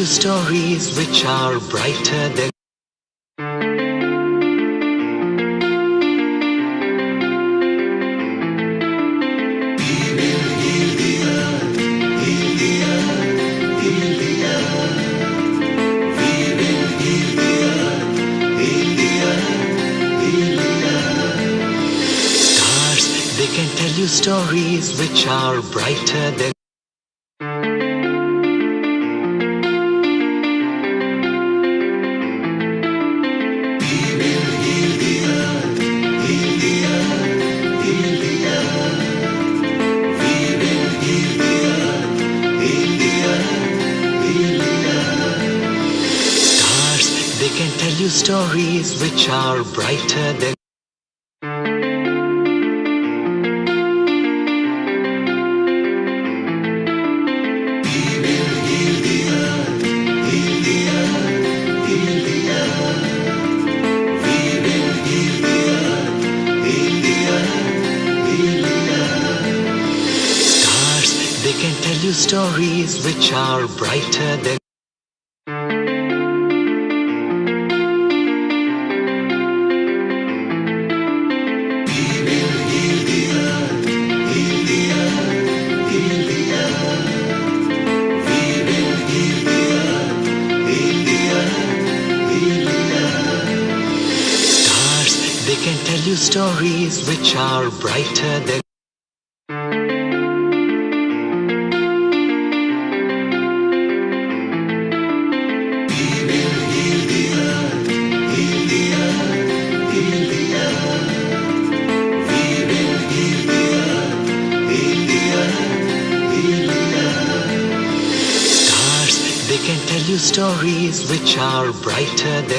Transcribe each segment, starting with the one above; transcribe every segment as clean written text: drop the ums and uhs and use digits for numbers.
stories which are brighter than stars. They can tell you stories which are brighter than They can tell you stories which are brighter than stars. They can tell you stories which are brighter than They can tell you stories which are brighter than stars. They can tell you stories which are brighter than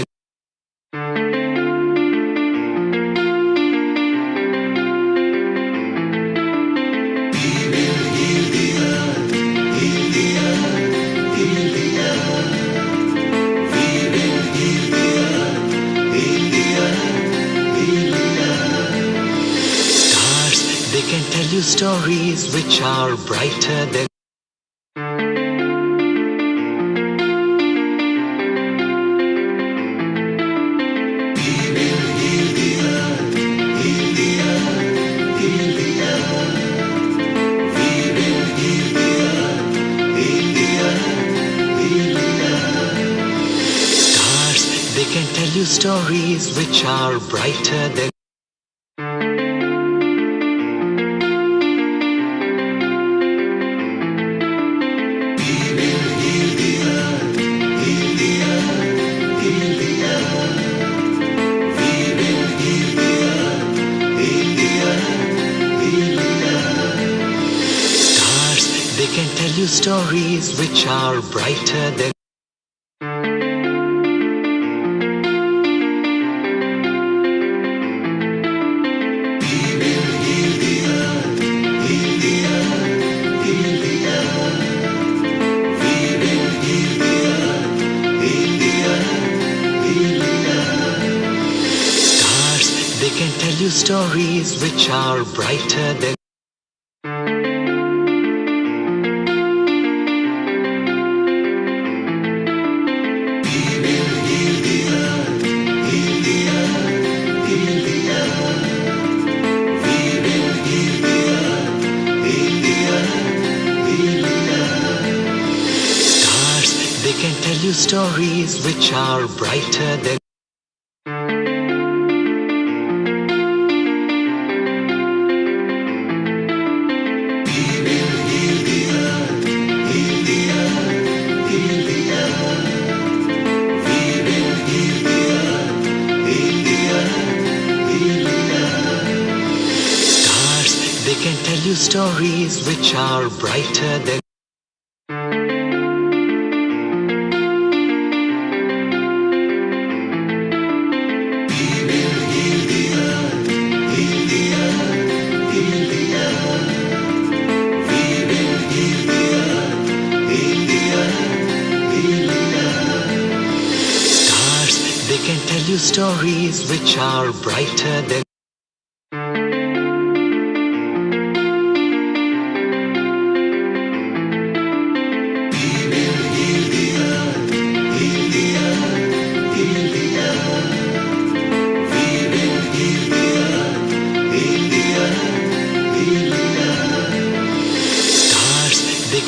They can tell you stories which are brighter than stars. They can tell you stories which are brighter than They can tell you stories which are brighter than stars. They can tell you stories which are brighter than They can tell you stories which are brighter than stars. They can tell you stories which are brighter than They can tell you stories which are brighter than We will heal the earth.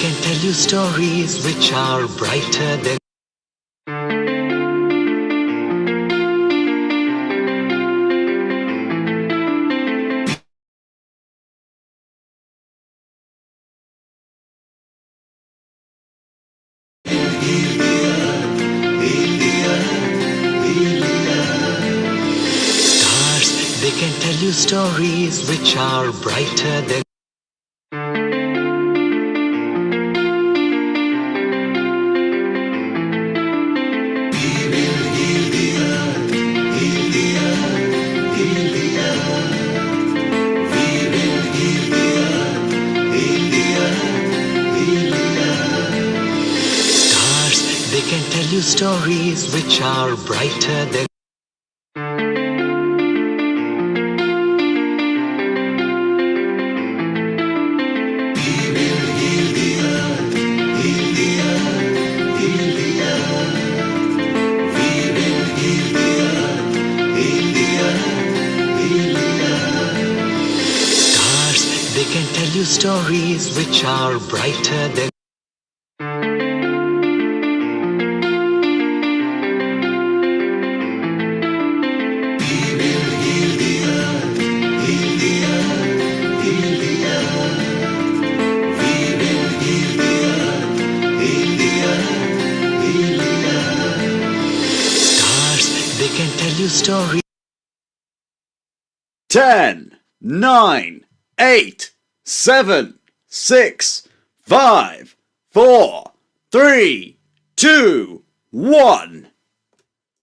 can tell you stories which are brighter than. Stars, they can tell you stories which are brighter than. Stars, they can tell you stories which are brighter than. Stars, they can tell you stories which are brighter than. Stars, they can tell you stories. 10, 9, 8, 7, 6, 5, 4, 3, 2, 1.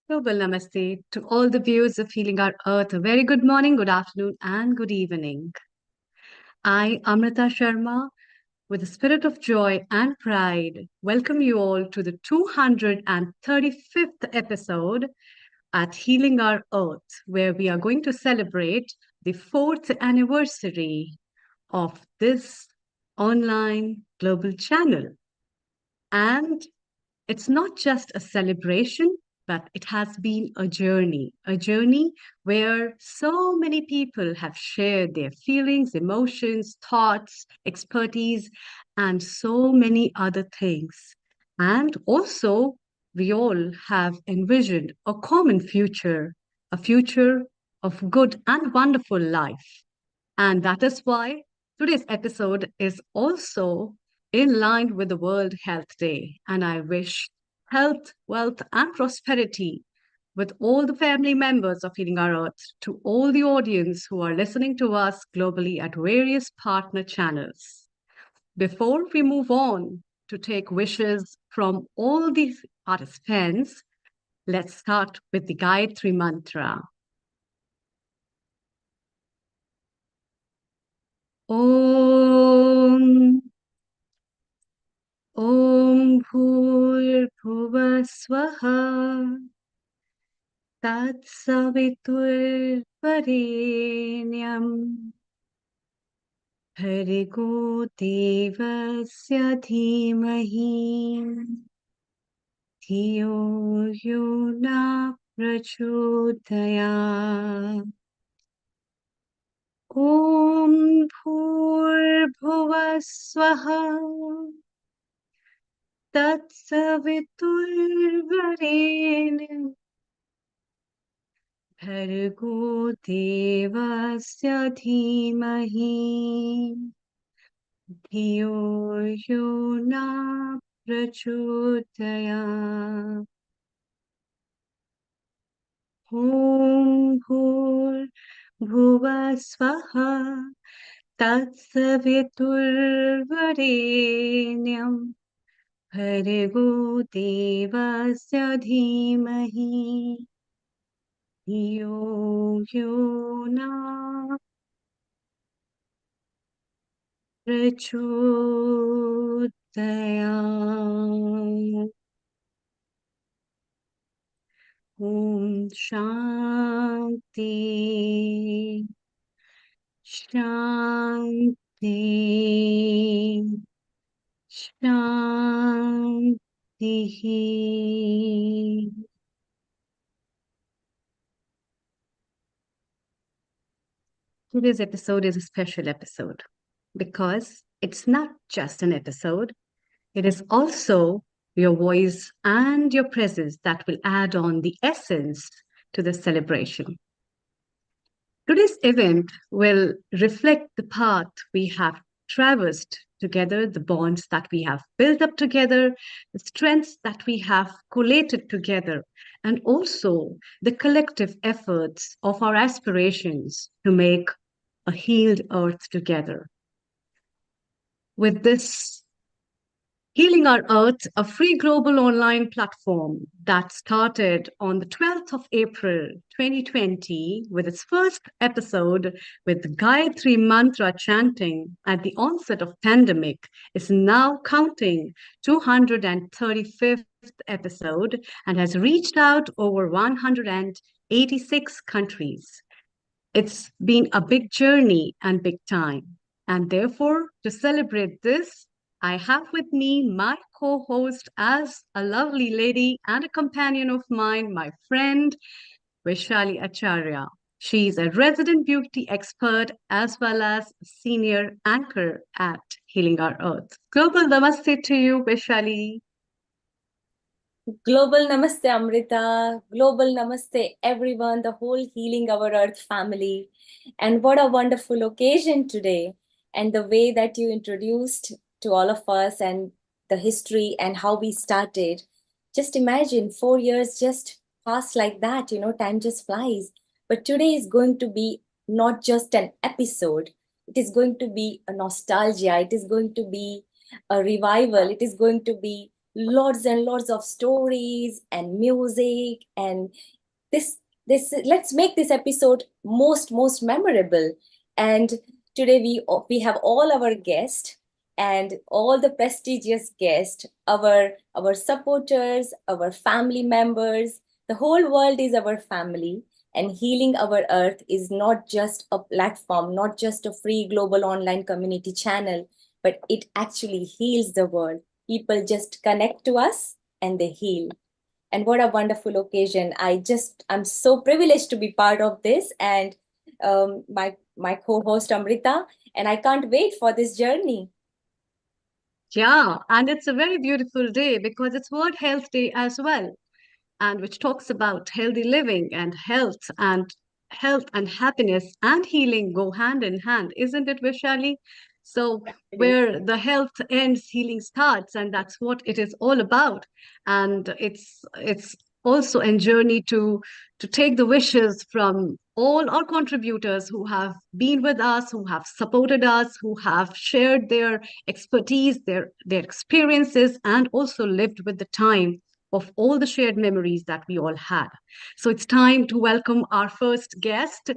Global Namaste to all the viewers of Healing Our Earth. A very good morning, good afternoon, and good evening. I, Amrita Sharma, with a spirit of joy and pride, welcome you all to the 235th episode at Healing Our Earth, where we are going to celebrate the 4th anniversary of this online global channel. And it's not just a celebration, but it has been a journey where so many people have shared their feelings, emotions, thoughts, expertise, and so many other things. And also, we all have envisioned a common future, a future of good and wonderful life. And that is why today's episode is also in line with the World Health Day. And I wish health, wealth, and prosperity with all the family members of Healing Our Earth to all the audience who are listening to us globally at various partner channels. Before we move on to take wishes from all these participants, let's start with the Gayatri Mantra. Om ॐ भूर्भुवस्वः तत्सवितुर्वरेण्यं भर्गो देवस्य धीमहि धियो यो न प्रचोदयात् ॐ भूर्भुवस्वः तत्सवितुर्वरेण्यं भर्गो देवस्य धीमहि धियो यो न प्रचोदयात् ॐ भूर्भुवस्वः तत्सवितुर्वरेण्यं भर्गो देवस्य धीमहि धियो यो न प्रचोदयात् ॐ शान्ति शान्ति शान्तिः Today's episode is a special episode because it's not just an episode, It is also your voice and your presence that will add on the essence to the celebration. Today's event will reflect the path we have traversed together, the bonds that we have built up together, the strengths that we have collated together, and also the collective efforts of our aspirations to make a healed earth together. With this Healing Our Earth, a free global online platform that started on the 12th of April 2020 with its first episode with Gayatri Mantra chanting at the onset of pandemic, is now counting 235th episode and has reached out over 186 countries. It's been a big journey and big time. And therefore, to celebrate this, I have with me my co host as a lovely lady and a companion of mine, my friend Vaishali Acharya. She's a resident beauty expert as well as senior anchor at Healing Our Earth. Global namaste to you, Vaishali. Global Namaste Amrita, Global Namaste everyone, the whole Healing Our Earth family. And what a wonderful occasion today. And the way that you introduced to all of us and the history and how we started. Just imagine 4 years just passed like that, time just flies. But today is going to be not just an episode, it is going to be a nostalgia, it is going to be a revival, it is going to be lots and lots of stories and music, and this let's make this episode most memorable. And today we have all our guests and all the prestigious guests, our supporters, our family members. The whole world is our family, and Healing Our Earth is not just a platform, not just a free global online community channel, but it actually heals the world. People just connect to us and they heal. And what a wonderful occasion. I'm so privileged to be part of this, and my co-host Amrita, and I can't wait for this journey. Yeah, and it's a very beautiful day because it's World Health Day as well, and which talks about healthy living and health and happiness and healing go hand in hand, isn't it, Vishali? So where the health ends, healing starts, and that's what it is all about. And it's also a journey to take the wishes from all our contributors who have been with us, who have supported us, who have shared their expertise, their experiences, and also lived with the time of all the shared memories that we all had. So it's time to welcome our first guest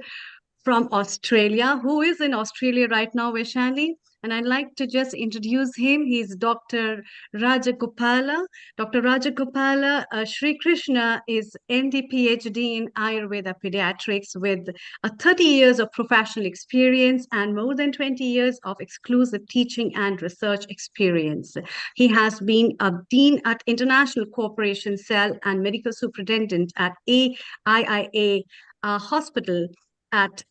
from Australia, who is in Australia right now, Vaishali. And I'd like to just introduce him. He's Dr. Rajagopala. Dr. Rajagopala Sri Krishna is ND PhD in Ayurveda Pediatrics with 30 years of professional experience and more than 20 years of exclusive teaching and research experience. He has been a dean at International Cooperation Cell and medical superintendent at AIIA Hospital at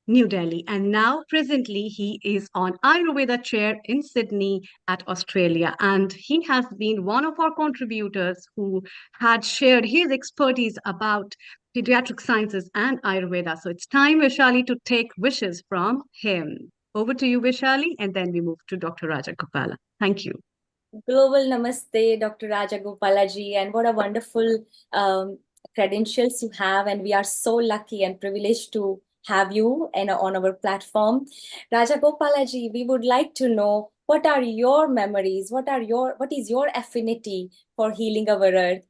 New Delhi. And now, presently, he is on Ayurveda chair in Sydney at Australia. And he has been one of our contributors who had shared his expertise about pediatric sciences and Ayurveda. So it's time, Vishali, to take wishes from him. Over to you, Vishali, and then we move to Dr. Rajagopala. Thank you. Global Namaste, Dr. Rajagopalaji, and what a wonderful credentials you have. And we are so lucky and privileged to have you on our platform. Rajagopalaji, we would like to know, what are your memories? What is your affinity for healing our earth?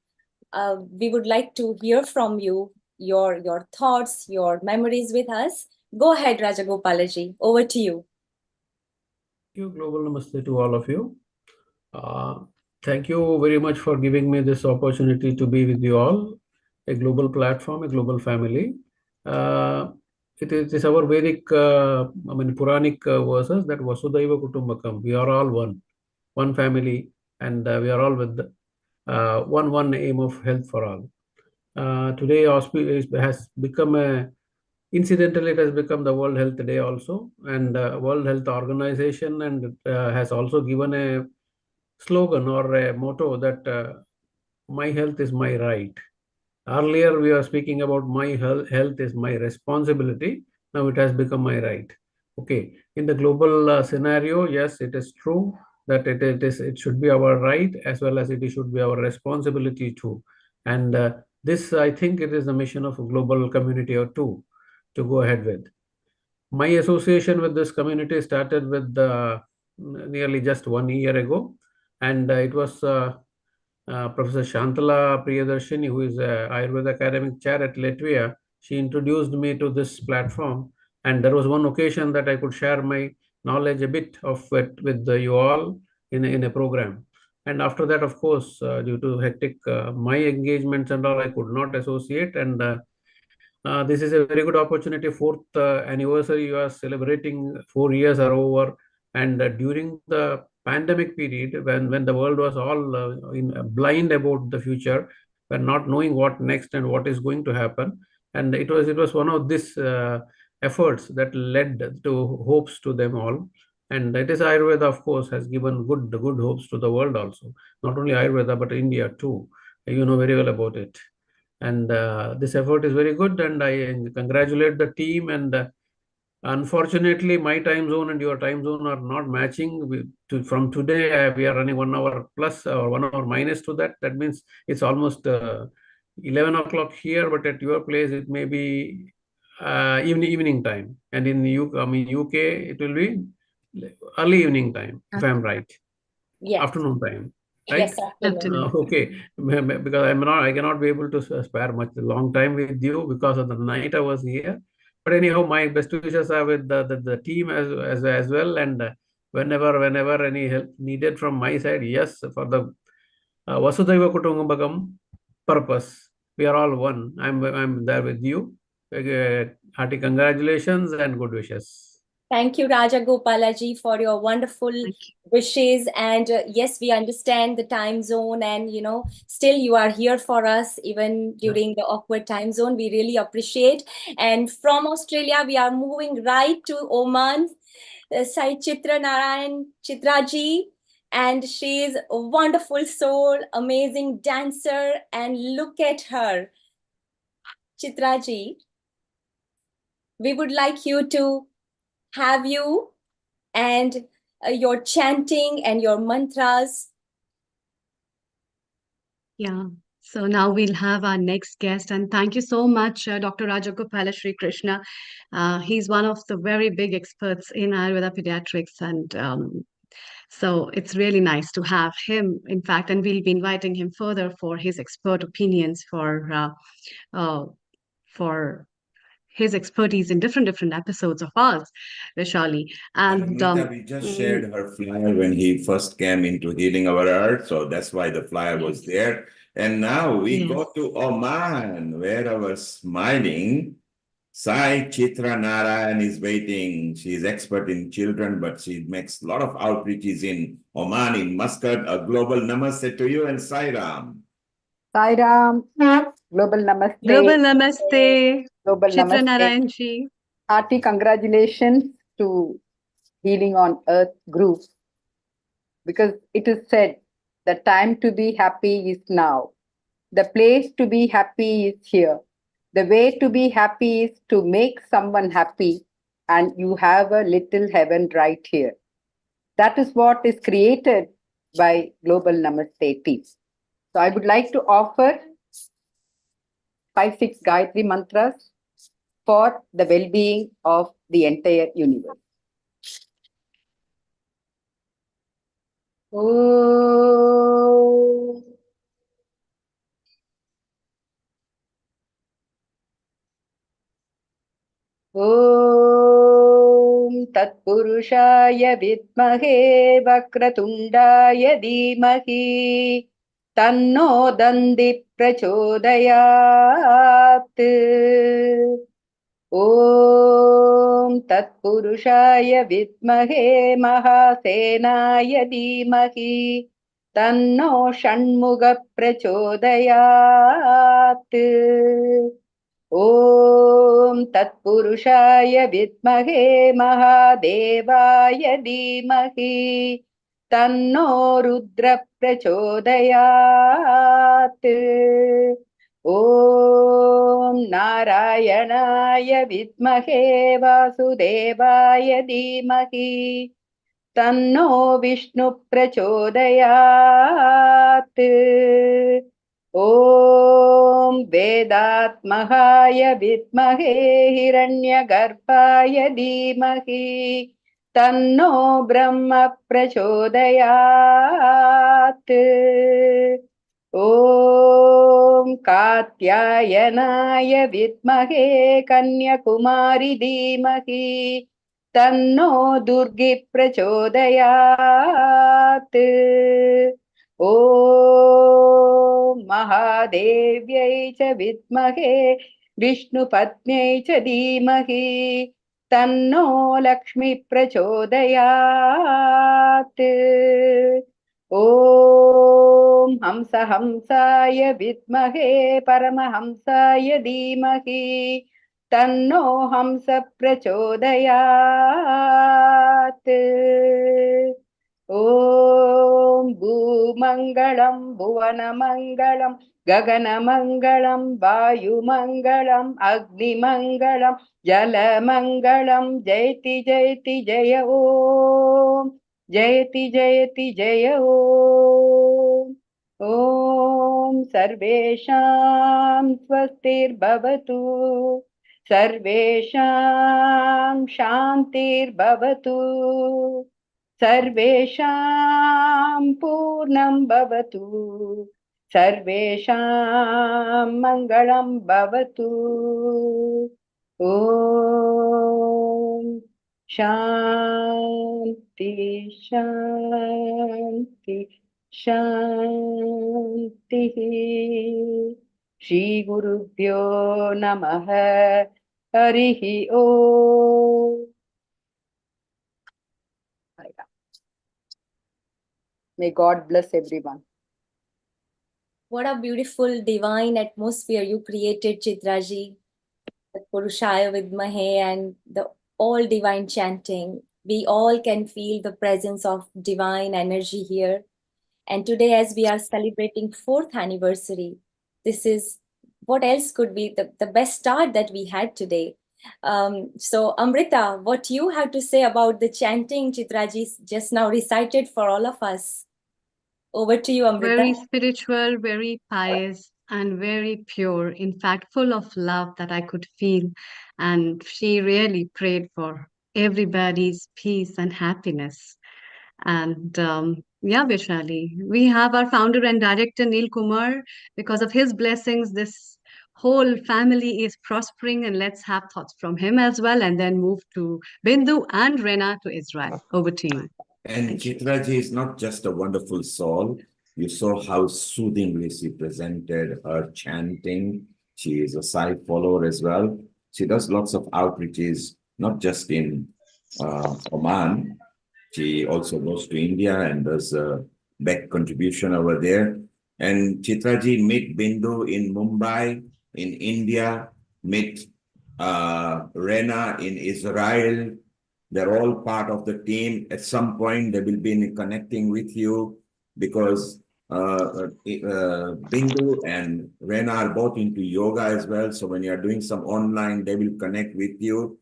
We would like to hear from you, your thoughts, your memories with us. Go ahead, Rajagopalaji. Over to you. Thank you. Global Namaste to all of you. Thank you very much for giving me this opportunity to be with you all, a global platform, a global family. It is our Vedic, Puranic verses that Vasudhaiva Kutumbakam. We are all one family, and we are all with one aim of health for all. Today, has become incidentally, it has become the World Health Day also, and World Health Organization, and has also given a slogan or a motto that my health is my right. Earlier, we were speaking about my health is my responsibility. Now it has become my right. Okay. In the global scenario, yes, it is true that it should be our right as well as it should be our responsibility too. And this, I think, it is the mission of a global community or two to go ahead with. My association with this community started with nearly just 1 year ago, and it was Professor Shantala Priyadarshini, who is a Ayurveda academic chair at Latvia. She introduced me to this platform, and there was one occasion that I could share my knowledge a bit of it with you all in a program. And after that, of course, due to hectic my engagements and all, I could not associate. And this is a very good opportunity. Fourth anniversary, you are celebrating. 4 years are over, and during the pandemic period, when the world was all blind about the future, when not knowing what next and what is going to happen, and it was one of these efforts that led to hopes to them all. And it is Ayurveda, of course, has given good hopes to the world also. Not only Ayurveda, but India too. You know very well about it. And this effort is very good, and I congratulate the team. And unfortunately, my time zone and your time zone are not matching. From today, we are running 1 hour plus or 1 hour minus to that. That means it's almost 11 o'clock here, but at your place, it may be evening time. And in UK, it will be early evening time, if I'm right. Yes. Afternoon time, right? Yes, afternoon. Okay, because I cannot be able to spare much long time with you because of the night I was here. But anyhow, my best wishes are with the team as well. And whenever any help needed from my side, yes, for the Vasudhaiva Kutumbakam purpose, we are all one. I'm there with you. Hearty congratulations and good wishes. Thank you, Raja Gopalaji, for your wonderful wishes. And yes, we understand the time zone, and still you are here for us even during the awkward time zone. We really appreciate. And from Australia, we are moving right to Oman. Sai Chitra Narayan Chitraji, and she is a wonderful soul, amazing dancer. And look at her, Chitraji. We would like to have you and your chanting and your mantras. Yeah. So now we'll have our next guest, and thank you so much, Dr. Rajagopala Sri Krishna. He's one of the very big experts in Ayurveda pediatrics, and so it's really nice to have him, in fact, and we'll be inviting him further for his expert opinions for his expertise in different episodes of ours, Vishali. And Amrita, we just shared her flyer when he first came into Healing Our Earth, so that's why the flyer was there. And now we go to Oman, where our smiling Sai Chitra Narayan is waiting. She is expert in children, but she makes a lot of outreaches in Oman, in Muscat. A global namaste to you, and Sai Ram. Sai Ram, global namaste. Global namaste, Global Chitra namaste. Narayan ji. Hearty congratulations to Healing on Earth group, because it is said the time to be happy is now. The place to be happy is here. The way to be happy is to make someone happy, and you have a little heaven right here. That is what is created by Global Namaste team. So I would like to offer 5-6 Gayatri mantras for the well-being of the entire universe. Om. Om Tatpurushaya Vidmahe Vakratundaya Dhimahi Tanno Dandi Prachodayat. Om Tatpurushaya Vidmahe Mahasenaya Dhimahi Tanno Shanmuga Prachodayat. Om Tatpurushaya Vidmahe Mahadevaya Dhimahi तन्नो रुद्र प्रचोदयात् ॐ नारायणाय विद्महे वासुदेवाय धीमहि तन्नो विष्णु प्रचोदयात् ॐ वेदात्महाय विद्महे हिरण्यगर्भाय धीमहि तन्नो ब्रह्म प्रचोदयात् ॐ कात्यायनाय विद्महे कन्याकुमारी धीमहि तन्नो दुर्गी प्रचोदयात् ॐ महादेव्यै च विद्महे विष्णुपत्न्यै च धीमहि तन्नो लक्ष्मी प्रचोदयात् ॐ हंसाय विद्महे परमहंसाय धीमहि तन्नो हंस प्रचोदयात् ॐ भूमङ्गलं भुवनमङ्गलं गगनमङ्गलं वायुमङ्गलम् अग्निमङ्गलं जलमङ्गलं जयति जयति जय ॐ जयति जयति जय ॐ ॐ सर्वेषां स्वस्तिर्भवतु सर्वेषां शान्तिर्भवतु सर्वेषां पूर्णं भवतु सर्वेषां मङ्गलं भवतु ॐ शान्ति शान्ति शान्तिः श्रीगुरुभ्यो नमः हरिः ॐ May God bless everyone. What a beautiful divine atmosphere you created, Chitraji. The Purushaya Vidmahe and the all divine chanting. We all can feel the presence of divine energy here. And today, as we are celebrating 4th anniversary, this is what else could be the best start that we had today. So Amrita, what you have to say about the chanting Chitraji just now recited for all of us? Over to you, Amrita. Very spiritual, very pious, and very pure. In fact, full of love that I could feel. And she really prayed for everybody's peace and happiness. And yeah, Vishali, we have our founder and director, Neil Kumar. Because of his blessings, this whole family is prospering. And let's have thoughts from him as well. And then move to Bindu and Rena to Israel. Over to you. And Chitraji is not just a wonderful soul. You saw how soothingly she presented her chanting. She is a Sai follower as well. She does lots of outreaches, not just in Oman. She also goes to India and does a back contribution over there. And Chitraji met Bindu in Mumbai, in India, met Rena in Israel. They're all part of the team. At some point, they will be connecting with you because Bindu and Rena are both into yoga as well. So when you're doing some online, they will connect with you.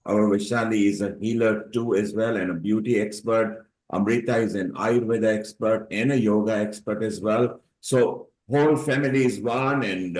Our Vishali is a healer too as well and a beauty expert. Amrita is an Ayurveda expert and a yoga expert as well. So whole family is one and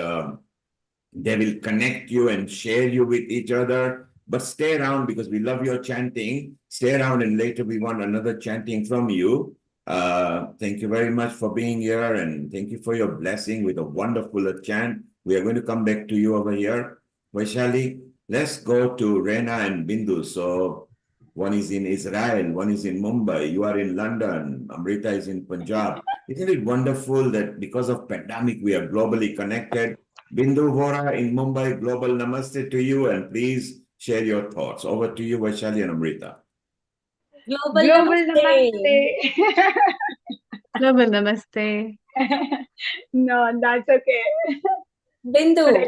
they will connect you and share you with each other. But stay around because we love your chanting. Stay around and later we want another chanting from you. Thank you very much for being here and thank you for your blessing with a wonderful chant. We are going to come back to you over here. Vaishali, let's go to Rena and Bindu. So one is in Israel, one is in Mumbai, you are in London, Amrita is in Punjab. Isn't it wonderful that because of pandemic, we are globally connected? Bindu Vora in Mumbai, global namaste to you and please share your thoughts. Over to you, Vaishali and Amrita. Global namaste. Global namaste. No, that's okay. Bindu.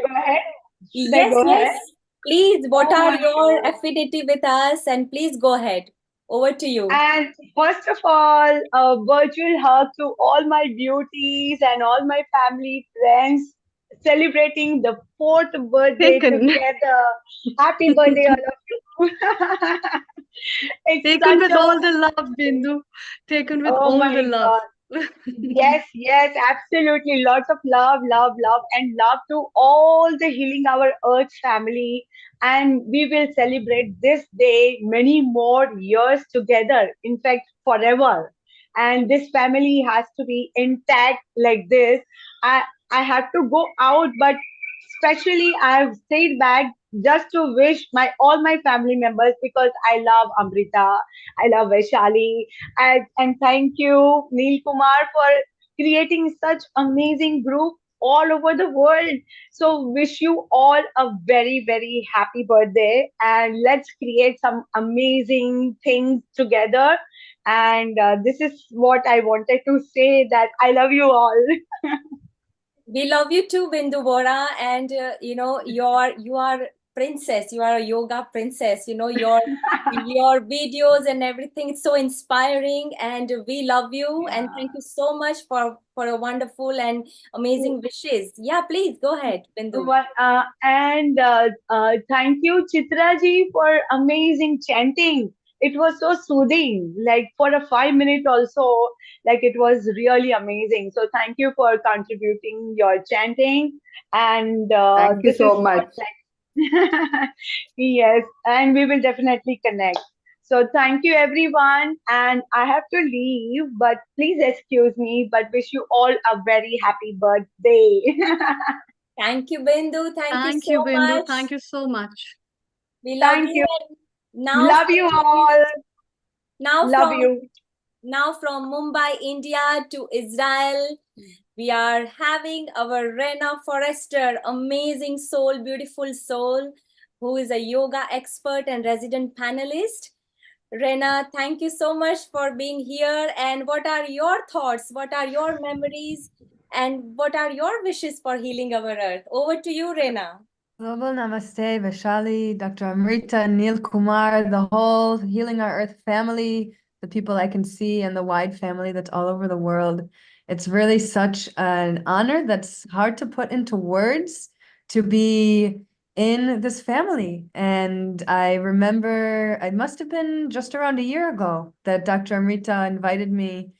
Should I go ahead? Yes. Please, what are your affinity with us? And please go ahead. Over to you. And first of all, a virtual hug to all my beauties and all my family friends celebrating the fourth birthday Taken. together. Happy birthday, all of you. It's Taken such with a all the love, Bindu. Taken with oh all the my love. God. Yes, yes, absolutely. Lots of love, love, love, and love to all the Healing Our Earth family. And we will celebrate this day many more years together, in fact, forever. And this family has to be intact like this. I, I have to go out, but especially I've stayed back just to wish my all my family members because I love Amrita, I love Vaishali, and thank you, Neil Kumar, for creating such amazing group all over the world. So wish you all a very, very happy birthday and let's create some amazing things together. And this is what I wanted to say that I love you all. We love you too, Bindu Bora, and you are princess. You are a yoga princess. Your videos and everything. It's so inspiring, and we love you. And thank you so much for a wonderful and amazing wishes. Yeah, please go ahead, Bindu. And thank you, Chitra ji, for amazing chanting. It was so soothing, like for a 5 minute also, like it was really amazing. So thank you for contributing your chanting. And Thank you this is so what, much. like, yes, and we will definitely connect. So thank you everyone. And I have to leave, but please excuse me, but wish you all a very happy birthday. Thank you, Bindu. Thank you Thank so you, Bindu. much. Thank you so much. We love Thank you. you. And now Love you all. now Love from you. now from Mumbai, India to Israel, we are having our Rena Forrester, amazing soul, beautiful soul, who is a yoga expert and resident panelist. Rena, thank you so much for being here. And what are your thoughts? What are your memories? And what are your wishes for healing our earth? Over to you, Rena. Global Namaste, Vaishali, Dr. Amrita, Neil Kumar, the whole Healing Our Earth family, the people I can see, and the wide family that's all over the world. It's really such an honor that's hard to put into words to be in this family. And I remember it must have been just around a year ago that Dr. Amrita invited me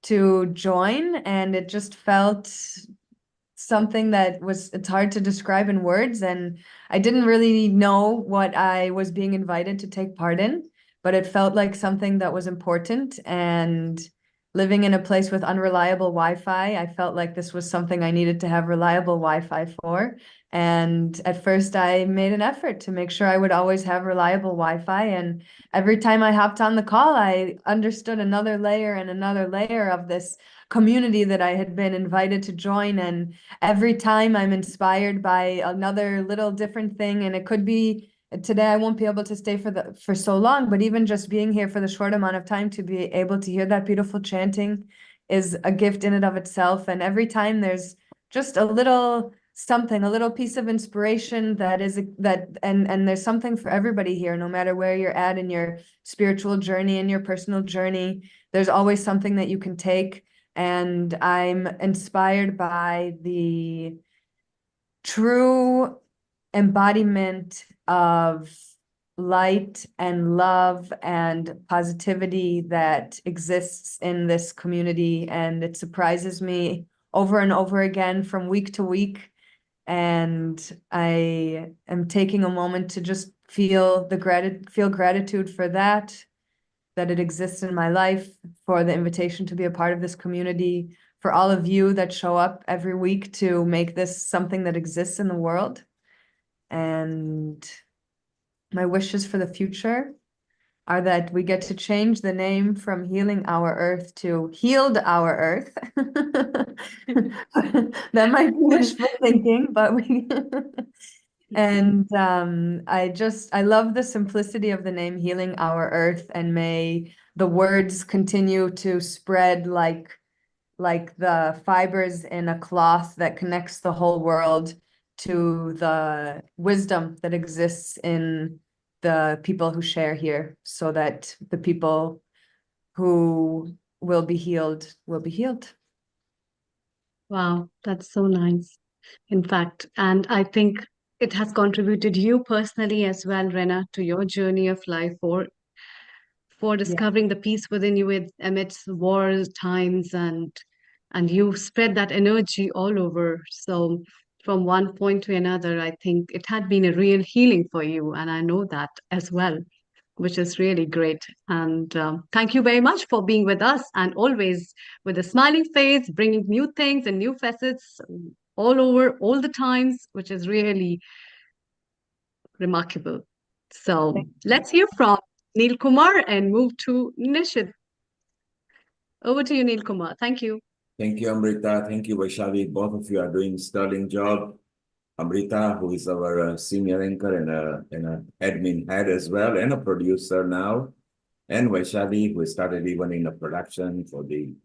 to join, and it just felt something that it's hard to describe in words, and I didn't really know what I was being invited to take part in, but it felt like something that was important. And living in a place with unreliable Wi-Fi, I felt like this was something I needed to have reliable Wi-Fi for. And at first I made an effort to make sure I would always have reliable Wi-Fi, and every time I hopped on the call, I understood another layer and another layer of this community that I had been invited to join. And every time I'm inspired by another little different thing, and it could be today I won't be able to stay for so long, but even just being here for the short amount of time to be able to hear that beautiful chanting is a gift in and of itself. And every time there's just a little something, a little piece of inspiration and there's something for everybody here, no matter where you're at in your spiritual journey and your personal journey. There's always something that you can take. And I'm inspired by the true embodiment of light and love and positivity that exists in this community. And it surprises me over and over again from week to week. And I am taking a moment to just feel gratitude for that it exists in my life, for the invitation to be a part of this community, for all of you that show up every week to make this something that exists in the world. And my wishes for the future are that we get to change the name from Healing Our Earth to Healed Our Earth. That might be wishful thinking, but we and I love the simplicity of the name Healing Our Earth, and may the words continue to spread like the fibers in a cloth that connects the whole world to the wisdom that exists in the people who share here, so that the people who will be healed will be healed. Wow, that's so nice. In fact, and I think it has contributed you personally as well, Rena, to your journey of life for discovering the peace within you amidst war times, and you spread that energy all over. So from one point to another, I think it had been a real healing for you, and I know that as well, which is really great. And thank you very much for being with us, and always with a smiling face, bringing new things and new facets all over all the times, which is really remarkable. So let's hear from Neil Kumar and move to Nishit. Over to you, Neil Kumar. Thank you. Thank you, Amrita. Thank you, Vaishali. Both of you are doing sterling job. Amrita, who is our senior anchor and an admin head as well, and a producer now, and Vaishali, who started even in the production for the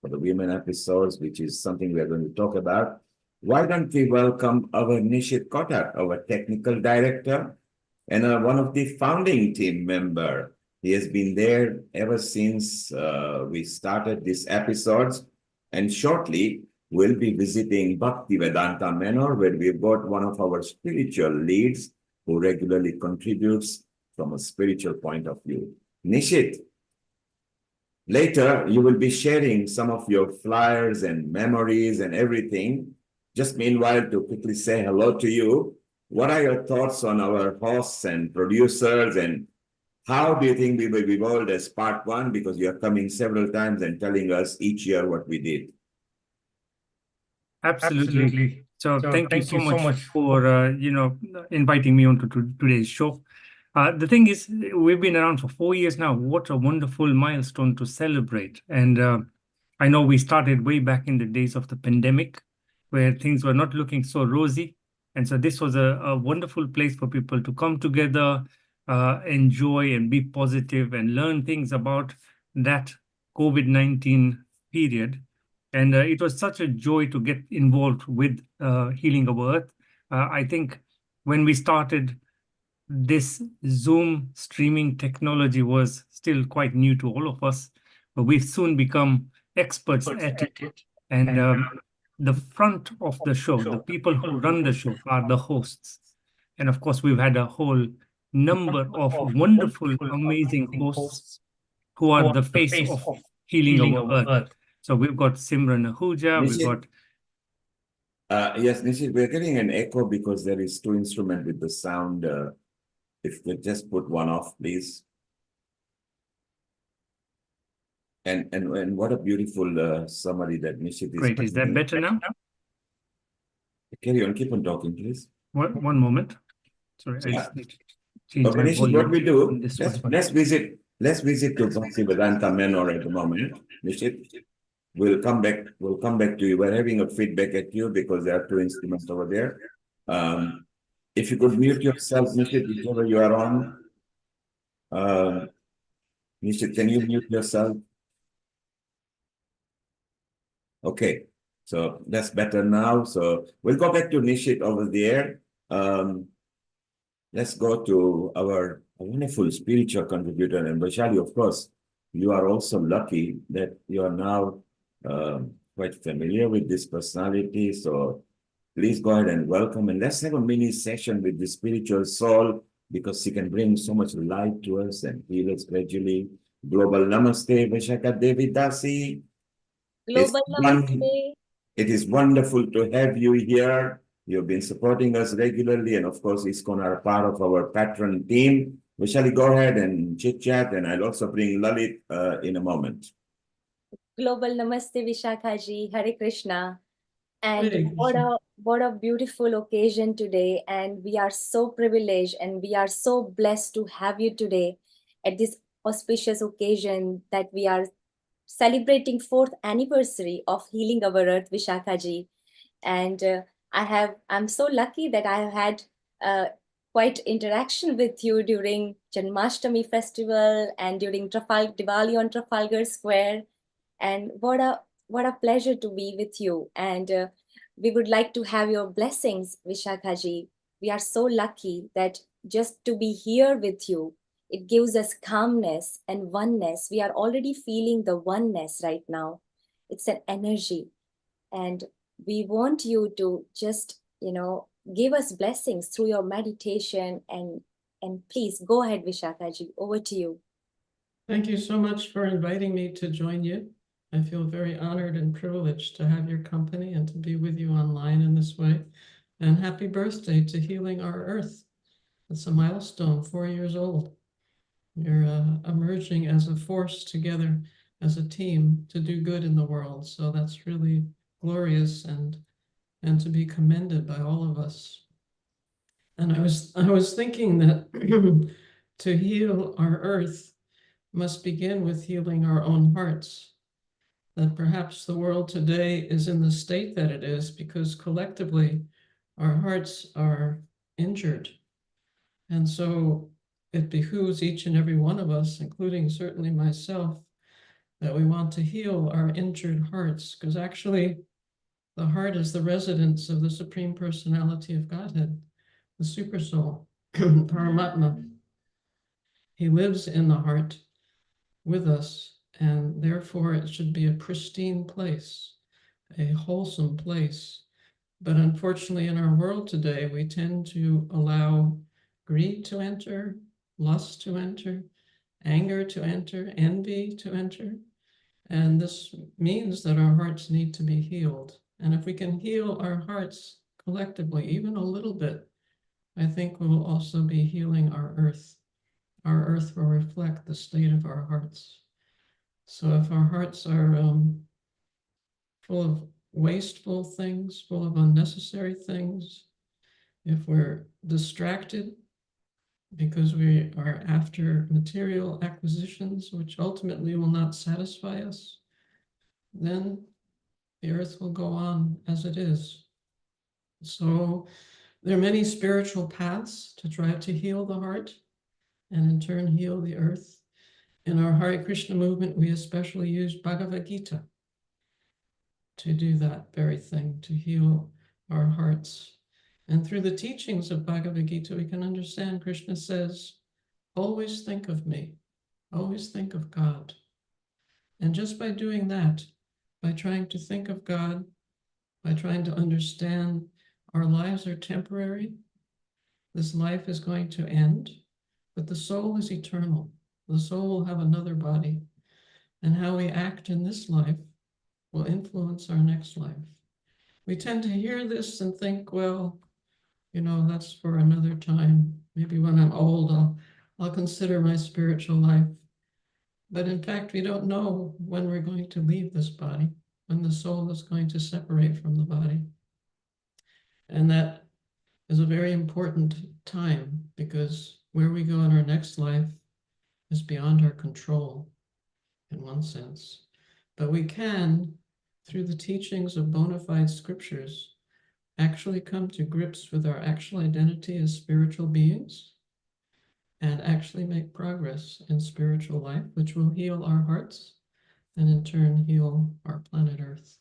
women episodes, which is something we are going to talk about. Why don't we welcome our Nishit Kotak, our technical director, and one of the founding team member. He has been there ever since we started these episodes, and shortly we'll be visiting Bhaktivedanta Manor, where we've got one of our spiritual leads who regularly contributes from a spiritual point of view. Nishit, later you will be sharing some of your flyers and memories and everything. Just meanwhile, to quickly say hello to you, what are your thoughts on our hosts and producers, and how do you think we will evolve as part one? Because you are coming several times and telling us each year what we did. Absolutely. So thank you so much for inviting me onto today's show. The thing is, we've been around for 4 years now. What a wonderful milestone to celebrate. And I know we started way back in the days of the pandemic, where things were not looking so rosy. And so this was a wonderful place for people to come together, enjoy and be positive and learn things about that COVID-19 period. And it was such a joy to get involved with Healing Our Earth. I think when we started, this Zoom streaming technology was still quite new to all of us, but we've soon become experts at it. And the front of the show, the people who run the show are the hosts. And of course, we've had a whole number of wonderful, amazing hosts who are the face of Healing Our Earth. So we've got Simran Ahuja, we've got... Yes, Nishit, we're getting an echo because there is two instruments with the sound. If you could just put one off, please. And what a beautiful summary that Nishit is. Great, is that better now? Carry on, keep on talking, please. One moment. Sorry, I just need to change my Nishit, volume. what we do, This let's visit to Bhaktivedanta Manor at the moment. Nishit, we'll come back to you. We're having a feedback at you because there are two instruments over there. If you could mute yourself, Nishit, whichever you are on. Nishit, can you mute yourself? Okay, so that's better now. So we'll go back to Nishit over there. Let's go to our wonderful spiritual contributor. And Vaishali, of course, you are also lucky that you are now quite familiar with this personality. So please go ahead and welcome. And let's have a mini session with the spiritual soul, because he can bring so much light to us and heal us gradually. Global Namaste, Vishaka Devi Dasi. Global Namaste. It is wonderful to have you here. You've been supporting us regularly, and of course, ISKCON are a part of our patron team. Vishali, go ahead and chit chat, and I'll also bring Lalit in a moment. Global Namaste, Vishakhaji, Hare Krishna. And what a beautiful occasion today. And we are so privileged and we are so blessed to have you today at this auspicious occasion that we are celebrating 4th anniversary of Healing Our Earth, Vishakhaji. And I'm so lucky that I have had quite interaction with you during Janmashtami festival and during Diwali on Trafalgar Square. And what a pleasure to be with you. And we would like to have your blessings, Vishakhaji. we are so lucky that just to be here with you, it gives us calmness and oneness. We are already feeling the oneness right now. It's an energy. And we want you to just, give us blessings through your meditation. And please go ahead, Vishakaji, over to you. Thank you so much for inviting me to join you. I feel very honored and privileged to have your company and to be with you online in this way. And happy birthday to Healing Our Earth. It's a milestone, 4 years old. You're emerging as a force together as a team to do good in the world. So that's really glorious and to be commended by all of us. And I was thinking that to heal our earth must begin with healing our own hearts. That perhaps the world today is in the state that it is because collectively our hearts are injured. And so it behooves each and every one of us, including certainly myself, that we want to heal our injured hearts, because actually the heart is the residence of the Supreme Personality of Godhead, the Supersoul, Paramatma. He lives in the heart with us, and therefore it should be a pristine place, a wholesome place. But unfortunately, in our world today, we tend to allow greed to enter, lust to enter, anger to enter, envy to enter. And this means that our hearts need to be healed. And if we can heal our hearts collectively, even a little bit, I think we will also be healing our earth. Our earth will reflect the state of our hearts. So if our hearts are full of wasteful things, full of unnecessary things, if we're distracted because we are after material acquisitions, which ultimately will not satisfy us, then the earth will go on as it is. So there are many spiritual paths to try to heal the heart and in turn heal the earth. In our Hare Krishna movement, we especially use Bhagavad Gita to do that very thing, to heal our hearts. And through the teachings of Bhagavad Gita, we can understand Krishna says, always think of me, always think of God. And just by doing that, by trying to think of God, by trying to understand our lives are temporary, this life is going to end, but the soul is eternal. The soul will have another body, and how we act in this life will influence our next life. We tend to hear this and think, well, that's for another time. Maybe when I'm old, I'll consider my spiritual life. But in fact, we don't know when we're going to leave this body, when the soul is going to separate from the body. And that is a very important time, because where we go in our next life is beyond our control, in one sense. But we can, through the teachings of bona fide scriptures, actually come to grips with our actual identity as spiritual beings and actually make progress in spiritual life, which will heal our hearts and in turn heal our planet Earth.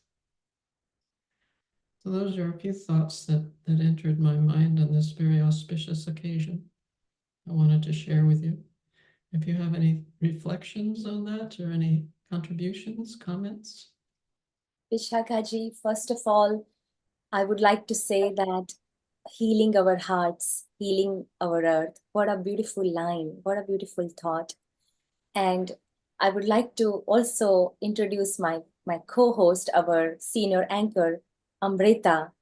So those are a few thoughts that entered my mind on this very auspicious occasion I wanted to share with you. If you have any reflections on that or any contributions, comments? Vishakaji, first of all, I would like to say that healing our hearts, healing our earth, what a beautiful line, what a beautiful thought. And I would like to also introduce my co-host, our senior anchor, Amrita,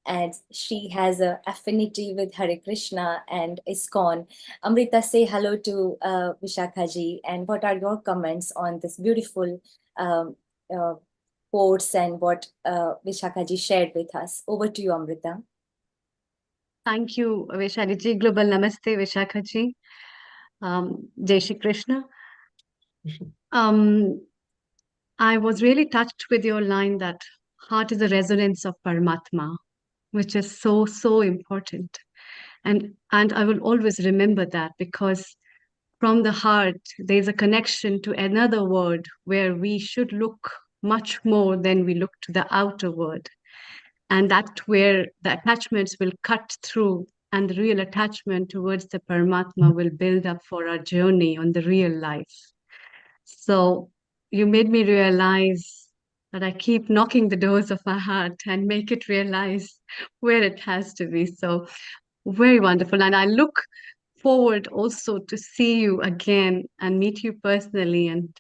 and she has an affinity with Hare Krishna and ISKCON. Amrita, say hello to Vishakaji, and what are your comments on this beautiful quotes and what Vishakaji shared with us? Over to you, Amrita. Thank you, Vaishali-ji. Global Namaste, Vishakha-ji. Jai Shri Krishna. I was really touched with your line that heart is a resonance of Paramatma, which is so, so important. And I will always remember that, because from the heart, there's a connection to another word where we should look much more than we look to the outer world. And that's where the attachments will cut through and the real attachment towards the Paramatma will build up for our journey on the real life. So you made me realize that I keep knocking the doors of my heart and make it realize where it has to be. So very wonderful. And I look forward also to see you again and meet you personally and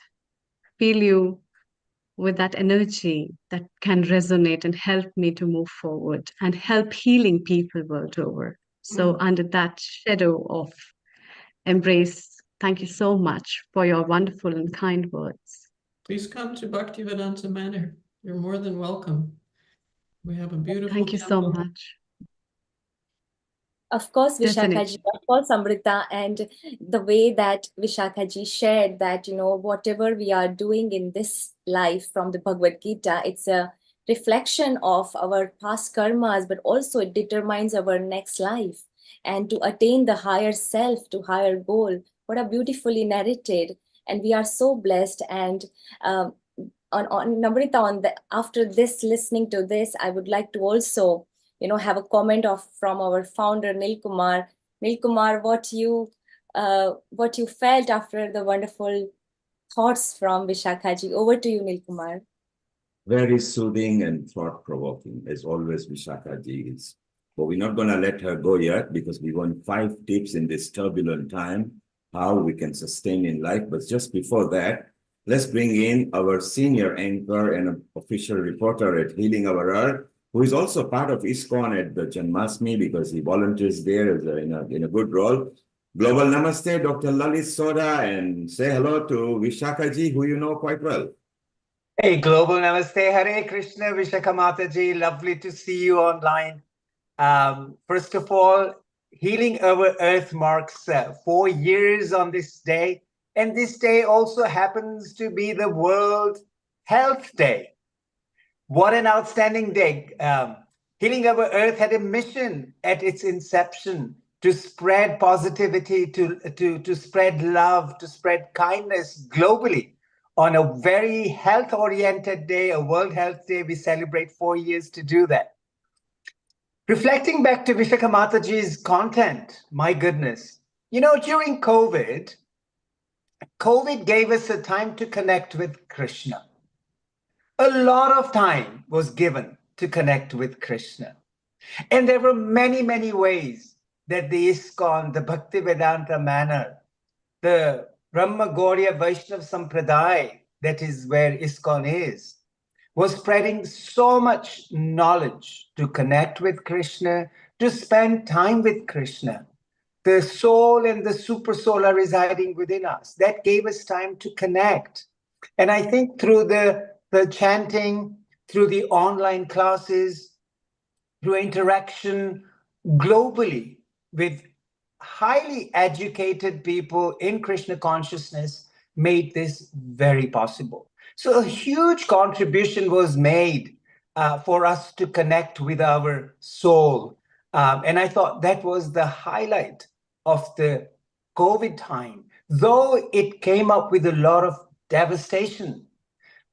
feel you with that energy that can resonate and help me to move forward and help healing people world over. So under that shadow of embrace, thank you so much for your wonderful and kind words. Please come to Bhaktivedanta Manor. You're more than welcome. We have a beautiful Thank you so temple. much. Of course, Definitely. Vishakhaji, of course, Amrita, and the way that Vishakhaji shared that, whatever we are doing in this life from the Bhagavad Gita, it's a reflection of our past karmas, but also it determines our next life. And to attain the higher self, to higher goal, what a beautifully narrated. And we are so blessed. And on Namrita, after this, listening to this, I would like to also have a comment from our founder Nil Kumar. Nil Kumar, what you felt after the wonderful thoughts from Vishakhaji. Over to you, Nil Kumar. Very soothing and thought-provoking, as always, Vishakhaji is. But we're not going to let her go yet because we want 5 tips in this turbulent time, how we can sustain in life. But just before that, let's bring in our senior anchor and official reporter at Healing Our Earth, who is also part of ISKCON at the Janmashtami because he volunteers there in a good role. Global Namaste, Dr. Lalit Soda, and say hello to Vishakhaji, who you know quite well. Hey, Global Namaste, Hare Krishna, Vishakha Mataji, lovely to see you online. First of all, Healing Our Earth marks 4 years on this day, and this day also happens to be the World Health Day. What an outstanding day. Healing Our Earth had a mission at its inception to spread positivity, to spread love, to spread kindness globally. On a very health-oriented day, a World Health Day, we celebrate 4 years to do that. Reflecting back to Vishakha Mataji's content, my goodness, during COVID gave us a time to connect with Krishna. A lot of time was given to connect with Krishna. And there were many, many ways that the ISKCON, the Bhaktivedanta Manor, the Brahma Gauriya Vaishnav Sampradaya, that is where ISKCON is, was spreading so much knowledge to connect with Krishna, to spend time with Krishna. The soul and the super soul are residing within us. That gave us time to connect. And I think through the chanting, through the online classes, through interaction globally with highly educated people in Krishna consciousness made this very possible. So a huge contribution was made for us to connect with our soul. And I thought that was the highlight of the COVID time, though it came up with a lot of devastation.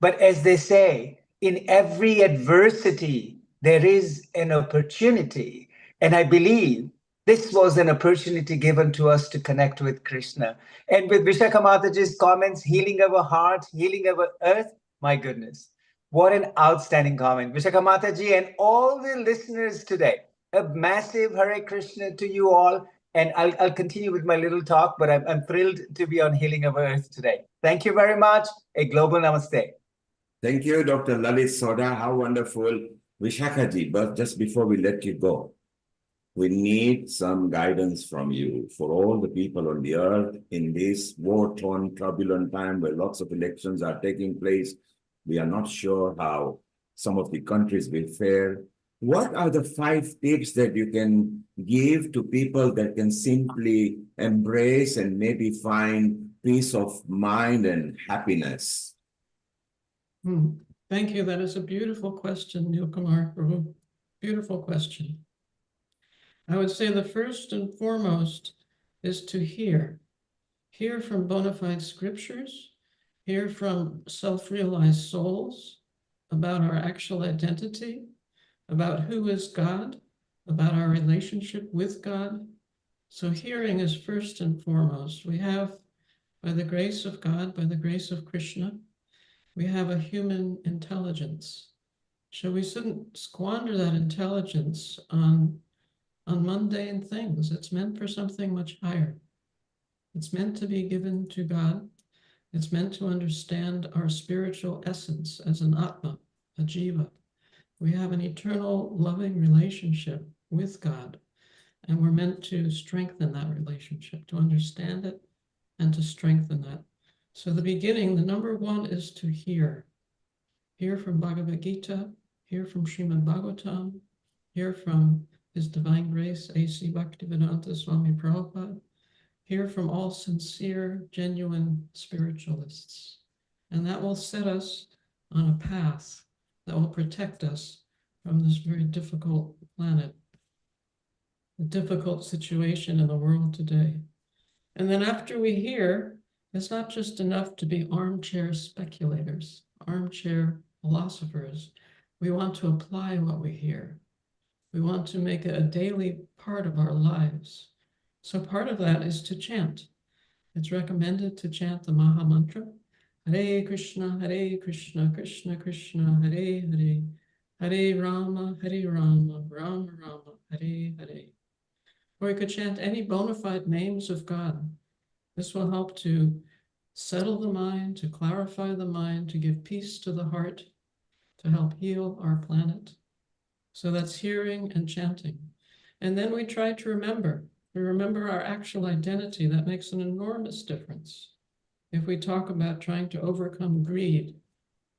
But as they say, in every adversity, there is an opportunity. And I believe this was an opportunity given to us to connect with Krishna. And with Vishakha Mataji's comments, healing our heart, healing our earth, my goodness, what an outstanding comment. Vishakha Mataji and all the listeners today, a massive Hare Krishna to you all. And I'll continue with my little talk, but I'm thrilled to be on Healing Our Earth today. Thank you very much. A global namaste. Thank you, Dr. Lalit Soda. How wonderful. Vishakhaji, but just before we let you go, we need some guidance from you for all the people on the earth in this war-torn, turbulent time where lots of elections are taking place. We are not sure how some of the countries will fare. What are the 5 tips that you can give to people that can simply embrace and maybe find peace of mind and happiness? Thank you. That is a beautiful question, Nil Kumar Prabhu. Beautiful question. I would say the first and foremost is to hear from bona fide scriptures, hear from self-realized souls about our actual identity, about who is God, about our relationship with God. So hearing is first and foremost. We have, by the grace of God, by the grace of Krishna, we have a human intelligence. So we shouldn't squander that intelligence on mundane things. It's meant for something much higher. It's meant to be given to God. It's meant to understand our spiritual essence as an Atma, a Jiva. We have an eternal loving relationship with God, and we're meant to strengthen that relationship, to understand it and to strengthen that. So the beginning, the number one is to hear. Hear from Bhagavad Gita, hear from Srimad Bhagavatam, hear from His Divine Grace, A.C. Bhaktivedanta Swami Prabhupada, hear from all sincere, genuine spiritualists. And that will set us on a path that will protect us from this very difficult planet, the difficult situation in the world today. And then after we hear, it's not just enough to be armchair speculators, armchair philosophers. We want to apply what we hear. We want to make it a daily part of our lives. So part of that is to chant. It's recommended to chant the Maha Mantra, Hare Krishna, Krishna Krishna, Hare Hare, Hare Rama, Rama Rama, Hare Hare. Or you could chant any bona fide names of God. This will help to settle the mind, to clarify the mind, to give peace to the heart, to help heal our planet. So that's hearing and chanting. And then we try to remember. We remember our actual identity. That makes an enormous difference. If we talk about trying to overcome greed,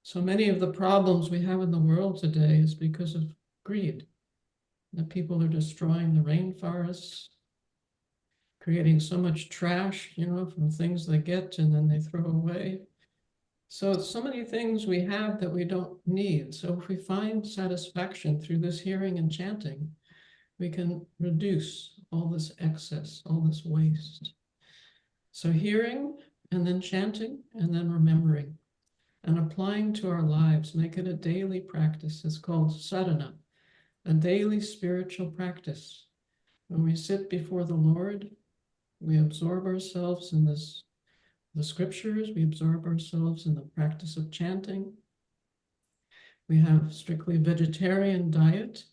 so many of the problems we have in the world today is because of greed. That people are destroying the rainforests, creating so much trash, from things they get and then they throw away. So many things we have that we don't need. So if we find satisfaction through this hearing and chanting, we can reduce all this excess, all this waste. So hearing and then chanting and then remembering and applying to our lives, make it a daily practice. It's called sadhana, a daily spiritual practice. When we sit before the Lord, we absorb ourselves in the scriptures, we absorb ourselves in the practice of chanting. We have strictly vegetarian diet,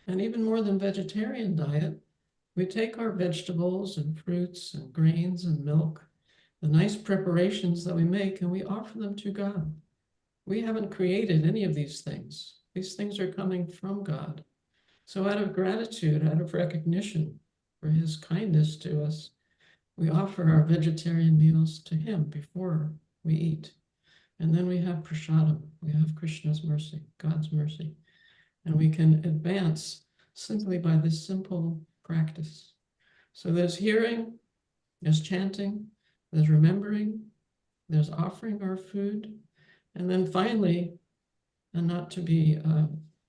and even more than vegetarian diet, we take our vegetables and fruits and grains and milk, the nice preparations that we make, and we offer them to God. We haven't created any of these things. These things are coming from God. So out of gratitude, out of recognition for His kindness to us, we offer our vegetarian meals to Him before we eat. And then we have prasadam. We have Krishna's mercy, God's mercy. And we can advance simply by this simple practice. So there's hearing, there's chanting, there's remembering, there's offering our food. And then finally, and not to be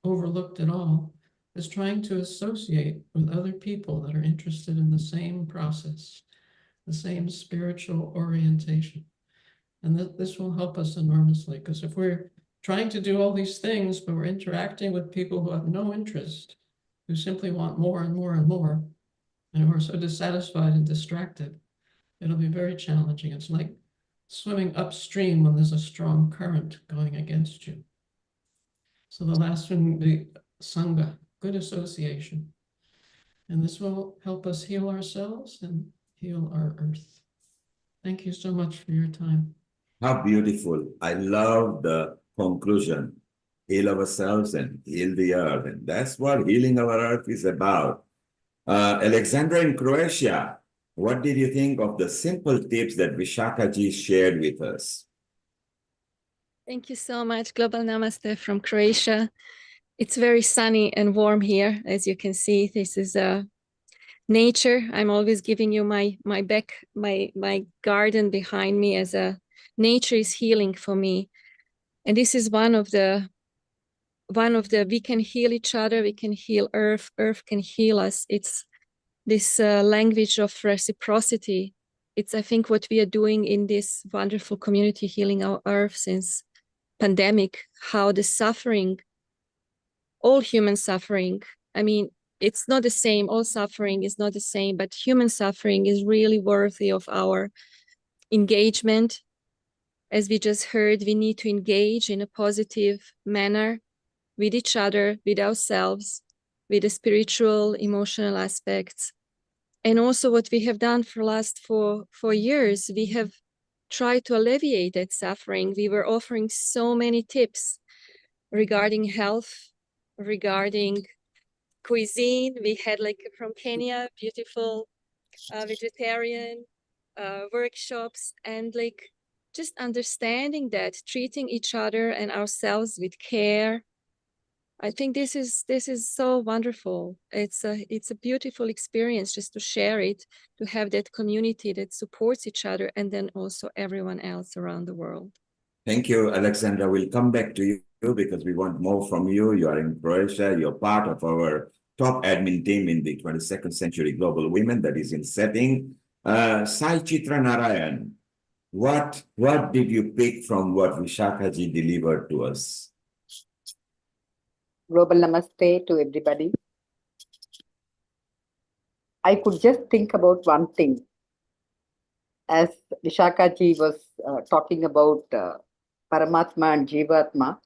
overlooked at all, is trying to associate with other people that are interested in the same process, the same spiritual orientation. And this will help us enormously, because if we're trying to do all these things, but we're interacting with people who have no interest, who simply want more and more and more, and who are so dissatisfied and distracted, it'll be very challenging. It's like swimming upstream when there's a strong current going against you. So the last one would be Sangha, good association. And this will help us heal ourselves and heal our earth. Thank you so much for your time. How beautiful. I love the conclusion. Heal ourselves and heal the earth. And that's what healing our earth is about. Alexandra in Croatia, what did you think of the simple tips that Vishakaji shared with us? Thank you so much. Global Namaste from Croatia. It's very sunny and warm here. As you can see, this is nature. I'm always giving you my garden behind me as a nature is healing for me. And this is one of the we can heal each other. We can heal earth. Earth can heal us. It's this language of reciprocity. It's, I think, what we are doing in this wonderful community, healing our earth since pandemic, how the suffering, all human suffering, I mean, it's not the same. All suffering is not the same, but human suffering is really worthy of our engagement. As we just heard, we need to engage in a positive manner with each other, with ourselves, with the spiritual, emotional aspects. And also what we have done for the last four years, we have tried to alleviate that suffering. We were offering so many tips regarding health, regarding cuisine. We had like from Kenya, beautiful vegetarian workshops, and like just understanding that, treating each other and ourselves with care. I think this is so wonderful. It's a beautiful experience just to share it, to have that community that supports each other, and then also everyone else around the world. Thank you, Alexandra. We'll come back to you because we want more from you. You are in Croatia. You're part of our top admin team in the 22nd Century Global Women that is in setting. Sai Chitra Narayan, what did you pick from what Vishakhaji delivered to us? Global Namaste to everybody. I could just think about one thing. As Vishakhaji was talking about Paramatma and Jivatma,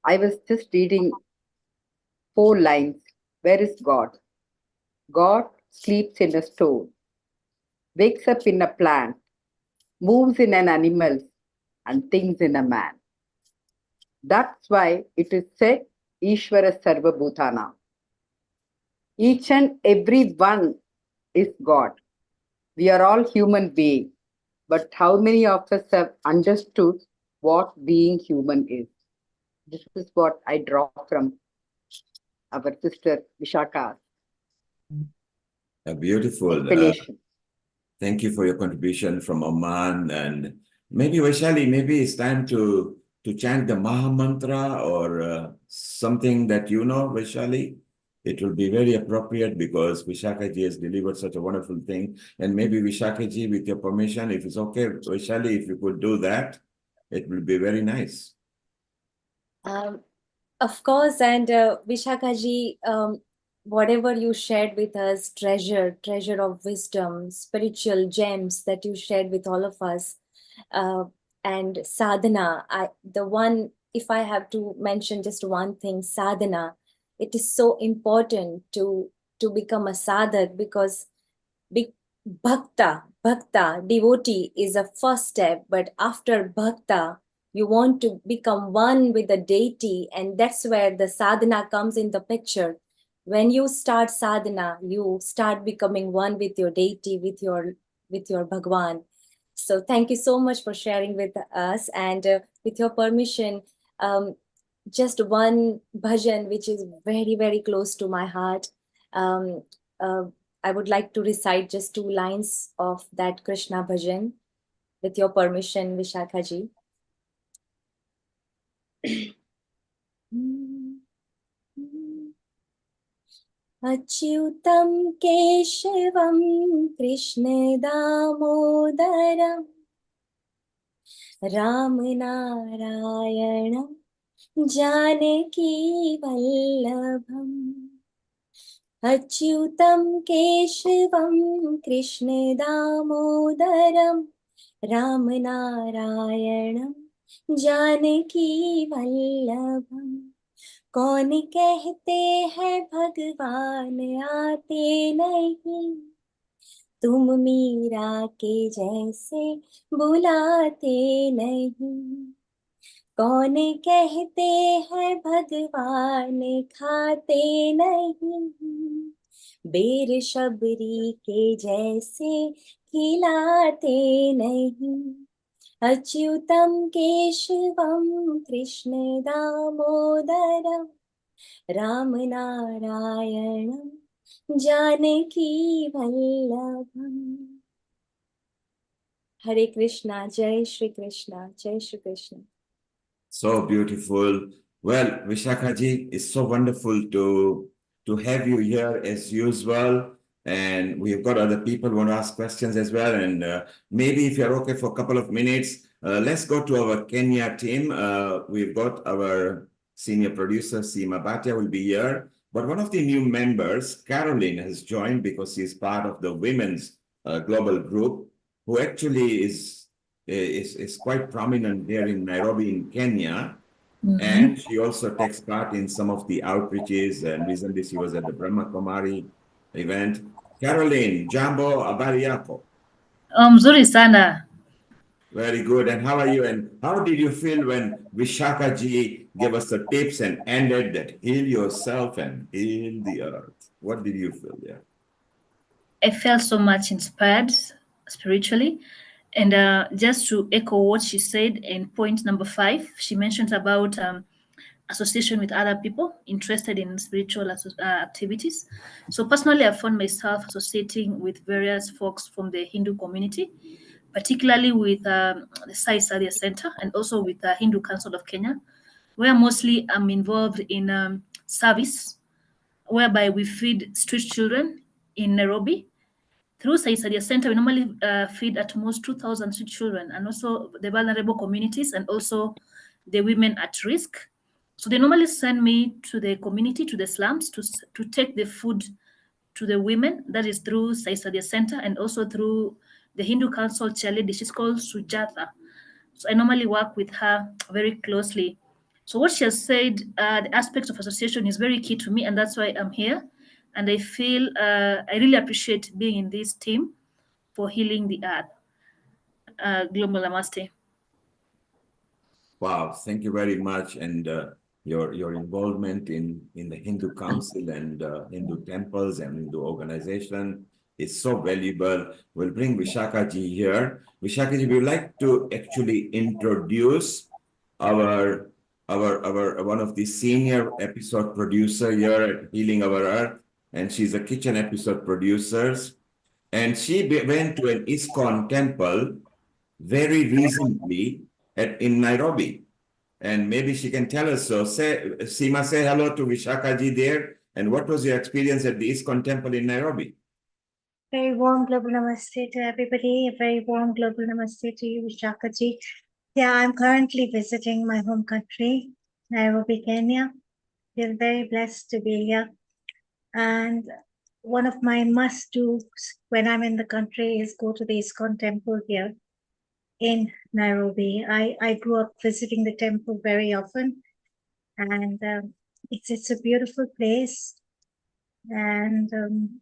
I was just reading 4 lines. Where is God? God sleeps in a stone, wakes up in a plant, moves in an animal, and thinks in a man. That's why it is said, Ishvara Sarva Bhutana. Each and every one is God. We are all human beings, but how many of us have understood what being human is? This is what I draw from our sister Vishaka. A beautiful explanation. Thank you for your contribution from Oman. And maybe Vaishali, maybe it's time to chant the Maha Mantra or something that you know, Vaishali. It will be very appropriate because Vishakhaji has delivered such a wonderful thing. And maybe Vishakhaji, with your permission, if it's okay, Vaishali, if you could do that, it will be very nice. Of course, and Vishakhaji, whatever you shared with us, treasure of wisdom, spiritual gems that you shared with all of us, and sadhana. If I have to mention just one thing, sadhana, it is so important to become a sadhak, because bhakta, devotee, is a first step, but after bhakta, you want to become one with the deity, and that's where the sadhana comes in the picture. When you start sadhana, you start becoming one with your deity, with your Bhagwan. So thank you so much for sharing with us, and with your permission, just one bhajan which is very, very close to my heart. I would like to recite just 2 lines of that Krishna bhajan, with your permission, Vishakhaji. Achyutam Keshavam Krishna Damodaram Ram Narayanam Janaki Vallabham. Achyutam Keshavam Krishna Damodaram Ram Narayanam Janaki Vallabham. कौन कहते हैं भगवान आते नहीं, तुम मीरा के जैसे बुलाते नहीं. कौन कहते हैं भगवान खाते नहीं, बेर शबरी के जैसे खिलाते नहीं. Achyutam Keshavam Krishna Damodaram Ram Narayanam Janaki Vallabham. Hare Krishna, Jai Shri Krishna, Jai Shri Krishna. So beautiful. Well, Vishakhaji, it's so wonderful to have you here as usual. And we've got other people who want to ask questions as well. And maybe if you're okay for a couple of minutes, let's go to our Kenya team. We've got our senior producer, Seema Bhatia, will be here. But one of the new members, Caroline, has joined because she's part of the women's global group, who actually is quite prominent there in Nairobi in Kenya. And she also takes part in some of the outreaches, and recently she was at the Brahma Kumari event. Caroline, Jambo, habari yako? Mzuri sana. Very good. And how are you? And how did you feel when Vishaka ji gave us the tips and ended that heal yourself and heal the earth? What did you feel there? I felt so much inspired spiritually. And just to echo what she said in point number 5, she mentioned about association with other people interested in spiritual activities. So personally, I found myself associating with various folks from the Hindu community, particularly with the Sai Sadhya Center and also with the Hindu Council of Kenya, where mostly I'm involved in service, whereby we feed street children in Nairobi. Through Sai Sadhya Center, we normally feed at most 2,000 street children and also the vulnerable communities and also the women at risk. So they normally send me to the community, to the slums, to take the food to the women. That is through Sai Sadhya Center and also through the Hindu Council chairlady. She's called Sujatha. So I normally work with her very closely. So what she has said, the aspects of association is very key to me, and that's why I'm here. And I feel I really appreciate being in this team for healing the earth. Global Namaste. Wow, thank you very much. And your involvement in the Hindu Council and Hindu temples and Hindu organization is so valuable. We'll bring Vishaka ji here. Vishaka ji, we would like to actually introduce our one of the senior episode producer here at Healing Our Earth, and she's a kitchen episode producers. And she went to an ISKCON temple very recently in Nairobi. And maybe she can tell us. So Seema, say hello to Vishaka ji there. And what was your experience at the ISKCON temple in Nairobi? Very warm global namaste to everybody. A very warm global namaste to you, Vishaka ji. Yeah, I'm currently visiting my home country, Nairobi, Kenya. Feel very blessed to be here. And one of my must-dos when I'm in the country is go to the ISKCON temple here in Nairobi. I grew up visiting the temple very often, and it's a beautiful place, and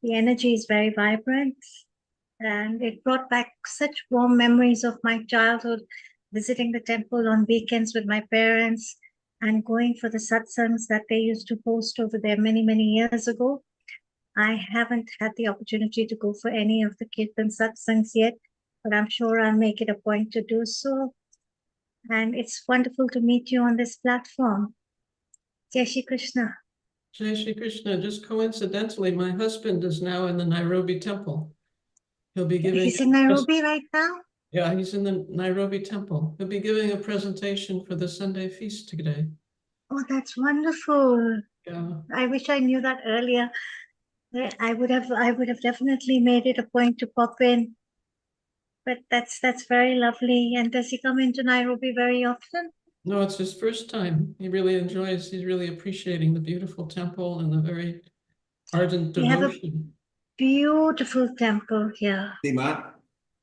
the energy is very vibrant, and it brought back such warm memories of my childhood, visiting the temple on weekends with my parents and going for the satsangs that they used to host over there many years ago. I haven't had the opportunity to go for any of the Kirtan satsangs yet, but I'm sure I'll make it a point to do so. And it's wonderful to meet you on this platform. Jai Shri Krishna. Jai Shri Krishna. Just coincidentally, my husband is now in the Nairobi temple. He'll be giving. He's in Nairobi right now? Yeah, he's in the Nairobi temple. He'll be giving a presentation for the Sunday feast today. Oh, that's wonderful. Yeah. I wish I knew that earlier. I would have definitely made it a point to pop in. But that's very lovely. And does he come into Nairobi very often? No, it's his first time. He really enjoys, he's really appreciating the beautiful temple and the very ardent devotion. We have a beautiful temple here.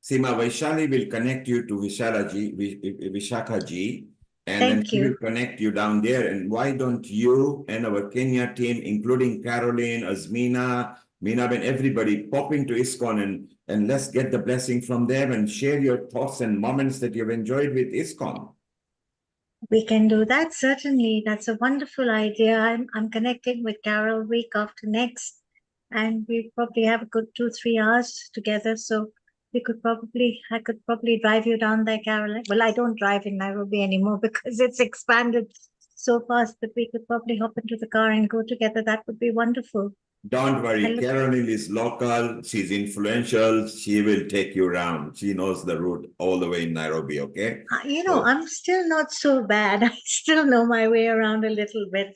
Seema, Vaishali will connect you to Vishaka ji, and then she will connect you down there. And why don't you and our Kenya team, including Caroline, Azmina, Meenaben, everybody pop into ISKCON and let's get the blessing from them and share your thoughts and moments that you've enjoyed with ISKCON. We can do that, certainly. That's a wonderful idea. I'm connecting with Carol week after next, and we probably have a good 2-3 hours together. So I could probably drive you down there, Carol. Well, I don't drive in Nairobi anymore because it's expanded so fast, but we could probably hop into the car and go together. That would be wonderful. Don't worry, Caroline is local, she's influential, she will take you around. She knows the route all the way in Nairobi, okay? I'm still not so bad. I still know my way around a little bit.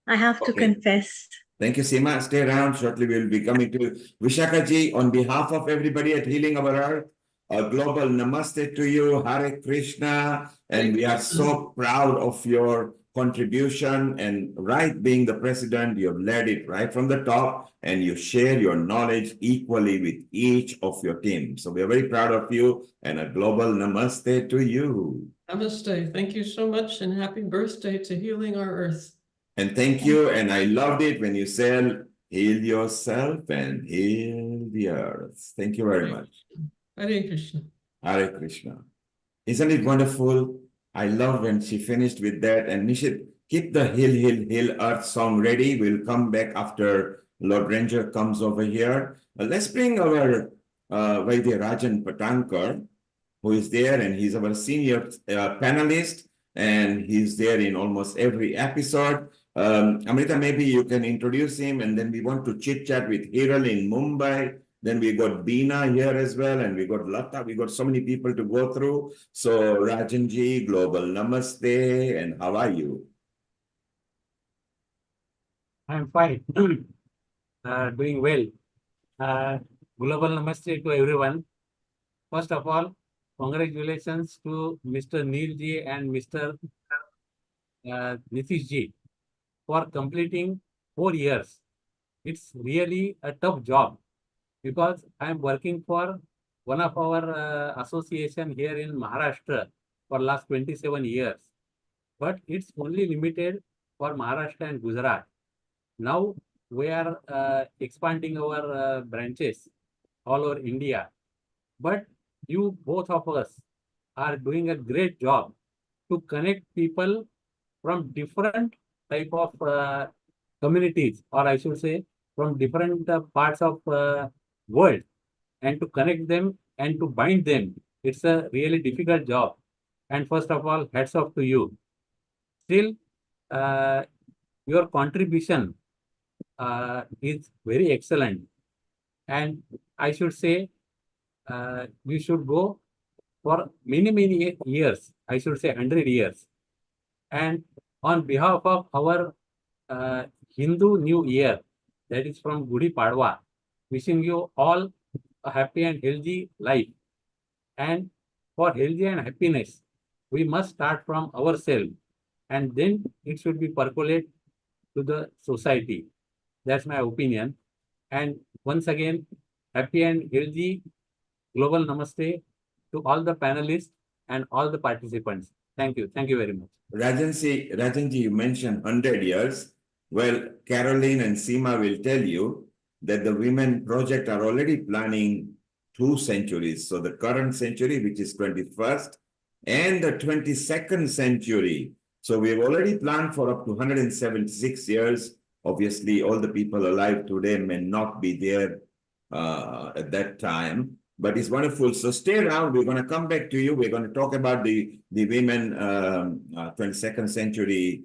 I have to confess. Thank you, Seema. Stay around. Shortly, we'll be coming to Vishaka ji. On behalf of everybody at Healing Our Earth, a global namaste to you, Hare Krishna. And we are so proud of your contribution, and right being the president, you've led it right from the top, and you share your knowledge equally with each of your team. So we are very proud of you, and a global namaste to you. Namaste. Thank you so much, and happy birthday to Healing Our Earth. And thank you. And I loved it when you said, heal yourself and heal the earth. Thank you very much. Hare Krishna. Hare Krishna. Isn't it wonderful? I love when she finished with that. And Nishit, keep the Heal, Heal, Heal Earth song ready. We'll come back after Lord Ranger comes over here. Let's bring our Vaidya Rajan Patankar, who is there, and he's our senior panelist, and he's there in almost every episode. Amrita, maybe you can introduce him, and then we want to chit-chat with Hiral in Mumbai. Then we got Beena here as well, and we got Lata. We got so many people to go through. So Rajanji, global namaste, and how are you? I'm fine. Doing well. Global namaste to everyone. First of all, congratulations to Mr. Neilji and Mr. Nitishji for completing 4 years. It's really a tough job because I'm working for one of our association here in Maharashtra for last 27 years. But it's only limited for Maharashtra and Gujarat. Now we are expanding our branches all over India. But you, both of us, are doing a great job to connect people from different type of communities, or I should say from different parts of world, and to connect them and to bind them. It's a really difficult job. And first of all, hats off to you. Still, your contribution is very excellent. And I should say, you should go for many, many years. I should say 100 years. And on behalf of our Hindu New Year, that is from Gudi Padwa, wishing you all a happy and healthy life. And for healthy and happiness, we must start from ourselves, and then it should be percolate to the society. That's my opinion. And once again, happy and healthy global namaste to all the panelists and all the participants. Thank you. Thank you very much. Rajanji, you mentioned 100 years. Well, Caroline and Seema will tell you that the Women Project are already planning 2 centuries. So the current century, which is 21st, and the 22nd century. So we've already planned for up to 176 years. Obviously, all the people alive today may not be there at that time, but it's wonderful. So stay around. We're going to come back to you. We're going to talk about the women 22nd century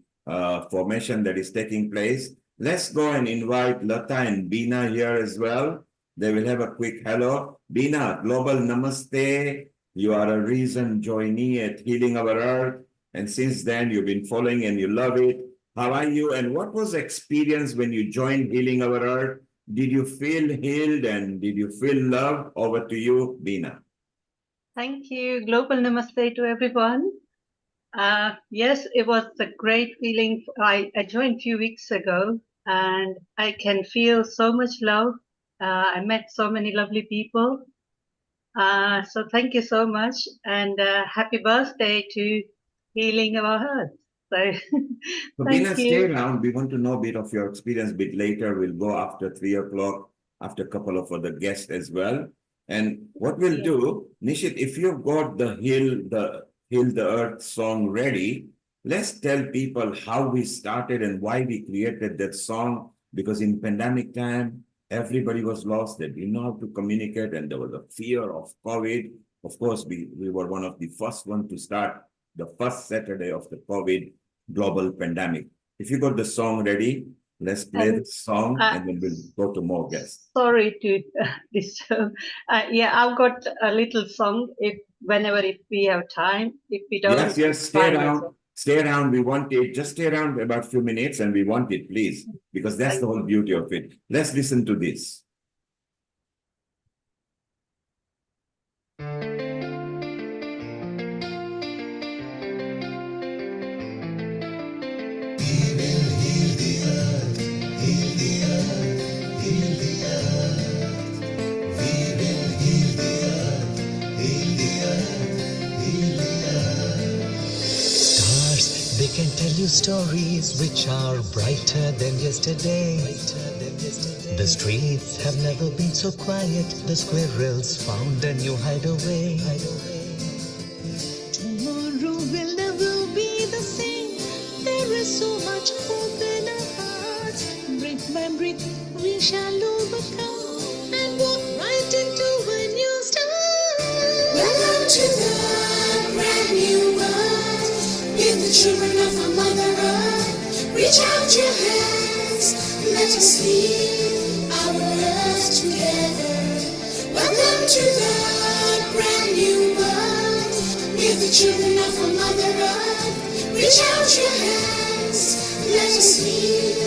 formation that is taking place. Let's go and invite Lata and Beena here as well. They will have a quick hello. Beena, global namaste. You are a recent joinee at Healing Our Earth. And since then, you've been following and you love it. How are you? And what was the experience when you joined Healing Our Earth? Did you feel healed and did you feel love? Over to you, Beena. Thank you. Global namaste to everyone. Yes, it was a great feeling. I joined a few weeks ago and I can feel so much love. I met so many lovely people. So thank you so much, and happy birthday to Healing Our Earth. So Beena, stay around. We want to know a bit of your experience a bit later. We'll go after 3 o'clock, after a couple of other guests as well. And what we'll do, Nishit, if you've got the Heal the Earth song ready, let's tell people how we started and why we created that song. Because in pandemic time, everybody was lost. They didn't know how to communicate, and there was a fear of COVID. Of course, we were one of the first ones to start the first Saturday of the COVID global pandemic. If you got the song ready, let's play the song and then we'll go to more guests. Sorry to disturb. Yeah, I've got a little song if we have time. If we don't, Yes, stay around. Stay around. We want it. Just stay around about a few minutes and we want it, please, because that's the whole beauty of it. Let's listen to this. can tell you stories which are brighter than yesterday. The streets have never been so quiet. The squirrels found a new hideaway. Tomorrow will never be the same. There is so much hope in our hearts. Brick by brick, we shall overcome and walk right into a new start. Welcome to the brand new world. Give the children of our Mother Earth. Reach out your hands. Let us heal our earth together. Welcome to the brand new world. Give the children of our Mother Earth. Reach out your hands. Let us heal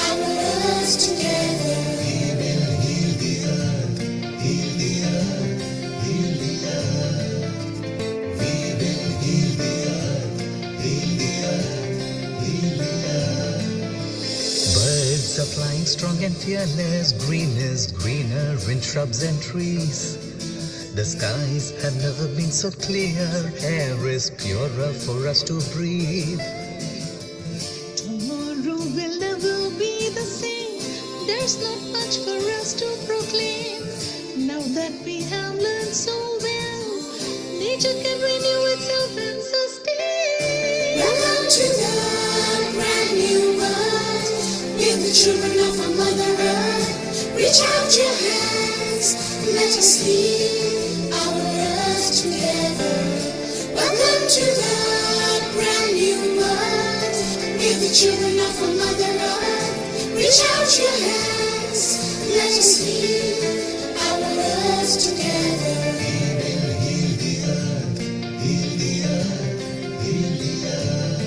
our earth together. We will heal the earth. Heal the earth. Heal the earth. We will heal the earth. Heal the earth. Heal the earth. Birds are flying strong and fearless. Green is greener in shrubs and trees. The skies have never been so clear. Air is purer for us to breathe. Tomorrow will never be the same. There's not much for us to proclaim. Now that we have learned so well, nature can renew itself and sustain. Welcome to the brand new world. Give the children of our Mother Earth. Reach out your hands. Let us heal our earth together. Welcome to the brand new world. Give the children of our Mother Earth. Reach out your hands. Let us heal our earth together. We will heal the earth. Heal the earth. Heal the earth.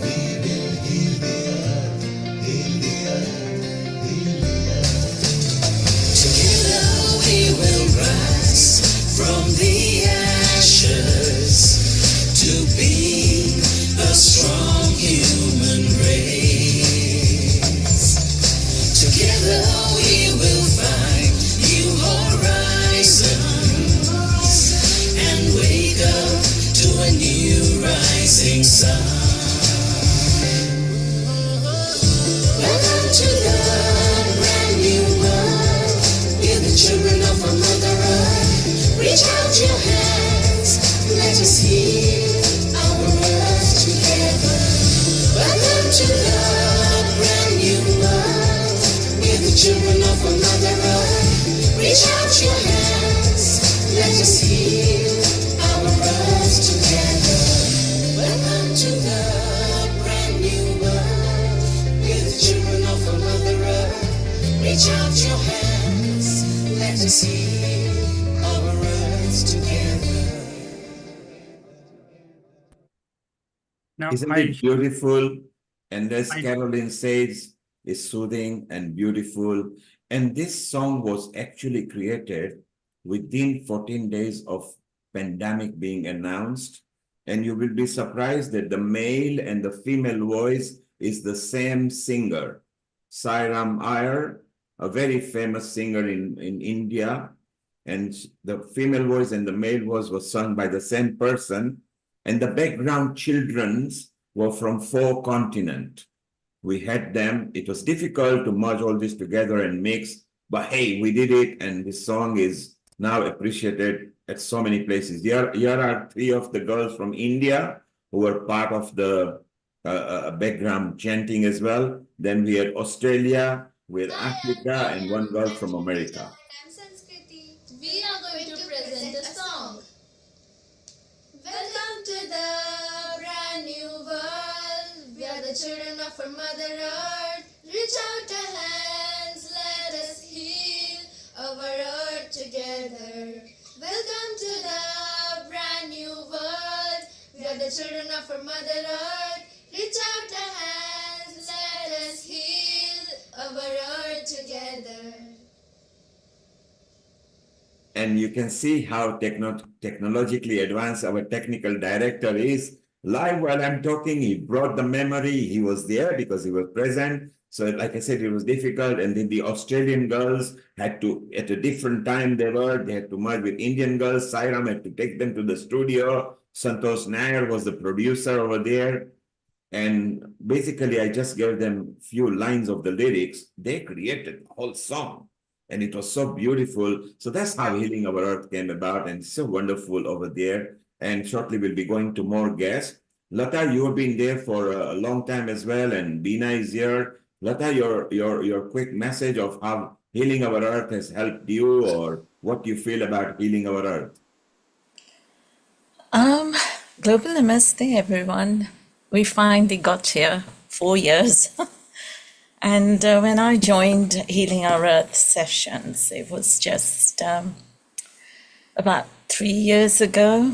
We will heal the earth. Heal the earth. Heal the earth. Together we will rise from the ashes to be a strong human race. Together we will find new horizons and wake up to a new rising sun. Welcome to the brand new world. We're the children of our Mother Earth. Reach out your hands. Let us heal our earth together. Welcome to the brand new world. We're the children of our Mother Earth. Reach out your hands. Let us heal our earth together. Welcome to the brand new world. We're the children of our Mother Earth. Reach out your hands. Let us heal our earth together. Now, Isn't it beautiful? And as Caroline says, it's soothing and beautiful. And this song was actually created within 14 days of pandemic being announced. And you will be surprised that the male and the female voice is the same singer. Sairam Iyer, a very famous singer in India. And the female voice and the male voice was sung by the same person. And the background childrens were from 4 continents. We had them. It was difficult to merge all this together and mix, but hey, we did it. And this song is now appreciated at so many places. Here are 3 of the girls from India who were part of the background chanting as well. Then we had Australia, we had Africa, and 1 girl from America. We are going to present a song. Welcome to the brand new world. We are the children of our Mother Earth. Reach out our hands, let us heal our earth together. Welcome to the brand new world. We are the children of our Mother Earth. Reach out our hands, let us heal our earth together. And you can see how technologically advanced our technical director is. Live while I'm talking, he brought the memory. He was there because he was present. So like I said, it was difficult. And then the Australian girls had to, at a different time they had to merge with Indian girls. Sairam had to take them to the studio. Santosh Nair was the producer over there. And basically, I just gave them few lines of the lyrics. They created a whole song, and it was so beautiful. So that's how Healing Our Earth came about, and so wonderful over there. And shortly, we'll be going to more guests. Lata, you have been there for a long time as well, and Bina is here. Lata, your quick message of how Healing Our Earth has helped you, or what you feel about Healing Our Earth. Global Namaste, everyone. We finally got here, 4 years. And when I joined Healing Our Earth sessions, it was just about 3 years ago.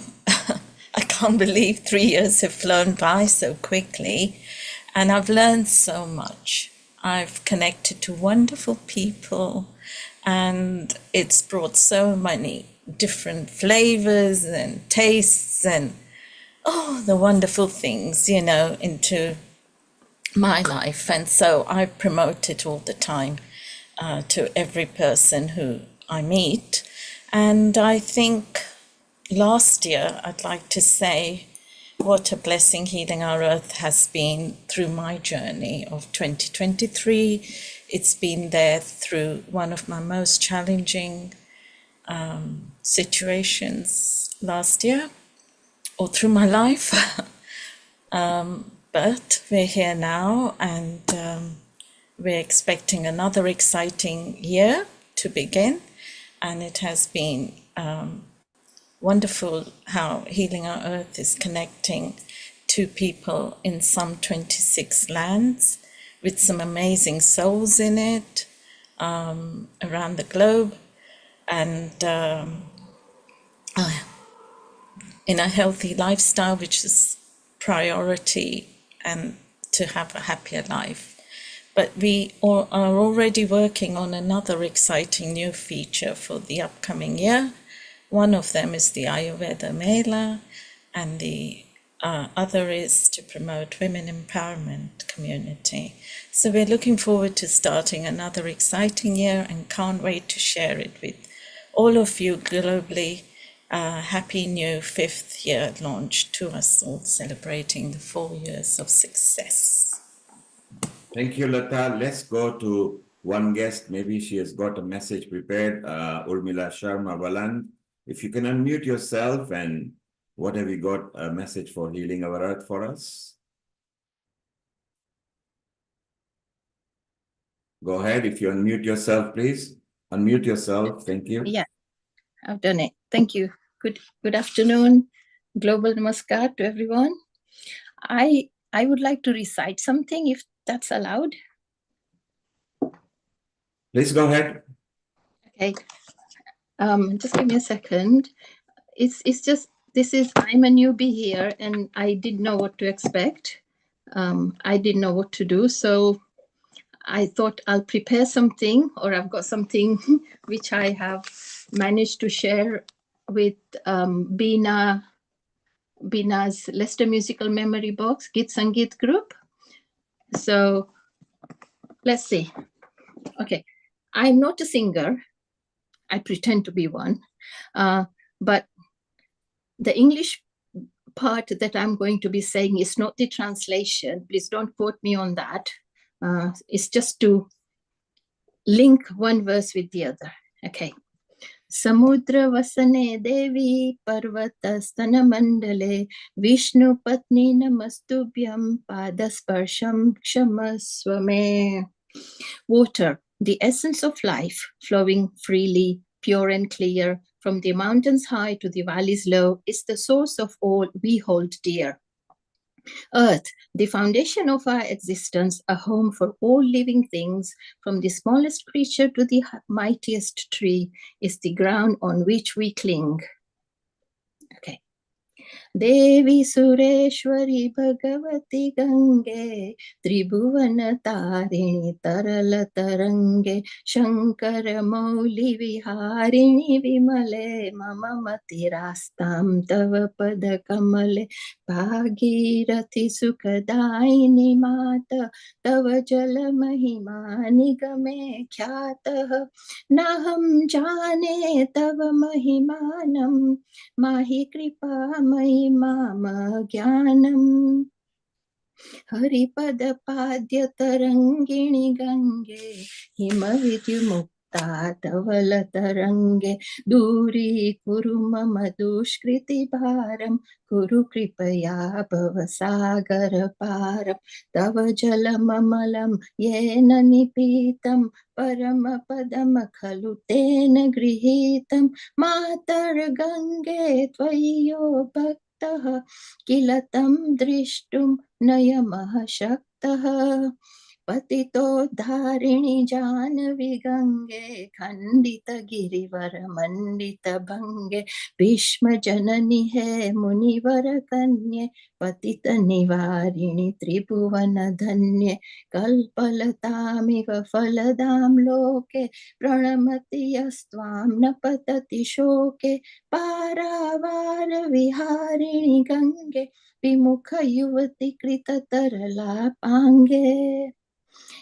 I can't believe 3 years have flown by so quickly. And I've learned so much. I've connected to wonderful people, and it's brought so many different flavors and tastes and the wonderful things, into my life. And so I promote it all the time to every person who I meet. And I think last year, I'd like to say what a blessing Healing Our Earth has been through my journey of 2023. It's been there through one of my most challenging situations last year, or through my life. But we're here now, and we're expecting another exciting year to begin. And it has been wonderful how Healing Our Earth is connecting to people in some 26 lands with some amazing souls in it around the globe, and in a healthy lifestyle, which is priority, and to have a happier life. But we are already working on another exciting new feature for the upcoming year. One of them is the Ayurveda Mela, and the other is to promote women empowerment community. So we're looking forward to starting another exciting year, and can't wait to share it with all of you globally. Happy new 5th year launch to us all, celebrating the 4 years of success. Thank you, Lata. Let's go to one guest. Maybe she has got a message prepared. Urmila Sharma Valand. If you can unmute yourself, and what have you got a message for Healing Our Earth for us? Go ahead. If you unmute yourself, please. Unmute yourself. Thank you. Yeah, I've done it. Thank you. Good afternoon. Global Namaskar to everyone. I would like to recite something, if that's allowed. Please go ahead. Okay. Just give me a second. It's just, I'm a newbie here, and I didn't know what to expect. I didn't know what to do. So I thought I'll prepare something, or I've got something which I have managed to share with Bina's Leicester Musical Memory Box, Git Sangeet group. So let's see. Okay, I'm not a singer. I pretend to be one. But the English part that I'm going to be saying is not the translation. Please don't quote me on that. It's just to link one verse with the other. Okay. Samudra vasane devi parvata stana mandale Vishnu patni namastubhyam padasparsham kshamaswame. Water, the essence of life, flowing freely, pure and clear, from the mountains high to the valleys low, is the source of all we hold dear. Earth, the foundation of our existence, a home for all living things, from the smallest creature to the mightiest tree, is the ground on which we cling. Okay. Devi Sureshwari Bhagavati Gange Tribhuvana Tarini Tarala Tarange Shankara Mauli Viharini Vimale Mamamati Rastam Tava Pada Kamale Bhagirathi Sukadaini Mata Tava Jala Mahima Nigame Khyatah Naham Jane Tava Mahimanam Mahi Kripa Mahi Mama Jnanam. Haripad पाद्य Tarangini Gange him विद्युमुक्ता धवल तरंगे दूरी कुरु मम दुष्कृति भारम कुरु कृपया भव सागर पारम तव जलममलं येन निपीतं परम पदम खलु तेन गृहीतं मातर्गंगे त्वय्यो भक्तः किल तं द्रष्टुं नयमः शक्तः पतितोद्धारिणि जाह्नवी गंगे खंडित गिरिवर मंडित भंगे भीष्म जननी है मुनिवर कन्ये पतित निवारिणि त्रिभुवन धन्ये कल्पलतामिव फलदां लोके प्रणमति यस्त्वां न पतति शोके पारावार विहारिणि गंगे विमुख युवती कृत तरलापांगे.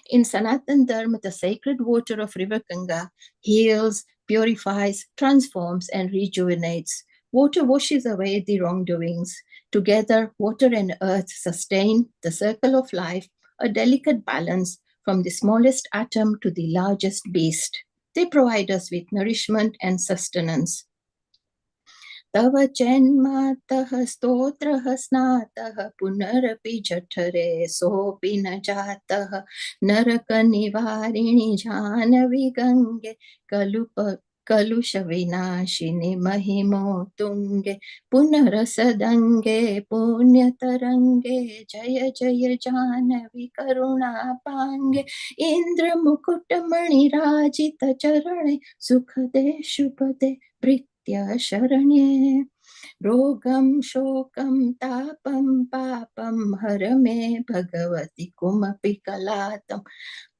In Sanatan Dharma, the sacred water of river Ganga heals, purifies, transforms, and rejuvenates. Water washes away the wrongdoings. Together, water and earth sustain the circle of life, a delicate balance from the smallest atom to the largest beast. They provide us with nourishment and sustenance. तव चेन्मातः स्तोत्रः स्नातः पुनरपि जठरे सोऽपि न जातः नरकनिवारिणि जाह्नवी गङ्गे कलुषविनाशिनि महिमोत्तुङ्गे पुनरसदङ्गे पुण्यतरङ्गे जय जय जाह्नवी करुणापाङ्गे इन्द्रमुकुटमणिराजितचरणे सुखदे शुभदे शरण्ये रोगं शोकं तापं पापं हर मे भगवति कुमपि कलातं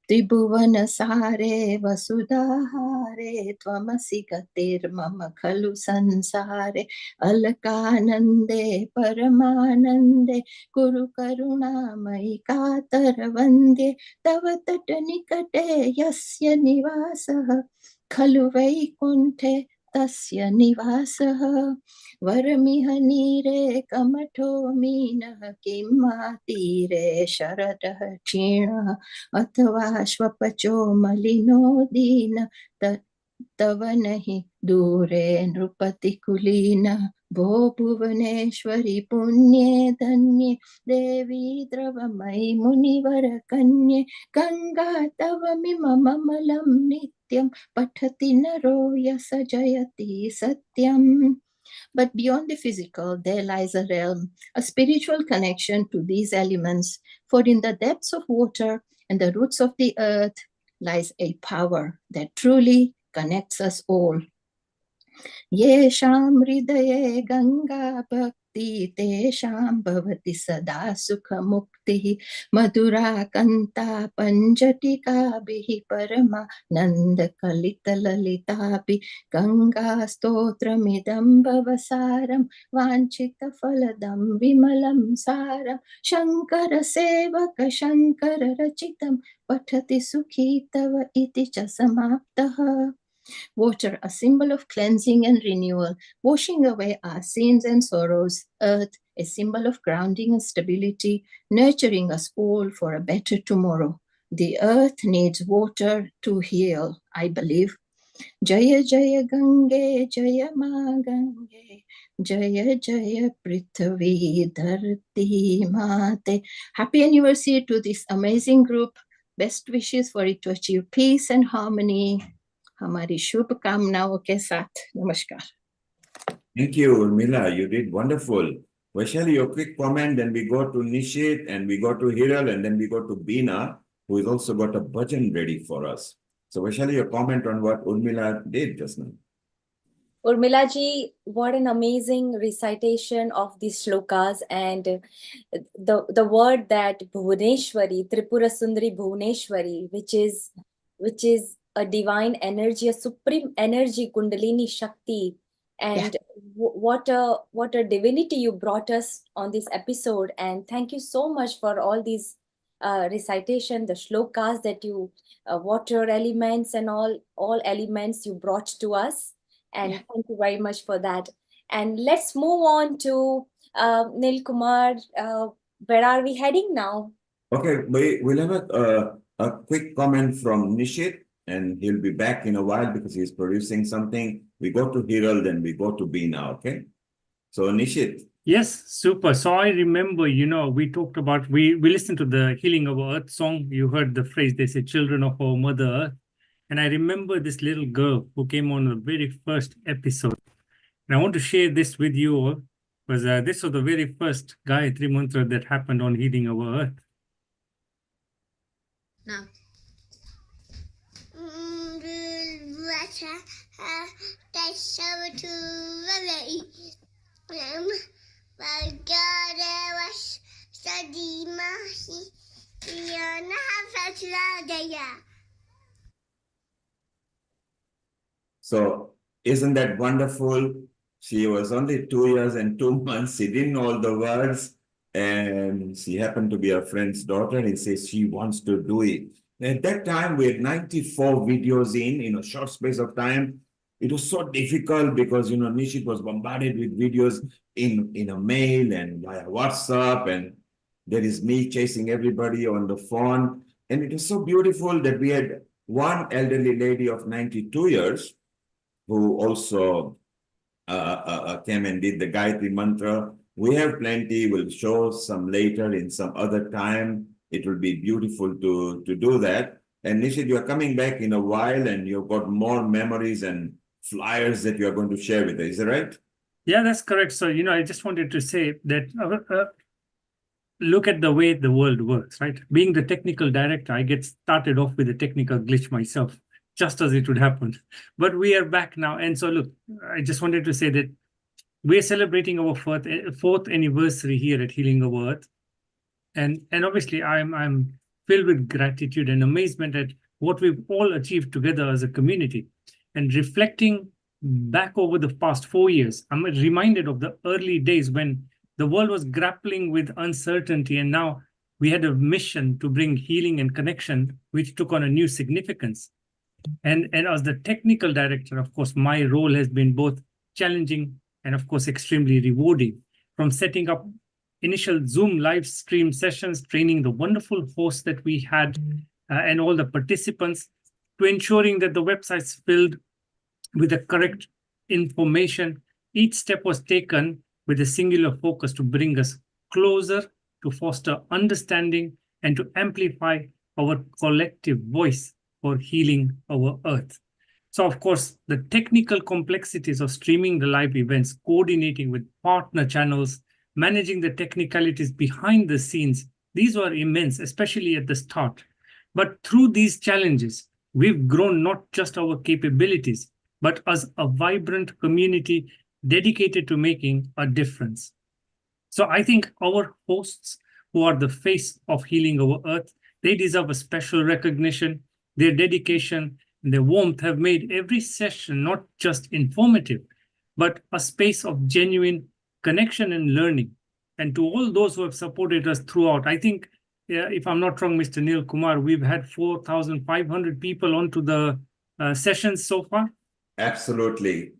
त्रिभुवनसारे वसुधाहारे त्वमसि गतिर्मम खलु संसारे अलकानन्दे परमानन्दे कुरु करुणामयि कातरवन्द्ये तव तटनिकटे यस्य निवासः खलु वैकुण्ठे तस्य निवासः वरमिह नीरे कमठो मीनः किं तीरे शरदः क्षीणः अथवा श्वपचो मलिनो दीन तव नहि दूरे नृपति कुलीनः भो भुवनेश्वरि पुण्ये धन्ये देवी द्रवमयि मुनिवर कन्ये गंगा तव मिममलं नित्यं पठति नरो यस जयति सत्यम्. But beyond the physical, there lies a realm, a spiritual connection to these elements. For in the depths of water and the roots of the earth lies a power that truly connects us all. येषां हृदये गंगा भक्ति तेषां भवति सदा सुखमुक्तिः मधुरा कन्ता पञ्जटिकाभिः परमानन्दकलितललितापि गंगा स्तोत्रमिदं भवसारं वाञ्छितफलदं विमलं सारं शङ्कर सेवक शङ्कर रचितं पठति सुखी तव इति च समाप्तः. Water, a symbol of cleansing and renewal, washing away our sins and sorrows. Earth, a symbol of grounding and stability, nurturing us all for a better tomorrow. The earth needs water to heal, I believe. Jaya Jaya Gange, Jaya Ma Gange, Jaya Jaya Prithvi Dharti Mate. Happy anniversary to this amazing group. Best wishes for it to achieve peace and harmony. हमारी शुभकामनाओं के साथ नमस्कार. Thank you, Urmila. You did wonderful. Vaishali, your quick comment, then we go to Nishit, and we go to Hiral, and then we go to Beena, who has also got a bhajan ready for us. So Vaishali, your comment on what Urmila did just now. Urmila ji, what an amazing recitation of these shlokas, and the word that Bhuvaneshwari, Tripura Sundari Bhuvaneshwari, which is a divine energy, a supreme energy, Kundalini Shakti, and what a divinity you brought us on this episode. And thank you so much for all these recitation, the shlokas that you water elements and all elements you brought to us. And thank you very much for that. And let's move on to Nil Kumar. where are we heading now? Okay, we'll have a quick comment from Nishit, and he'll be back in a while because he's producing something. We go to Hiral, then we go to Beena, okay? So Nishit. Yes, super. So I remember, we talked about, we listened to the Healing Our Earth song. You heard the phrase, they say, children of our Mother Earth. And I remember this little girl who came on the very first episode. And I want to share this with you all, because this was the very first Gayatri Mantra that happened on Healing Our Earth. Now. So isn't that wonderful? She was only 2 years and 2 months. She didn't know all the words. And she happened to be a friend's daughter. And he says she wants to do it. At that time, we had 94 videos in a short space of time. It was so difficult because, Nishit was bombarded with videos in a mail and via WhatsApp. And there is me chasing everybody on the phone. And it was so beautiful that we had one elderly lady of 92 years who also came and did the Gayatri Mantra. We have plenty. We'll show some later in some other time. It will be beautiful to do that. And Nishit, you're coming back in a while and you've got more memories and flyers that you're going to share with us. Is that right? Yeah, that's correct. So, I just wanted to say that look at the way the world works, right? Being the technical director, I get started off with a technical glitch myself, just as it would happen. But we are back now. And so, look, I just wanted to say that we're celebrating our fourth anniversary here at Healing Our Earth. And obviously, I'm filled with gratitude and amazement at what we've all achieved together as a community. And reflecting back over the past 4 years, I'm reminded of the early days when the world was grappling with uncertainty, and now we had a mission to bring healing and connection, which took on a new significance. And as the technical director, of course, my role has been both challenging and, of course, extremely rewarding. From setting up initial Zoom live stream sessions, training the wonderful hosts that we had and all the participants, to ensuring that the website's filled with the correct information. Each step was taken with a singular focus to bring us closer, to foster understanding, and to amplify our collective voice for healing our earth. So, of course, the technical complexities of streaming the live events, coordinating with partner channels, managing the technicalities behind the scenes, these were immense, especially at the start. But through these challenges, we've grown not just our capabilities, but as a vibrant community dedicated to making a difference. So I think our hosts, who are the face of Healing Our Earth, they deserve a special recognition. Their dedication and their warmth have made every session not just informative, but a space of genuine connection and learning. And to all those who have supported us throughout, I think, if I'm not wrong, Mr. Neil Kumar, we've had 4,500 people onto the sessions so far. Absolutely.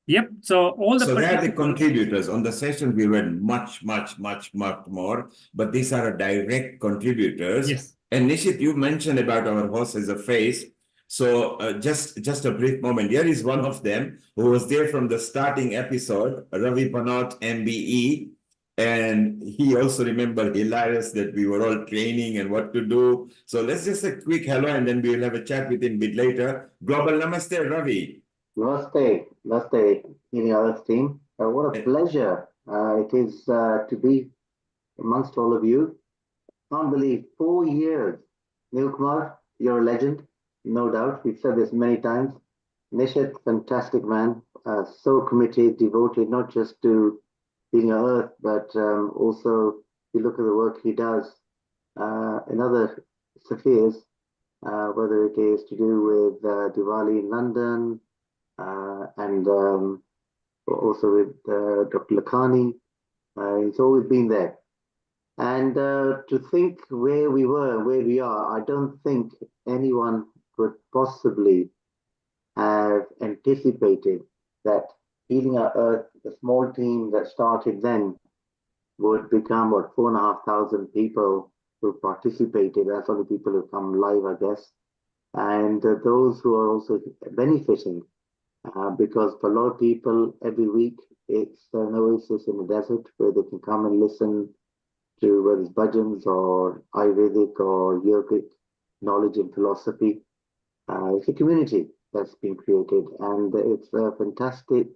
Yep. So all the they are the contributors. On the session, we were much more, but these are direct contributors. Yes. And Nishit, you mentioned about our host as a face. So just a brief moment. Here is one of them who was there from the starting episode, Ravi Panot, MBE. And he also remembered hilarious that we were all training and what to do. So let's just a quick hello and then we'll have a chat with him a bit later. Global Namaste, Ravi. Namaste, Healing Our Earth team. What a pleasure it is to be amongst all of you. Can't believe 4 years. Neil Kumar, you're a legend, no doubt. We've said this many times. Nishit, fantastic man, so committed, devoted, not just to Healing Our Earth, but also you look at the work he does in other spheres, whether it is to do with Diwali in London, and also with Dr. Lakhani. He's always been there. And to think where we were, where we are, I don't think anyone could possibly have anticipated that Healing Our Earth, the small team that started then, would become what 4,500 people who participated. That's only people who come live, I guess, and those who are also benefiting, because for a lot of people every week it's an oasis in the desert where they can come and listen to whether it's bhajans or Ayurvedic or yogic knowledge and philosophy. It's a community that's been created, and it's a fantastic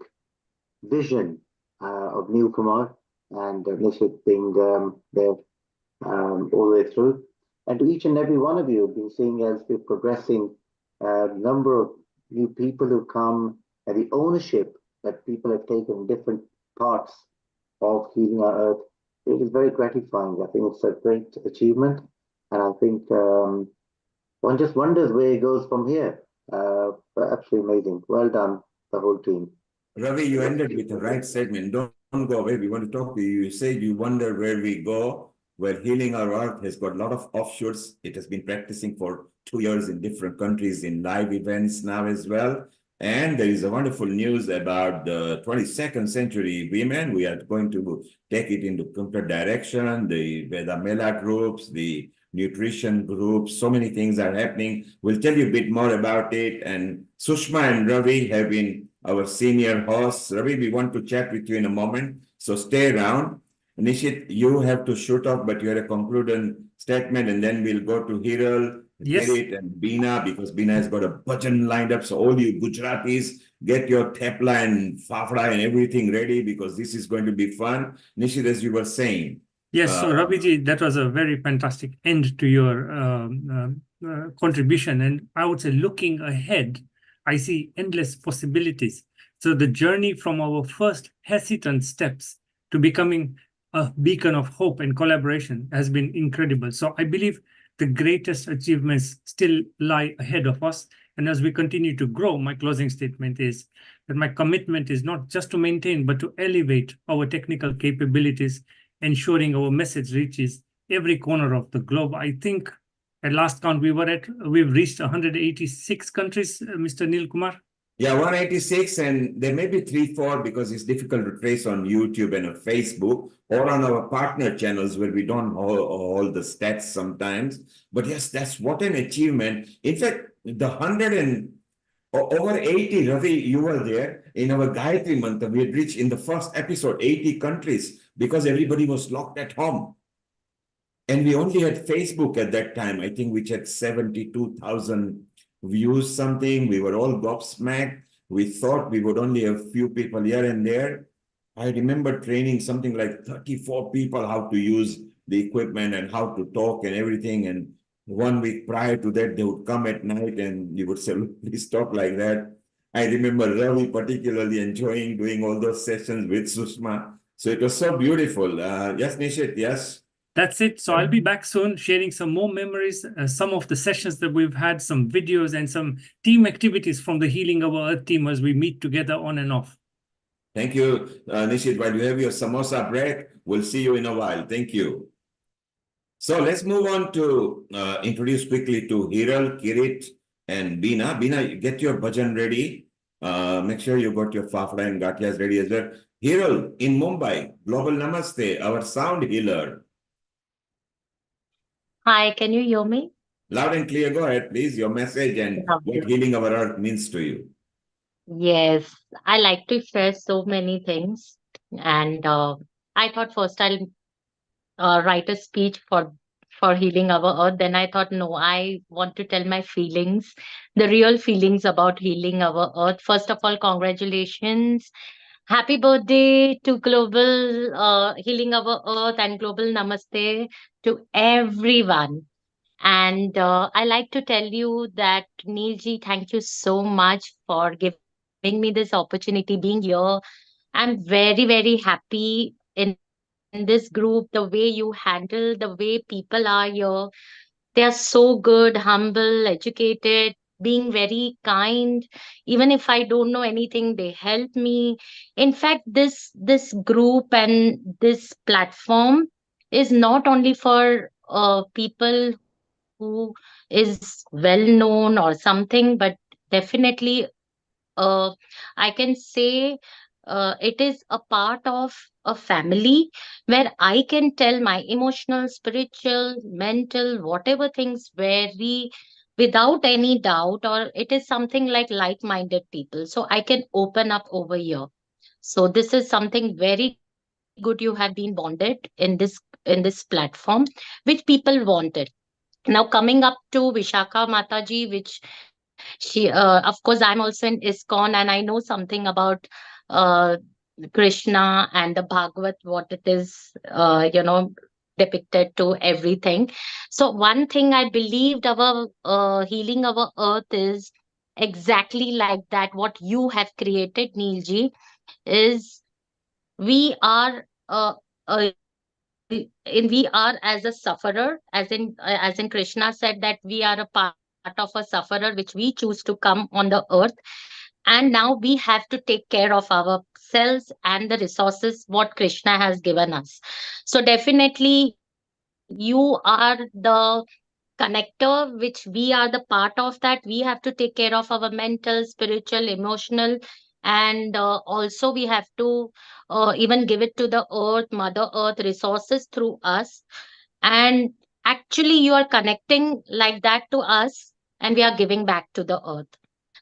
vision of Neil Kumar and Nishit being there all the way through. And to each and every one of you, been seeing as we're progressing, number of new people who come and the ownership that people have taken in different parts of healing our earth. It is very gratifying. I think it's a great achievement, and I think one just wonders where it goes from here. But absolutely amazing. Well done, the whole team. Ravi, you ended with the right segment. Don't go away. We want to talk to you. You said you wonder where we go. Where Healing Our Earth has got a lot of offshoots. It has been practicing for 2 years in different countries in live events now as well. And there is a wonderful news about the 22nd century women. We are going to take it into complete direction. The Veda Mela groups, the nutrition groups, so many things are happening. We'll tell you a bit more about it. And Sushma and Ravi have been our senior hosts. Ravi, we want to chat with you in a moment, so stay around. Nishit, you have to shoot off, but you had a concluding statement, and then we'll go to Hiral, Yes. Kirit, and Bina, because Bina has got a bhajan lined up. So all you Gujaratis, get your thepla and fafda and everything ready, because this is going to be fun. Nishit, as you were saying. Yes, so Raviji, that was a very fantastic end to your contribution. And I would say looking ahead, I see endless possibilities. So the journey from our first hesitant steps to becoming a beacon of hope and collaboration has been incredible. So I believe the greatest achievements still lie ahead of us. And as we continue to grow, my closing statement is that my commitment is not just to maintain, but to elevate our technical capabilities, ensuring our message reaches every corner of the globe. I think at last count, we've reached 186 countries, Mr. Neil Kumar. Yeah, 186, and there may be 3-4 because it's difficult to trace on YouTube and on Facebook or on our partner channels where we don't hold the stats sometimes. But yes, that's what an achievement. In fact, the 100 and over 80, Ravi, you were there in our Gayatri Mantra. We had reached in the first episode 80 countries because everybody was locked at home. And we only had Facebook at that time, I think, which had 72,000 views something. We were all gobsmacked. We thought we would only have a few people here and there. I remember training something like 34 people how to use the equipment and how to talk and everything. And 1 week prior to that, they would come at night and you would say, please talk like that. I remember Ravi particularly enjoying doing all those sessions with Sushma. So it was so beautiful. Yes, Nishit, yes. That's it. So I'll be back soon sharing some more memories, some of the sessions that we've had, some videos and some team activities from the Healing Our Earth team as we meet together on and off. Thank you, Nishit. While you have your samosa break, we'll see you in a while. Thank you. So let's move on to introduce quickly to Hiral, Kirit, and Bina. Bina, get your bhajan ready. Make sure you got your fafda and gatiyas ready as well. Hiral in Mumbai, Global Namaste, our sound healer. Hi, can you hear me? Loud and clear. Go ahead, please. Your message and what Healing Our Earth means to you. Yes, I like to share so many things. And I thought first I'll write a speech for Healing Our Earth. Then I thought, no, I want to tell my feelings, the real feelings about Healing Our Earth. First of all, congratulations. Happy birthday to Global Healing Our Earth and Global Namaste to everyone. And I like to tell you that, Neilji, thank you so much for giving me this opportunity, being here. I'm very, very happy in this group, the way you handle, the way people are here. They are so good, humble, educated, being very kind. Even if I don't know anything, they help me. In fact, this group and this platform is not only for people who is well known or something, but definitely I can say it is a part of a family where I can tell my emotional, spiritual, mental, whatever things very without any doubt, or it is something like like-minded people. So I can open up over here. So this is something very good you have been bonded in this platform, which people wanted. Now coming up to Vishaka Mataji, which she of course I'm also in ISKCON and I know something about uh Krishna and the Bhagavad, what it is depicted to everything. So one thing I believed our healing our earth is exactly like that. What you have created, Neilji, is we are we are as a sufferer, as in Krishna said that we are a part of a sufferer which we choose to come on the earth, and now we have to take care of ourselves and the resources what Krishna has given us. So definitely you are the connector, which we are the part of that. We have to take care of our mental, spiritual, emotional, and also we have to even give it to the earth, Mother Earth, resources through us. And actually, you are connecting like that to us, and we are giving back to the earth.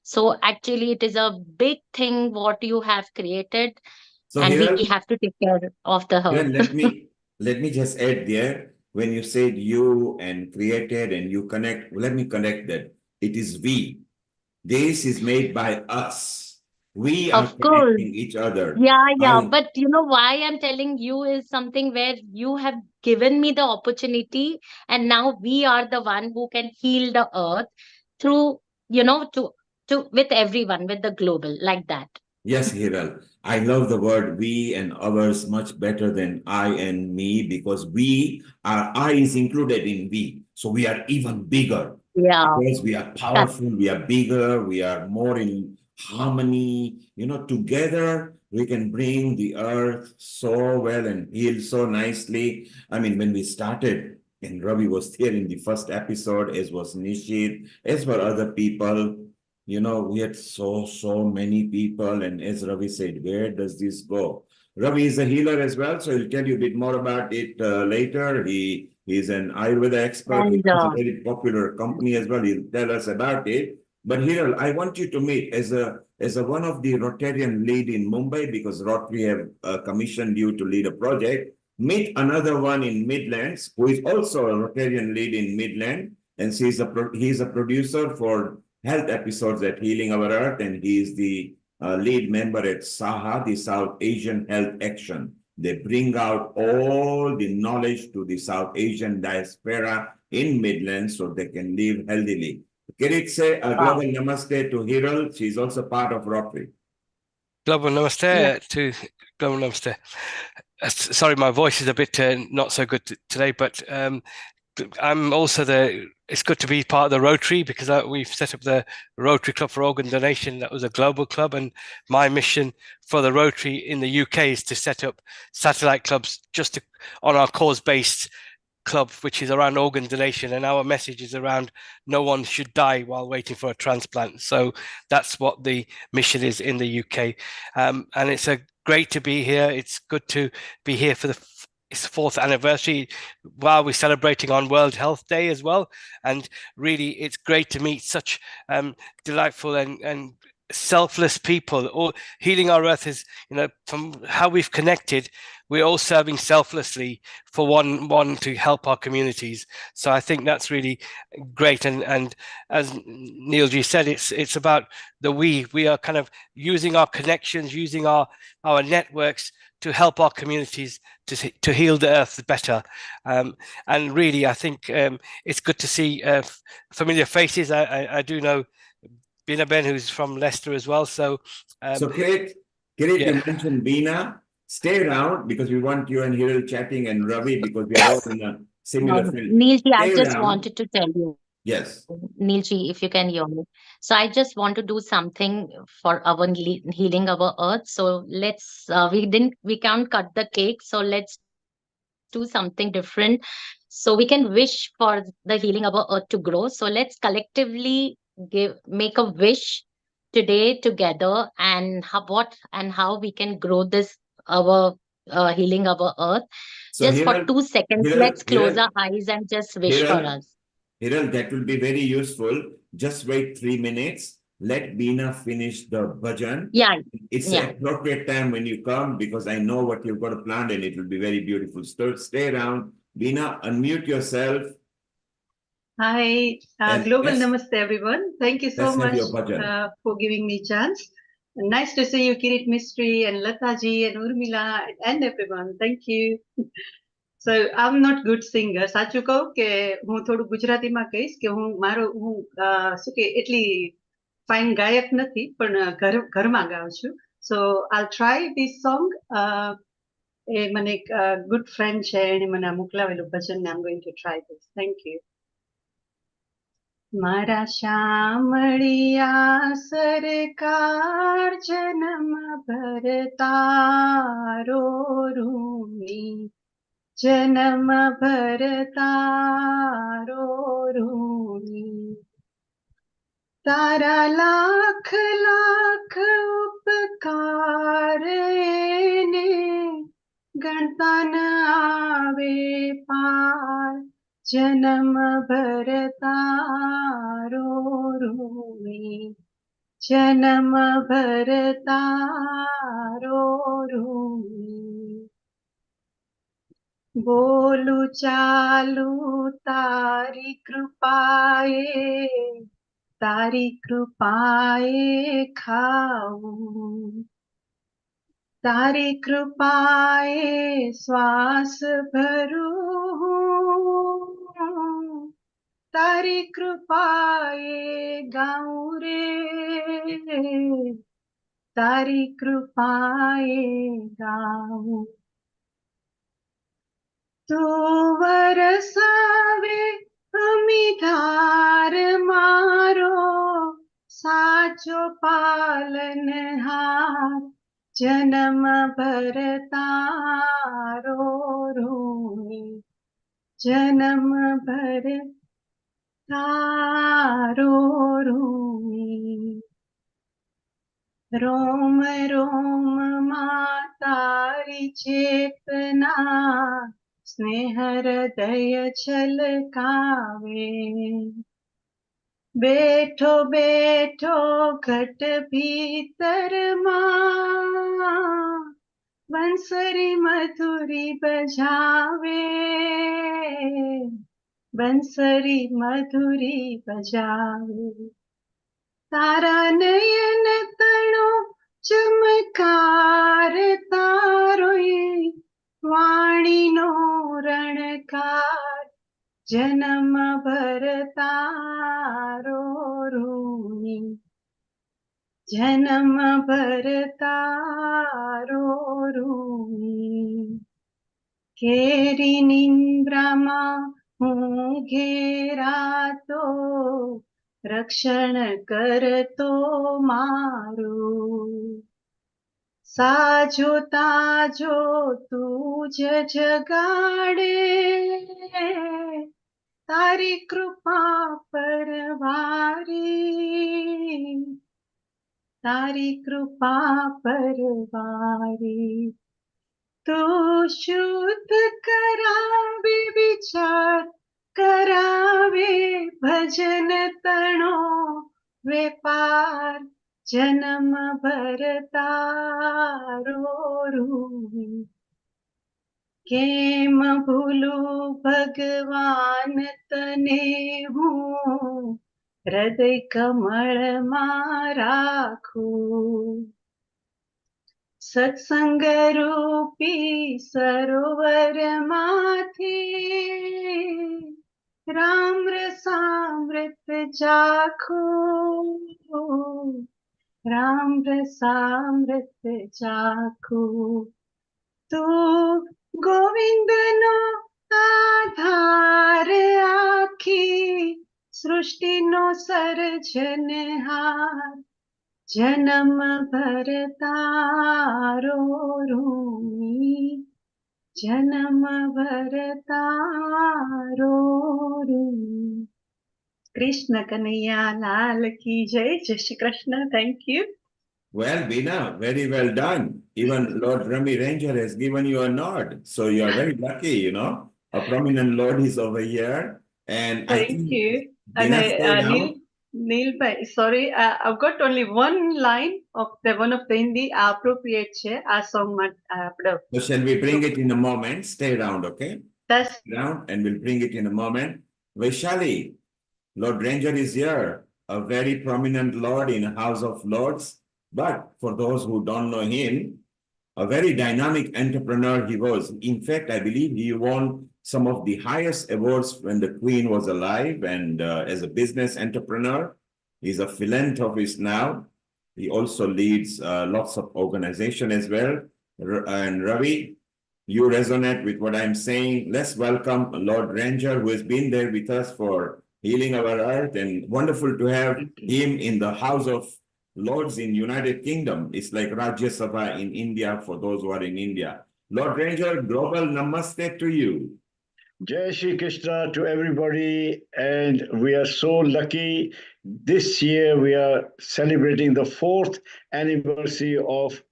So actually, it is a big thing what you have created, So and we Hiral, have to take care of the Hiral, earth. let me just add there. When you said you and created and you connect, let me connect that. It is we. This is made by us. We are Of course. connecting each other. Yeah. But you know why I'm telling you is something where you have given me the opportunity, and now we are the one who can heal the earth through, to with everyone, with the global, like that. Yes, Hiral. I love the word we and others much better than I and me, because I is included in we. So we are even bigger. Yeah. Because we are powerful, we are bigger, we are more in harmony. Together we can bring the earth so well and heal so nicely. I mean, when we started, and Ravi was there in the first episode, as was Nishit, as were other people. We had so many people, and as Ravi said, where does this go? Ravi is a healer as well, so he'll tell you a bit more about it later. He's an Ayurveda expert. He And has a very popular company as well. He'll tell us about it. But Hiral, I want you to meet as a one of the Rotarian lead in Mumbai, because Rotary have commissioned you to lead a project. Meet another one in Midlands who is also a Rotarian lead in Midland, and he's a producer for health episodes at Healing Our Earth, and he is the lead member at SAHA, the South Asian Health Action. They bring out all the knowledge to the South Asian diaspora in Midlands so they can live healthily. Kirit, say a global namaste to Hiral. She's also part of Rotary. Global namaste to global namaste. Sorry, my voice is a bit not so good today, but I'm also it's good to be part of the Rotary, because we've set up the Rotary Club for Organ Donation. That was a global club, and my mission for the Rotary in the UK is to set up satellite clubs on our cause-based club, which is around organ donation, and our message is around no one should die while waiting for a transplant. So that's what the mission is in the UK, and it's great to be here. It's good to be here for it's 4th anniversary while we're celebrating on World Health Day as well, and really it's great to meet such delightful and selfless people. Or Healing Our Earth is, from how we've connected, we're all serving selflessly for one to help our communities. So I think that's really great. And as Neilji said, it's about we are kind of using our connections, using our networks to help our communities to heal the earth better. And really, I think it's good to see familiar faces. I do know Bina Ben, who's from Leicester as well. So Kirit, you mentioned Bina. Stay around, because we want you and Hiral chatting, and Ravi, because we are all in a similar field. Neilji, I Stay just around. wanted to tell you. Yes. Neilji, if you can hear me. So I just want to do something for our healing our earth. So let's we can't cut the cake. So let's do something different. So we can wish for the healing our earth to grow. So let's collectively make a wish today together, and how we can grow this our healing our earth. So Just for Hiral, 2 seconds, Hiral, let's close Hiral, our eyes and just wish for Hiral, us. Hiral, that will be very useful. Just wait 3 minutes. Let Beena finish the bhajan. Yeah, It's yeah. the appropriate time when you come because I know what you've got to plan and it will be very beautiful. Stay around. Beena, unmute yourself. Hi, And global let's namaste, everyone. Thank you so have much your bhajan. for giving me a chance. Nice to see you, Kirit Mystery and Lataji and Urmila and everyone. Thank you. So I'm not good singer. સાચું કહું કે હું થોડું ગુજરાતીમાં કહીશ કે હું શું કે એટલી ફાઇન ગાયક નથી પણ ઘરમાં ગાઉં છું. So I'll try this song. એ મને એક good friend છે એણે મને મોકલાવેલું ભજન. I'm going to try this. Thank you. મારા શામળિયા સરકાર જન્મ ભર તારો રૂની જન્મ ભર તારો રૂની તારા લાખ લાખ ઉપકાર એને ગણતા ન આવે પાર જન્મ ભર તારો રૂની જન્મ ભર તારો રૂની બોલું ચાલુ તારી કૃપાએ ખાવું તારી કૃપાએ શ્વાસ ભરું તારી કૃપાએ ગાઉં રે તારી કૃપાએ ગાઉં તું વરસાવે અમીધાર મારો સાચો પાલનહાર જન્મ ભર તારો રૂની જન્મ ભર તારો રૂની રોમ રોમ માં તારી ચેતના સ્નેહ હૃદય છલકાવે બેઠો બેઠો ઘટ ભીતરમાં બંસરી મધુરી બજાવે બંસરી મધુરી બજાવે તારા નયન તણો ચમકાર તારો વાણીનો રણકાર જન્મ ભર તારો રૂની જન્મ ભર તારો રૂની કેરી નિંદ્રામાં હું ઘેરાતો રક્ષણ કરતો મારું સાજો તાજો તું જ જગાડે તારી કૃપા પરવારી તારી કૃપા પરવારી તું શુદ્ધ કરાવે વિચાર કરાવે ભજન તણો વેપાર જન્મ ભર તારો રૂની કેમ ભૂલું ભગવાન તને હું હૃદય કમળમાં રાખું સત્સંગ રૂપી સરોવરમાંથી રામ રસામૃત ચાખું રામ રસામૃત ચાખું તું ગોવિંદનો આધાર આખી સૃષ્ટિનો સર્જનહાર જન્મ ભર તારો રૂની જન્મ ભર તારો રૂની કૃષ્ણ કનૈયા લાલ કી જય જય Shri Krishna thank you Well, Bina, very well done. Even Lord Rami Ranger has given you a nod. So you are very lucky, you know. A prominent Lord is over here. And I Thank think you. Bina, stay now. Neil, sorry, I've got only one line of the one of the Hindi appropriate song. So shall we bring it in a moment? Stay around, okay? That's Stay around and we'll bring it in a moment. Vaishali, Lord Ranger is here, a very prominent Lord in House of Lords. But for those who don't know him, a very dynamic entrepreneur he was. In fact, I believe he won some of the highest awards when the Queen was alive, and as a business entrepreneur, he's a philanthropist now. He also leads lots of organization as well. And Ravi, you resonate with what I'm saying. Let's welcome Lord Ranger, who has been there with us for healing our earth, and wonderful to have him in the House of Lords in United Kingdom. It's like Rajya Sabha in India for those who are in India. Lord Ranger, global namaste to you. Jai Shri Krishna to everybody, and we are so lucky. This year we are celebrating the 4th anniversary of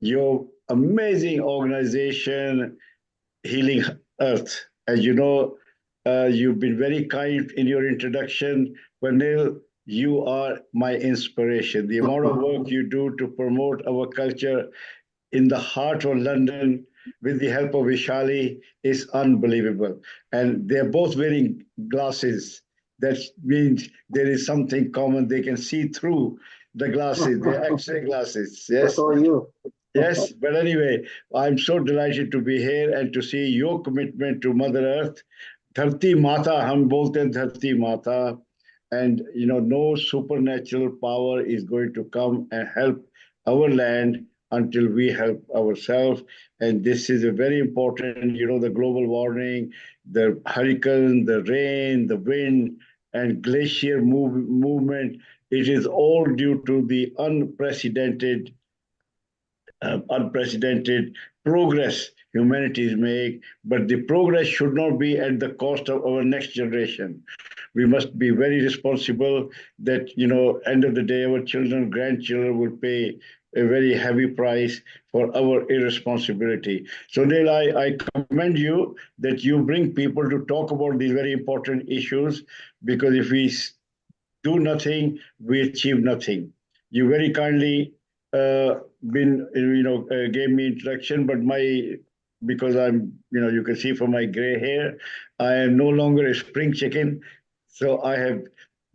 your amazing organization, Healing Earth. As you know, you've been very kind in your introduction. Vanil, you are my inspiration. The amount of work you do to promote our culture in the heart of London with the help of Vishali is unbelievable. And they're both wearing glasses. That means there is something common. They can see through the glasses. They're X-ray glasses. Yes. So are you. Yes, but anyway, I'm so delighted to be here and to see your commitment to Mother Earth. Dharti Mata, hum bolte hain Dharti Mata. And, you know, no supernatural power is going to come and help our land until we help ourselves. And this is a very important, you know, the global warming, the hurricane, the rain, the wind, and glacier movement. It is all due to the unprecedented progress humanities make, but the progress should not be at the cost of our next generation. We must be very responsible that, you know, end of the day, our children, grandchildren will pay a very heavy price for our irresponsibility. So Neil, I commend you that you bring people to talk about these very important issues, because if we do nothing, we achieve nothing. You very kindly gave me introduction, but because I'm, you know, you can see from my gray hair, I am no longer a spring chicken. So I have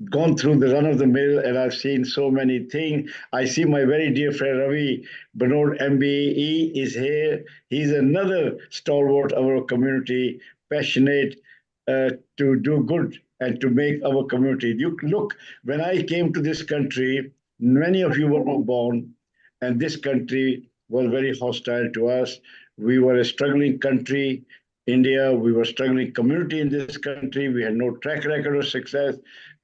gone through the run of the mill and I've seen so many things. I see my very dear friend Ravi Bernard MBE is here. He's another stalwart of our community, passionate to do good and to make our community. You look, when I came to this country, many of you were not born, and this country was very hostile to us. We were a struggling country, India. We were a struggling community in this country. We had no track record of success.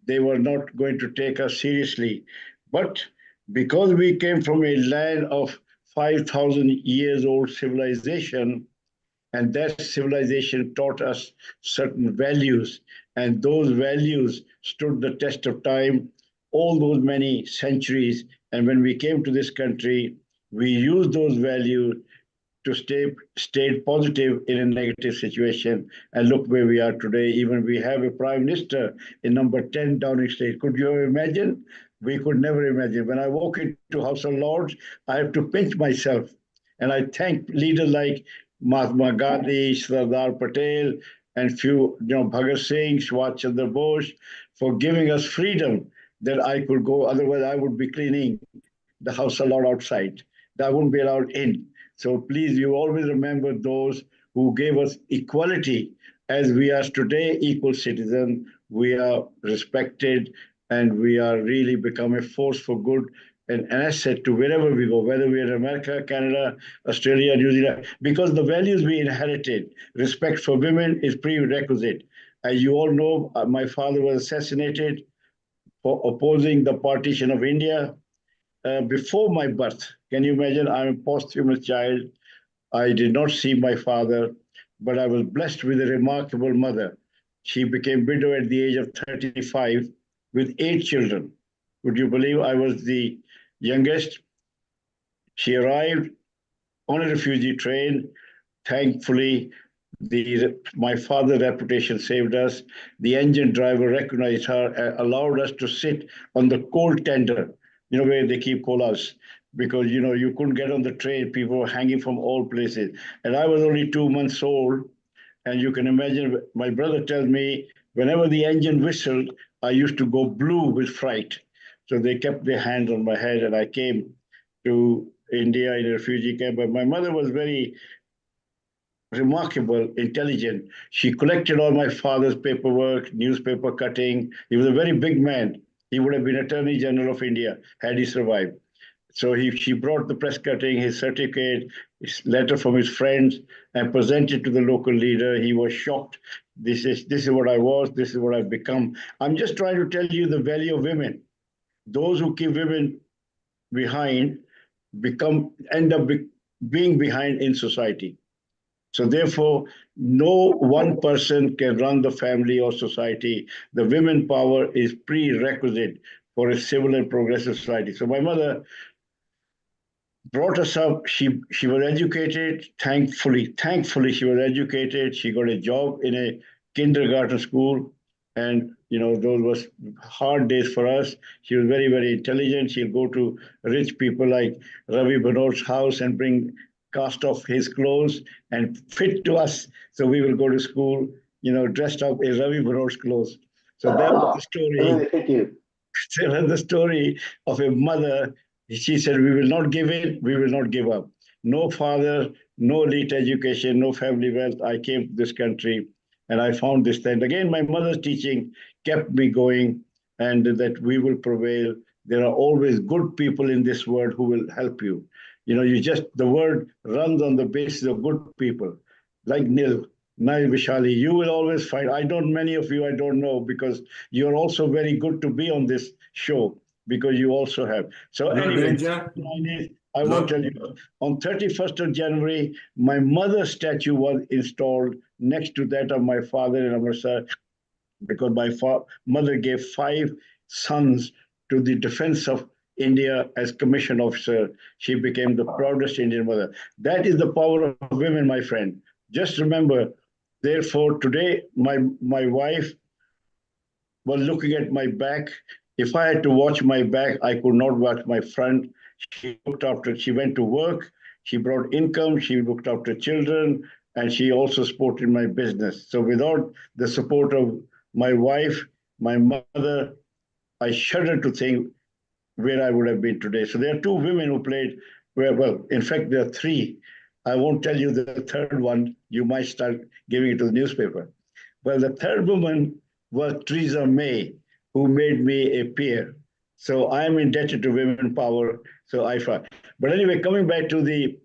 They were not going to take us seriously. But because we came from a land of 5,000 years old civilization, and that civilization taught us certain values, and those values stood the test of time all those many centuries. And when we came to this country, we used those values to stay positive in a negative situation. And look where we are today. Even we have a prime minister in number 10 Downing Street. Could you imagine? We could never imagine. When I walk into House of Lords, I have to pinch myself. And I thank leaders like Mahatma Gandhi, Sardar Patel, and few, you know, Bhagat Singh, Subhash Chandra Bose, for giving us freedom that I could go. Otherwise, I would be cleaning the House of Lords outside. I wouldn't be allowed in. So please, you always remember those who gave us equality. As we are today equal citizens, we are respected, and we are really become a force for good and an asset to wherever we go, whether we're in America, Canada, Australia, New Zealand, because the values we inherited, respect for women is prerequisite. As you all know, my father was assassinated for opposing the partition of India. Before my birth, can you imagine? I'm a posthumous child. I did not see my father, but I was blessed with a remarkable mother. She became widow at the age of 35 with 8 children. Would you believe I was the youngest. She arrived on a refugee train. Thankfully, my father's reputation saved us. The engine driver recognized her, allowed us to sit on the coal tender, where they keep colas, because, you couldn't get on the train. People were hanging from all places. And I was only 2 months old. And you can imagine, my brother tells me, whenever the engine whistled, I used to go blue with fright. So they kept their hands on my head, and I came to India in a refugee camp. But my mother was very remarkable, intelligent. She collected all my father's paperwork, newspaper cutting. He was a very big man. He would have been Attorney General of India had he survived. So she brought the press cutting, his certificate, his letter from his friends, and presented to the local leader. He was shocked. This is what I was. This is what I've become. I'm just trying to tell you the value of women. Those who keep women behind end up being behind in society. So therefore, no one person can run the family or society. The women power is prerequisite for a civil and progressive society. So my mother brought us up. She was educated. Thankfully, she was educated. She got a job in a kindergarten school. And, those was hard days for us. She was very, very intelligent. She'll go to rich people like Ravi Banod's house and bring cast off his clothes and fit to us. So we will go to school, dressed up in Ravi Banod's clothes. So that was the story. Thank you. That was the story of a mother. She said, we will not give in, we will not give up. No father, no elite education, no family wealth. I came to this country and I found this thing. Again, my mother's teaching kept me going, and that we will prevail. There are always good people in this world who will help you. The word runs on the basis of good people, like Nil Vishali. You will always find, many of you I don't know, because you're also very good to be on this show, because you also have. So anyway, I won't tell you. On 31st of January, my mother's statue was installed next to that of my father in Amritsar, because my mother gave 5 sons to the defense of India as commissioned officer. She became the proudest Indian mother. That is the power of women, my friend. Just remember, therefore, today, my wife was looking at my back. If I had to watch my back, I could not watch my front. She went to work, she brought income, she looked after children, and she also supported my business. So without the support of my wife, my mother, I shudder to think where I would have been today. So there are 2 women who played, well, in fact, there are 3. I won't tell you the third one. You might start giving it to the newspaper. Well, the third woman was Theresa May, who made me a peer. So I'm indebted to women power. So I try. But anyway, coming back to the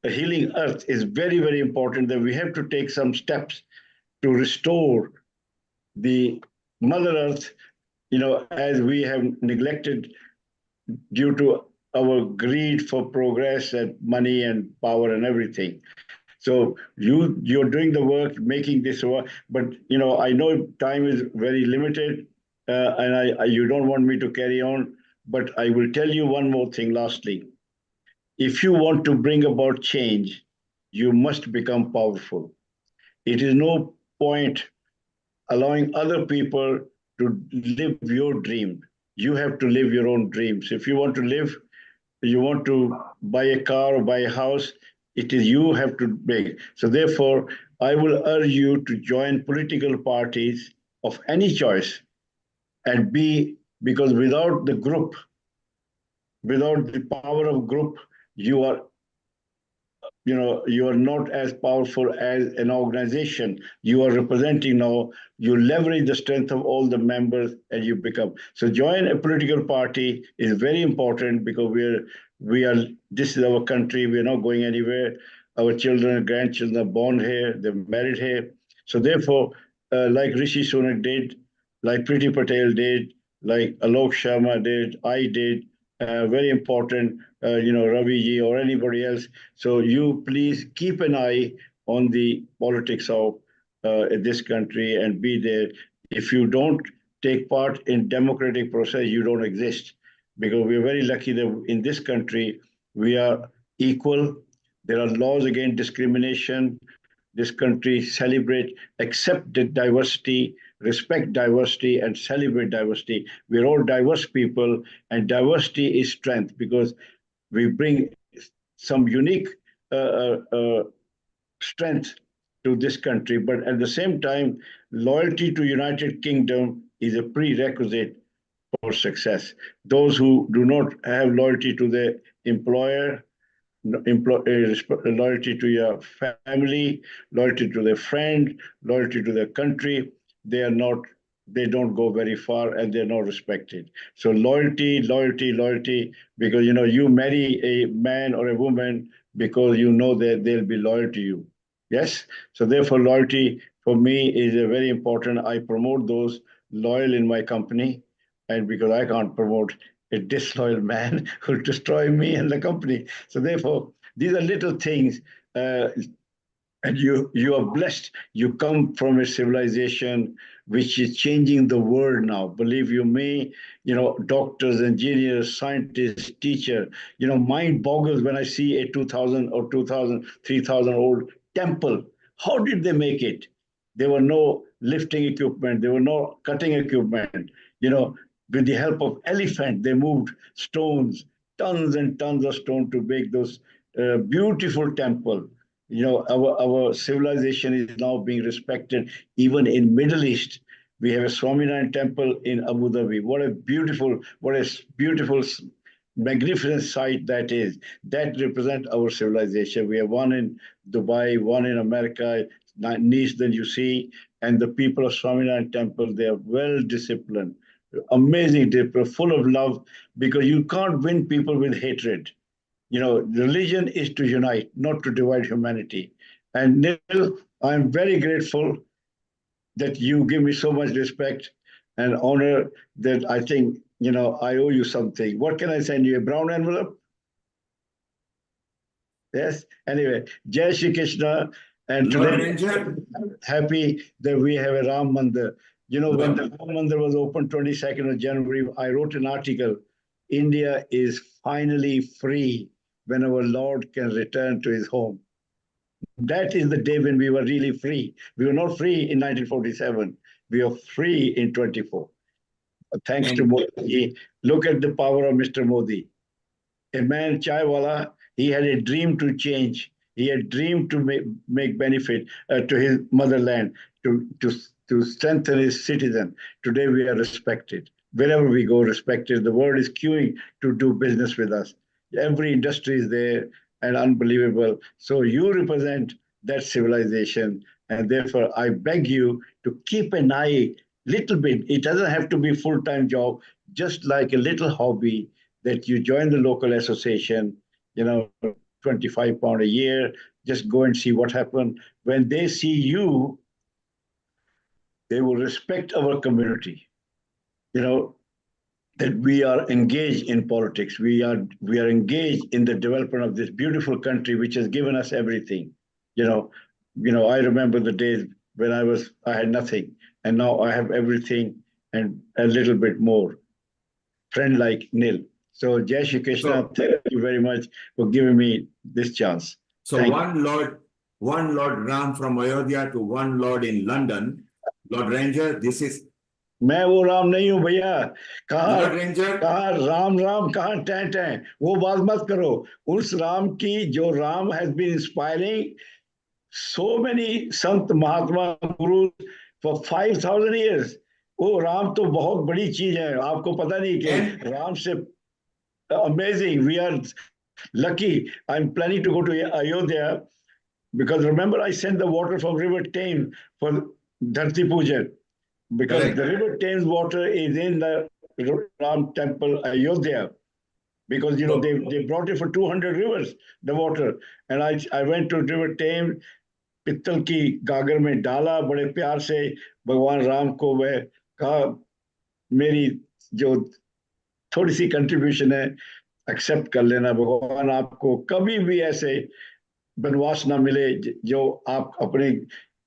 healing earth is very, very important, that we have to take some steps to restore the Mother Earth, as we have neglected due to our greed for progress and money and power and everything. So you're doing the work, making this work, but I know time is very limited, and you don't want me to carry on, but I will tell you one more thing lastly. If you want to bring about change, you must become powerful. It is no point allowing other people to live your dream. You have to live your own dreams. If you want to buy a car or buy a house, it is you have to make. So therefore, I will urge you to join political parties of any choice and because without the group, without the power of group, you are not as powerful as an organization you are representing now. You leverage the strength of all the members and you become. So join a political party is very important, because this is our country. We are not going anywhere. Our children and grandchildren are born here, they're married here. So therefore, like Rishi Sunak did, like Priti Patel did, like Alok Sharma did, I did, very important, Ravi ji or anybody else. So you please keep an eye on the politics of this country and be there. If you don't take part in democratic process, you don't exist. because we're very lucky that in this country we are equal. There are laws against discrimination. This country celebrate, accept the diversity, respect diversity, and celebrate diversity. We're all diverse people, and diversity is strength because we bring some unique strength to this country. But at the same time, loyalty to United Kingdom is a prerequisite for success. Those who do not have loyalty to their employer, loyalty to your family, loyalty to their friend, loyalty to their country, they don't go very far and they're not respected. So loyalty, because you marry a man or a woman because you know that they'll be loyal to you. Yes. So therefore, loyalty for me is a very important. I promote those loyal in my company, and because I can't promote a disloyal man who'll destroy me and the company. So therefore, these are little things, and you are blessed. You come from a civilization which is changing the world now. Believe you me, doctors, engineers, scientists, teacher, mind boggles when I see a 2,000 or 2,000, 3,000 old temple. How did they make it? There were no lifting equipment. There were no cutting equipment. With the help of elephant, they moved stones, tons and tons of stone to make those beautiful temple. Our civilization is now being respected even in Middle East. We have a Swaminarayan temple in Abu Dhabi. What a beautiful, magnificent sight that is. That represents our civilization. We have one in Dubai, one in America, Nice that you see, and the people of Swaminarayan temple, they are well disciplined. Amazing, they're full of love, because you can't win people with hatred. Religion is to unite, not to divide humanity. And Neil, I'm very grateful that you give me so much respect and honor that I think, I owe you something. What can I send you? A brown envelope? Yes. Anyway, Jai Shri Krishna. And today, happy that we have a Ram Mandir. When the Ram Mandir was opened 22nd of January, I wrote an article. India is finally free when our Lord can return to his home. That is the day when we were really free. We were not free in 1947. We are free in 24. Thanks to Modi. Look at the power of Mr. Modi. A man, chaiwala, he had a dream to change. He had dreamed to make benefit to his motherland, to strengthen his citizen. Today we are respected. Wherever we go, respected. The world is queuing to do business with us. Every industry is there and unbelievable. So you represent that civilization. And therefore, I beg you to keep an eye, little bit. It doesn't have to be a full-time job, just like a little hobby that you join the local association, £25 a year, just go and see what happened. When they see you, they will respect our community. That we are engaged in politics. We are engaged in the development of this beautiful country, which has given us everything. I remember the days when I had nothing, and now I have everything and a little bit more. Friend like Neil. So Jai Shri Krishna, thank you very much for giving me this chance. So one Lord Ram from Ayodhya to one Lord in London. Lord Ranger, this is. मैं वो राम नहीं हूँ भैया, कहाँ राम कहाँ tent है, वो बात मत करो. उस राम की जो Ram has been inspiring so many Sant Mahatma Gurus for 5,000 years. वो राम तो बहुत बड़ी चीज है. आपको पता नहीं कि राम से amazing. We are lucky. I'm planning to go to Ayodhya because remember I sent the water from River Thames for Dharti Puja. Because the River Thames water is in the Ram temple Ayodhya, because they brought it for 200 rivers, the water, and I went to River Thames, पित्तल की गागर में डाला, बड़े प्यार से भगवान राम को वह कहा मेरी जो थोड़ी सी कंट्रीब्यूशन है एक्सेप्ट कर लेना. भगवान आपको कभी भी ऐसे वनवास ना मिले जो आप अपने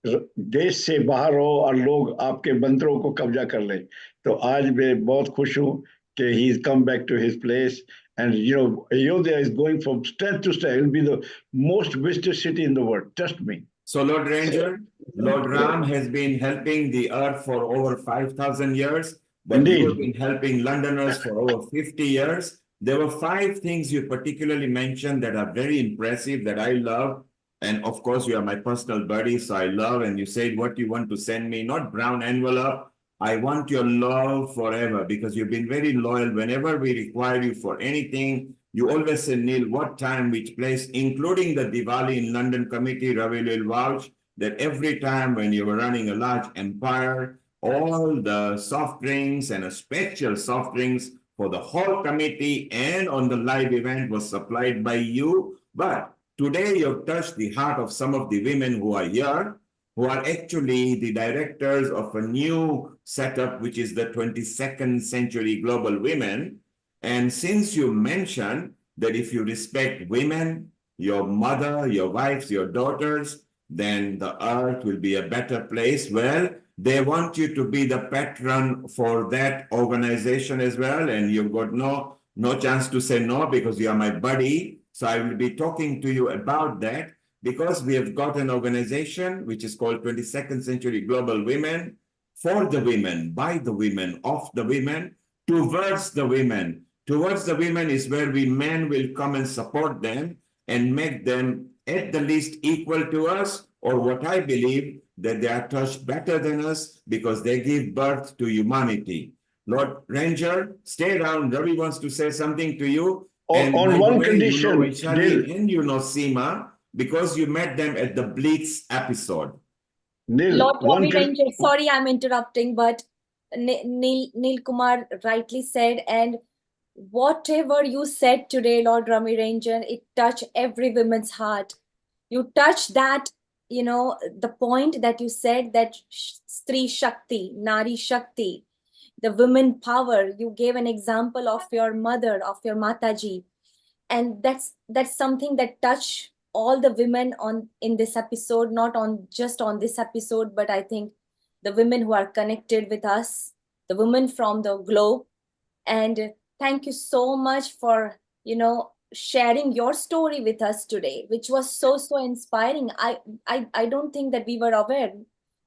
देश से बाहर हो और लोग आपके बंदरों को कब्जा कर लें. तो आज मैं बहुत खुश हूं Okay, he's come back to his place. And, Ayodhya is going from strength to strength. It will be the most visited city in the world. Trust me. So, Lord Ranger, Lord Ram has been helping the earth for over 5,000 years, but Indeed. you have been helping Londoners for over 50 years. There were 5 things you particularly mentioned that are very impressive, that I love. And of course, you are my personal buddy, so I love. And you said what you want to send me, not brown envelope. I want your love forever, because you've been very loyal. Whenever we require you for anything, you always say, Neil, what time, which place, including the Diwali in London committee. Ravi will vouch that every time when you were running a large empire, all the soft drinks and a special soft drinks for the whole committee and on the live event was supplied by you. But today you've touched the heart of some of the women who are here, who are actually the directors of a new setup, which is the 22nd Century Global Women. And since you mentioned that if you respect women, your mother, your wives, your daughters, then the earth will be a better place. Well, they want you to be the patron for that organization as well. And you've got no chance to say no, because you are my buddy. So I will be talking to you about that, because we have got an organization which is called 22nd Century Global Women, for the women, by the women, of the women, towards the women. Towards the women is where we men will come and support them and make them at the least equal to us, or what I believe, that they are touched better than us, because they give birth to humanity. Lord Ranger, stay around. Ravi wants to say something to you. And On one condition, Vaishali, and Seema, because you met them at the Blitz episode. Lord Ravi Ranger, sorry I'm interrupting, but Neil Kumar rightly said, and whatever you said today, Lord Ravi Ranger, it touched every woman's heart. You touched that, the point that you said, that Stri Shakti, Nari Shakti, the women power. You gave an example of your mother, of your Mataji. And that's something that touched all the women in this episode, not just on this episode, but I think the women who are connected with us, the women from the globe. And thank you so much for, sharing your story with us today, which was so inspiring. I don't think that we were aware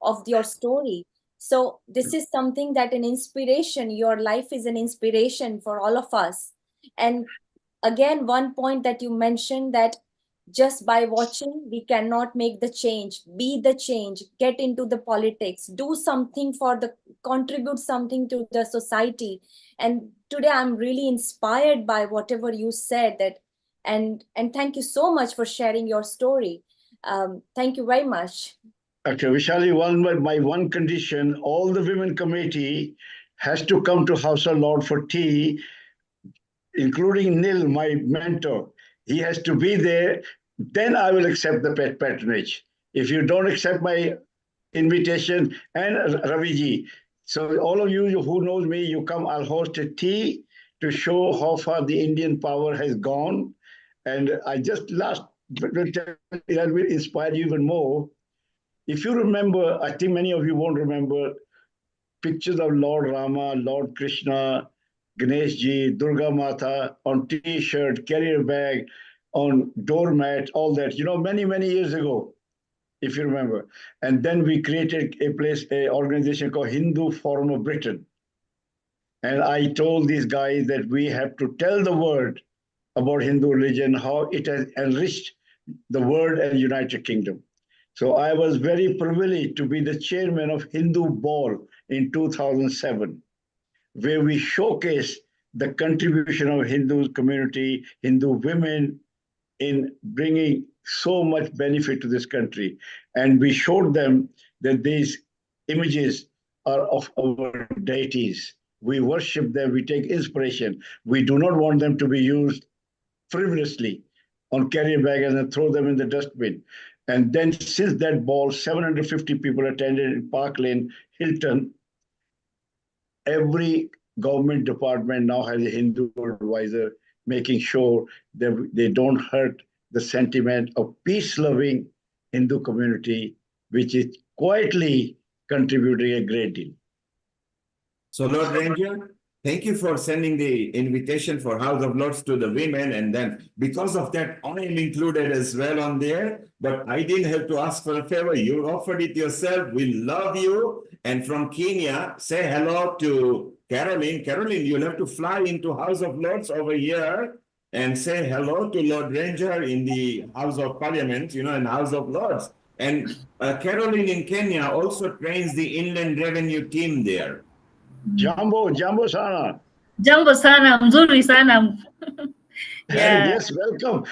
of your story. So this is something that an inspiration, your life is an inspiration for all of us. And again, one point that you mentioned, that just by watching, we cannot make the change. Be the change, get into the politics, do something contribute something to the society. And today I'm really inspired by whatever you said, and thank you so much for sharing your story. Thank you very much. Okay, Vishali, my one condition, all the women committee has to come to House of Lords for tea, including Nil, my mentor. He has to be there. Then I will accept the patronage. If you don't accept my invitation, and Raviji, so all of you who knows me, you come, I'll host a tea to show how far the Indian power has gone. And I just that will inspire you even more. If you remember, I think many of you won't remember, pictures of Lord Rama, Lord Krishna, Ganesh Ji, Durga Mata on T-shirt, carrier bag, on doormat, all that, many years ago, if you remember. And then we created an organization called Hindu Forum of Britain. And I told these guys that we have to tell the world about Hindu religion, how it has enriched the world and United Kingdom. So I was very privileged to be the chairman of Hindu Ball in 2007, where we showcase the contribution of Hindu community, Hindu women, in bringing so much benefit to this country. And we showed them that these images are of our deities. We worship them, we take inspiration. We do not want them to be used frivolously on carrier bags and throw them in the dustbin. And then since that ball, 750 people attended in Park Lane, Hilton. Every government department now has a Hindu advisor, making sure that they don't hurt the sentiment of peace-loving Hindu community, which is quietly contributing a great deal. So, Lord Ranger, thank you for sending the invitation for House of Lords to the women. And then because of that, I am included as well on there. But I didn't have to ask for a favor. You offered it yourself. We love you. And from Kenya, say hello to Caroline. Caroline, you'll have to fly into House of Lords over here and say hello to Lord Ranger in the House of Parliament, and House of Lords. And Caroline in Kenya also trains the Inland Revenue team there. Jambo sana. Jambo sana, mzuri sana. And yes,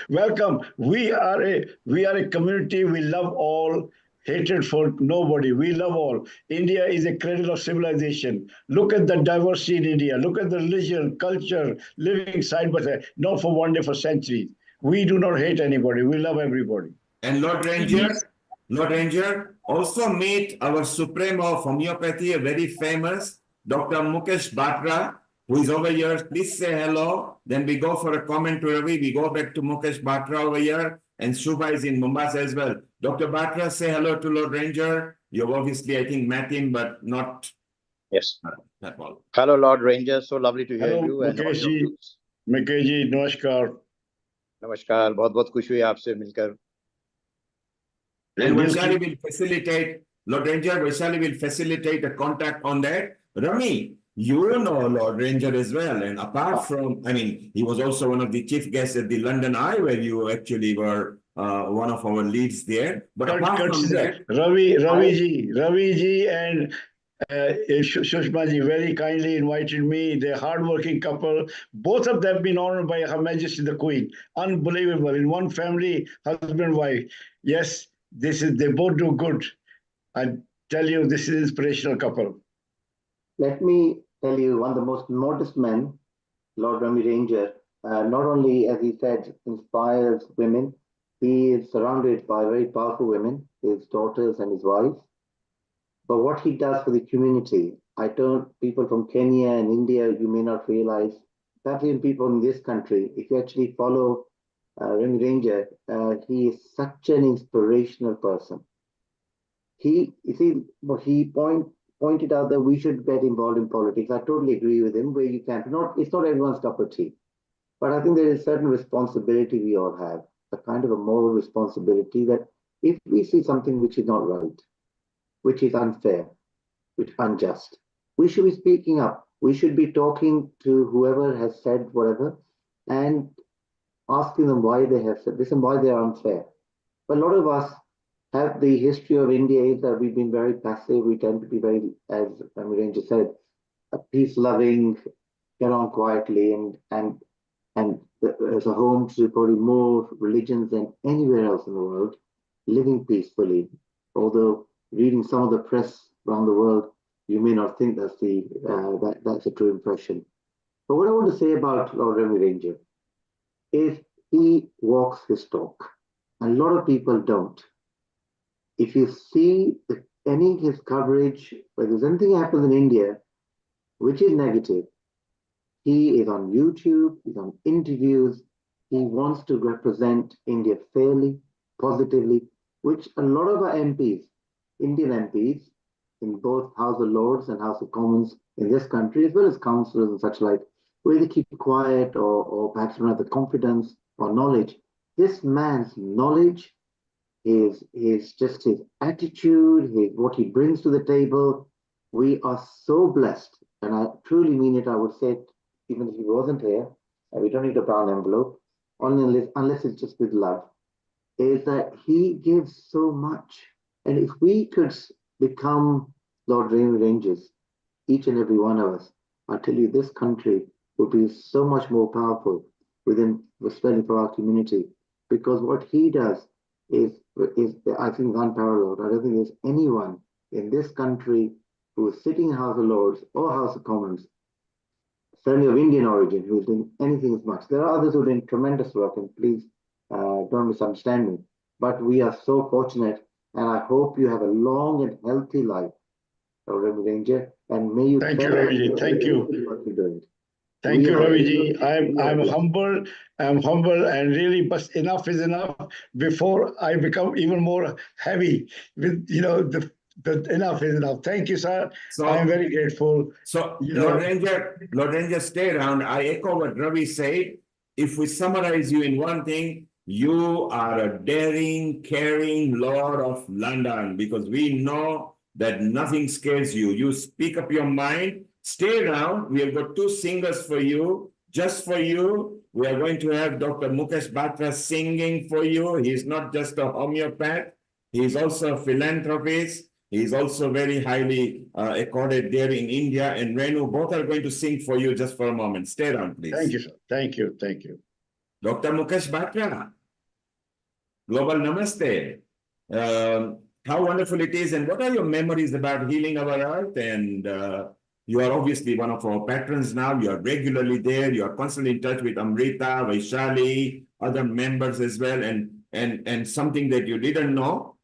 welcome. We are a community. We love all. Hatred for nobody. We love all. India is a cradle of civilization. Look at the diversity in India. Look at the religion, culture, living side by side. Not for one day, for centuries. We do not hate anybody. We love everybody. And Lord Ranger, also meet our Supremo of Homeopathy, a very famous Dr. Mukesh Batra, who is over here. Please say hello. Then we go for a comment to Ravi. We go back to Mukesh Batra over here. And Shubha is in Mombasa as well. Dr. Batra, say hello to Lord Ranger. You've obviously, I think, met him, but not. Yes. That all. Hello, Lord Ranger. So lovely to hear Hello, you. Mukesh ji, namaskar. Namaskar. बहुत खुशी हुई आपसे मिलकर. And Vaishali will facilitate, Lord Ranger, Vaishali will facilitate a contact on that. Rami, you know Lord Ranger as well. And apart from, he was also one of the chief guests at the London Eye, where you actually were one of our leads there. But apart from that, Ravi ji and Sushma ji very kindly invited me. They're a hardworking couple. Both of them have been honored by Her Majesty the Queen. Unbelievable. In one family, husband and wife. Yes, they both do good. I tell you, this is an inspirational couple. Let me tell you, one of the most modest men, Lord Rami Ranger, not only, as he said, inspires women, he is surrounded by very powerful women, his daughters and his wives. But what he does for the community, people from Kenya and India, you may not realize, perhaps even people in this country, if you actually follow Rami Ranger, he is such an inspirational person. He pointed out that we should get involved in politics. I totally agree with him, where you can. It's not everyone's cup of tea. But I think there is a certain responsibility we all have, a kind of a moral responsibility that if we see something which is not right, which is unfair, which is unjust, we should be speaking up. We should be talking to whoever has said whatever and asking them why they have said this and why they are unfair. But a lot of us have the history of India is that we've been very passive. We tend to be very, as Rami Ranger said, peace-loving, get on quietly, and as a home to probably more religions than anywhere else in the world, living peacefully. Although reading some of the press around the world, you may not think that's that's a true impression. But what I want to say about Lord Rami Ranger is he walks his talk. A lot of people don't. If you see his coverage, whether there's anything happens in India, which is negative, he is on YouTube, he's on interviews, he wants to represent India fairly, positively, which a lot of our MPs, Indian MPs, in both House of Lords and House of Commons in this country, as well as councillors and such like, where they keep quiet or perhaps don't have the confidence or knowledge. This man's knowledge, his attitude, what he brings to the table, we are so blessed, and I truly mean it. I would say it even if he wasn't here, and we don't need a brown envelope, unless it's just with love, is that he gives so much. And if we could become Lord Rami Rangers, each and every one of us, I tell you, this country would be so much more powerful within respect for our community, because what he does is I think unparalleled. I don't think there's anyone in this country who is sitting in House of Lords or House of Commons, certainly of Indian origin, who is doing anything as much. There are others who are doing tremendous work, and please don't misunderstand me. But we are so fortunate, and I hope you have a long and healthy life, Rami Ranger, and may you. Thank you, Ravi. Thank you. Thank you, Ravi. I'm humble. I'm humble, and really, but enough is enough before I become even more heavy with the enough is enough. Thank you, sir. So I am very grateful. So, You Lord know, Ranger, stay around. I echo what Ravi said. If we summarize you in one thing, you are a daring, caring Lord of London, because we know that nothing scares you. You speak up your mind. Stay around. We have got two singers for you, just for you. We are going to have Dr. Mukesh Batra singing for you. He's not just a homeopath. He's also a philanthropist. He's also very highly accorded there in India. And Renu, both are going to sing for you just for a moment. Stay around, please. thank you, sir. Thank you. Thank you. Dr. Mukesh Batra, Global Namaste. How wonderful it is, and what are your memories about healing our earth? And you are obviously one of our patrons now. You are regularly there. You are constantly in touch with Amrita, Vaishali, other members as well. And something that you didn't know,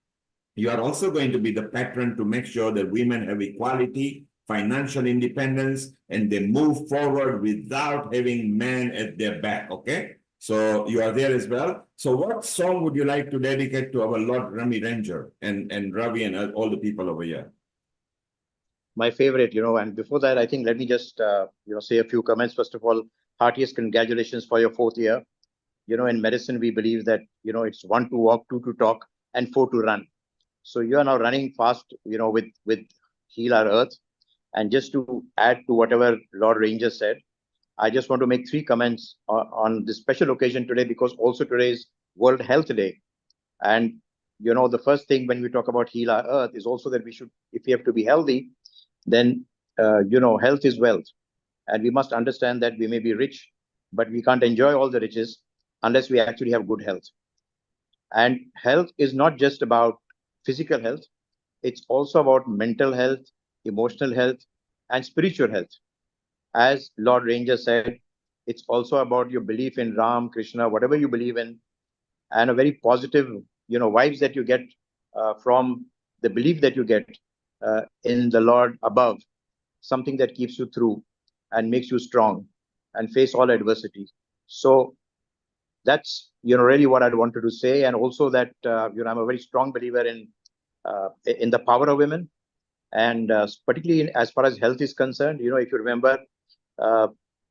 you are also going to be the patron to make sure that women have equality, financial independence, and they move forward without having men at their back, okay? So you are there as well. So what song would you like to dedicate to our Lord Rami Ranger and Ravi and all the people over here? My favorite, and before that, I think let me just, say a few comments. First of all, heartiest congratulations for your 4th year. In medicine, we believe that, it's 1 to walk, 2 to talk, and 4 to run. So you are now running fast, with Heal Our Earth. And just to add to whatever Lord Ranger said, I just want to make 3 comments on this special occasion today, because also today is World Health Day. And, the first thing when we talk about Heal Our Earth is also that we should, if we have to be healthy, then, health is wealth. And we must understand that we may be rich, but we can't enjoy all the riches unless we actually have good health. And health is not just about physical health. It's also about mental health, emotional health, and spiritual health. As Lord Ranger said, it's also about your belief in Ram, Krishna, whatever you believe in, and a very positive, vibes that you get from the belief that you get in the Lord above, something that keeps you through and makes you strong and face all adversity. So that's, really what I wanted to say. And also that, I'm a very strong believer in the power of women. And particularly as far as health is concerned, if you remember,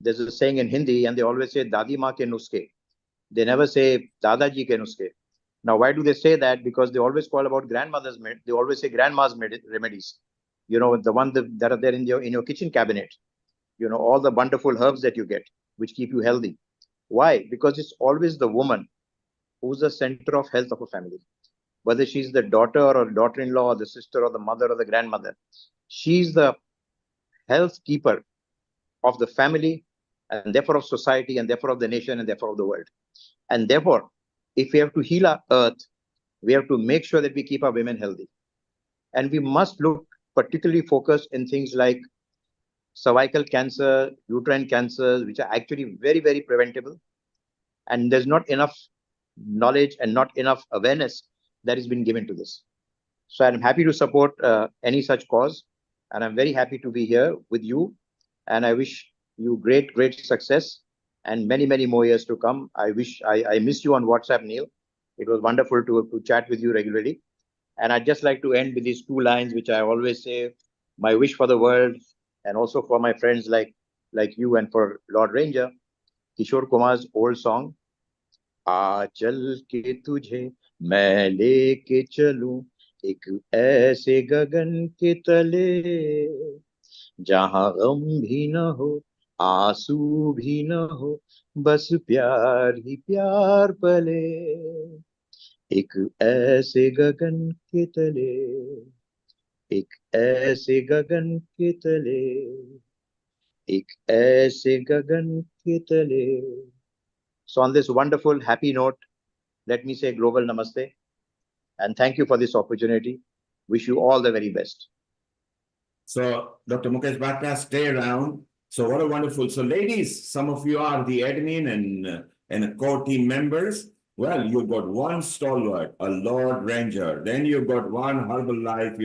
there's a saying in Hindi, and they always say, Dadi Ma ke nuske. They never say, Dadaji ke nuske. Now, why do they say that? Because they always call about grandmother's, they always say grandma's remedies. The one that are there in your kitchen cabinet. All the wonderful herbs that you get, which keep you healthy. Why? Because it's always the woman who's the center of health of a family. Whether she's the daughter or daughter-in-law or the sister or the mother or the grandmother, she's the health keeper of the family, and therefore of society, and therefore of the nation, and therefore of the world. And therefore, if we have to heal our earth, we have to make sure that we keep our women healthy. And we must look particularly focused in things like cervical cancer, uterine cancers, which are actually very, very preventable. And there's not enough knowledge and not enough awareness that has been given to this. So I'm happy to support any such cause. And I'm very happy to be here with you. And I wish you great, great success and many, many more years to come. I miss you on WhatsApp, Neil. It was wonderful to chat with you regularly. And I'd just like to end with these 2 lines, which I always say, my wish for the world, and also for my friends like you and for Lord Ranger, Kishore Kumar's old song, Aachal ke tujhe main leke chalu ek aise gagan ke tale jahan gham bhi na ho आंसू भी न हो बस प्यार ही प्यार पले एक ऐसे गगन के तले एक ऐसे गगन के तले एक ऐसे गगन के तले. So on this wonderful happy note, let me say global namaste and thank you for this opportunity. Wish you all the very best. So Dr. Mukesh Batra, stay around. So what a wonderful. So ladies, some of you are the admin and core team members. Well, you've got one stalwart, a Lord Ranger. Then you've got one Herbalife,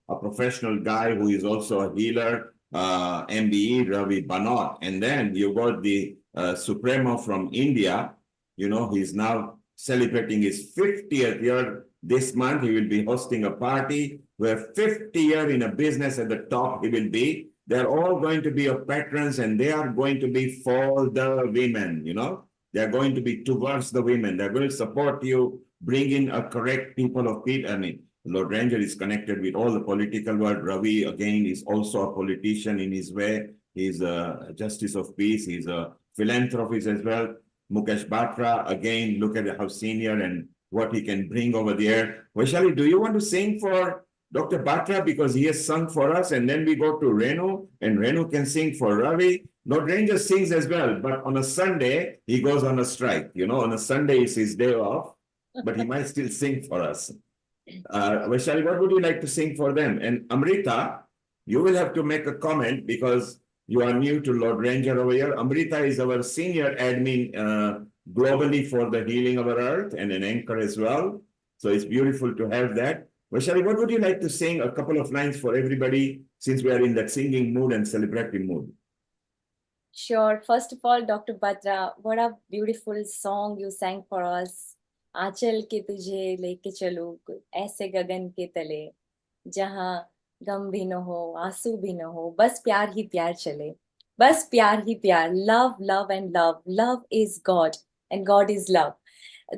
a professional guy who is also a healer, MBE, Ravi Banot. And then you've got the Supremo from India. He's now celebrating his 50th year this month. He will be hosting a party. where 50 years in a business at the top he will be. They're all going to be your patrons, and they are going to be for the women, you know. They're going to be towards the women. They're going to support you, bring in a correct people of people. I mean, Lord Ranger is connected with all the political world. Ravi, again, is also a politician in his way. He's a justice of peace. He's a philanthropist as well. Mukesh Batra, again, look at how senior and what he can bring over there. Vaishali, do you want to sing for Dr. Batra, because he has sung for us, and then we go to Renu, and Renu can sing for Ravi. Lord Ranger sings as well, but on a Sunday, he goes on a strike. You know, on a Sunday is his day off, but he might still sing for us. Vaishali, what would you like to sing for them? And Amrita, you will have to make a comment because you are new to Lord Ranger over here. Amrita is our senior admin globally for the Healing of our Earth and an anchor as well. So it's beautiful to have that. Vaishali, what would you like to sing a couple of lines for everybody since we are in that singing mood and celebrating mood? Sure. First of all, Dr. Batra, what a beautiful song you sang for us. आंचल के तुझे लेके चलो ऐसे गगन के तले जहां गम भी न हो आंसू भी न हो बस प्यार ही प्यार चले बस प्यार ही प्यार love love and love is God and God is love.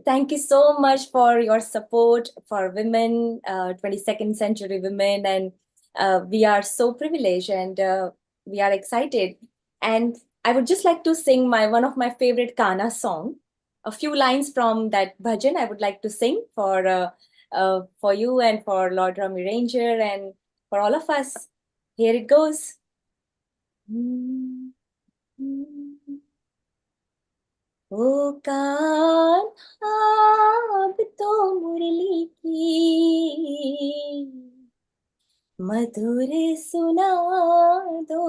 Thank you so much for your support for women, 22nd century women, and we are so privileged and we are excited. And I would just like to sing one of my favorite Kana song. A few lines from that bhajan I would like to sing for you and for Lord Rami Ranger and for all of us. Here it goes. O Kanha अब तो मुरली की मधुर सुना दो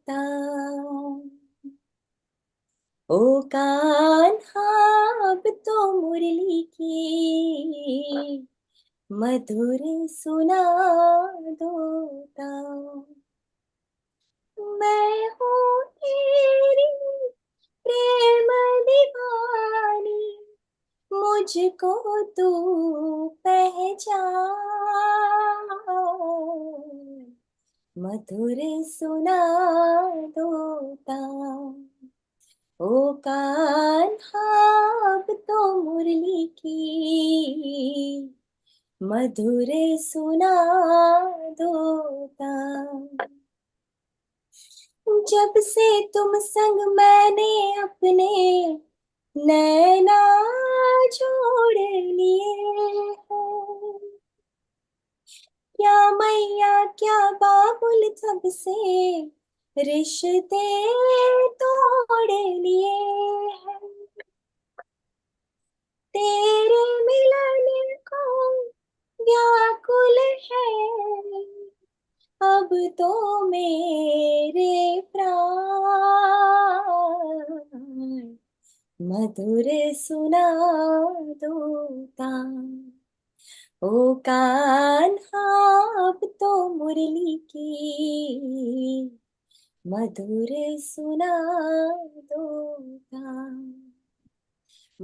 तान ओ कान्हा अब तो मुरली की मधुर सुना दो तान मैं हूँ तेरी प्रेम दीवानी मुझको तू पहचान मधुर सुना दो तान ओ कान्हा अब तो मुरली की मधुर सुना दो तान जब से तुम संग मैंने अपने नैना जोड़ लिए हैं क्या मैया क्या बाबुल तब से रिश्ते तोड़ लिए हैं तेरे मिलन को व्याकुल है अब तो मेरे प्राण मधुर सुना दो तान ओ कान्हा अब तो मुरली की मधुर सुना दो तान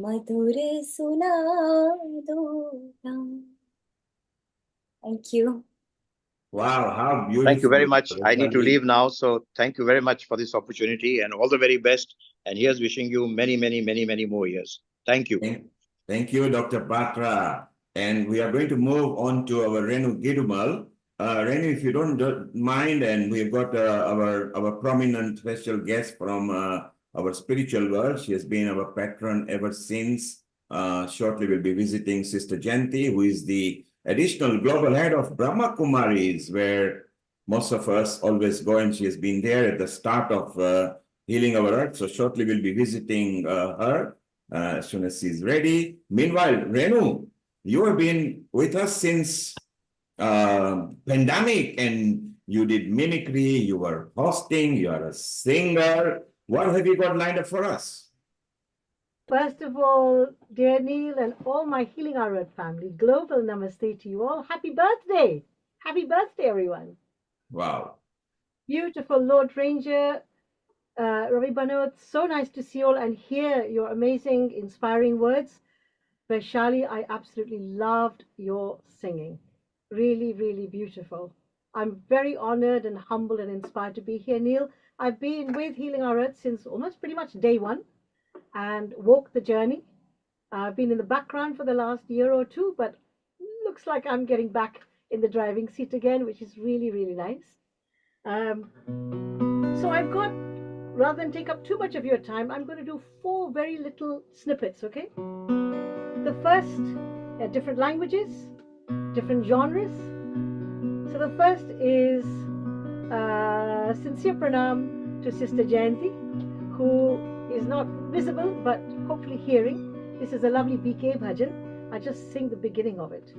मधुर सुना दो तान. Thank you. Wow, how beautiful. Thank you very much. I need to leave now. So thank you very much for this opportunity and all the very best. And here's wishing you many, many, many, many more years. Thank you. Thank you, Dr. Batra. And we are going to move on to our Renu Gidumal. Renu, if you don't mind, and we've got our prominent special guest from our spiritual world. She has been our patron ever since. Shortly we'll be visiting Sister Janti, who is the additional global head of Brahma Kumaris, where most of us always go, and she has been there at the start of Healing Our Earth. So shortly we'll be visiting her as soon as she's ready. Meanwhile, Renu, you have been with us since pandemic, and you did mimicry, you were hosting, you are a singer. What have you got lined up for us? First of all, dear Neil and all my Healing Our Earth family, global namaste to you all. Happy birthday. Happy birthday, everyone. Wow. Beautiful Lord Ranger, Ravi Banot, so nice to see you all and hear your amazing, inspiring words. Vaishali, I absolutely loved your singing. Really, really beautiful. I'm very honored and humbled and inspired to be here, Neil. I've been with Healing Our Earth since almost pretty much day one and walked the journey. I've been in the background for the last year or two, but looks like I'm getting back in the driving seat again, which is really, really nice. So I've got, rather than take up too much of your time, I'm going to do 4 very little snippets, okay? The first, different languages, different genres. So the first is sincere pranam to Sister Jayanti, who is not visible but hopefully hearing. This is a lovely BK bhajan. I just sing the beginning of it.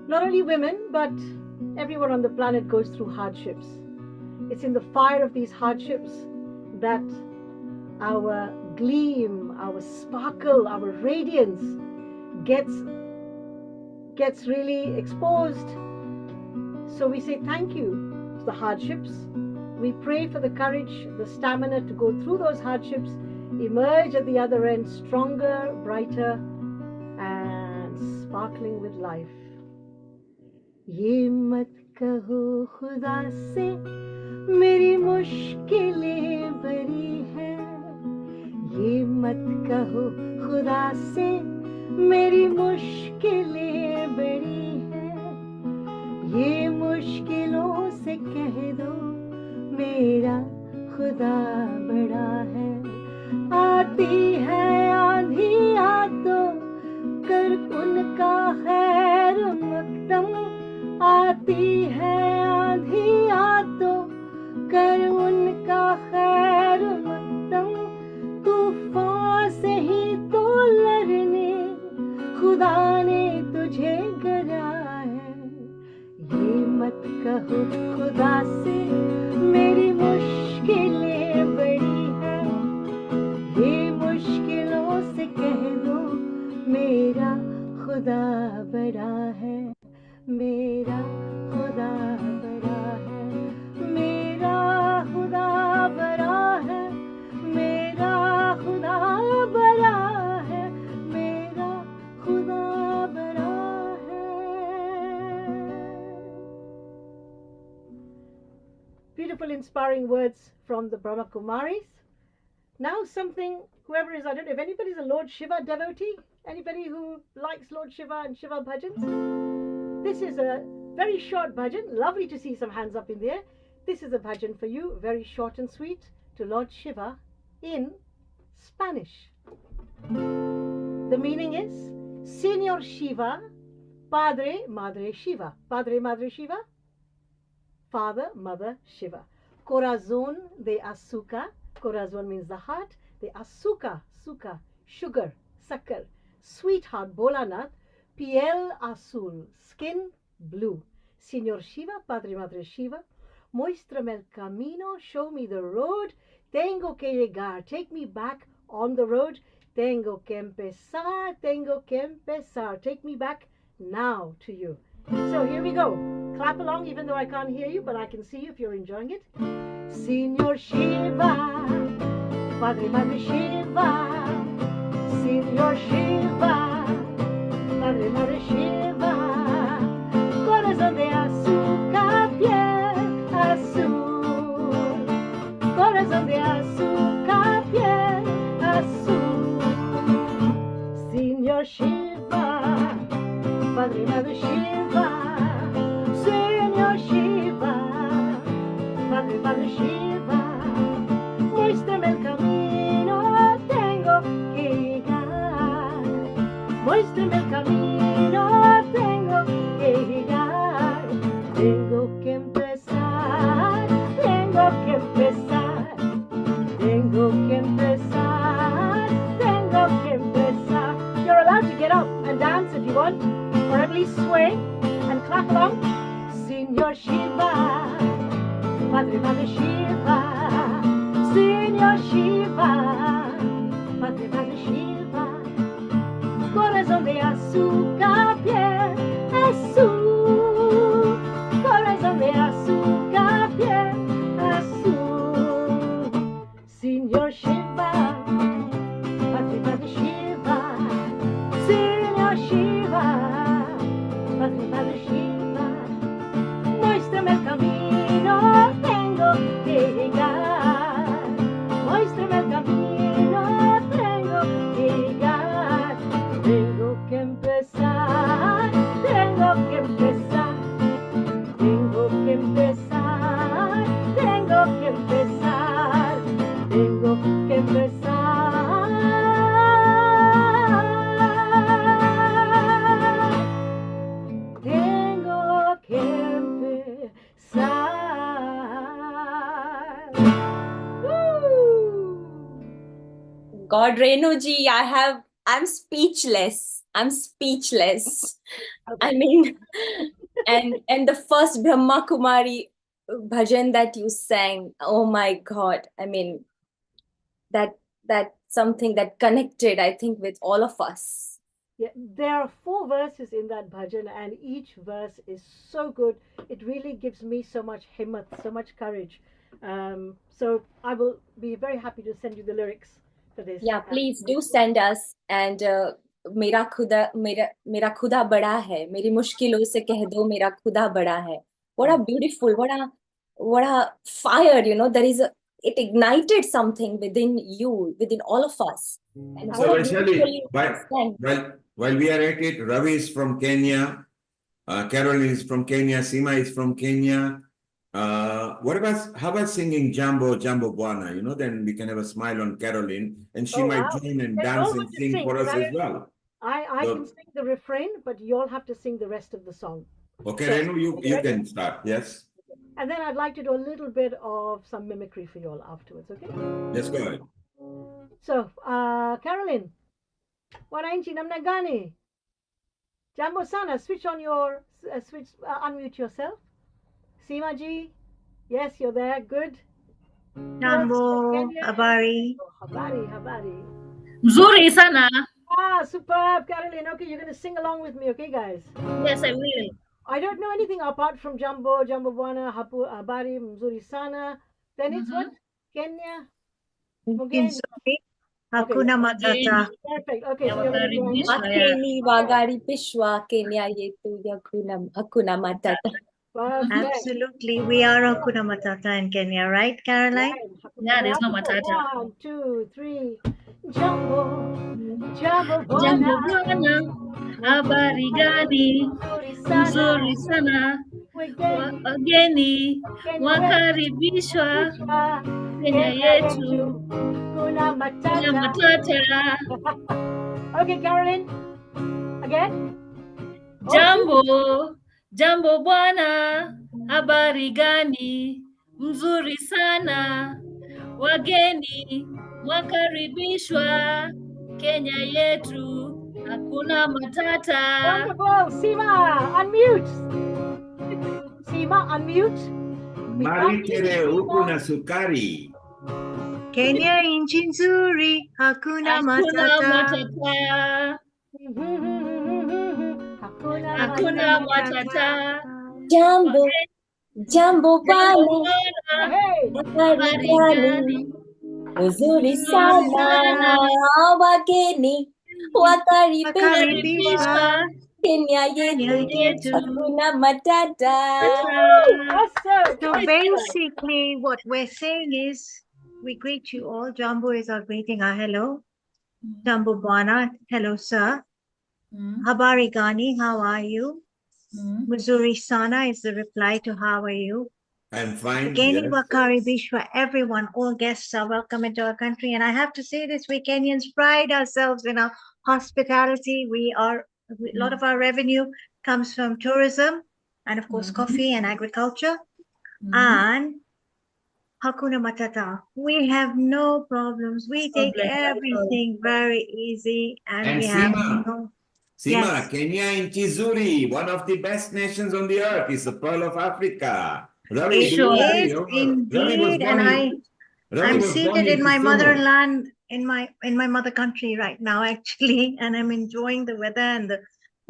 Not only women, but everyone on the planet goes through hardships. It's in the fire of these hardships that our gleam, our sparkle, our radiance gets really exposed. So we say thank you to the hardships. We pray for the courage, the stamina to go through those hardships, emerge at the other end stronger, brighter, and sparkling with life. ये मत कहो खुदा से मेरी मुश्किलें बड़ी हैं, ये मत कहो खुदा से मेरी मुश्किलें बड़ी हैं, ये मुश्किलों से कह दो मेरा खुदा बड़ा है। आती है आंधियाँ तो कर उनका खैर मकदम, आती है आंधियाँ तो कर उनका खैर मकदम, तूफान से ही तो लड़ने खुदा ने तुझे गढ़ा है। ये मत कहो खुदा से मेरी मुश्किलें बड़ी हैं, ये मुश्किलों से कह दो मेरा खुदा बड़ा है, मेरा खुदा बड़ा है, मेरा खुदा बड़ा है, मेरा खुदा बड़ा है, मेरा खुदा बड़ा है। Beautiful, inspiring words from the Brahma Kumaris. Now something, whoever is, I don't know if anybody's a Lord Shiva devotee, anybody who likes Lord Shiva and Shiva bhajans. This is a very short bhajan. Lovely to see some hands up in there. This is a bhajan for you, very short and sweet, to Lord Shiva in Spanish. The meaning is, Señor Shiva, Padre, Madre Shiva. Padre, Madre Shiva, Father, Mother Shiva. Corazón de azúcar. Corazón means the heart. The azúcar, suka, sugar, sucker. Sweetheart, Bolanath. Piel azul, skin blue. Señor Shiva, Padre, Madre Shiva, muéstrame el camino, show me the road. Tengo que llegar, take me back on the road. Tengo que empezar, take me back now to you. So here we go. Clap along, even though I can't hear you, but I can see you if you're enjoying it. Señor Shiva, Padre, Madre Shiva, Señor Shiva, Padre, Madre Shiva, corazón de azúcar, piel azul, corazón de azúcar, piel azul. Señor Shiva, Padre, Madre Shiva, Señor Shiva, Padre, Madre Shiva, muéstrame el camino, tengo que llegar. Muéstrame el camino, tengo que llegar. Tengo que empezar, tengo que empezar, tengo que empezar, tengo que empezar. You're allowed to get up and dance if you want, or at least sway and clap along. Señor Shiva, Padre, Madre Shiva, Señor Shiva, Padre, Madre Shiva, corazón de azúcar, piel azul, corazón de azúcar, piel azul. Señor Shiva, Padre, Madre Shiva, Señor Shiva, Padre, Madre Shiva. God, Renuji, I'm speechless. I'm speechless. I mean, and the first Brahma Kumari bhajan that you sang, oh my God. I mean, that something that connected, I think, with all of us. Yeah, there are 4 verses in that bhajan, and each verse is so good. It really gives me so much himmat, so much courage. So I will be very happy to send you the lyrics for this. Yeah, please do send us. And मेरा खुदा बड़ा है, मेरी मुश्किलों से कह दो मेरा खुदा बड़ा है. What a beautiful, what a fire, it ignited something within you, within all of us. And So what a Vaishali, beautiful while we are at it, Ravi is from Kenya, Caroline is from Kenya, Seema is from Kenya. How about singing Jambo Bwana? Then we can have a smile on Caroline, and she might join and dance and sing for us as well. I can sing the refrain, but you all have to sing the rest of the song. Okay, Renu, you can start. Yes. And then I'd like to do a little bit of some mimicry for you all afterwards. Okay. Yes, go ahead. So, Caroline, wananchi namna gani? Jambo sana, switch on your unmute yourself. Seema ji, yes, you're there. Good. Jambo, habari. Habari. Mzuri sana. Superb, Caroline. Okay, you're going to sing along with me, okay, guys? Yes, I will. I don't know anything apart from Jambo Bwana, Habari, Mzuri sana. Then it's what? Kenya? Nzuri, Hakuna Matata. Perfect. Okay, so you're going to join us. Wakeni Wagari Pishwa Kenya yetu Hakuna Matata. Perfect. Absolutely. We are Hakuna Matata in Kenya, right, Caroline? Yeah, there's no Matata. 1, 2, 3. Jambo Bwana, habari gani? Nzuri sana. Wageni wakaribishwa Kenya yetu. Kuna matata. Okay, Caroline. Again. Jambo bwana, habari gani? Mzuri sana. Wageni wakaribishwa Kenya yetu. Hakuna matata. Wonderful. Seema, unmute. Seema, unmute. Maritere huku na sukari. Kenya nchi nzuri, hakuna matata. Hakuna matata. Jambo bwana, habari gani? Nzuri sana. Wageni wakaribishwa Kenya yetu. Hakuna matata. Awesome. So basically what we're saying is, we greet you all. Jambo is our greeting, our hello. Jambo Bwana, hello sir. Habari gani, how are you? Mzuri sana is the reply to how are you. I'm fine. Wageni Yes. wakaribishwa, everyone, all guests are welcome into our country. And I have to say this, we Kenyans pride ourselves in our hospitality. A lot of our revenue comes from tourism and of course coffee and agriculture. And Hakuna Matata. We have no problems. We take everything very easy, and we have no. Seema, Yes. Kenya nchi nzuri, one of the best nations on the earth, is the pearl of Africa. Ravi, It do you agree? is indeed, and Ravi I'm was born seated in my Kisumu. motherland, in my mother country right now, actually, and I'm enjoying the weather, and the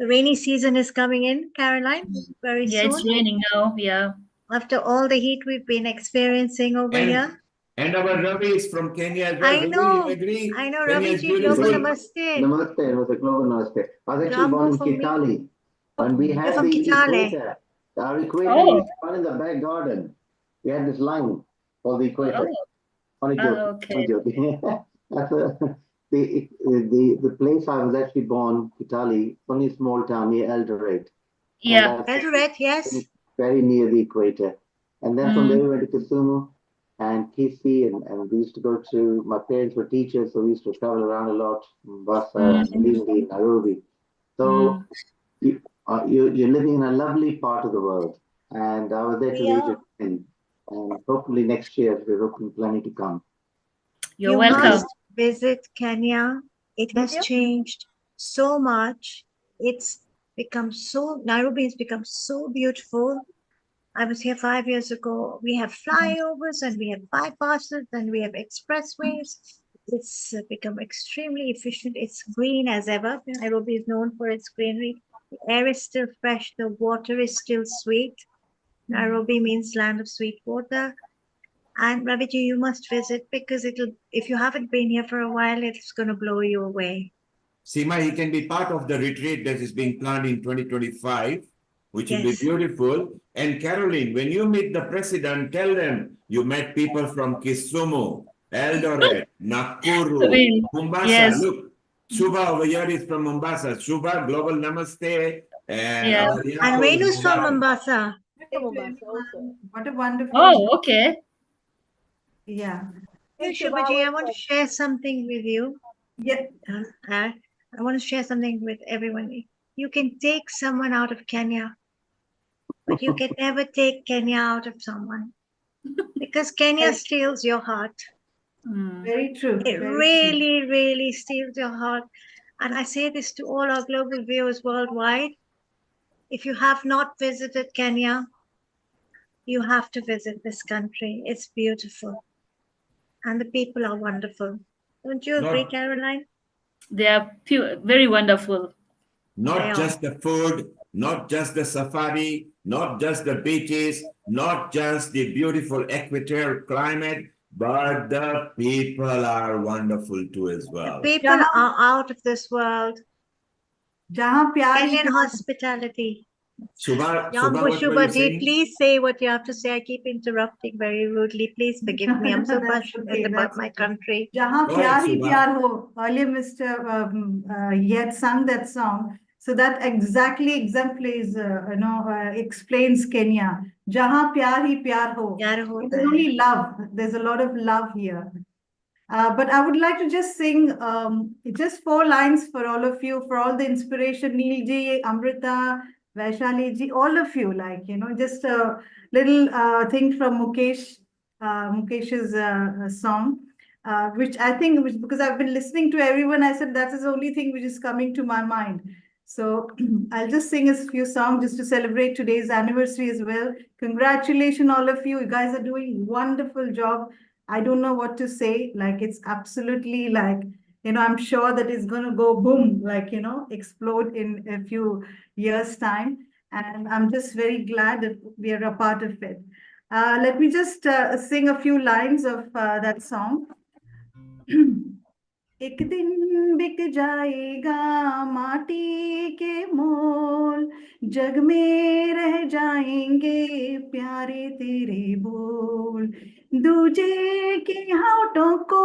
rainy season is coming in, Caroline, very soon. Yeah, it's raining now. Yeah. After all the heat we've been experiencing over here. And our Ravi is from Kenya as well. I know. Do you agree? I know, Kenya Ravi is ji, beautiful. global namaste. Namaste, namaste, global namaste. I was actually Jambo born in from me. Kitale. When we You're had from the Kitale. equator, our equator Oh. used to run in the back garden. We had this line called the equator. Funny joke. Okay. Funny joke. That's the place I was actually born, Kitale, only a small town near Eldoret. Yeah. Eldoret, yes. Very near the equator. And then from there we went to Kisumu and Kisii, and we used to go to, my parents were teachers, so we used to travel around a lot, Mombasa, Malindi, Nairobi. So you're living in a lovely part of the world, and I was there to read it in. And hopefully next year we're planning to come. You're welcome. Must visit Kenya. It has changed so much. Nairobi has become so beautiful. I was here 5 years ago. We have flyovers and we have bypasses and we have expressways. It's become extremely efficient. It's green as ever. Nairobi is known for its greenery. The air is still fresh. The water is still sweet. Nairobi means land of sweet water. And Raviji, you must visit because if you haven't been here for a while, it's going to blow you away. Seema, he can be part of the retreat that is being planned in 2025, which will be Yes. beautiful. And Caroline, when you meet the president, tell them you met people from Kisumu, Eldoret, Nakuru, Mombasa. Yes. Look, Shubha over here is from Mombasa. Shubha, global namaste. And Yeah. our And Yapo is Renu's from Mombasa. Mombasa. From Mombasa also. What a wonderful. Oh, okay. Yeah. Hey, Shubhaji, I want to share something with you. Yeah. I want to share something with everyone. You can take someone out of Kenya, but you can never take Kenya out of someone because Kenya steals your heart. Very true. It Very really, really steals your heart. And I say this to all our global viewers worldwide. If you have not visited Kenya, you have to visit this country. It's beautiful. And the people are wonderful. Don't you agree, Not- Caroline? They are very wonderful. Not just the food, not just the safari, not just the beaches, not just the beautiful equatorial climate, but the people are wonderful too as well. People are out of this world. Jahan pyar hi Kenyan pyar. hospitality. Shubha, Young Shubha, what were you Shubhaji, saying? please say what you have to say. I keep interrupting very rudely. Please forgive me. I'm so passionate about my country. Jahan Go pyar ahead, hi Shubha. pyar ho. Earlier, Mr. He had sung that song. So that exactly exemplifies, explains Kenya. Jahan pyar hi pyar ho. There's only love. There's a lot of love here. But I would like to just sing just 4 lines for all of you, for all the inspiration, Neil ji, Amrita, Vaishali ji, all of you, just a little thing from Mukesh's song, which I think, because I've been listening to everyone, I said that is the only thing which is coming to my mind. So I'll just sing a few songs just to celebrate today's anniversary as well. Congratulations, all of you. You guys are doing wonderful job. I don't know what to say. It's absolutely I'm sure that it's going to go boom, explode in a few years' time. And I'm just very glad that we are a part of it. Let me just sing a few lines of that song. एक दिन बिक जाएगा माटी के मोल, जग में रह जाएंगे प्यारे तेरे बोल, दूजे के होठों को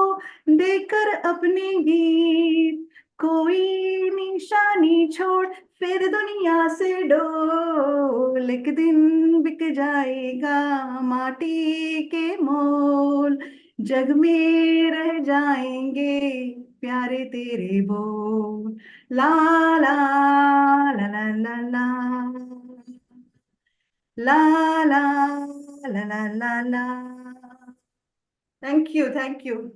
देकर अपने गीत, कोई निशानी छोड़ फिर दुनिया से डोल, एक दिन बिक जाएगा माटी के मोल, जग में रह जाएंगे प्यारे तेरे बोल, ला ला ला ला ला ला ला ला ला ला ला. Thank you, thank you.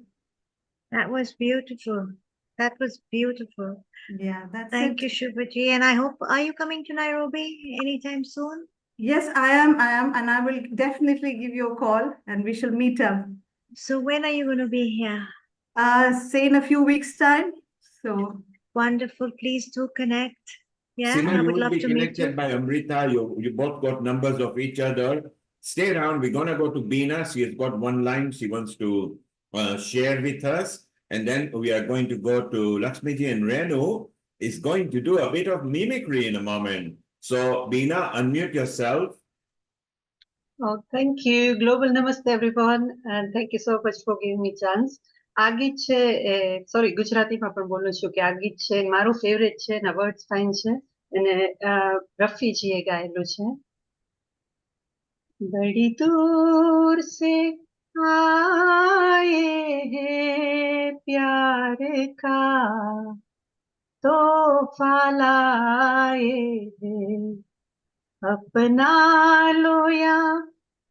That was beautiful. That was beautiful. Yeah, that's Thank it. you, Shubhaji. And I hope, are you coming to Nairobi anytime soon? Yes, I am, and I will definitely give you a call and we shall meet up. So when are you going to be here? Say in a few weeks' time. So wonderful. Please do connect. Yeah, Seema, I you would will love be to meet connected you. by Amrita. You both got numbers of each other. Stay around. We're going to go to Beena. She has got one line she wants to share with us. And then we are going to go to Lakshmiji, and Renu is going to do a bit of mimicry in a moment. So Beena, unmute yourself. Oh, thank you. Global Namaste, everyone. And thank you so much for giving me chance. Agi છે, sorry, ગુજરાતીમાં પણ બોલું છું કે આ ગીત છે મારું ફેવરેટ છે ને વર્ડ્સ ફાઇન છે અને રફીજીએ ગાયેલું છે. बड़ी दूर से आए हैं प्यार का तोहफा लाए हैं, अपना लो या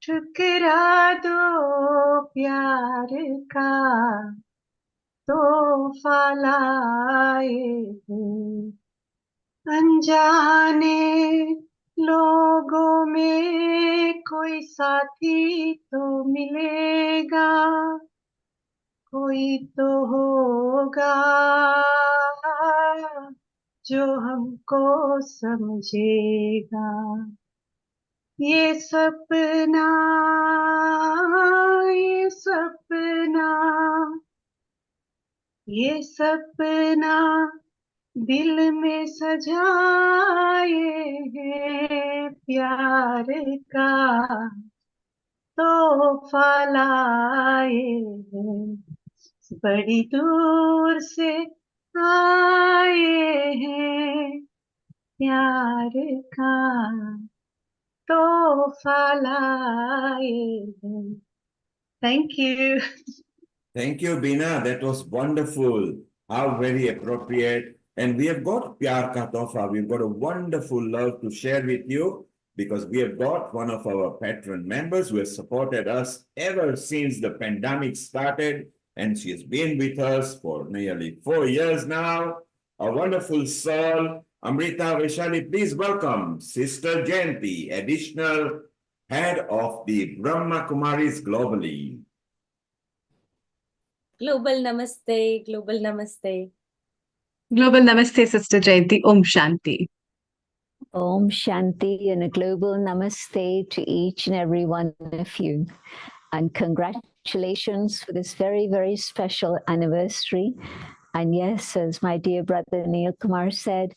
ठुकरा दो प्यार का, तोहफा लाए हैं। अनजाने लोगों में कोई साथी तो मिलेगा, कोई तो होगा जो हमको समझेगा। ये सपना, ये सपना, ये सपना दिल में सजाए हैं, प्यार का तोहफा लाए हैं। बड़ी दूर से आए हैं, प्यार का तोहफा लाए हैं। Thank you. Thank you, Bina. That was wonderful. How very appropriate. And we have got Pyar Ka Tohfa. We've got a wonderful love to share with you because we have got one of our patron members who has supported us ever since the pandemic started. And she has been with us for nearly 4 years now. A wonderful soul. Amrita Vaishali, please welcome Sister Jayanti, additional head of the Brahma Kumaris globally. Global Namaste, Global Namaste. Global Namaste, Sister Jayanti. Om Shanti. Om Shanti and a global namaste to each and every one of you. And congratulations for this very, very special anniversary. And yes, as my dear brother Neil Kumar said,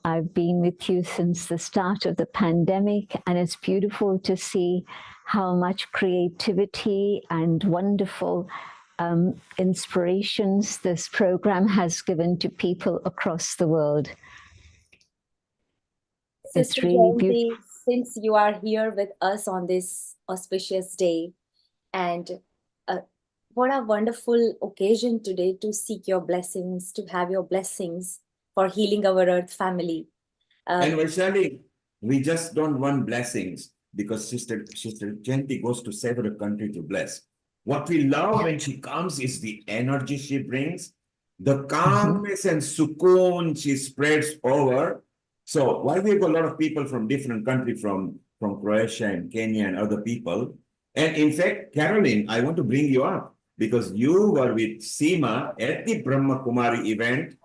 I've been with you since the start of the pandemic, and it's beautiful to see how much creativity and wonderful inspirations this program has given to people across the world. It's Sister really Jayanti, beautiful. since you are here with us on this auspicious day, and what a wonderful occasion today to seek your blessings, to have your blessings for healing our earth family. And Vaishali, we just don't want blessings because Sister Jayanti goes to several countries to bless. What we love when she comes is the energy she brings, the calmness and sukoon she spreads over. So while we have a lot of people from different countries, from Croatia and Kenya and other people, and in fact, Caroline, I want to bring you up because you were with Seema at the Brahma Kumari event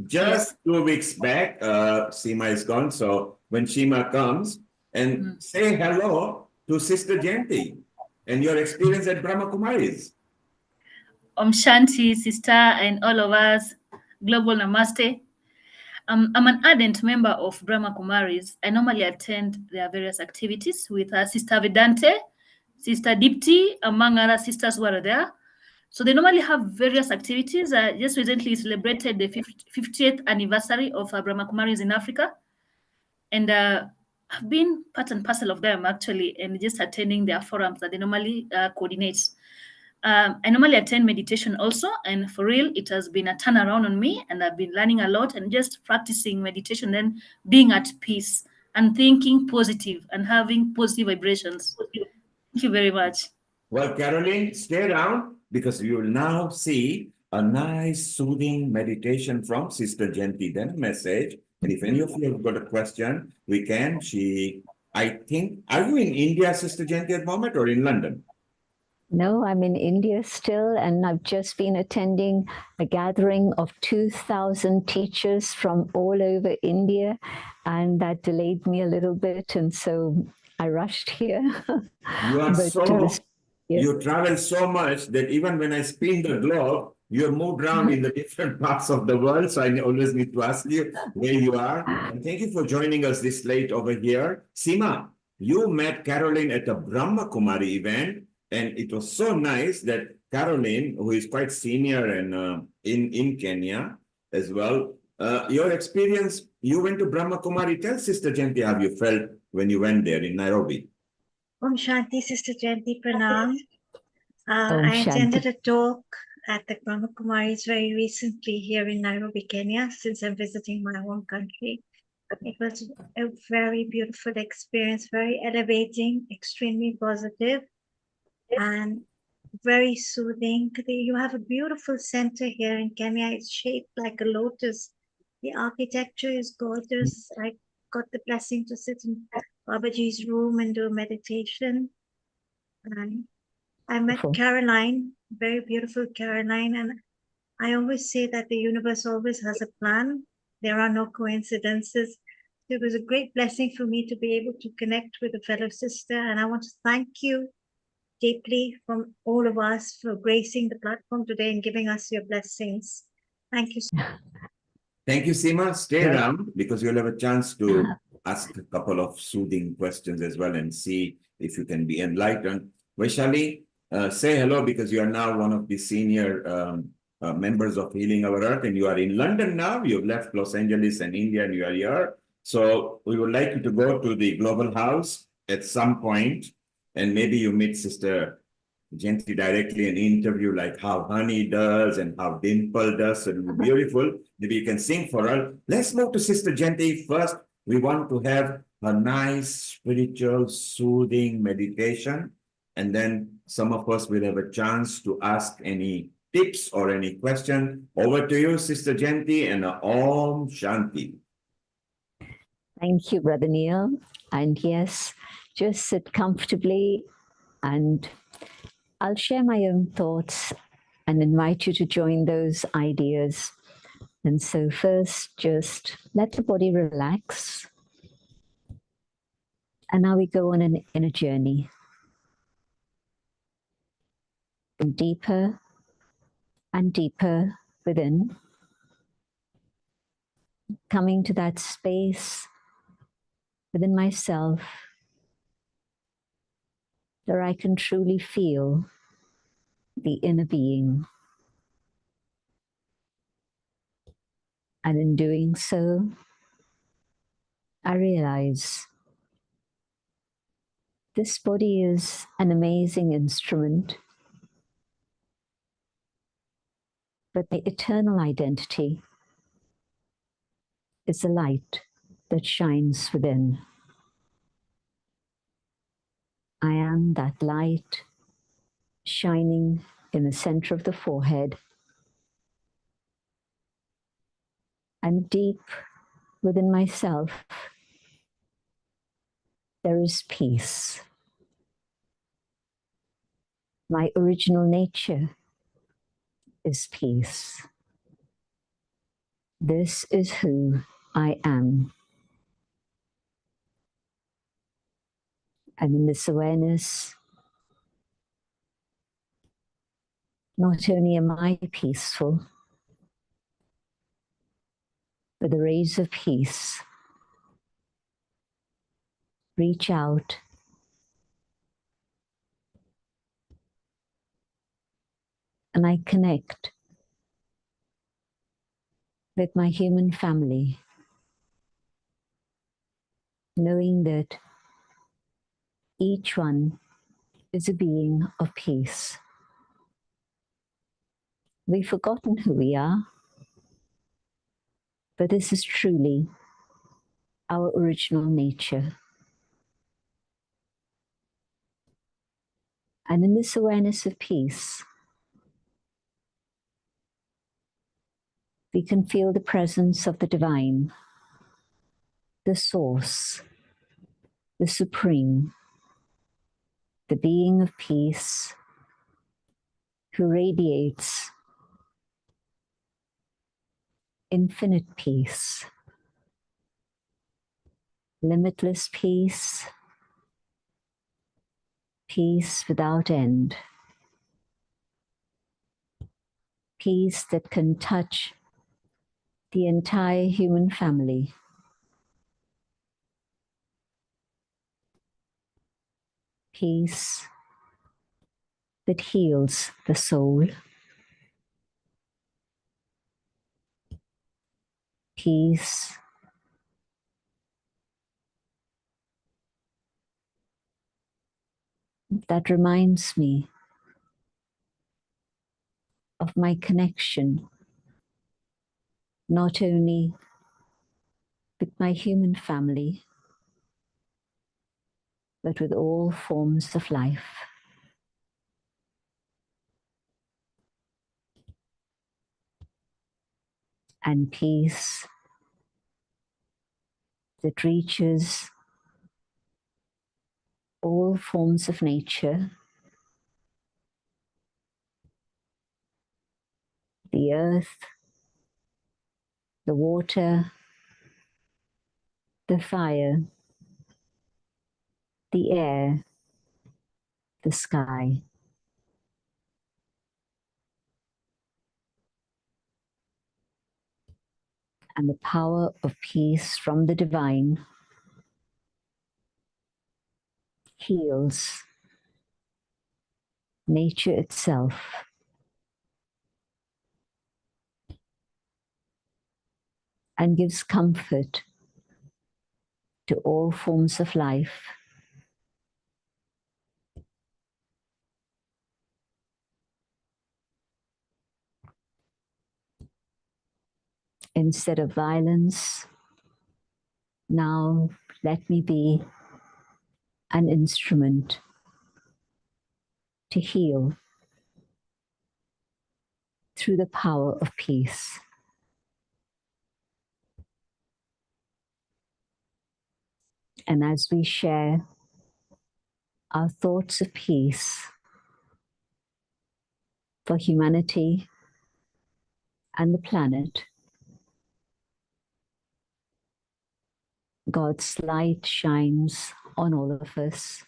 just 2 weeks back. Seema is gone, so when Seema comes, and say hello to Sister Jayanti and your experience at Brahma Kumaris. Om Shanti, sister, and all of us. Global Namaste. I'm an ardent member of Brahma Kumaris. I normally attend their various activities with Sister Vedante, Sister Dipti, among other sisters who are there. So they normally have various activities. Just recently celebrated the 50th anniversary of Brahma Kumaris in Africa. And I've been part and parcel of them actually, and just attending their forums that they normally coordinate. I normally attend meditation also, and for real, it has been a turnaround on me, and I've been learning a lot and just practicing meditation and being at peace and thinking positive and having positive vibrations. Thank you very much. Well, Caroline, stay around because you will now see a nice soothing meditation from Sister Jayanti, then a message. And if any of you have got a question, we can. I think, are you in India, Sister Jayanti, at the moment, or in London? No, I'm in India still, and I've just been attending a gathering of 2,000 teachers from all over India, and that delayed me a little bit, and so I rushed here. You are you travel so much that even when I spin the globe, you have moved around in the different parts of the world. So I always need to ask you where you are. And thank you for joining us this late over here. Seema, you met Caroline at a Brahma Kumari event, and it was so nice that Caroline, who is quite senior and in Kenya as well, your experience, you went to Brahma Kumari. Tell Sister Jayanti how you felt when you went there in Nairobi. Om Shanti, Sister Jayanti, Pranam. Om I attended Shanti. a talk at the Brahma Kumaris very recently here in Nairobi, Kenya, since I'm visiting my home country. It was a very beautiful experience, very elevating, extremely positive, and very soothing. You have a beautiful center here in Kenya. It's shaped like a lotus. The architecture is gorgeous. I got the blessing to sit in Babaji's room and do a meditation. And I met Caroline, very beautiful Caroline, and I always say that the universe always has a plan. There are no coincidences. It was a great blessing for me to be able to connect with a fellow sister, and I want to thank you deeply from all of us for gracing the platform today and giving us your blessings. Thank you. Thank you, Seema. Stay around because you'll have a chance to ask a couple of soothing questions as well and see if you can be enlightened. Vaishali, say hello because you are now one of the senior members of Healing Our Earth and you are in London now. You've left Los Angeles and India and you are here. So we would like you to go to the Global House at some point and maybe you meet Sister Jayanti directly an interview like how Honey does and how Dimple does. So it will be beautiful. Maybe you can sing for her. Let's move to Sister Jayanti first. We want to have a nice spiritual soothing meditation. And then some of us will have a chance to ask any tips or any question. Over to you, Sister Jayanti, and Om Shanti. Thank you, Brother Neil. And yes, just sit comfortably and I'll share my own thoughts and invite you to join those ideas. And so first, just let the body relax. And now we go on an inner journey. And deeper and deeper within. Coming to that space within myself where I can truly feel the inner being. And in doing so, I realize this body is an amazing instrument, but the eternal identity is the light that shines within. I am that light shining in the center of the forehead and deep within myself. There is peace. My original nature is peace. This is who I am. And in this awareness, not only am I peaceful, but the rays of peace reach out and I connect with my human family, knowing that each one is a being of peace. We've forgotten who we are, but this is truly our original nature. And in this awareness of peace, we can feel the presence of the divine, the source, the supreme, the being of peace who radiates infinite peace, limitless peace, peace without end, peace that can touch the entire human family. Peace that heals the soul. Peace that reminds me of my connection, not only with my human family, but with all forms of life. and peace that reaches all forms of nature, the earth, the water, the fire, the air, the sky. And the power of peace from the divine heals nature itself. And gives comfort to all forms of life. Instead of violence, now let me be an instrument to heal through the power of peace. And as we share our thoughts of peace for humanity and the planet, God's light shines on all of us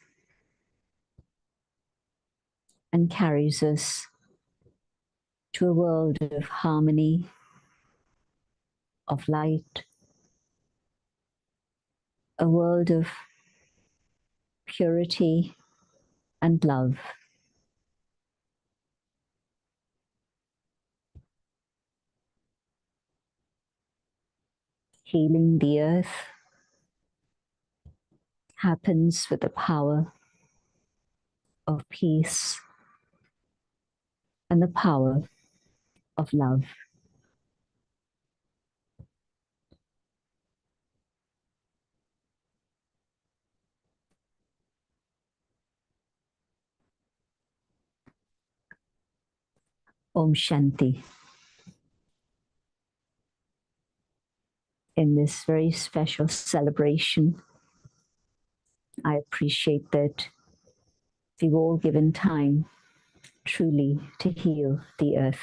and carries us to a world of harmony, of light, a world of purity and love. Healing the earth happens with the power of peace and the power of love. Om Shanti. In this very special celebration, I appreciate that we've all given time truly to heal the earth.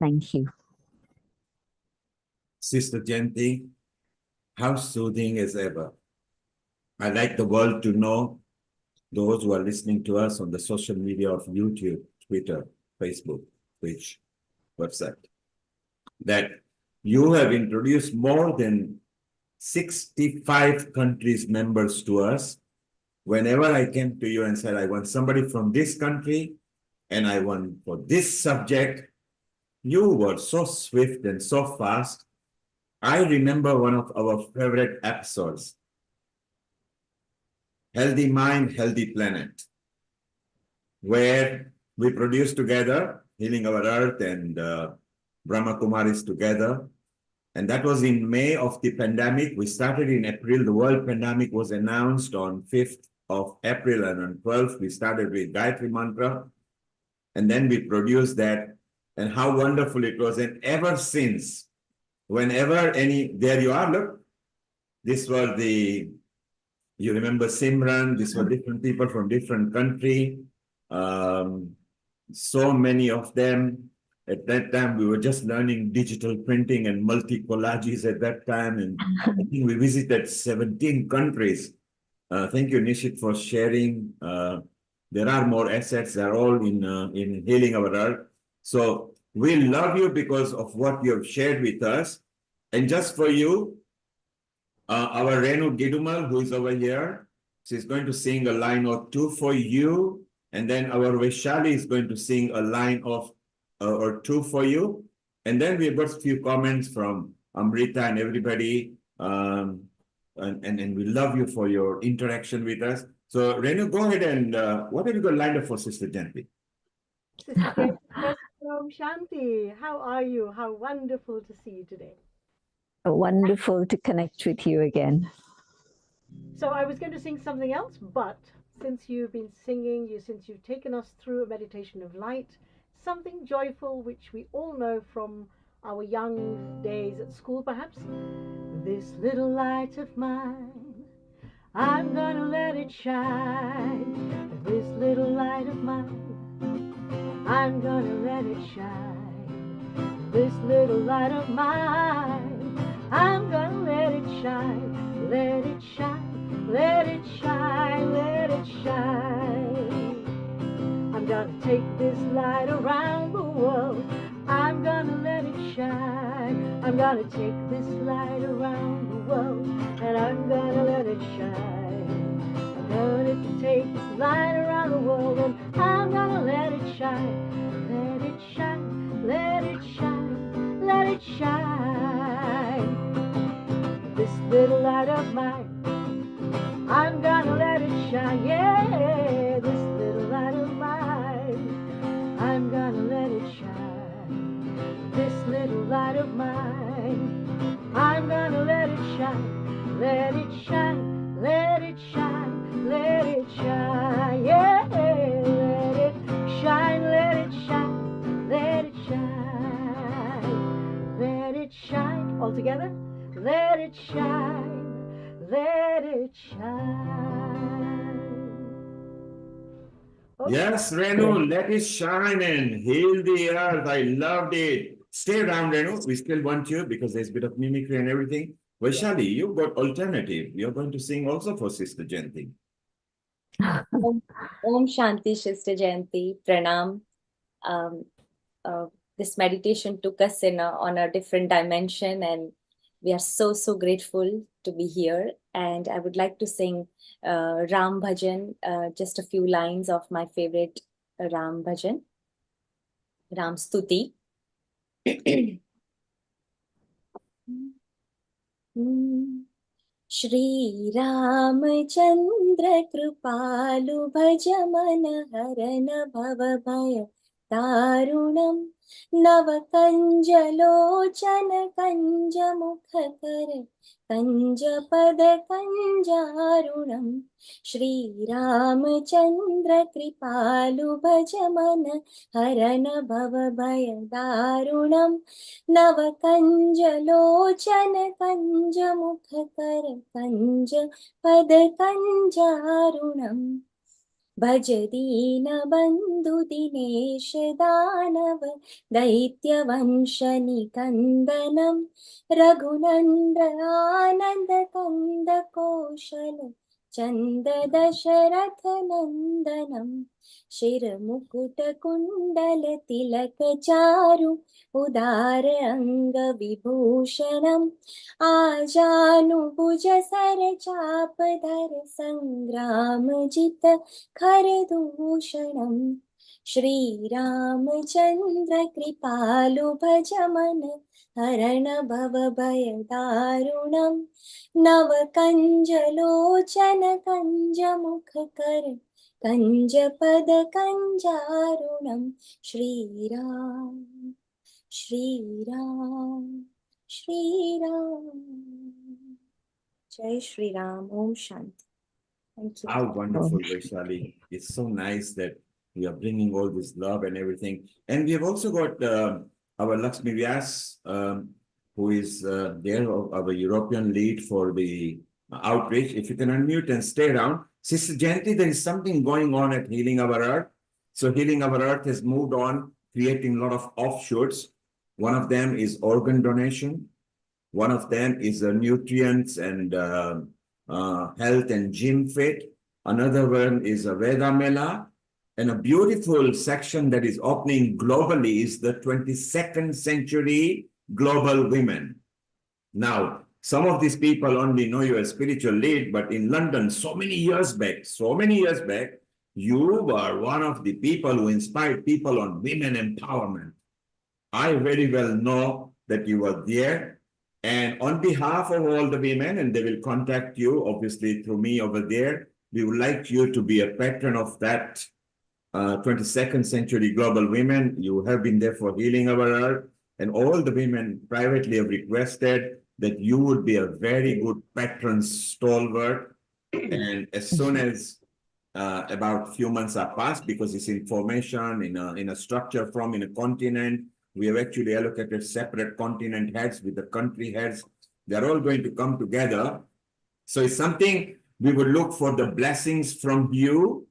Thank you. Sister Janti, how soothing as ever. I'd like the world to know, those who are listening to us on the social media of YouTube, Twitter, Facebook, Twitch, website, that you have introduced more than 65 countries members to us. Whenever I came to you and said, I want somebody from this country and I want for this subject, you were so swift and so fast. I remember one of our favorite episodes, Healthy Mind, Healthy Planet, where we produced together, Healing Our Earth and Brahma Kumaris together. And that was in May of the pandemic. We started in April. The world pandemic was announced on 5th of April, and on 12th, we started with Gayatri Mantra. And then we produced that, and how wonderful it was. And ever since, whenever there you are, look, this was you remember Simran, these were different people from different country. So many of them. At that time, we were just learning digital printing and multi-collages at that time. And I think we visited 17 countries. Thank you, Nishit, for sharing. There are more assets. They're all in Healing Our Earth. So we love you because of what you have shared with us. And just for you, our Renu Gidumal, who is over here, she's going to sing a line or two for you. And then our Vaishali is going to sing a line of or two for you. And then we've got a few comments from Amrita and everybody. And we love you for your interaction with us. So Renu, go ahead and what have you got lined up for Sister Janti? Sister Janti, Om Shanti, how are you? How wonderful to see you today. Wonderful to connect with you again. So I was going to sing something else, but since you've been singing, since you've taken us through a meditation of light, something joyful which we all know from our young days at school, perhaps. This little light of mine, I'm gonna let it shine. This little light of mine, I'm gonna let it shine. This little light of mine, I'm gonna let it shine. Let it shine, let it shine, let it shine. I'm gonna take this light around the world. I'm gonna let it shine. I'm gonna take this light around the world, and I'm gonna let it shine. I'm gonna take this light around the world, and I'm gonna let it shine. Let it shine, let it shine, let it shine. This little light of mine, I'm gonna let it shine, yeah. This little light of mine, I'm gonna let it shine. This little light of mine, I'm gonna let it shine. Let it shine, let it shine, let it shine, yeah. Let it shine, let it shine, let it shine. Let it shine, all together. Let it shine, let it shine. Okay. Yes, Renu, let it shine and heal the earth. I loved it. Stay around, Renu. We still want you because there's a bit of mimicry and everything. Vaishali, you've got alternative. You're going to sing also for Sister Jayanti. Om Shanti, Sister Jayanti, Pranam. This meditation took us on a different dimension, and we are so grateful to be here. And I would like to sing Ram Bhajan, just a few lines of my favorite Ram Bhajan, Ram Stuti. Shri Ramchandra Kripalu Bhaja Mana Harana Bhava Bhaya Tarunam Navakanjalochana Kanja Mukhakara Kanja Pada Kanjarunam Shri Ramchandra Kripalu Bhaja Mana Harana Bhava Bhaya Tarunam Navakanjalochana Kanja Mukhakara Kanja Pada Kanjarunam Bhajadina Bandhu Dinesh Danav Daitya Vanshani Kandanam Raghunandra Ananda Kanda Koshala Chanda Dasharatha Nandanam Shira Mukuta Kundala Tilaka Charu Udara Anga Vibhushanam Ajanu Bhuja Sara Chapadhara Sangram Jita Kharadushanam Shri Ramchandra Kripalu Bhajamana Harana Bhava Bhaya Darunam Navakanjalochana Kanja Mukhakara Kanja Pada Kanjarunam Shri Ram Shri Ram Shri Ram Jai Shri Ram. Om Shanti. Thank you. How wonderful, Vaishali. It's so nice that we are bringing all this love and everything. And we have also got our Lakshmi Vyas, who is there, our European lead for the outreach. If you can unmute and stay around. Sister Jayanti, there is something going on at Healing Our Earth. So Healing Our Earth has moved on, creating a lot of offshoots. One of them is organ donation. One of them is nutrients and health and gym fit. Another one is a Veda Mela. And a beautiful section that is opening globally is the 22nd century global women. Now, some of these people only know you as spiritual lead, but in London, so many years back, you were one of the people who inspired people on women empowerment. I very well know that you were there. And on behalf of all the women, and they will contact you, obviously, through me over there, we would like you to be a patron of that 22nd century global women. You have been there for Healing Our Earth, and all the women privately have requested that you would be a very good patron stalwart. And as soon as about a few months are passed, because it's information in a structure from in a continent, We have actually allocated separate continent heads with the country heads. They're all going to come together. So it's something we would look for the blessings from you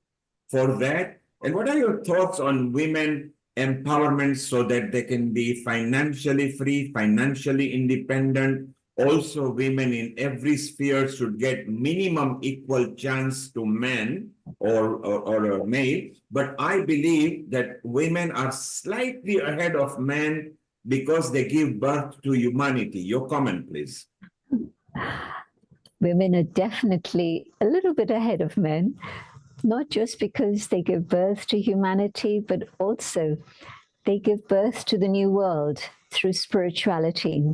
for that. And what are your thoughts on women empowerment so that they can be financially free, financially independent? Also, women in every sphere should get minimum equal chance to men or a male. But I believe that women are slightly ahead of men because they give birth to humanity. Your comment, please. Women are definitely a little bit ahead of men, not just because they give birth to humanity, but also they give birth to the new world through spirituality.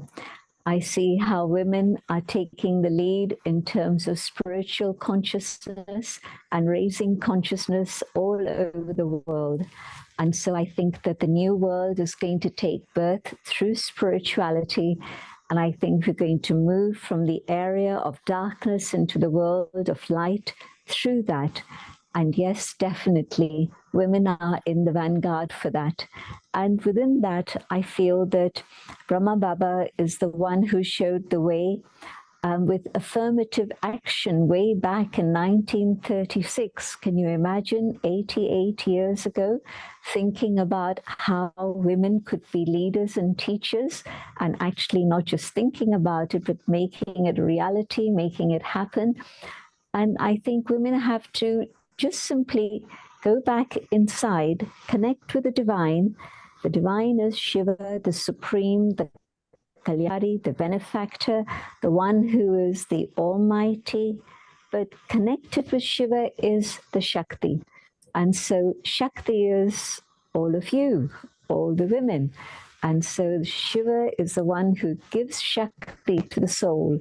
I see how women are taking the lead in terms of spiritual consciousness and raising consciousness all over the world. And so I think that the new world is going to take birth through spirituality. And I think we're going to move from the area of darkness into the world of light through that. And yes, definitely, women are in the vanguard for that. And within that, I feel that Brahma Baba is the one who showed the way with affirmative action way back in 1936. Can you imagine 88 years ago, thinking about how women could be leaders and teachers, and actually not just thinking about it, but making it a reality, making it happen. And I think women have to just simply go back inside, connect with the divine. The divine is Shiva, the supreme, the Kalyari, the benefactor, the one who is the almighty. But connected with Shiva is the Shakti. And so Shakti is all of you, all the women. And so Shiva is the one who gives Shakti to the soul.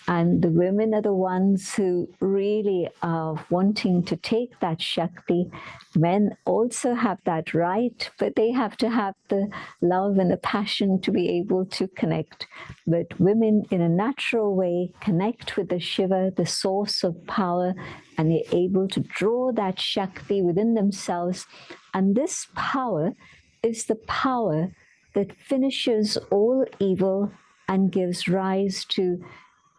And the women are the ones who really are wanting to take that Shakti. Men also have that right, but they have to have the love and the passion to be able to connect. But women, in a natural way, connect with the Shiva, the source of power, and they're able to draw that Shakti within themselves. And this power is the power that finishes all evil and gives rise to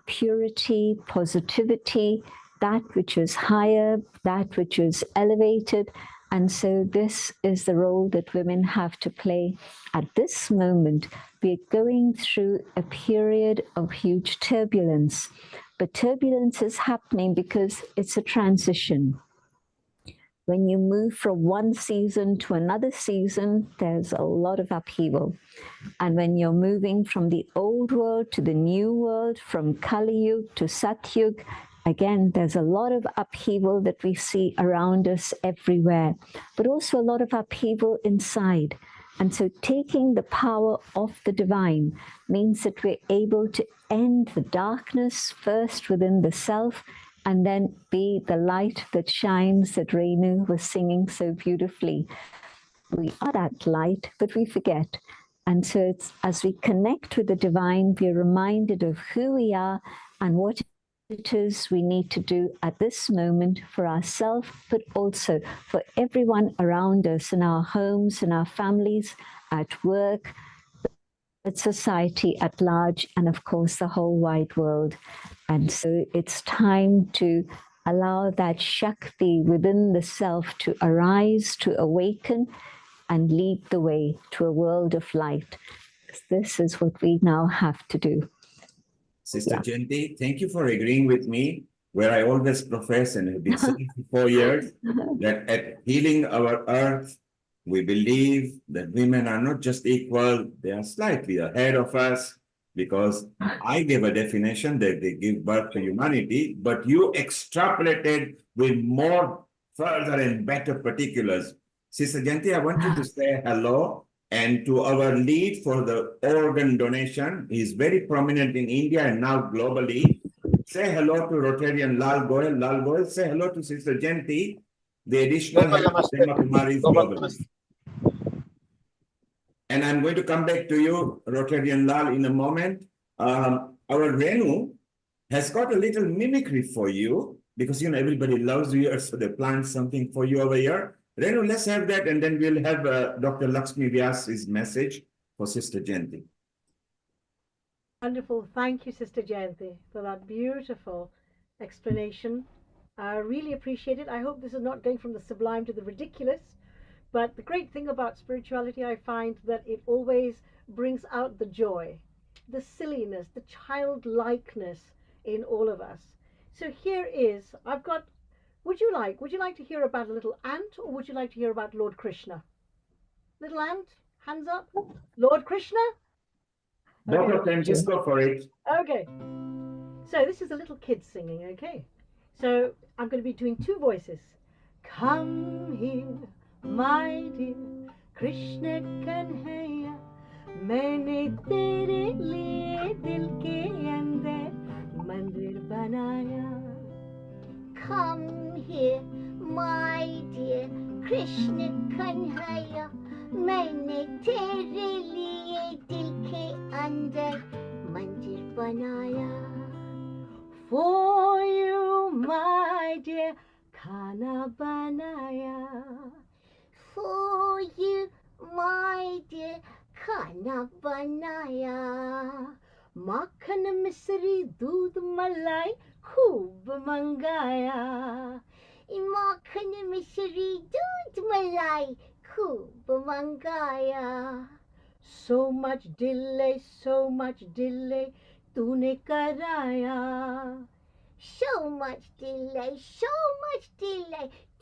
purity, positivity, that which is higher, that which is elevated. And so this is the role that women have to play. At this moment, we're going through a period of huge turbulence. But turbulence is happening because it's a transition. When you move from one season to another season, there's a lot of upheaval. And when you're moving from the old world to the new world, from Kali Yuga to Satyug, again, there's a lot of upheaval that we see around us everywhere, but also a lot of upheaval inside. And so taking the power of the divine means that we're able to end the darkness first within the self, and then be the light that shines, that Renu was singing so beautifully. We are that light, but we forget. And so it's, as we connect with the divine, we're reminded of who we are and what it is we need to do at this moment for ourselves, but also for everyone around us, in our homes, in our families, at work, at society at large, and of course the whole wide world. And so it's time to allow that Shakti within the self to arise, to awaken, and lead the way to a world of light. This is what we now have to do. Sister Janti, thank you for agreeing with me, where I always profess and have been saying for 4 years, that at Healing Our Earth, we believe that women are not just equal, they are slightly ahead of us, because I gave a definition that they give birth to humanity, but you extrapolated with more further and better particulars. Sister Janti, I want you to say hello, and to our lead for the organ donation. He's very prominent in India and now globally. Say hello to Rotarian Lal Goyal. Lal Goyal, say hello to Sister Janti, the additional head of Brahma Kumaris globally. And I'm going to come back to you, Rotarian Lal, in a moment. Our Renu has got a little mimicry for you, because everybody loves you, so they planned something for you over here. Renu, let's have that, and then we'll have Dr. Lakshmi Vyas's message for Sister Jayanti. Wonderful. Thank you, Sister Jayanti, for that beautiful explanation. I really appreciate it. I hope this is not going from the sublime to the ridiculous. But the great thing about spirituality, I find that it always brings out the joy, the silliness, the childlikeness in all of us. So here is, I've got, would you like to hear about a little ant, or would you like to hear about Lord Krishna? Little ant, hands up. Lord Krishna? Both of them, just go for it. Okay. So this is a little kid singing, okay? So I'm going to be doing two voices. Come here, my dear, Krishna Kanhaiya, मैंने तेरे लिए दिल के अंदर मंदिर बनाया. Come here, my dear Krishna Kanhaiya, मैंने तेरे लिए दिल के अंदर मंदिर बनाया. For you, my dear, खाना बनाया. For you, my dear, खाना बनाया. माखन मिश्री दूध मलाई खूब मंगाया. माखन मिश्री दूध मलाई खूब मंगाया. So much delay, तूने कराया. So much delay,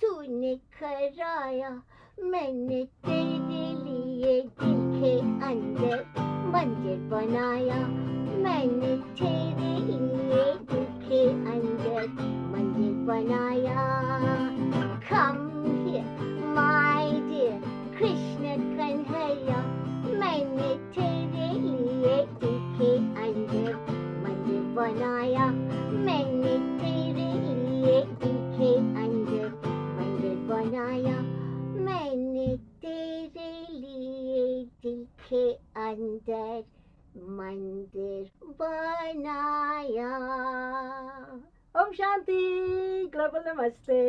तूने कराया. मैंने तेरे लिए दिल के अंदर मंदिर बनाया. मैंने तेरे लिए दिल के अंदर मंदिर बनाया. Come here, my dear Krishna Kanhaiya, मैंने तेरे लिए दिल के अंदर मंदिर बनाया. मैंने तेरे लिए दिल के अंदर मंदिर बनाया. मैंने तेरे लिए दिल के अंदर मंदिर बनाया. Om Shanti, Global Namaste.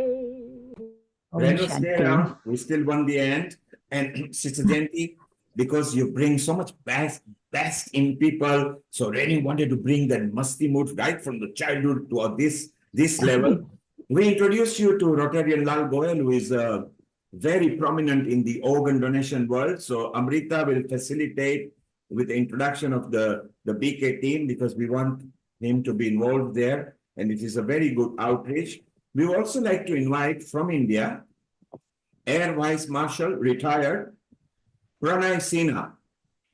Renu, stay around. We still won the end. And Sister Jayanti, because you bring so much best in people, so Renu wanted to bring that masti mood right from the childhood to this level. We introduced you to Rotarian Lal Goyal, who is very prominent in the organ donation world. So Amrita will facilitate with the introduction of the BK team, because we want him to be involved there. And it is a very good outreach. We would also like to invite from India, Air Vice Marshal, retired, Pranay Sinha,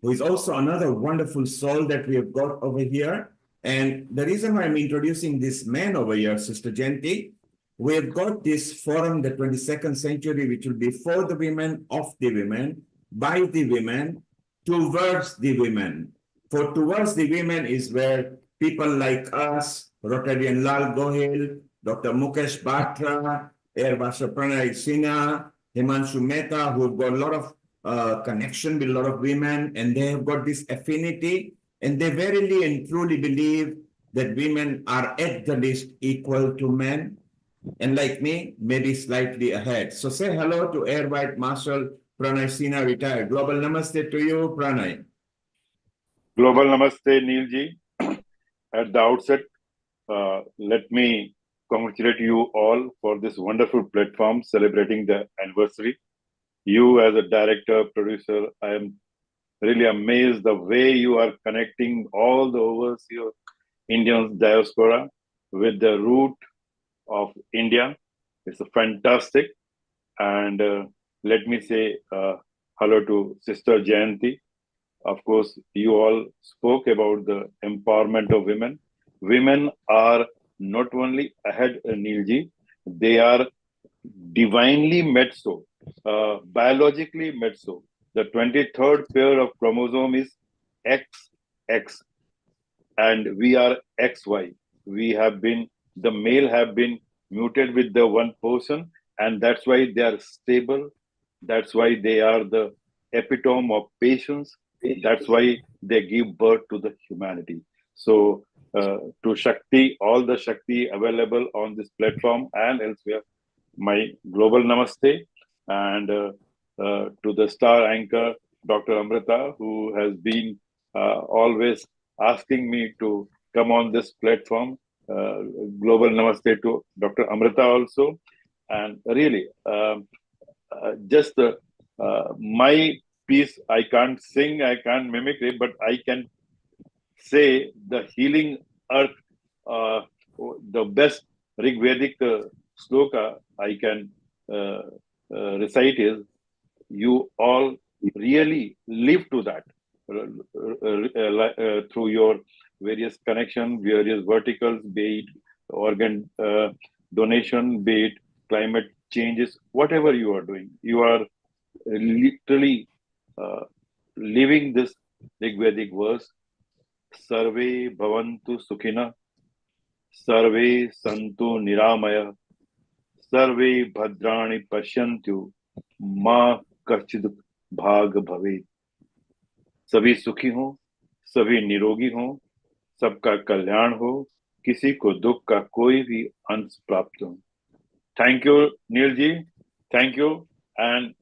who is also another wonderful soul that we have got over here. And the reason why I'm introducing this man over here, Sister Jayanti, we have got this forum, the 22nd century, which will be for the women, of the women, by the women, towards the women. For towards the women is where people like us, Rotarian Lal Gohil, Dr. Mukesh Batra, Air Vice Pranay Sinha, Himanshu Mehta, who have got a lot of connection with a lot of women, and they have got this affinity, and they verily and truly believe that women are at the least equal to men, and like me, maybe slightly ahead. So say hello to Air Vice Marshal Pranay Sinha, retired. Global Namaste to you, Pranay. Global Namaste, Neilji. At the outset, let me congratulate you all for this wonderful platform celebrating the anniversary. You as a director, producer, I am really amazed the way you are connecting all the overseas Indian diaspora with the root of India. It's fantastic. And let me say hello to Sister Jayanti. Of course, you all spoke about the empowerment of women. Women are not only ahead, Neilji, they are divinely made so, biologically made so. The 23rd pair of chromosome is XX, and we are XY. We have been, the male have been muted with the one person, and that's why they are stable. That's why they are the epitome of patience. That's why they give birth to the humanity. So to Shakti, all the Shakti available on this platform and elsewhere, my global namaste. And to the star anchor, Dr. Amrita, who has been always asking me to come on this platform. Global Namaste to Dr. Amrita also. And really, just my piece, I can't sing, I can't mimic it, but I can say the healing earth, the best Rigvedic sloka I can recite is, you all really live to that through your various connections, various verticals, be it organ donation, be it climate changes, whatever you are doing, you are literally living this Rigvedic verse. Sarve bhavantu sukhina, sarve santu niramaya, sarve bhadrani pashyantu, ma kachid bhag bhave. सभी सुखी हो, सभी निरोगी हो, सबका कल्याण हो, किसी को दुख का कोई भी अंश प्राप्त हो. Thank you, Neil ji. Thank you, and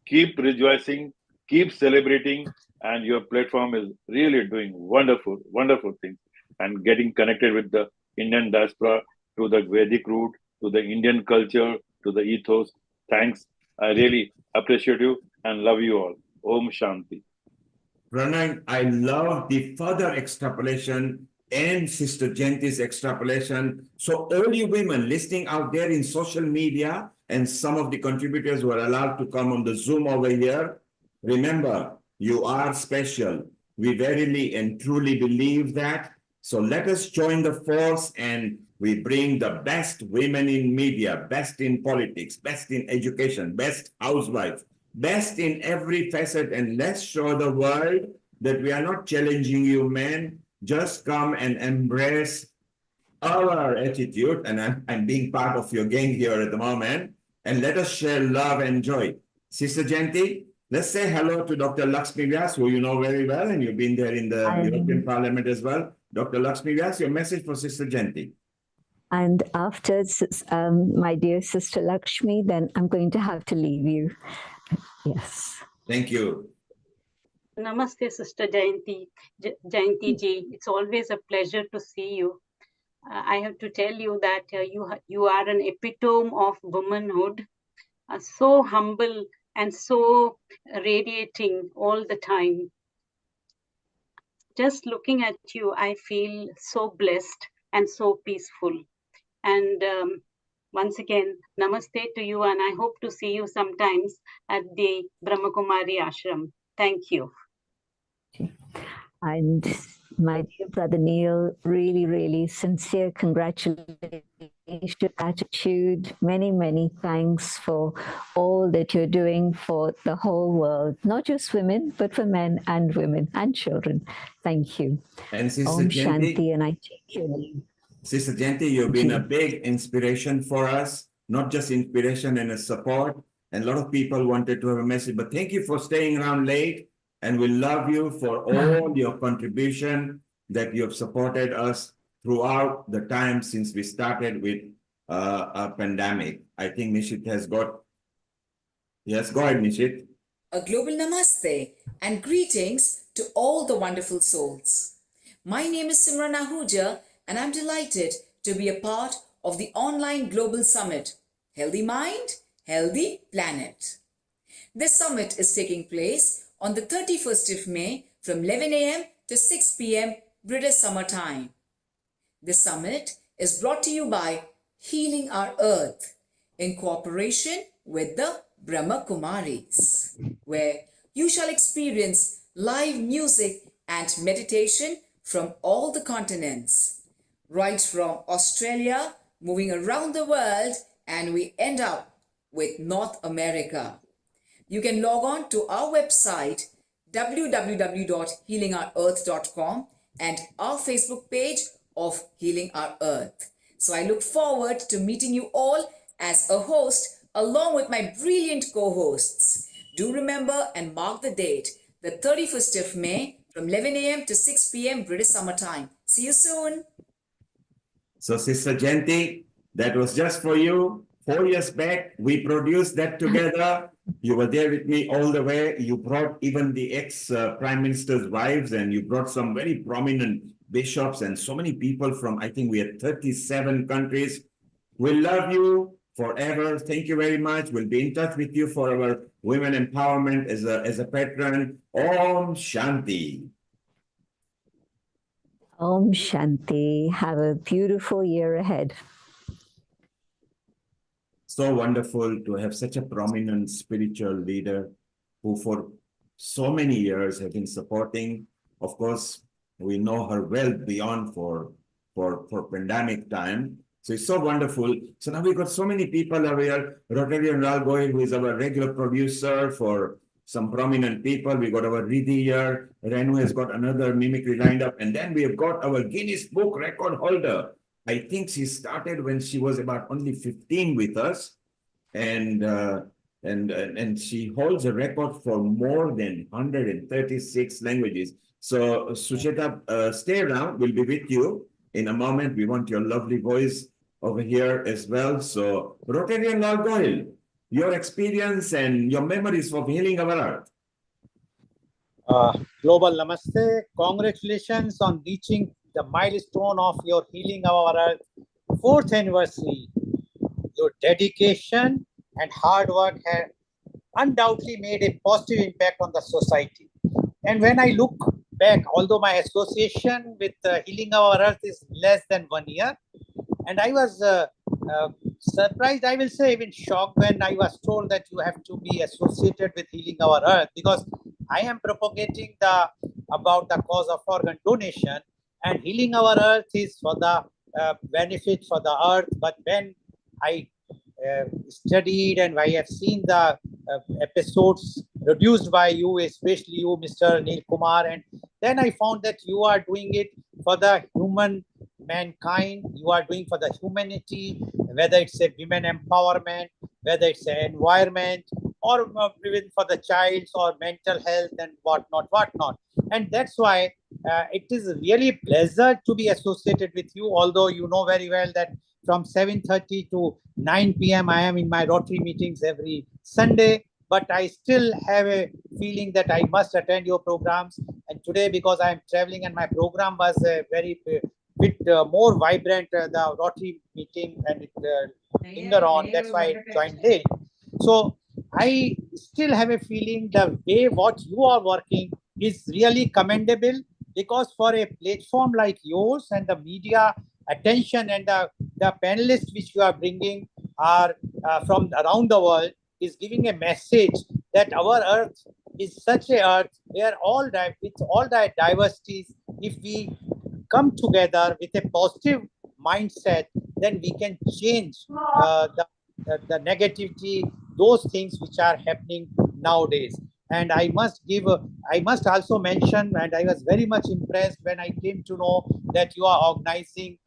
keep rejoicing, keep celebrating, and your platform is really doing wonderful, wonderful things, and getting connected with the Indian diaspora, to the Vedic root, to the Indian culture, to the ethos. Thanks. I really appreciate you and love you all. Om Shanti. Pranay, I love the further extrapolation and Sister Jayanti's extrapolation. So all you women listening out there in social media, and some of the contributors who are allowed to come on the Zoom over here, remember, you are special. We verily and truly believe that. So let us join the force and we bring the best women in media, best in politics, best in education, best housewives, best in every facet, and let's show the world that we are not challenging you men. Just come and embrace our attitude, and I'm being part of your gang here at the moment, and let us share love and joy. Sister Jayanti, let's say hello to Dr. Lakshmi Vyas, who you know very well, and you've been there in the European Parliament as well. Dr. Lakshmi Vyas, your message for Sister Jayanti. And after my dear Sister Lakshmi, then I'm going to have to leave you. Yes. Thank you. Namaste, Sister Jayanti. Jayanti ji, it's always a pleasure to see you. I have to tell you that you are an epitome of womanhood, so humble and so radiating all the time. Just looking at you, I feel so blessed and so peaceful. And once again, namaste to you, and I hope to see you sometimes at the Brahmakumari Ashram. Thank you. And my dear brother Neil, really, really sincere congratulations, gratitude, many, many thanks for all that you're doing for the whole world, not just women, but for men and women and children. Thank you. And Sister Om Jayanti, Shanti, and I take your leave. Sister Jayanti, you've been a big inspiration for us, not just inspiration and a support. And a lot of people wanted to have a message, but thank you for staying around late. And we love you for all your contribution that you have supported us throughout the time since we started with a pandemic. I think Nishit has got, yes, go ahead, Nishit. A global namaste and greetings to all the wonderful souls. My name is Simran Ahuja, and I'm delighted to be a part of the online global summit, Healthy Mind, Healthy Planet. This summit is taking place on the 31st of May from 11 a.m. to 6 p.m. British Summer Time. This summit is brought to you by Healing Our Earth in cooperation with the Brahma Kumaris, where you shall experience live music and meditation from all the continents, right from Australia, moving around the world, and we end up with North America. You can log on to our website www.healingourearth.com and our Facebook page of Healing Our Earth. So I look forward to meeting you all as a host along with my brilliant co-hosts. Do remember and mark the date, the 31st of May from 11 a.m. to 6 p.m. British Summer Time. See you soon. So Sister Jayanti, that was just for you. 4 years back, we produced that together. You were there with me all the way. You brought even the ex-prime minister's wives, and you brought some very prominent bishops and so many people from, I think we had 37 countries. We love you forever. Thank you very much. We'll be in touch with you for our women empowerment as a patron. Om Shanti. Om Shanti. Have a beautiful year ahead. So wonderful to have such a prominent spiritual leader who for so many years have been supporting. Of course, we know her well beyond for pandemic time. So it's so wonderful. So now we've got so many people over here. Rotarian Ralgoy, who is our regular producer for some prominent people. We got our Riddhi here. Renu has got another mimicry lined up. And then we have got our Guinness Book record holder. I think she started when she was about only 15 with us. And she holds a record for more than 136 languages. So Sucheta, stay around. We'll be with you in a moment. We want your lovely voice over here as well. So Rotarian Lal Goyal, your experience and your memories of healing our earth. Global Namaste. Congratulations on reaching the milestone of your Healing Our Earth 4th anniversary. Your dedication and hard work have undoubtedly made a positive impact on the society. And when I look back, although my association with Healing Our Earth is less than 1 year, and I was surprised, I will say even shocked when I was told that you have to be associated with Healing Our Earth, because I am propagating about the cause of organ donation, and Healing Our Earth is for the benefit for the earth. But when I studied and I have seen the episodes produced by you, especially you, Mr. Neil Kumar, and then I found that you are doing it for the mankind, you are doing for the humanity, whether it's a women empowerment, whether it's an environment, or even for the child or mental health and whatnot. And that's why it is really a pleasure to be associated with you, although you know very well that from 7:30 to 9 p.m. I am in my Rotary meetings every Sunday, but I still have a feeling that I must attend your programs. And today, because I am traveling and my program was very bit more vibrant, the Rotary meeting, and it linger on, that's why I joined late. So I still have a feeling the way what you are working is really commendable, because for a platform like yours and the media attention and the panelists which you are bringing are from around the world, is giving a message that our earth is such a earth where with all the diversities, if we come together with a positive mindset, then we can change the negativity, those things which are happening nowadays. And I must also mention, and I was very much impressed when I came to know that you are organizing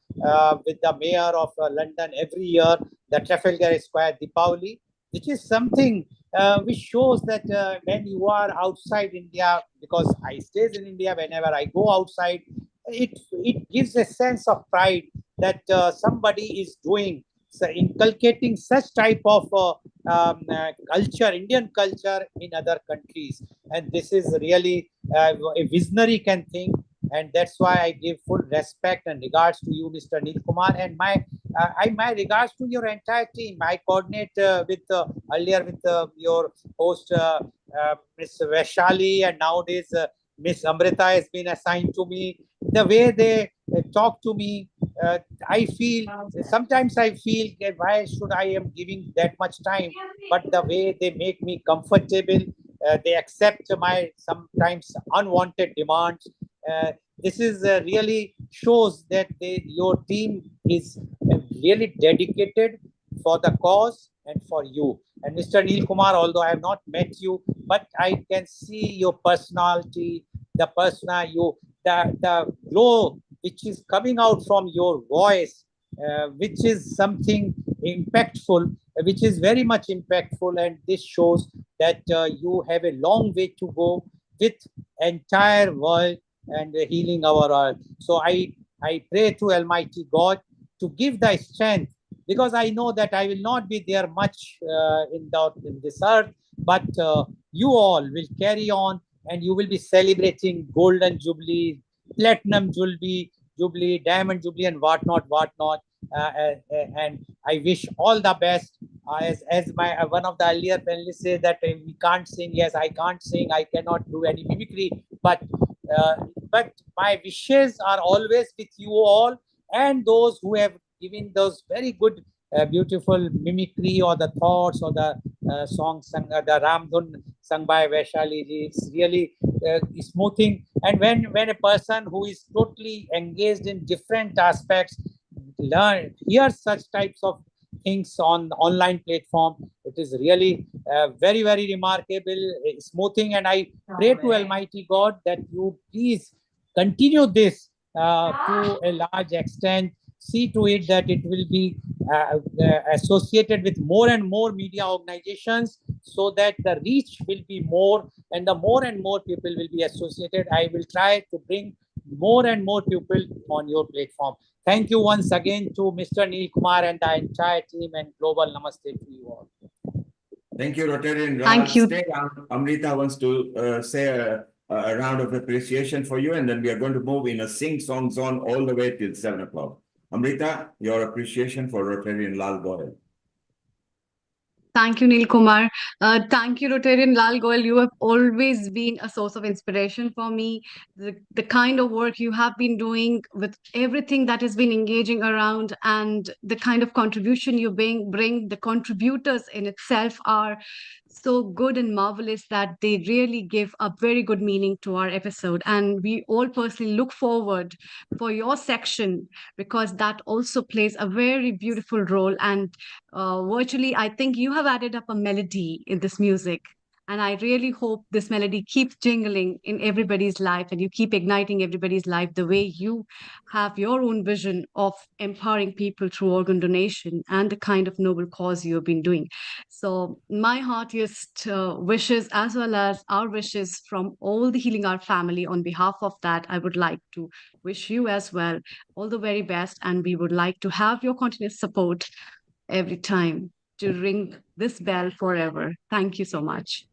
with the mayor of London every year the Trafalgar Square Deepavali, which is something which shows that when you are outside India, because I stays in India, whenever I go outside, it gives a sense of pride that somebody is doing, so inculcating such type of culture, Indian culture in other countries. And this is really a visionary can think. And that's why I give full respect and regards to you, Mr. Neil Kumar, and my regards to your entire team. I coordinate with earlier with your host, Ms. Vaishali, and nowadays Ms. Amrita has been assigned to me. The way they talk to me, sometimes I feel why should I am giving that much time, but the way they make me comfortable, they accept my sometimes unwanted demands. This is really shows that your team is really dedicated for the cause and for you. And Mr. Neil Kumar, although I have not met you, but I can see your personality, the glow which is coming out from your voice, which is something impactful, which is very much impactful. And this shows that you have a long way to go with entire world and healing our earth. So I pray to Almighty God to give the strength, because I know that I will not be there much in this earth, but you all will carry on and you will be celebrating golden jubilee, platinum jubilee, diamond jubilee, and whatnot. And I wish all the best. As my one of the earlier panelists said that we can't sing. Yes, I can't sing. I cannot do any mimicry. But my wishes are always with you all and those who have given those very good, beautiful mimicry or the thoughts or the song sung, the Ramdhun sung by Vaishali ji. It's really smoothing. And when a person who is totally engaged in different aspects hear such types of things on online platform, it is really very, very remarkable, smoothing. And I pray to Almighty God that you please continue this to a large extent. See to it that it will be associated with more and more media organizations so that the reach will be more and the more and more people will be associated. I will try to bring more and more people on your platform. Thank you once again to Mr. Neil Kumar and the entire team, and global namaste to you all. Thank you, Rotarian. Thank you. Stay down. Amrita wants to say a round of appreciation for you, and then we are going to move in a sing-song zone all the way till 7 o'clock. Amrita, your appreciation for Rotarian Lal Goyal. Thank you, Neil Kumar. Thank you, Rotarian Lal Goyal. You have always been a source of inspiration for me. The kind of work you have been doing with everything that has been engaging around, and the kind of contribution you bring, the contributors in itself are so good and marvelous that they really give a very good meaning to our episode. And we all personally look forward for your section, because that also plays a very beautiful role. And virtually, I think you have added up a melody in this music. And I really hope this melody keeps jingling in everybody's life, and you keep igniting everybody's life the way you have your own vision of empowering people through organ donation and the kind of noble cause you have been doing. So my heartiest wishes, as well as our wishes from all the Healing Hour family, on behalf of that, I would like to wish you as well all the very best. And we would like to have your continuous support every time to ring this bell forever. Thank you so much.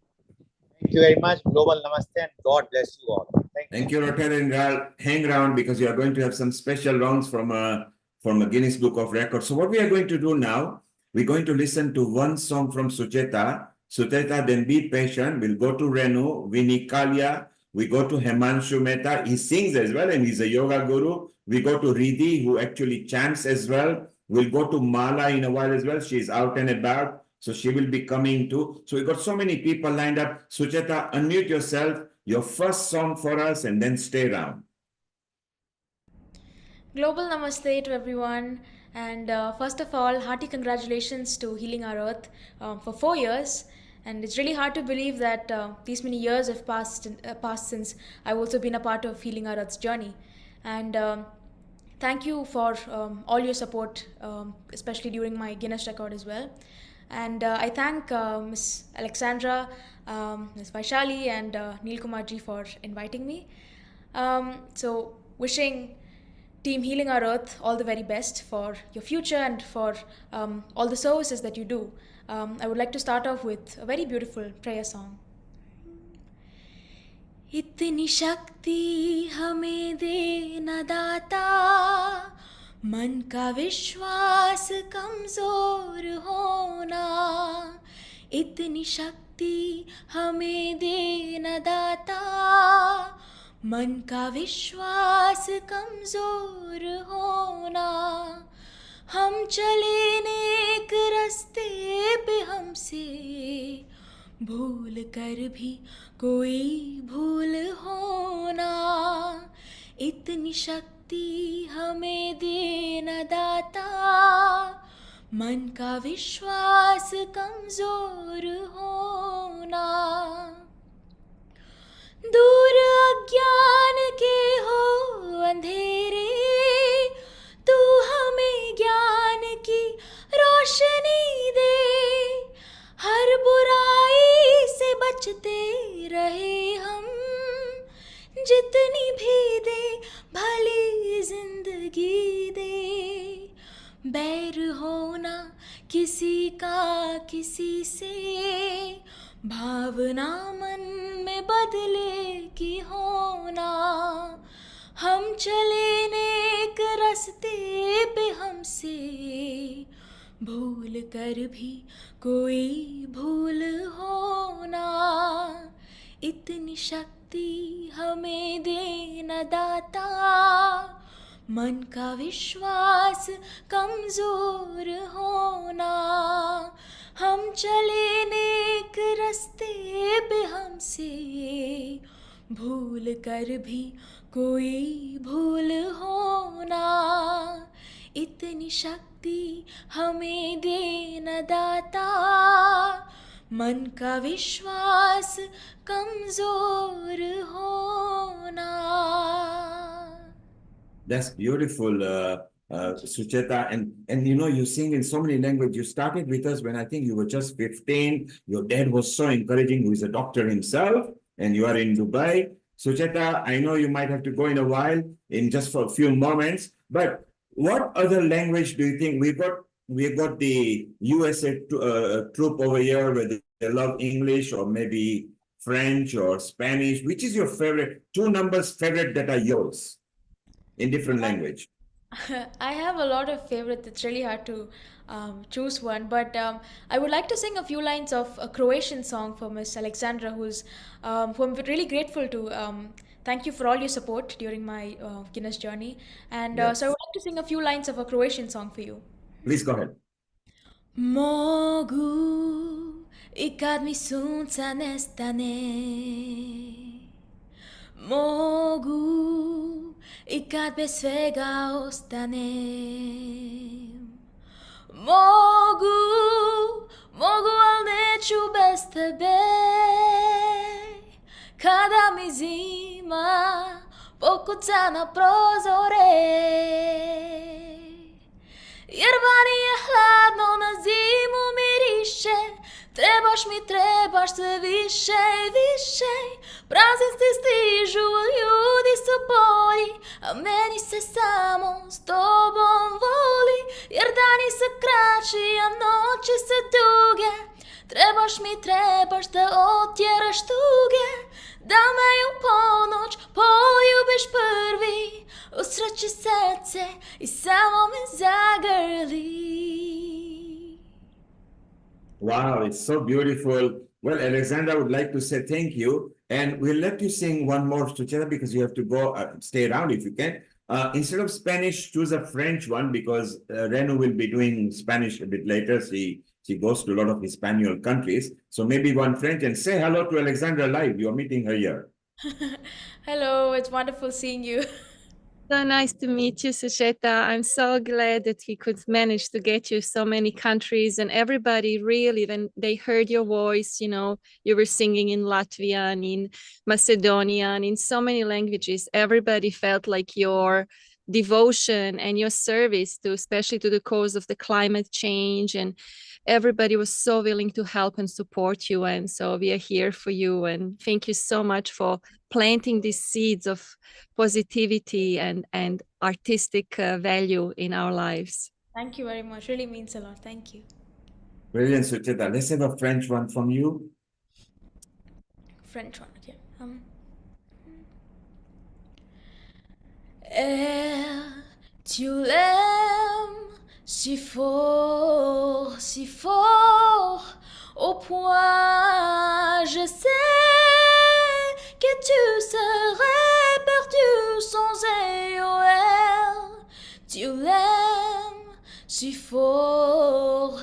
Thank you very much. Global namaste and God bless you all. Thank you, Rotarian. Hang around because you are going to have some special rounds from a Guinness Book of Records. So what we are going to do now, we're going to listen to one song from Sucheta. Sucheta, then be patient. We'll go to Renu, Vinny Kalia. We go to Himanshu Mehta. He sings as well, and he's a yoga guru. We go to Riddhi, who actually chants as well. We'll go to Mala in a while as well. She's out and about, so she will be coming too. So we've got so many people lined up. Sucheta, unmute yourself, your first song for us, and then stay around. Global namaste to everyone. And first of all, hearty congratulations to Healing Our Earth for 4 years. And it's really hard to believe that these many years have passed since I've also been a part of Healing Our Earth's journey. And thank you for all your support, especially during my Guinness record as well. And I thank Ms. Alexandra, Ms. Vaishali, and Neil Kumar ji for inviting me. So wishing Team Healing Our Earth all the very best for your future and for all the services that you do. I would like to start off with a very beautiful prayer song. इतनी शक्ति हमें दे न दाता, मन का विश्वास कमजोर होना. इतनी शक्ति हमें दे न दाता, मन का विश्वास कमजोर होना. हम चले नेक रास्ते पे हमसे भूल कर भी कोई भूल होना. इतनी शक्ति हमें दे न दाता, मन का विश्वास कमजोर होना. दूर अज्ञान के हो अंधेरे, तू हमें ज्ञान की रोशनी दे. हर बुराई से बचते रहे हम, जितनी भी दे भली जिंदगी दे. बैर होना किसी का किसी से, भावना मन में बदले की होना हम चले नेक रास्ते पे हमसे भूल कर भी कोई भूल होना इतनी शक्ति हमें देना दाता मन का विश्वास कमजोर होना हम चले नेक रास्ते पे हमसे भूल कर भी कोई भूल होना इतनी शक्ति हमें देना दाता मन का विश्वास कमजोर होना. That's beautiful, Sucheta. And you know, you sing in so many languages. You started with us when I think you were just 15. Your dad was so encouraging, who is a doctor himself, and you are in Dubai. Sucheta, I know you might have to go in a while, in just for a few moments, but what other language do you think we've got the USA troop over here where they love English or maybe French or Spanish? Which is your favorite, two numbers favorite that are yours in different language? I have a lot of favorites. It's really hard to choose one, but I would like to sing a few lines of a Croatian song for Miss Alexandra, who I'm really grateful to. Thank you for all your support during my Guinness journey, and Yes. so I would like to sing a few lines of a Croatian song for you. Please go ahead. Mogu I kad mi sunca nestane, mogu I kad bez svega ostanem, mogu al neću bez tebe, kada mi zima pokuca na prozore, jer vani je hladno, na zimu miriše, trebaš sve više i više, praznici stižu, ljudi su bolji, a meni se samo s tobom voli, jer dani su kraći, a noći su duge, trebaš da otjeraš tuge, da me u ponoć poljubiš prvi, usreći srce i samo me zagrli. Wow, it's so beautiful. Well, Alexandra, I would like to say thank you. And we'll let you sing one more, Sucheta, because you have to go, stay around if you can. Instead of Spanish, choose a French one, because Renu will be doing Spanish a bit later. She goes to a lot of Hispaniola countries. So maybe one French, and say hello to Alexandra live. You're meeting her here. Hello, it's wonderful seeing you. So nice to meet you, Sucheta. I'm so glad that we could manage to get you so many countries, and everybody really, when they heard your voice, you know, you were singing in Latvia and in Macedonia and in so many languages. Everybody felt like your devotion and your service to, especially to the cause of the climate change, and everybody was so willing to help and support you. And so we are here for you. And thank you so much for planting these seeds of positivity and artistic value in our lives. Thank you very much. Really means a lot. Thank you. Brilliant, Sucheta. Let's have a French one from you. French one, okay. Tu l'aimes si fort, au point je sais que tu serais perdu sans AOL. Tu l'aimes si fort,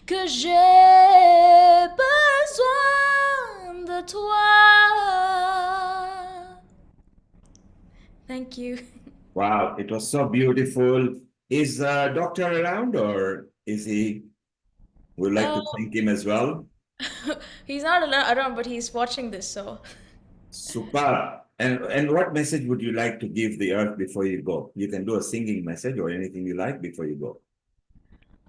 que j'ai besoin de toi. Thank you. Wow, it was so beautiful. Is doctor around, or is he? We'd like to thank him as well. He's not around, but he's watching this, so. Super. And what message would you like to give the earth before you go? You can do a singing message or anything you like before you go.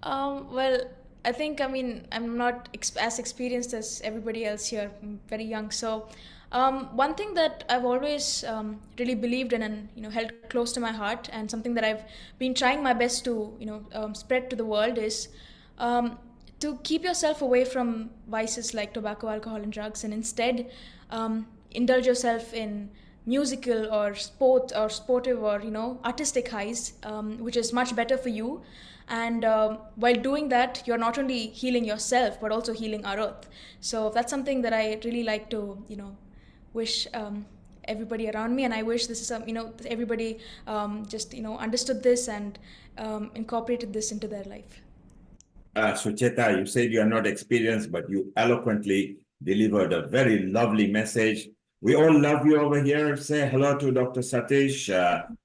Well, I think, I'm not as experienced as everybody else here. I'm very young. So one thing that I've always really believed in and, held close to my heart, and something that I've been trying my best to, spread to the world is to to keep yourself away from vices like tobacco, alcohol, and drugs, and instead indulge yourself in musical or sport or sportive or artistic highs, which is much better for you. And while doing that, you're not only healing yourself but also healing our earth. So that's something that I really like to wish everybody around me, and I wish this is everybody just understood this and incorporated this into their life. Sucheta, you said you are not experienced, but you eloquently delivered a very lovely message. We all love you over here. Say hello to Dr. Satish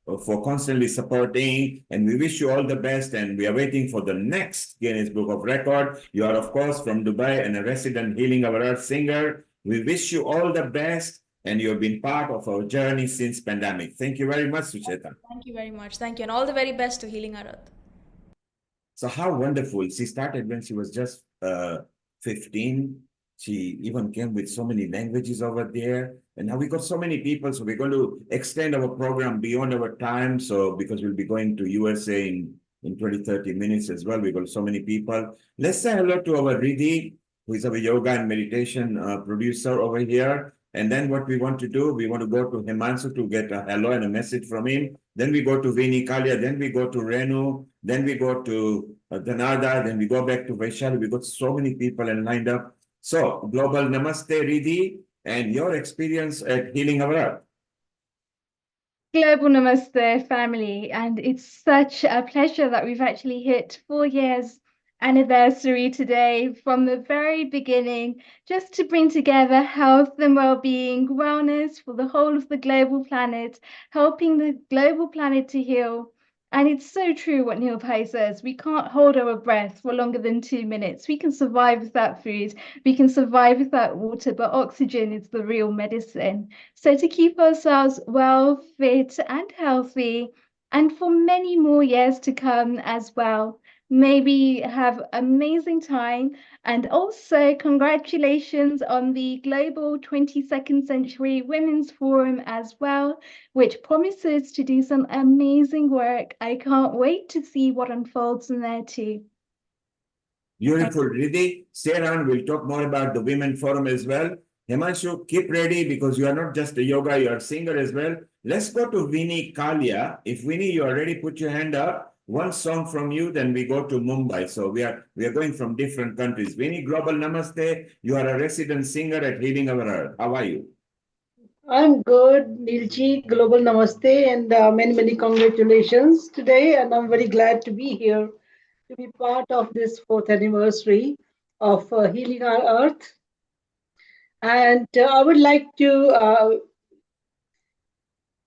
for constantly supporting, and we wish you all the best. And we are waiting for the next Guinness Book of Record. You are, of course, from Dubai and a resident Healing Our Earth singer. We wish you all the best, and you have been part of our journey since pandemic. Thank you very much, Sucheta. Thank you very much. Thank you, and all the very best to Healing Our Earth. So how wonderful. She started when she was just 15. She even came with so many languages over there. And now we got so many people. So we're going to extend our program beyond our time. So because we'll be going to USA in 20, 30 minutes as well. We got so many people. Let's say hello to our Riddhi, who is our yoga and meditation producer over here. And then what we want to do, we want to go to Himanshu to get a hello and a message from him. Then we go to Vini Kalia, then we go to Renu, then we go to Dhanada, then we go back to Vaishali. We got so many people and lined up. So, global namaste, Riddhi, and your experience at Healing Our Earth. Global Namaste family, and it's such a pleasure that we've actually hit 4 years anniversary today from the very beginning, just to bring together health and well-being, wellness for the whole of the global planet, helping the global planet to heal. And it's so true what Neil Pai says. We can't hold our breath for longer than 2 minutes. We can survive without food. We can survive without water, but oxygen is the real medicine. So to keep ourselves well, fit, and healthy, and for many more years to come as well. Maybe have amazing time, and also congratulations on the Global 22nd Century Women's Forum as well, which promises to do some amazing work. I can't wait to see what unfolds in there too. Beautiful, Riddhi. Stay around. We'll talk more about the Women Forum as well. Himanshu, keep ready because you are not just a yoga, you are a singer as well. Let's go to Vini Kalia. If Vini, you are ready, put your hand up. One song from you, then we go to Mumbai. So we are going from different countries. Vini, global namaste. You are a resident singer at Healing Our Earth. How are you? I'm good, Nilji. Global Namaste and many congratulations today. And I'm very glad to be here to be part of this 4th anniversary of Healing Our Earth. And I would like to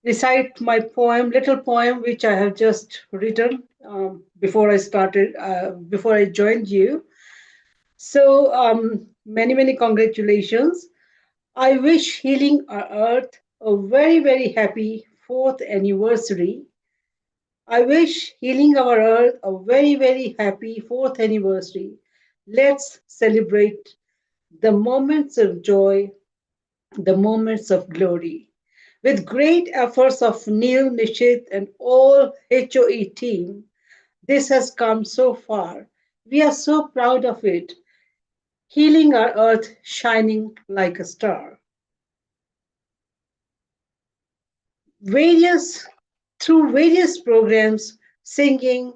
recite my little poem, which I have just written before I joined you. So many congratulations. I wish Healing Our Earth a very happy 4th anniversary. I wish Healing Our Earth a very happy 4th anniversary. Let's celebrate the moments of joy, the moments of glory. With great efforts of Neil, Nishit, and all HOE team, this has come so far. We are so proud of it. Healing Our Earth, shining like a star. Through various programs, singing,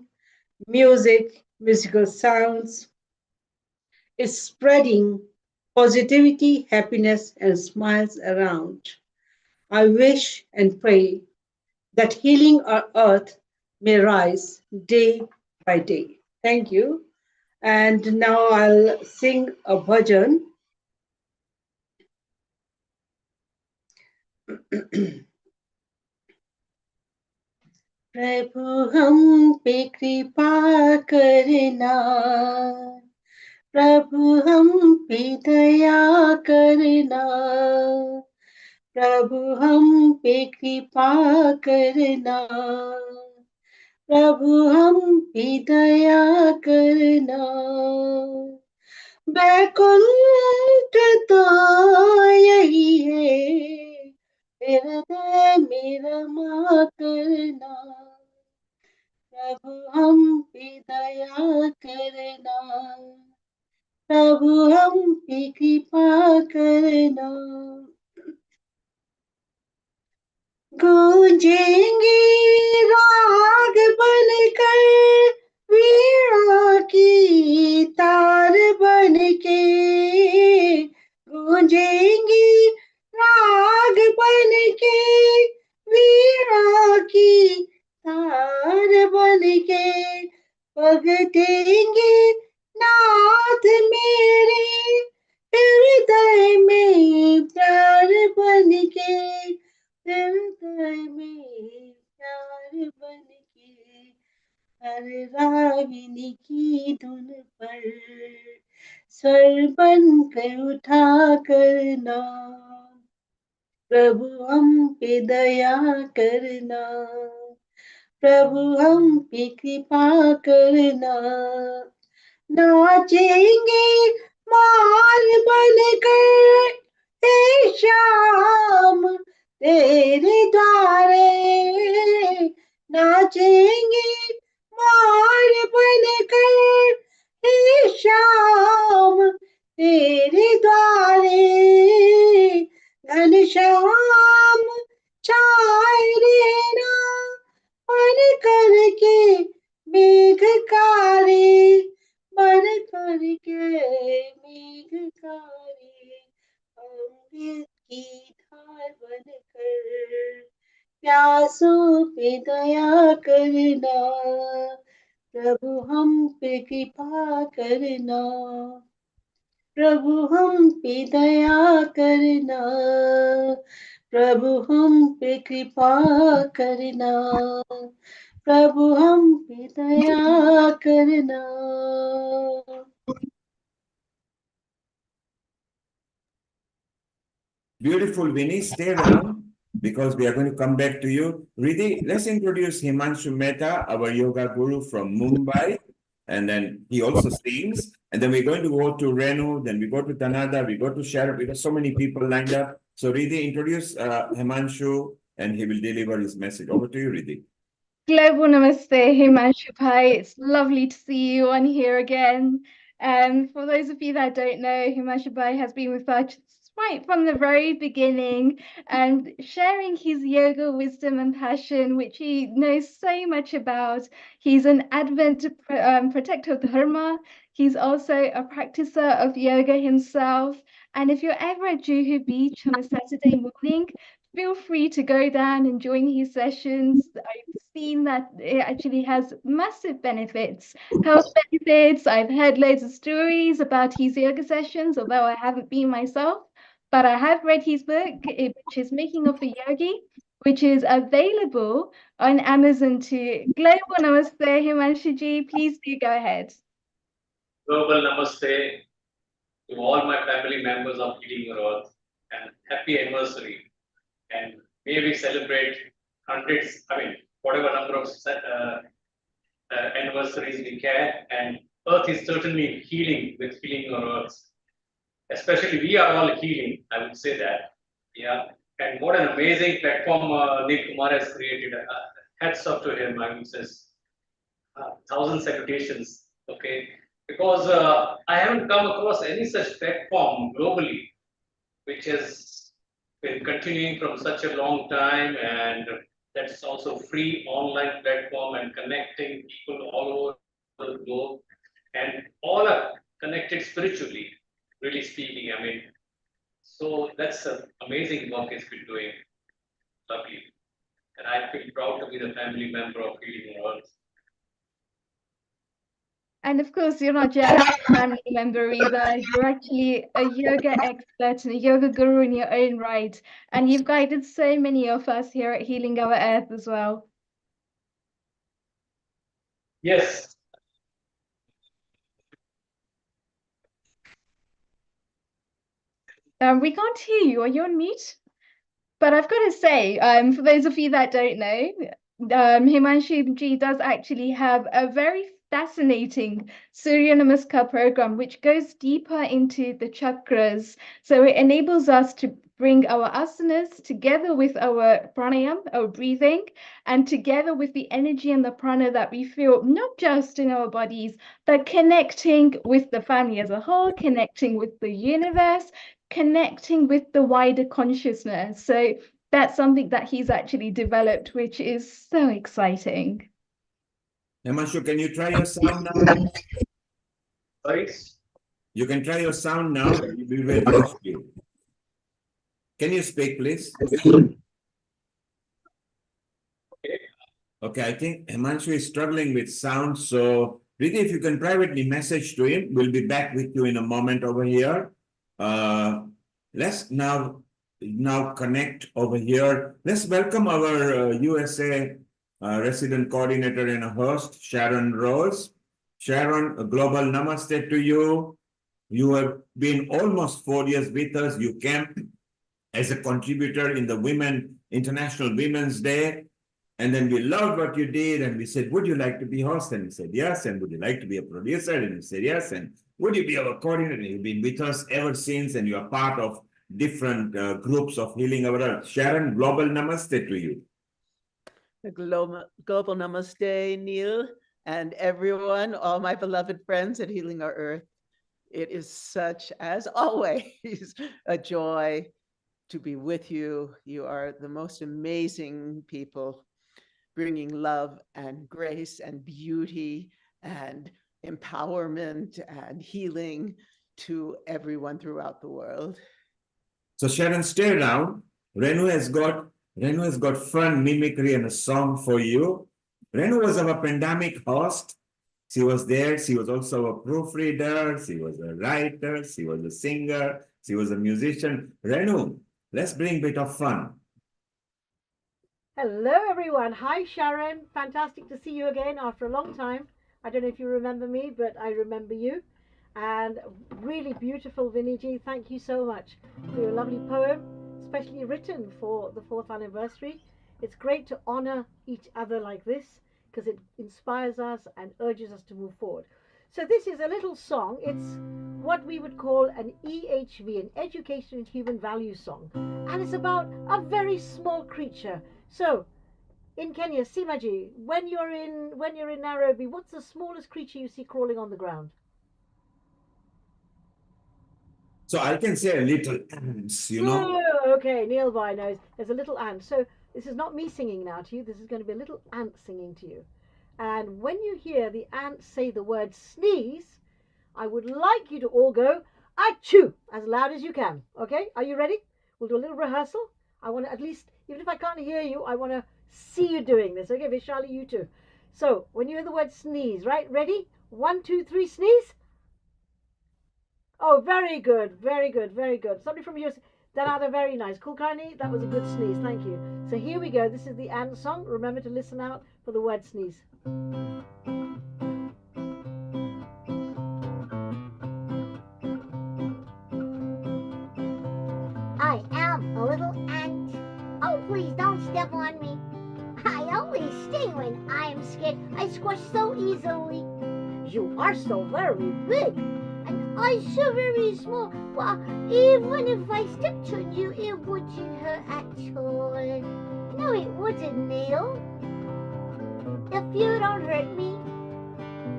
musical sounds, is spreading positivity, happiness, and smiles around. I wish and pray that Healing Our Earth may rise day by day. Thank you. And now I'll sing a bhajan. प्रभु हम पे कृपा करना, प्रभु हम पे दया करना, प्रभु हम पे कृपा करना, प्रभु हम पे दया करना। बैकुंठ तो यही है, हृदय में रमा करना, प्रभु हम पे दया करना, प्रभु हम पे कृपा करना। गूंजेंगे राग बनकर वीणा की तार बनके, गूंजेंगे राग बनके वीणा की तार बनके, पग देंगे नाथ मेरे हृदय में प्यार बनके, हृदय में प्यार बनके, हर रागिनी की धुन पर स्वर बनकर उठा करना। प्रभु हम पे दया करना, प्रभु हम पे कृपा करना। नाचेंगे माल बनकर हे श्याम तेरे द्वारे, नाचेंगे माल बनकर हे श्याम तेरे द्वारे, घनश्याम छाए रहना मन करके मेघकारी, मन करके मेघकारी, अमृत की धार बनकर प्यासों पे दया करना। प्रभु हम पे कृपा करना, प्रभु हम पे दया करना, प्रभु हम पे कृपा करना, प्रभु हम पे दया करना। Beautiful, Vinny. Stay around because we are going to come back to you. Riddhi, let's introduce Himanshu Mehta, our yoga guru from Mumbai. And then he also sings. And then we're going to go to Renu, then we go to Tanada, we go to Sharif. We have so many people lined up. So Riddhi, introduce Himanshu and he will deliver his message. Over to you, Riddhi. Global Namaste, Himanshu Bhai. It's lovely to see you on here again. And for those of you that don't know, Himanshu Bhai has been with us right from the very beginning and sharing his yoga wisdom and passion, which he knows so much about. He's an Advent protector of Dharma. He's also a practicer of yoga himself. And if you're ever at Juhu Beach on a Saturday morning, feel free to go down and join his sessions. I've seen that it actually has massive benefits, health benefits. I've heard loads of stories about his yoga sessions, although I haven't been myself, but I have read his book, which is Making of a Yogi, which is available on Amazon too. Global Namaste, Himanshu ji. Please do go ahead. Global Namaste to all my family members of Healing Your Earth and happy anniversary. And may we celebrate hundreds, whatever number of anniversaries we can. And Earth is certainly healing with Healing Your Earth. Especially we are all healing, I would say that. Yeah. And what an amazing platform Neil Kumar has created. Hats off to him, I would say. Thousands salutations. Okay. Because I haven't come across any such platform globally, which has been continuing from such a long time, and that's also free online platform and connecting people all over the globe, and all are connected spiritually, really speaking. So that's an amazing work it's been doing. Lovely. And I feel proud to be the family member of Healing Your Earth. And of course, you're not just a family member either. You're actually a yoga expert and a yoga guru in your own right. And you've guided so many of us here at Healing Our Earth as well. Yes. We can't hear you. Are you on mute? But I've got to say, for those of you that don't know, Himanshu ji does actually have a very fascinating Surya Namaskar program, which goes deeper into the chakras. So it enables us to bring our asanas together with our pranayam, our breathing, And together with the energy and the prana that we feel, not just in our bodies, but connecting with the family as a whole, connecting with the universe, connecting with the wider consciousness. So that's something that he's actually developed, which is so exciting. Himanshu, can you try your sound now? Sorry? You can try your sound now. We will host you. Can you speak, please? Okay, I think Himanshu is struggling with sound. So, Riti, if you can privately message to him, we'll be back with you in a moment over here. Let's now connect over here. Let's welcome our USA resident coordinator and a host, Sharon Rose. Sharon, a global namaste to you. You have been almost 4 years with us. You came as a contributor in the International Women's Day. And then we loved what you did. And we said, would you like to be host? And you said, yes. And would you like to be a producer? And you said, yes. And would you be our coordinator? You've been with us ever since. And you are part of different groups of Healing Our Earth. Sharon, global namaste to you. Global namaste, Neil, and everyone, all my beloved friends at Healing Our Earth. It is such, as always, a joy to be with you. You are the most amazing people, bringing love and grace and beauty and empowerment and healing to everyone throughout the world. So Sharon, stay around. Renu has got fun mimicry and a song for you. Renu was our pandemic host. She was there. She was also a proofreader. She was a writer. She was a singer. She was a musician. Renu, let's bring a bit of fun. Hello, everyone. Hi, Sharon. Fantastic to see you again after a long time. I don't know if you remember me, but I remember you. And really beautiful, Viniji. Thank you so much for your lovely poem, especially written for the 4th anniversary. It's great to honor each other like this because it inspires us and urges us to move forward. So this is a little song. It's what we would call an EHV, an Education and Human Values song. And it's about a very small creature. So in Kenya, Simaji, when you're in Nairobi, what's the smallest creature you see crawling on the ground? So I can say a little ants, you know. Oh, okay, Neilby knows. There's a little ant. So this is not me singing now to you. This is going to be a little ant singing to you. And when you hear the ant say the word sneeze, I would like you to all go, achoo, as loud as you can. Okay, are you ready? We'll do a little rehearsal. I want to at least, even if I can't hear you, I want to see you doing this. Okay, Vishali, you too. So when you hear the word sneeze, right? Ready? 1, 2, 3, sneeze. Oh, very good, very good, very good. Somebody from you, Danada, very nice. Kulkarni, that was a good sneeze. Thank you. So here we go. This is the ant song. Remember to listen out for the word sneeze. I am a little ant. Oh, please don't step on me. I always stay when I am scared. I squash so easily. You are so very big, and I so very small. Well, even if I stepped on you, it wouldn't hurt at all. No, it wouldn't, Neil. If you don't hurt me,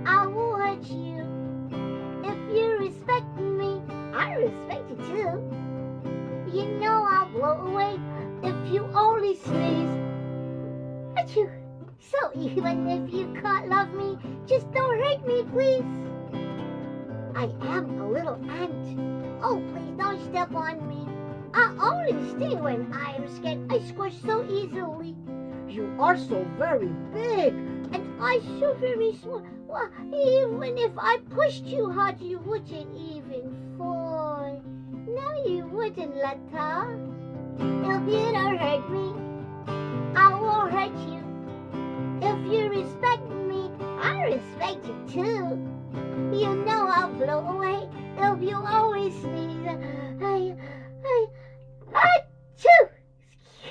I will hurt you. If you respect me, I respect you too. You know I'll blow away if you only sneeze. Achoo! So even if you can't love me, just don't hurt me, please. I am a little ant. Oh, please don't step on me. I only sting when I am scared. I squish so easily. You are so very big, and I so very small. Well, even if I pushed you hard, you wouldn't even fall. No, you wouldn't, Lata. If you don't hurt me, I won't hurt you. If you respect me, I respect you too. You know I'll blow away if you always sneeze. Achoo!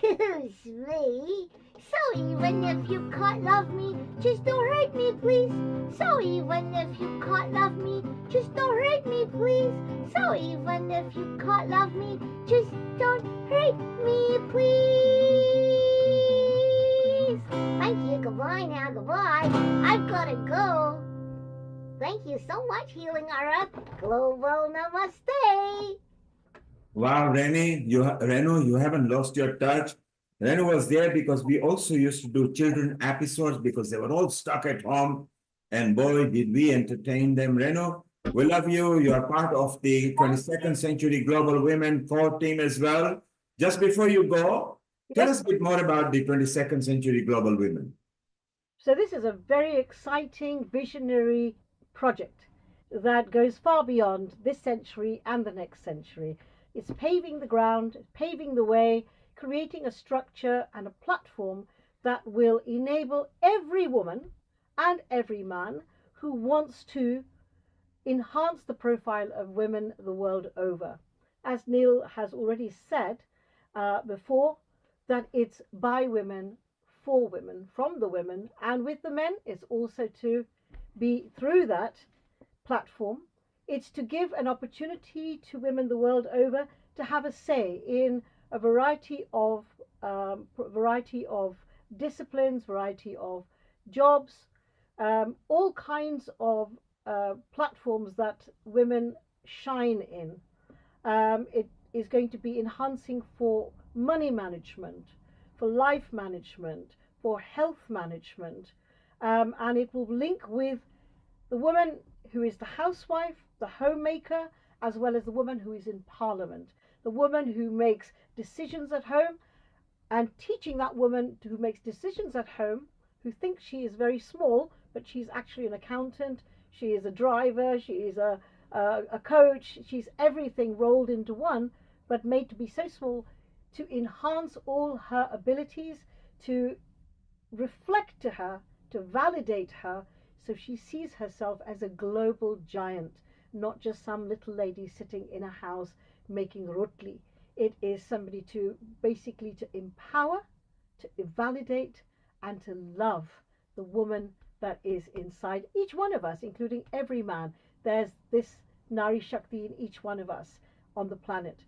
Excuse me. So even if you can't love me, just don't hurt me, please. So even if you can't love me, just don't hurt me, please. So even if you can't love me, just don't hurt me, please. bye. I've got to go. Thank you so much, Healing Our Earth. Global Namaste. Wow, Renu, you haven't lost your touch. Renu was there because we also used to do children episodes because they were all stuck at home. And boy, did we entertain them. Renu, we love you. You are part of the 22nd Century Global Women core team as well. Just before you go, tell us a bit more about the 22nd Century Global Women. So this is a very exciting, visionary project that goes far beyond this century and the next century. It's paving the ground, paving the way, creating a structure and a platform that will enable every woman and every man who wants to enhance the profile of women the world over. As Neil has already said before, that it's by women, for women, from the women, and with the men. It's also to be through that platform. It's to give an opportunity to women the world over to have a say in a variety of disciplines, variety of jobs, all kinds of platforms that women shine in. It is going to be enhancing for money management, for life management, for health management, and it will link with the woman who is the housewife, the homemaker, as well as the woman who is in parliament, the woman who makes decisions at home, and teaching that woman who makes decisions at home, who thinks she is very small, but she's actually an accountant, she is a driver, she is a coach, she's everything rolled into one, but made to be so small, to enhance all her abilities, to reflect to her, to validate her, so she sees herself as a global giant, not just some little lady sitting in a house making rotli. It is somebody to basically to empower, to validate, and to love the woman that is inside each one of us, including every man. There's this Nari Shakti in each one of us on the planet.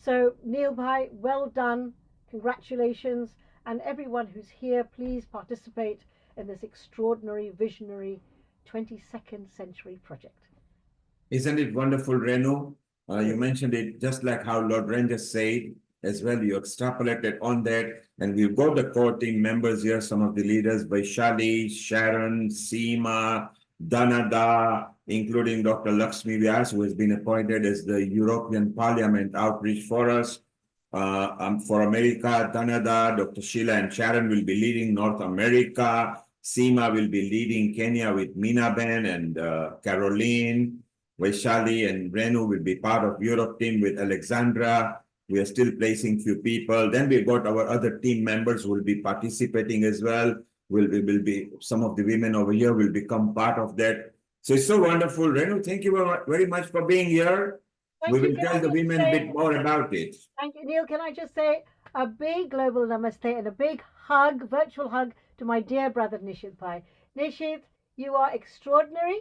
So Neil Bhai, well done, congratulations, and everyone who's here, please participate in this extraordinary, visionary 22nd century project. Isn't it wonderful, Renu? You mentioned it just like how Lord Ranger said as well. You extrapolated on that, and we've got the core team members here, some of the leaders, Vaishali, Sharon, Seema, Danada, including Dr. Lakshmi Vyas, who has been appointed as the European Parliament outreach for us. For America, Danada, Dr. Sheila and Sharon will be leading North America. Seema will be leading Kenya with Meena Ben and Caroline. Vaishali and Renu will be part of Europe team with Alexandra. We are still placing few people. Then we've got our other team members who will be participating as well. Will be some of the women over here will become part of that. So it's so wonderful. Renu, thank you very much for being here. We will tell the women a bit more about it. Thank you, Neil. Can I just say a big global namaste and a big hug, virtual hug, to my dear brother Nishit Bhai. Nishit, you are extraordinary.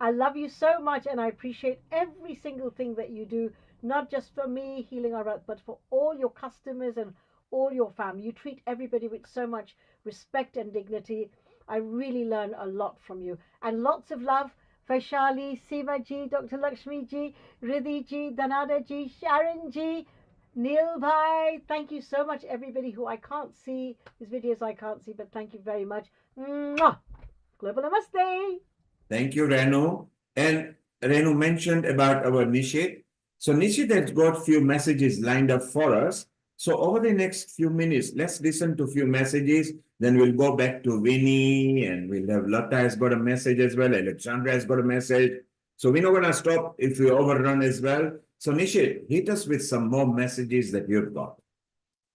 I love you so much, and I appreciate every single thing that you do, not just for me, Healing Our Earth, but for all your customers and all your family. You treat everybody with so much respect and dignity. I really learn a lot from you. And lots of love, Vaishali, Seema ji, Dr. Lakshmi ji, Riddhi ji, Danada ji, Sharon ji, Neil Bhai. Thank you so much, everybody who I can't see. These videos I can't see, but thank you very much. Mwah! Global Namaste. Thank you, Renu. And Renu mentioned about our Nishit. So Nishit has got few messages lined up for us. So over the next few minutes, let's listen to a few messages. Then we'll go back to Winnie, and we'll have Lata has got a message as well. Alexandra has got a message. So we're not going to stop if we overrun as well. So Nishit, hit us with some more messages that you've got.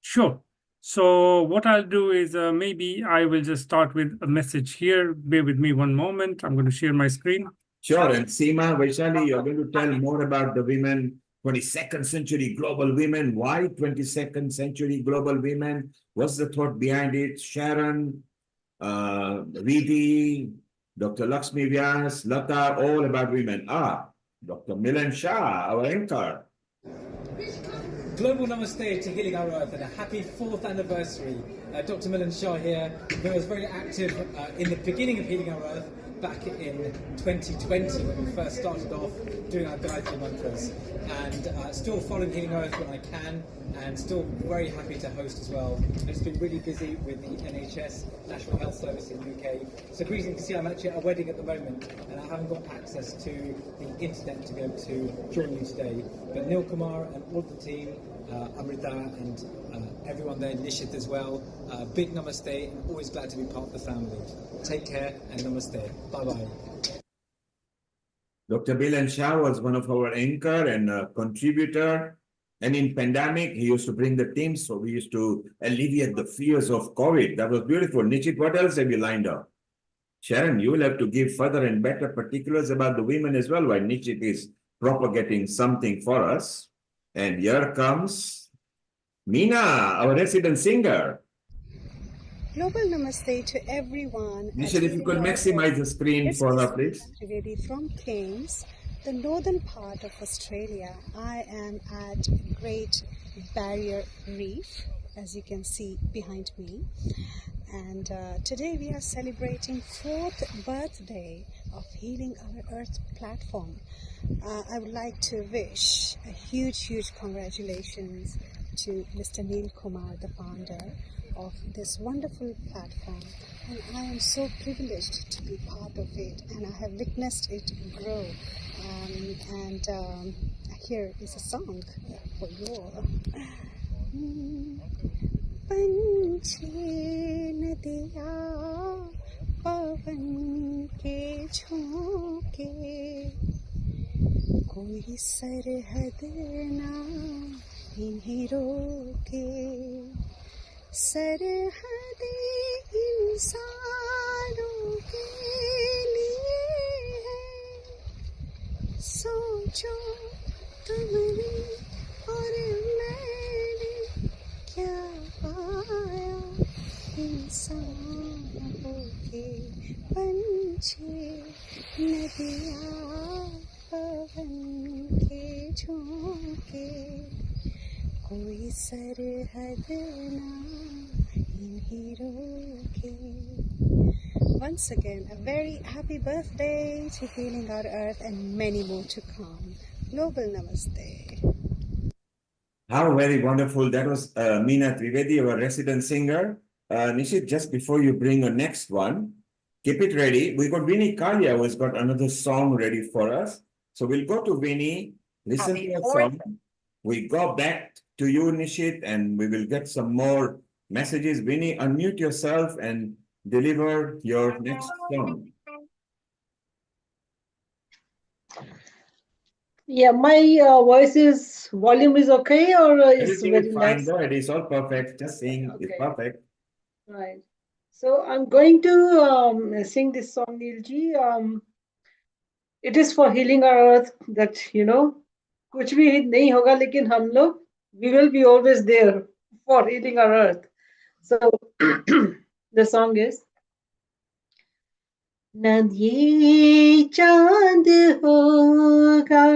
Sure. So what I'll do is maybe I will just start with a message here. Bear with me one moment. I'm going to share my screen. Sure. And Seema, Vaishali, you're going to tell more about the women, 22nd century global women. Why 22nd century global women? What's the thought behind it? Sharon, Riddhi, Dr. Lakshmi Vyas, Lata, all about women. Dr. Milan Shah, our anchor. Global Namaste to Healing Our Earth and a happy 4th anniversary. Dr. Milan Shah here, who was very active in the beginning of Healing Our Earth back in 2020 when we first started off doing our Gayatri mantras, and still following Healing Our Earth when I can, and still very happy to host as well. And it's been really busy with the NHS, National Health Service in the UK. So greetings, see I'm actually at a wedding at the moment and I haven't got access to the internet to be able to join you today. But Neil Kumar and all the team, Amrita and everyone there, Nishit as well, big namaste, and always glad to be part of the family. Take care and namaste. Bye-bye. Dr. Milan Shah was one of our anchor and contributor. And in pandemic, he used to bring the team, so we used to alleviate the fears of COVID. That was beautiful. Nishit, what else have you lined up? Sharon, you will have to give further and better particulars about the women as well, while Nishit is propagating something for us. And here comes Meena, our resident singer. Global namaste to everyone. Nishit, if you could maximize the screen for her, please. From Cairns, the northern part of Australia. I am at Great Barrier Reef, as you can see behind me. And today we are celebrating 4th birthday of Healing Our Earth platform. I would like to wish a huge congratulations to Mr. Neil Kumar, the founder of this wonderful platform. And I am so privileged to be part of it, and I have witnessed it grow. Here is a song for you all. पंछी नदिया पवन के झोंके कोई सरहद ना इन्हें रोके सरहद इंसानों के लिए है सोचो तुमने और मैंने क्या पाया इंसानों के पंछी नदिया पवन के झोंके कोई सरहद ना इन्हें रोके. Once again, a very happy birthday to Healing Our Earth and many more to come. Global Namaste. How very wonderful. That was Meena Trivedi, our resident singer. Nishit, just before you bring the next one, keep it ready. We got Vinny Kalia, who has got another song ready for us. So we'll go to Vinny, listen to a song. We go back to you, Nishit, and we will get some more messages. Vinny, unmute yourself and deliver your next song. Yeah, my volume is okay, or is Everything very is fine. less? Go ahead. It's all perfect. Just sing. It's Okay. perfect. Right. So I'm going to sing this song, Neilji. It is for healing our earth. That कुछ भी नहीं होगा, लेकिन हम लोग we will be always there for healing our earth. So the song is. न ये चांद होगा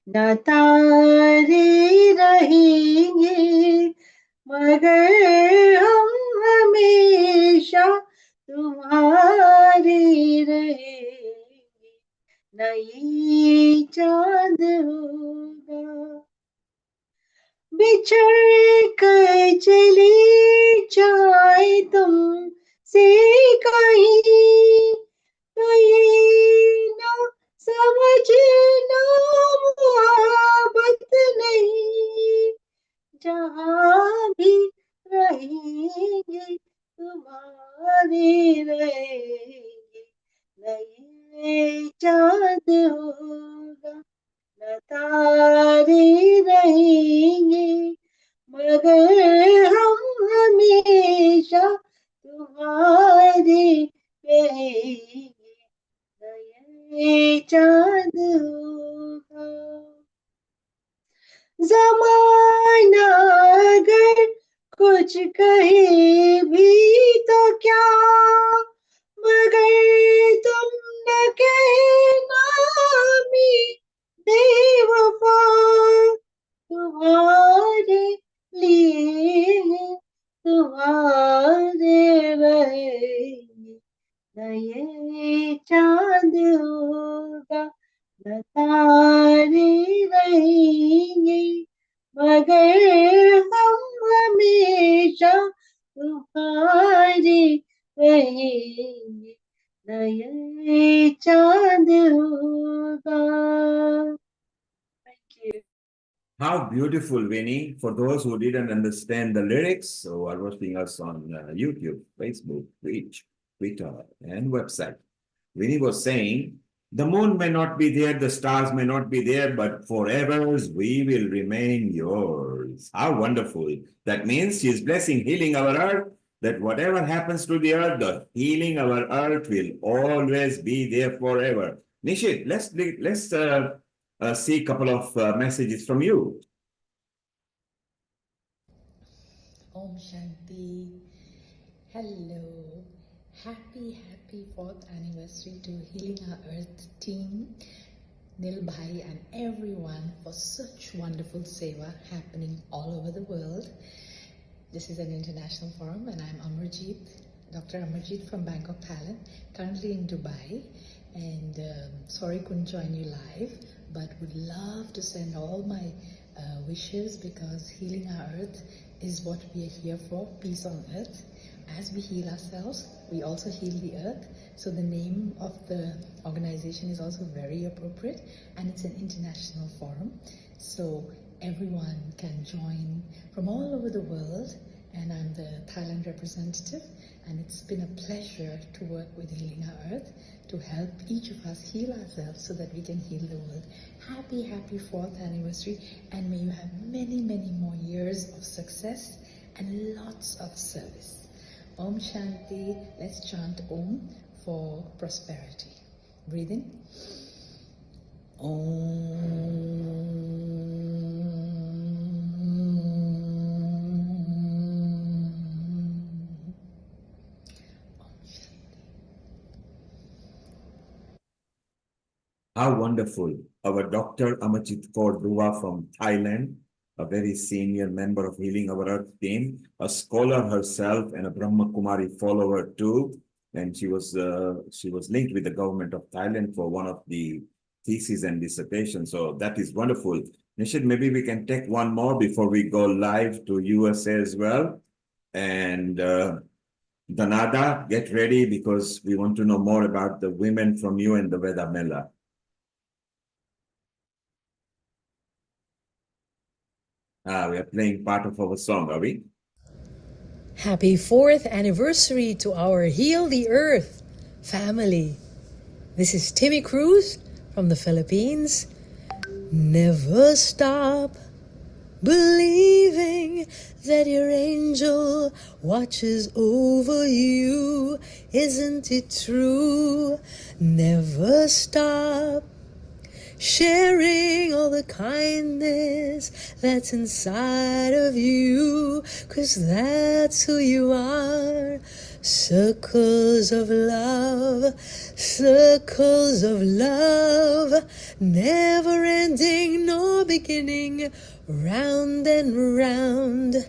न तारे रहेंगे, मगर हम हमेशा तुम्हारे रहेंगे. न ये चांद होगा बिछड़ कर चले जाए तुम से कहीं, तो ये ना समझना मोहब्बत नहीं, जहाँ भी रहेंगे तुम्हारे रहेंगे. नए चाँद होगा न तारे रहेंगे, मगर हम हमेशा तुम्हारे रहेंगे. नए चाँद होगा. ज़माना अगर कुछ कहे भी तो क्या, मगर तुम न कहना मी बेवफा तुम्हारे नए चांद होगा. Thank you. How beautiful, Vinny. For those who didn't understand the lyrics or are watching us on YouTube, Facebook, Twitch, Twitter, and website, Vinny was saying, the moon may not be there, the stars may not be there, but forever we will remain yours. How wonderful. That means she's blessing, healing our earth, that whatever happens to the earth, the healing our earth will always be there forever. Nishit, let's see a couple of messages from you. Om Shanti. Hello. Happy 4th anniversary to Healing Our Earth team, Nil Bhai and everyone for such wonderful seva happening all over the world. This is an international forum and I'm Amarjeet, Dr. Amarjeet from Bangkok, Thailand, currently in Dubai. And sorry couldn't join you live, but would love to send all my wishes because healing our earth is what we are here for, peace on earth. As we heal ourselves, we also heal the earth. So the name of the organization is also very appropriate and it's an international forum. So everyone can join from all over the world and I'm the Thailand representative and it's been a pleasure to work with Healing Our Earth to help each of us heal ourselves so that we can heal the world. Happy 4th anniversary and may you have many more years of success and lots of service. Om Shanti. Let's chant Om for prosperity. Breathe in. How wonderful. Our Dr. Amarjeet Kaur Dua from Thailand, a very senior member of Healing Our Earth team, a scholar herself and a Brahma Kumari follower too. And she was linked with the government of Thailand for one of the theses and dissertations. So that is wonderful. Nishit, maybe we can take one more before we go live to USA as well. And Danada, get ready because we want to know more about the women from you and the Veda Mela. We are playing part of our song, are we? Happy 4th anniversary to our Heal the Earth family. This is Timmy Cruz from the Philippines. Never stop believing that your angel watches over you. Isn't it true? Never stop sharing all the kindness that's inside of you, 'cause that's who you are. Circles of love, never ending nor beginning, round and round.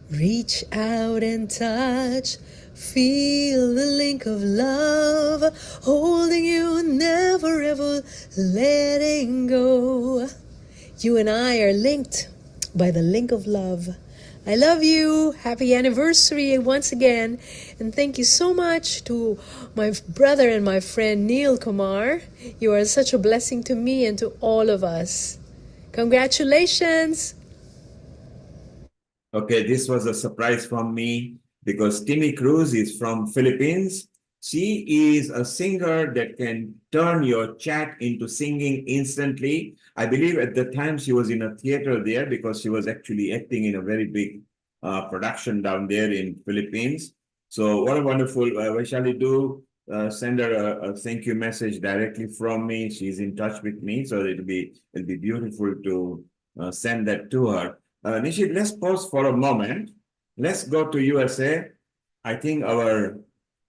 Reach out and touch, feel the link of love, holding you, never ever letting go. You and I are linked by the link of love. I love you. Happy anniversary once again. And thank you so much to my brother and my friend Neil Kumar. You are such a blessing to me and to all of us. Congratulations. Okay, this was a surprise from me because Timmy Cruz is from Philippines. She is a singer that can turn your chat into singing instantly. I believe at the time she was in a theater there because she was actually acting in a very big production down there in Philippines. So what a wonderful, what shall we do? Send her a thank you message directly from me. She's in touch with me, so it'll be beautiful to send that to her. Nishit, let's pause for a moment. Let's go to USA. I think our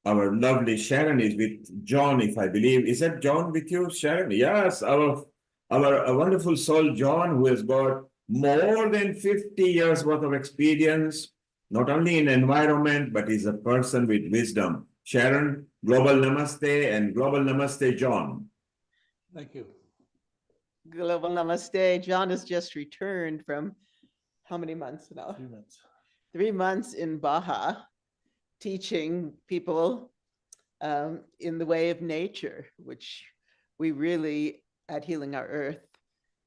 lovely Sharon is with John, if I believe. Is that John with you, Sharon? Yes, our wonderful soul, John, who has got more than 50 years worth of experience, not only in environment, but is a person with wisdom. Sharon, global namaste and global namaste, John. Thank you. Global namaste. John has just returned from how many months now? 3 months. 3 months in Baja, teaching people in the way of nature, which we really at Healing Our Earth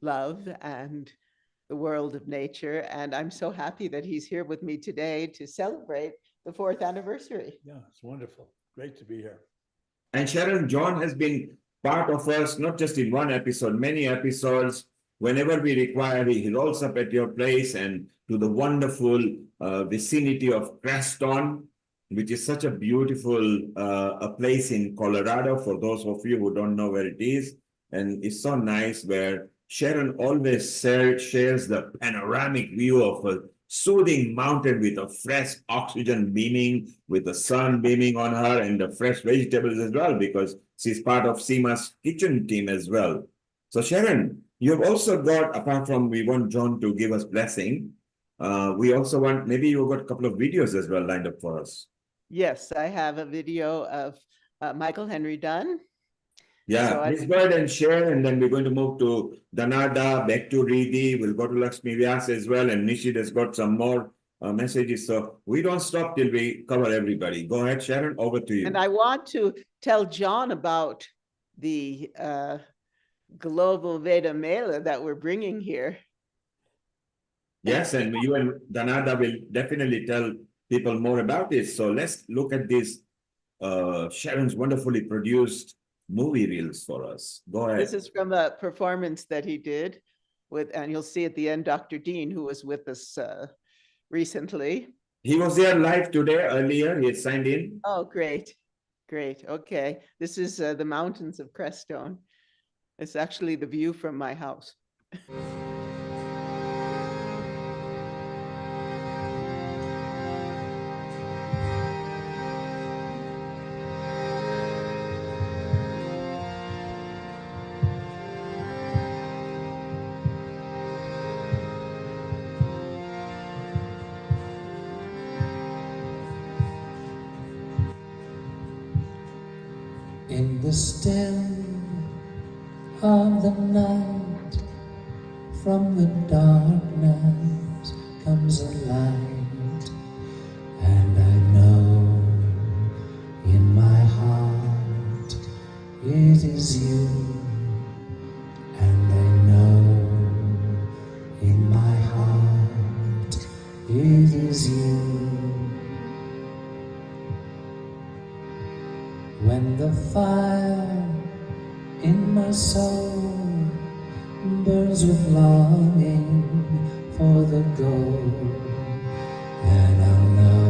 love, and the world of nature. And I'm so happy that he's here with me today to celebrate the 4th anniversary. Yeah, it's wonderful. Great to be here. And Sharon, John has been part of us, not just in one episode, many episodes. Whenever we require, he rolls up at your place and to the wonderful vicinity of Creston, which is such a beautiful a place in Colorado, for those of you who don't know where it is. And it's so nice where Sharon always shares the panoramic view of a soothing mountain with a fresh oxygen beaming, with the sun beaming on her, and the fresh vegetables as well, because she's part of Seema's kitchen team as well. So Sharon, you've also got, apart from we want John to give us blessing, we also want, maybe you've got a couple of videos as well lined up for us. Yes, I have a video of Michael Henry Dunn. Yeah, So please go ahead and share, and then we're going to move to Danada, back to Riddhi. We'll go to Lakshmi Vyas as well, and Nishid has got some more messages. So we don't stop till we cover everybody. Go ahead, Sharon, over to you. And I want to tell John about the Global Veda Mela that we're bringing here. Yes, and you and Danada will definitely tell people more about this. So let's look at this Sharon's wonderfully produced movie reels for us. Go ahead. This is from a performance that he did with, and you'll see at the end, Dr. Dean, who was with us recently. He was there live today, earlier. He had signed in. Oh, great. Great. Okay. This is the mountains of Crestone. It's actually the view from my house. In the still of the night, from the darkness comes a light, and I know in my heart it is you, and I know in my heart it is you. When the fire in my soul burns with longing for the gold, and I'll know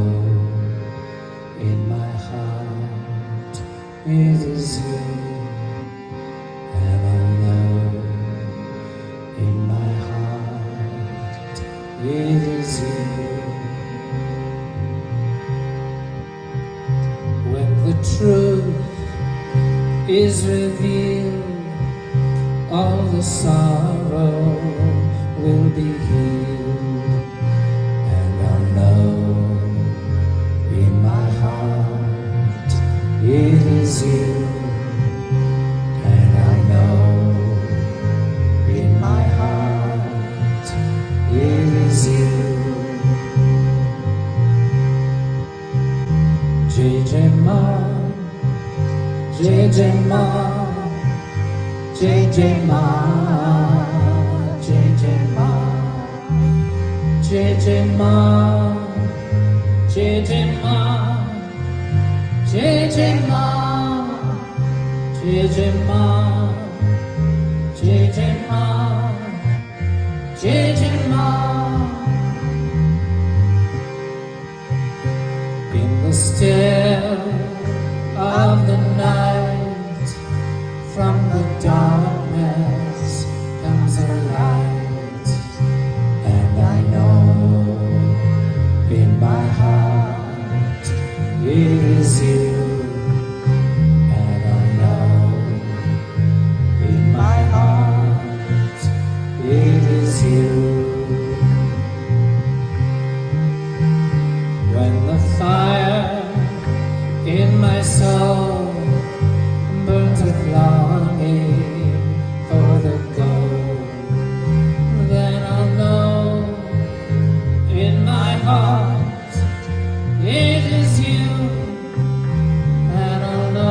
in my heart it is you, and I'll know in my heart it is you. When the truth is revealed, all the sorrow will be healed, and I'll know in my heart it is you, and I know in my heart it is you. Jai Jai Ma, Jai Jai Ma, Jai Jai Ma, Jai Jai Ma, Jai Jai Ma, Jai Jai Ma, Jai Jai Ma, Jai Jai Ma, Jai Jai Ma, Jai Jai Ma. In the still of the night, from the darkness comes a light, and I know in my heart it is you, and I know in my heart it is you. When the fire in my soul burns with longing for the gold, then I'll know in my heart it is you, and I'll know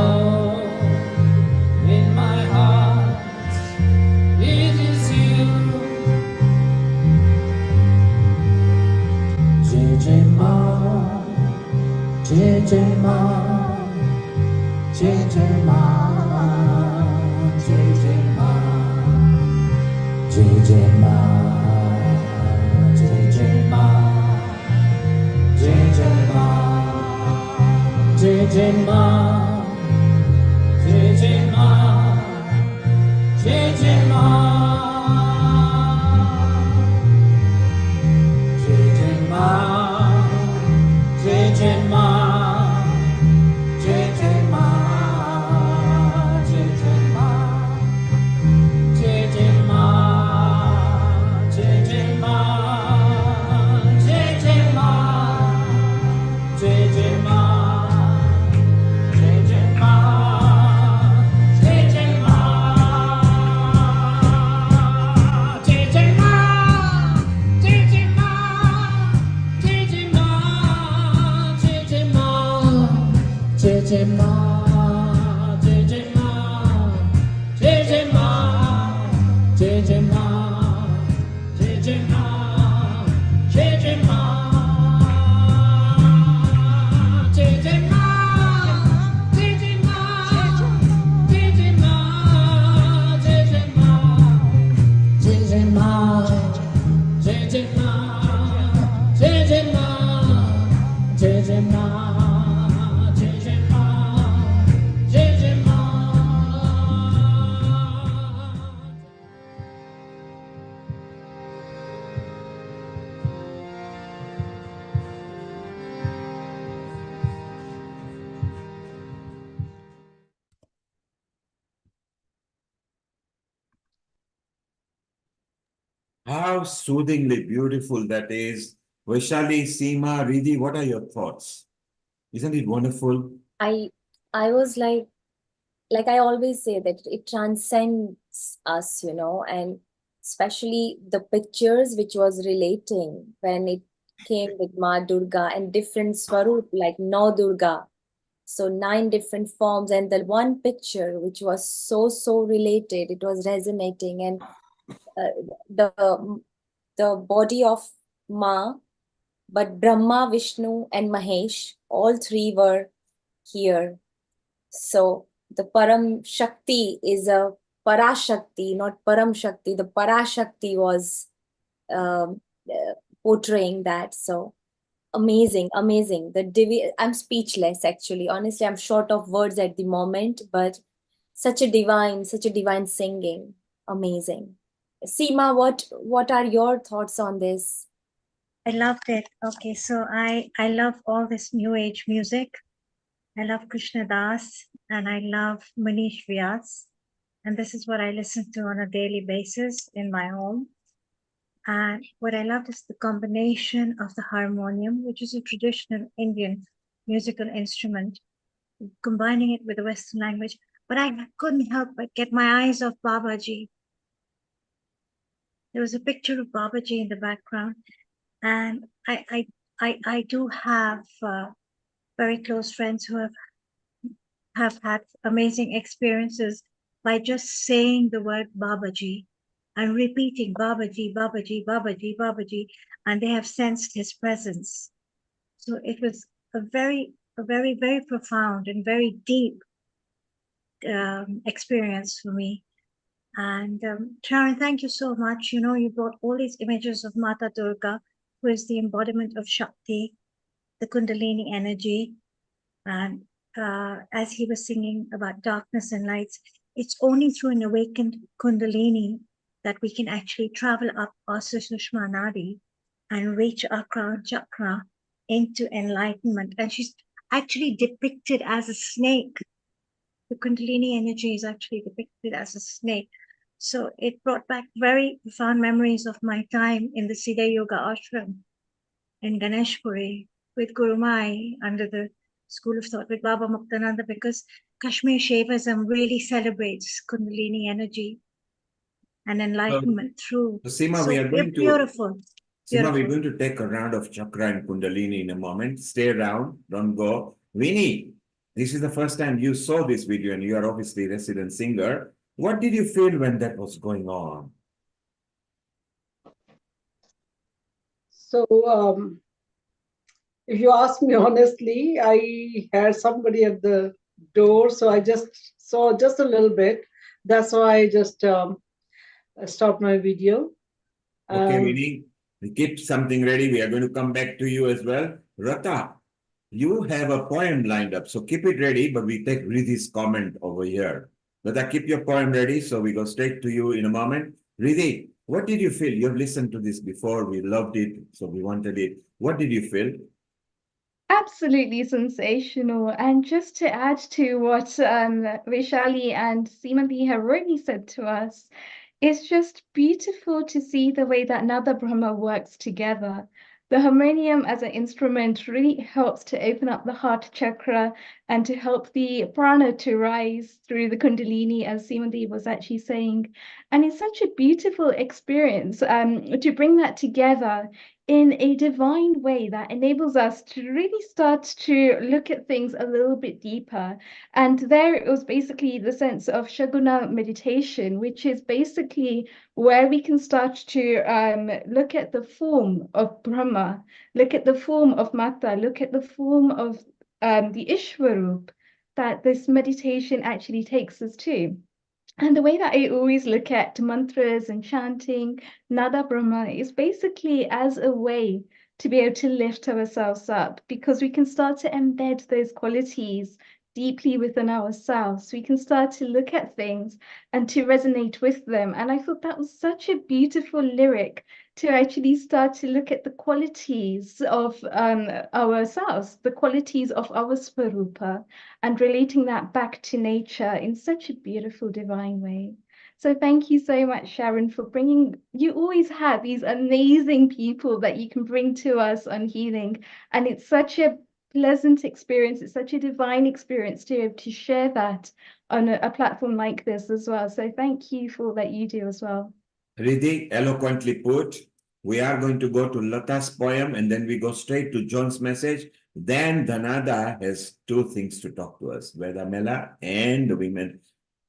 How soothingly beautiful that is. Vaishali, Seema, Riddhi, what are your thoughts? Isn't it wonderful? I was like I always say that it transcends us, you know, and especially the pictures which was relating when it came with Ma Durga and different Swarup like No Durga. So 9 different forms, and the one picture which was so related, it was resonating, and the body of Ma, but Brahma, Vishnu, and Mahesh, all 3 were here. So the Param Shakti is a Parashakti, not Param Shakti. The Parashakti was portraying that. So amazing. I'm speechless actually. Honestly, I'm short of words at the moment, but such a divine singing. Amazing. Seema, what are your thoughts on this? I loved it. Okay, so I love all this new age music. I love Krishna Das and I love Manish Vyas. And this is what I listen to on a daily basis in my home. And what I loved is the combination of the harmonium, which is a traditional Indian musical instrument, combining it with the Western language. But I couldn't help but get my eyes off Babaji. There was a picture of Babaji in the background. And I do have very close friends who have had amazing experiences by just saying the word Babaji and repeating Babaji, Babaji, Babaji, Babaji, and they have sensed his presence. So it was a very, very profound and very deep experience for me. And Sharon, thank you so much. You know, you brought all these images of Mata Durga, who is the embodiment of Shakti, the Kundalini energy. And as he was singing about darkness and lights, it's only through an awakened Kundalini that we can actually travel up our Sushma Nadi and reach our crown chakra into enlightenment. And she's actually depicted as a snake. The Kundalini energy is actually depicted as a snake. So it brought back very profound memories of my time in the Siddha Yoga ashram in Ganeshpuri with Guru Mai under the School of Thought with Baba Muktananda, because Kashmir Shaivism really celebrates Kundalini energy and enlightenment through. Seema, so we are going beautiful. Seema, we're going to take a round of chakra and Kundalini in a moment. Stay around, don't go. Vinny, this is the first time you saw this video and you are obviously a resident singer. What did you feel when that was going on? So, if you ask me honestly, I had somebody at the door, so I just saw just a little bit. That's why I just stopped my video. Okay, Vinny, keep something ready. We are going to come back to you as well. Rata, you have a poem lined up, so keep it ready, but we take Ridhi's comment over here. Rata, keep your poem ready, so we go straight to you in a moment. Ridhi, what did you feel? You've listened to this before, we loved it, so we wanted it. What did you feel? Absolutely sensational. And just to add to what Vaishali and Seemanti have already said to us, it's just beautiful to see the way that Nada Brahma works together. The harmonium as an instrument really helps to open up the heart chakra and to help the prana to rise through the kundalini, as Seemanti was actually saying. And it's such a beautiful experience to bring that together in a divine way that enables us to really start to look at things a little bit deeper. And there it was basically the sense of Shaguna meditation, which is basically where we can start to look at the form of Brahma, look at the form of Mata, look at the form of the Ishwarup that this meditation actually takes us to. And the way that I always look at mantras and chanting Nada Brahma is basically as a way to be able to lift ourselves up, because we can start to embed those qualities deeply within ourselves. We can start to look at things and to resonate with them. And I thought that was such a beautiful lyric to actually start to look at the qualities of ourselves, the qualities of our Svarupa, and relating that back to nature in such a beautiful, divine way. So thank you so much, Sharon, for bringing, you always have these amazing people that you can bring to us on healing. And it's such a pleasant experience. It's such a divine experience to be able to share that on a platform like this as well. So thank you for all that you do as well. Ridhi, eloquently put. We are going to go to Lata's poem and then we go straight to John's message. Then Dhanada has two things to talk to us, Veda Mela and the women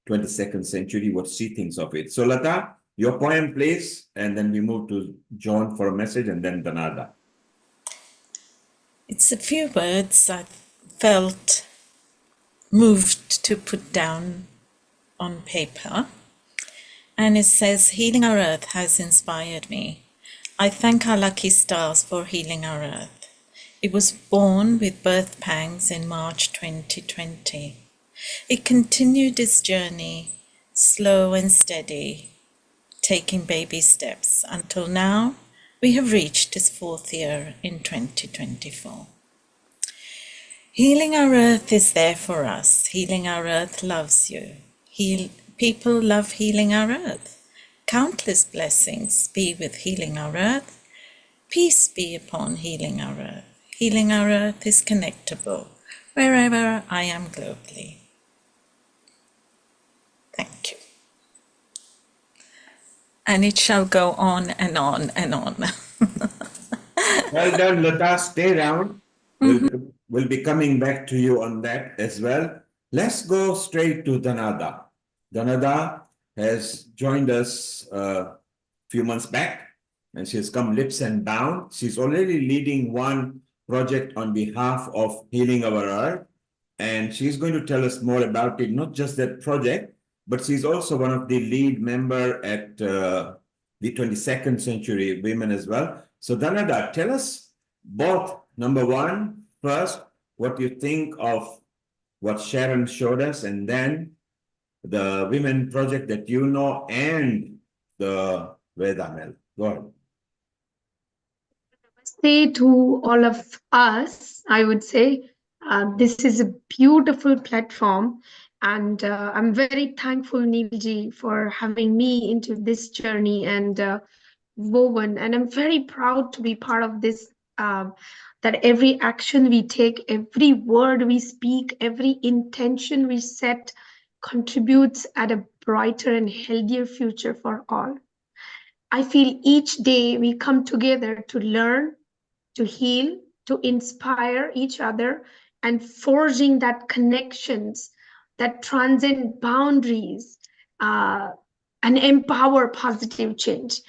22nd century, what she thinks of it. So Lata, your poem please, and then we move to John for a message and then Dhanada. It's a few words I felt moved to put down on paper. And it says, healing our earth has inspired me. I thank our lucky stars for healing our earth. It was born with birth pangs in March 2020. It continued its journey, slow and steady, taking baby steps until now we have reached its 4th year in 2024. Healing our earth is there for us. Healing our earth loves you. People love healing our earth. Countless blessings be with healing our earth. Peace be upon healing our earth. Healing our earth is connectable wherever I am globally. Thank you. And it shall go on and on and on. Well done, Lata. Stay around. We'll be coming back to you on that as well. Let's go straight to Dhanada. Dhanada has joined us a few months back and she's come lips and bound. She's already leading one project on behalf of Healing Our Earth. And she's going to tell us more about it, not just that project, but she's also one of the lead member at the 22nd Century Women as well. So Dhanada, tell us both, number one, first, what you think of what Sharon showed us, and then the women project that you know and the Vedamel. Go ahead. Say to all of us, I would say, this is a beautiful platform, and I'm very thankful, Neelji, for having me into this journey and woven. And I'm very proud to be part of this. That every action we take, every word we speak, every intention we set contributes at a brighter and healthier future for all. I feel each day we come together to learn, to heal, to inspire each other, and forging that connections that transcend boundaries and empower positive change.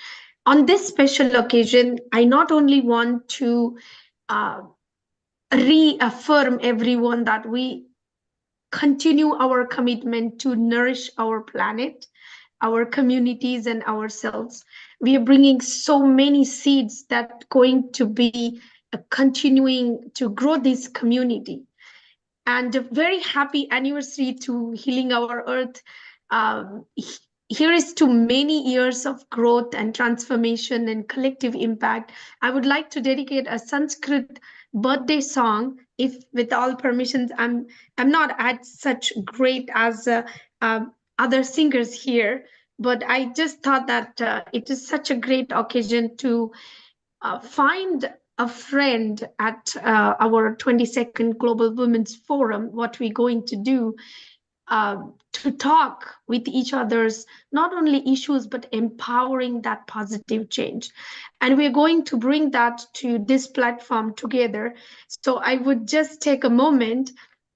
On this special occasion, I not only want to reaffirm everyone that we continue our commitment to nourish our planet, our communities, and ourselves we are bringing so many seeds that going to be continuing to grow this community. And a very happy anniversary to Healing Our Earth. Here is to many years of growth and transformation and collective impact. I would like to dedicate a Sanskrit birthday song, if with all permissions. I'm not as such great as other singers here, but I just thought that it is such a great occasion to find a friend at our 22nd Global Women's Forum. What we're going to do to talk with each other's not only issues but empowering that positive change, and we're going to bring that to this platform together. So I would just take a moment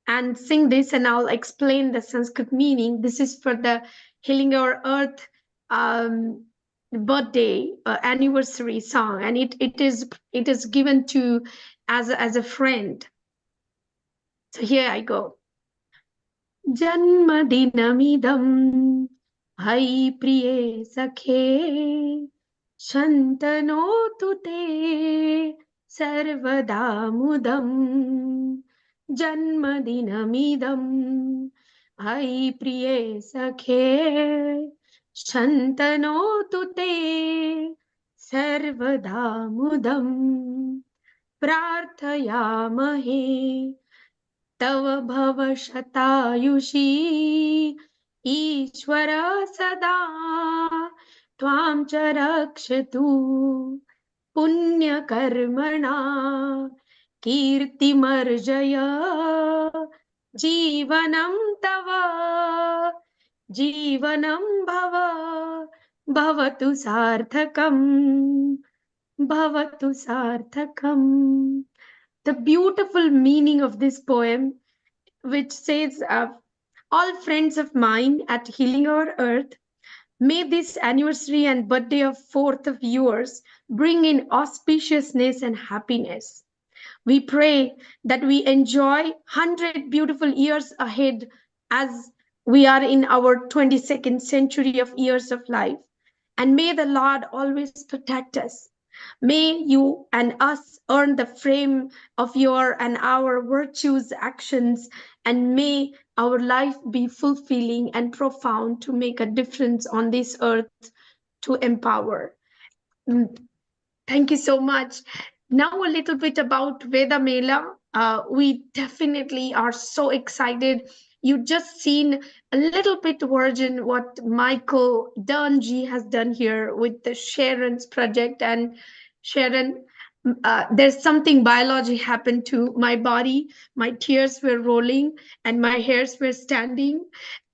and sing this, and I'll explain the Sanskrit meaning. This is for the Healing Our Earth birthday anniversary song, and it is given to as a friend. So here I go. Janmadinamidam hai priye sakhe shantanotu te sarvada mudam. Janmadinamidam hai priye sakhe shantanotu te sarvada mudam. Prarthayamahe तव भव शतायुषी ईश्वर सदा त्वां च रक्षतु पुण्यकर्मणा कीर्तिमर्जय जीवनं तव जीवनं भवतु सार्थकम् भवतु सार्थकम्. The beautiful meaning of this poem, which says, all friends of mine at Healing Our Earth, may this anniversary and birthday of 4th of yours bring in auspiciousness and happiness. We pray that we enjoy 100 beautiful years ahead as we are in our 22nd century of years of life. And may the Lord always protect us. May you and us earn the fame of your and our virtues, actions, and may our life be fulfilling and profound to make a difference on this earth to empower. Thank you so much. Now a little bit about Veda Mela. We definitely are so excited. You just seen a little bit version what Michael Dungy has done here with the Sharon's project. And Sharon, there's something biology happened to my body. My tears were rolling and my hairs were standing.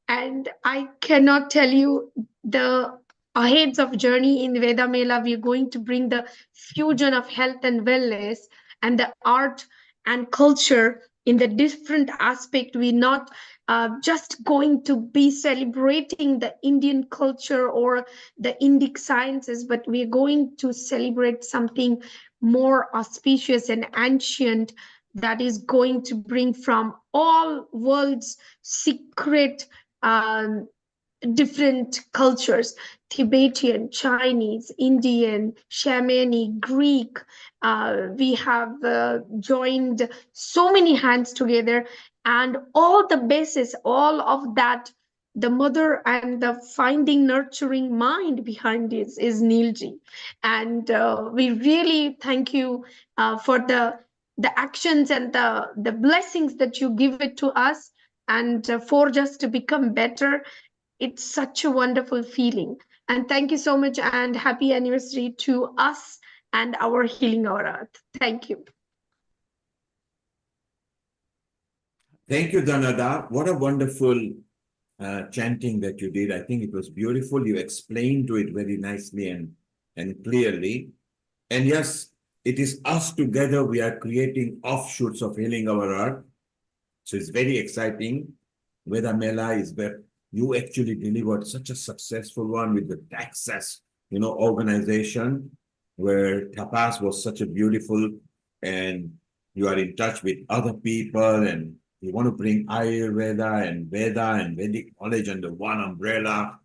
And I cannot tell you the aheads of journey in Veda Mela. We're going to bring the fusion of health and wellness and the art and culture in the different aspect. We're not just going to be celebrating the Indian culture or the Indic sciences, but we're going to celebrate something more auspicious and ancient that is going to bring from all world's secret different cultures, Tibetan, Chinese, Indian, Shamanic, Greek. We have joined so many hands together, and all the basis, all of that, the mother and the finding nurturing mind behind this is Neelji. And we really thank you for the actions and the blessings that you give it to us and forge us to become better. It's such a wonderful feeling. And thank you so much, and happy anniversary to us and our Healing Our Earth. Thank you. Thank you, Dhanada. What a wonderful chanting that you did. I think it was beautiful. You explained to it very nicely and clearly. And yes, it is us together. We are creating offshoots of Healing Our Earth. So it's very exciting. Veda Mela is where you actually delivered such a successful one with the Texas, organization where tapas was such a beautiful, and you are in touch with other people and you want to bring Ayurveda and Veda and Vedic knowledge under one umbrella.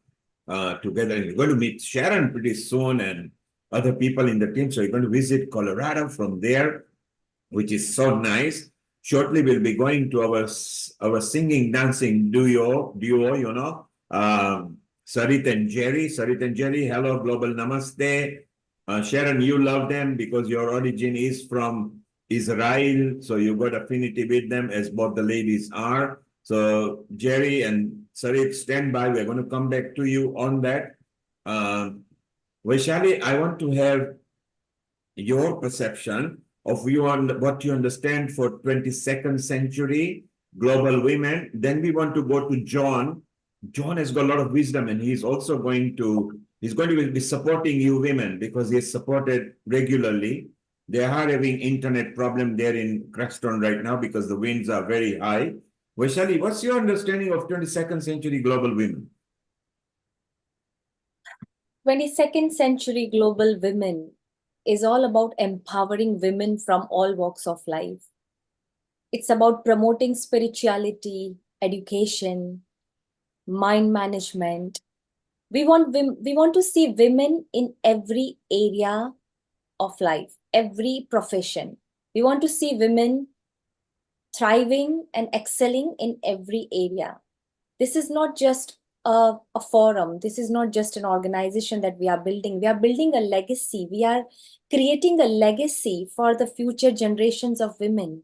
together. And you're going to meet Sharon pretty soon and other people in the team. So you're going to visit Colorado from there, which is so nice. Shortly, we'll be going to our singing, dancing duo, you know, Sarit and Jerry. Sarit and Jerry, hello, global namaste. Sharon, you love them because your origin is from Israel, so you got affinity with them as both the ladies are. So Jerry and Sarit, stand by. We're going to come back to you on that. Vaishali, I want to have your perception of what you understand for 22nd century global women. Then we want to go to John. John has got a lot of wisdom, and he's going to be supporting you women because he's supported regularly. They are having internet problem there in Cranston right now because the winds are very high. Vaishali, what's your understanding of 22nd century global women? 22nd century global women is all about empowering women from all walks of life. It's about promoting spirituality, education, mind management. We want to see women in every area of life, every profession. We want to see women thriving and excelling in every area. This is not just a forum. This is not just an organization that we are building. We are building a legacy. We are creating a legacy for the future generations of women.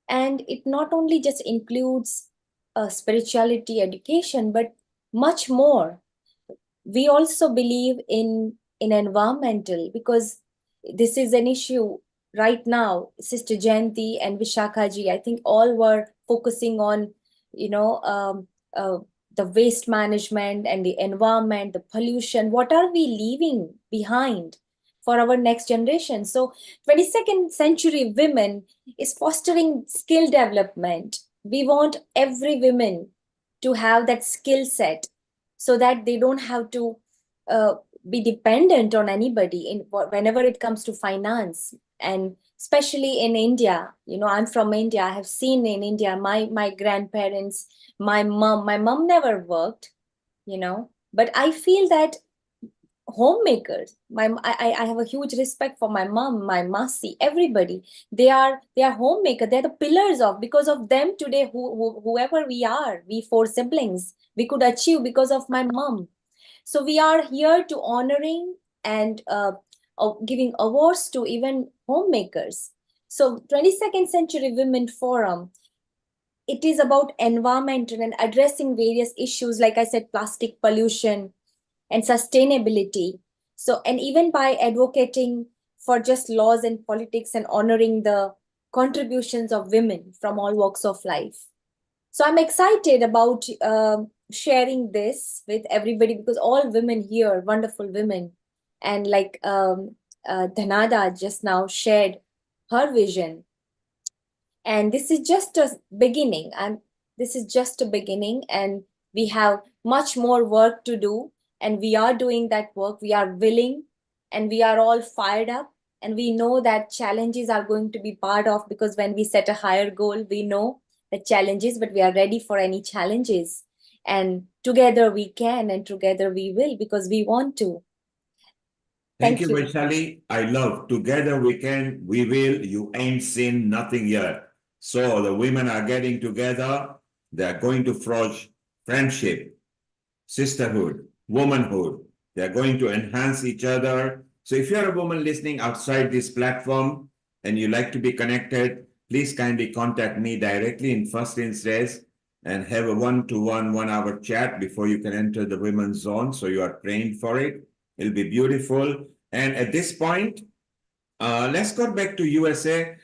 And it not only just includes spirituality, education, but much more. We also believe in environmental, because this is an issue right now. Sister Jayanti and Vishakha ji, I think all were focusing on, the waste management and the environment, the pollution. What are we leaving behind for our next generation? So 22nd century women is fostering skill development. We want every woman to have that skill set so that they don't have to be dependent on anybody whenever it comes to finance. And especially in India, I'm from India. I have seen in India, my grandparents, my mom never worked, but I feel that homemakers, I have a huge respect for my mom, my masi, everybody. They are homemakers. They're the pillars of, because of them today, whoever we are, we 4 siblings, we could achieve because of my mom. So we are here to honoring and giving awards to even homemakers. So 22nd Century Women Forum, it is about environment and addressing various issues, like I said, plastic pollution and sustainability. So, and even by advocating for just laws and politics and honoring the contributions of women from all walks of life. So I'm excited about sharing this with everybody, because all women here, wonderful women. And like Dhanada just now shared her vision. And this is just a beginning. And we have much more work to do. And we are doing that work. We are willing, and we are all fired up. And we know that challenges are going to be part of, because when we set a higher goal, we know the challenges, but we are ready for any challenges. And together we can, and together we will, because we want to. Thank you, Vaishali. I love together we can, we will, you ain't seen nothing yet. So the women are getting together. They're going to forge friendship, sisterhood, womanhood. They're going to enhance each other. So if you're a woman listening outside this platform and you like to be connected, please kindly contact me directly in first instance and have a 1-to-1 1-hour chat before you can enter the women's zone. So you are trained for it. It'll be beautiful. And at this point, let's go back to USA.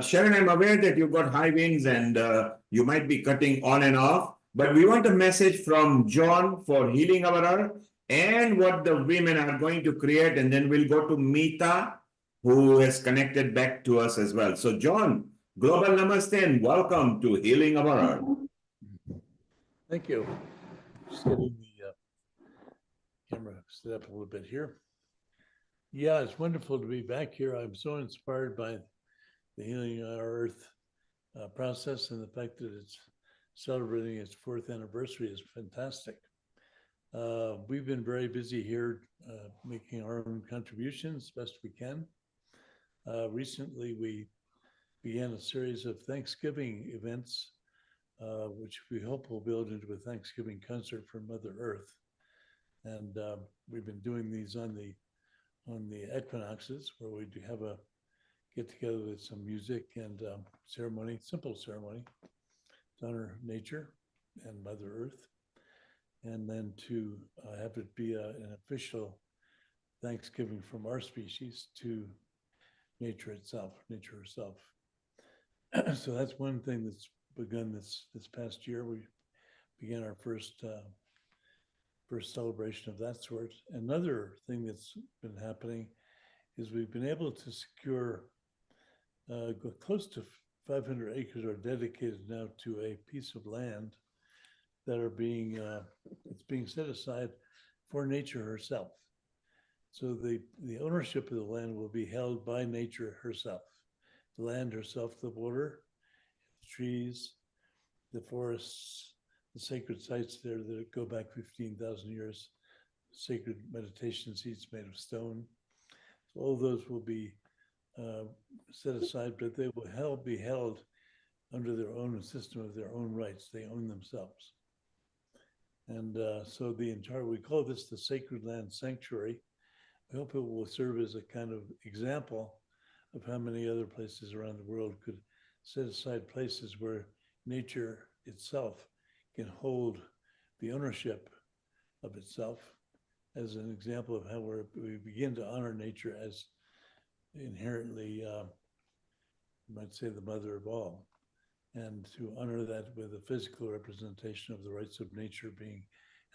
Sharon, I'm aware that you've got high winds and you might be cutting on and off, but we want a message from John for healing our earth and what the women are going to create. And then we'll go to Meeta, who has connected back to us as well. So John, global namaste and welcome to Healing Our Earth. Thank you. Just getting the camera set up a little bit here. Yeah, it's wonderful to be back here. I'm so inspired by the Healing Our Earth process, and the fact that it's celebrating its 4th anniversary is fantastic. We've been very busy here making our own contributions best we can. Recently, we began a series of Thanksgiving events, which we hope will build into a Thanksgiving concert for Mother Earth. And we've been doing these on the equinoxes, where we do have a get together with some music and ceremony, simple ceremony, to honor nature and Mother Earth, and then to have it be an official Thanksgiving from our species to nature itself, nature herself. So that's one thing that's begun this past year. We began our first celebration of that sort. Another thing that's been happening is we've been able to secure close to 500 acres are dedicated now to a piece of land that are being it's being set aside for nature herself. So the ownership of the land will be held by nature herself. The land herself, the water, the trees, the forests, the sacred sites there that go back 15,000 years, sacred meditation seats made of stone. So all those will be set aside, but they will be held under their own system of their own rights. They own themselves. And so we call this the Sacred Land Sanctuary. I hope it will serve as a kind of example of how many other places around the world could set aside places where nature itself can hold the ownership of itself, as an example of how we begin to honor nature as inherently, you might say, the mother of all, and to honor that with a physical representation of the rights of nature being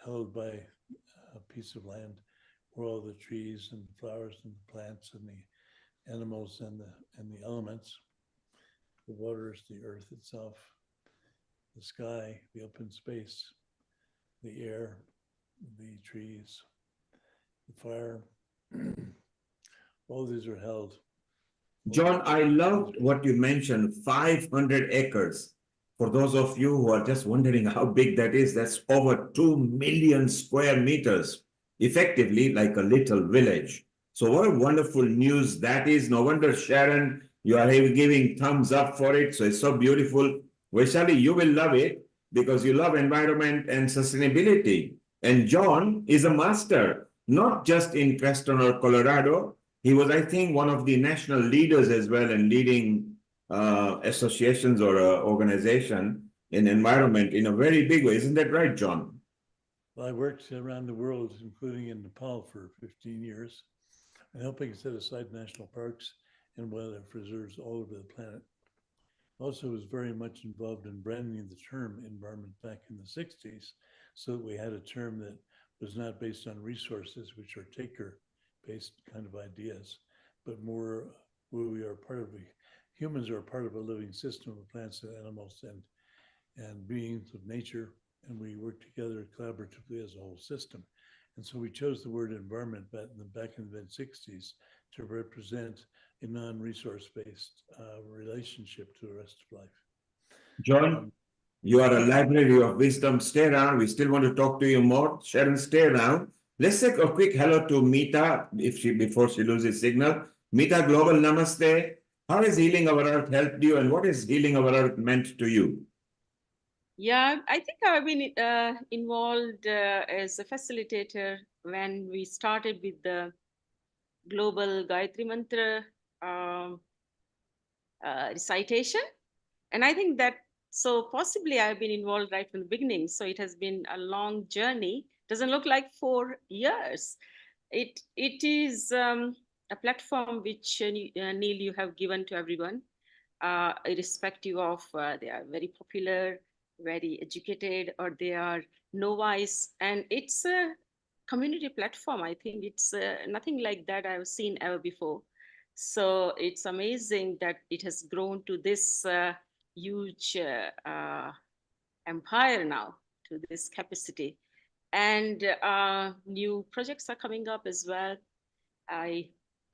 held by a piece of land where all the trees and the flowers and the plants and the animals and the elements, the waters, the earth itself, the sky, the open space, the air, the trees, the fire, all these are held. John, I loved what you mentioned, 500 acres. For those of you who are just wondering how big that is, that's over 2 million square meters, effectively like a little village. So what a wonderful news that is. No wonder, Sharon, you are giving thumbs up for it. So it's so beautiful. Vaishali, you will love it because you love environment and sustainability. And John is a master, not just in Creston or Colorado. He was, I think, one of the national leaders as well in leading associations or organization in environment in a very big way. Isn't that right, John? Well, I worked around the world, including in Nepal for 15 years, and helping set aside national parks and wildlife reserves all over the planet. Also was very much involved in branding the term environment back in the 60s, so that we had a term that was not based on resources, which are taker-based kind of ideas, but more where we are part of humans are part of a living system of plants and animals and beings of nature, and we work together collaboratively as a whole system. And so we chose the word environment back in the mid-60s to represent a non-resource-based relationship to the rest of life. John, you are a library of wisdom. Stay around. We still want to talk to you more. Sharon, stay around. Let's take a quick hello to Meeta before she loses signal. Meeta, global namaste. How has Healing Our Earth helped you, and what is Healing Our Earth meant to you? Yeah, I think I've been involved as a facilitator when we started with the global Gayatri Mantra recitation. And I think that, so possibly I've been involved right from the beginning. So it has been a long journey. Doesn't look like 4 years. It is a platform which, Neil, you have given to everyone, irrespective of they are very popular, very educated, or they are novice. And it's a community platform. I think it's nothing like that I've seen ever before. So it's amazing that it has grown to this huge empire now, to this capacity. And new projects are coming up as well. I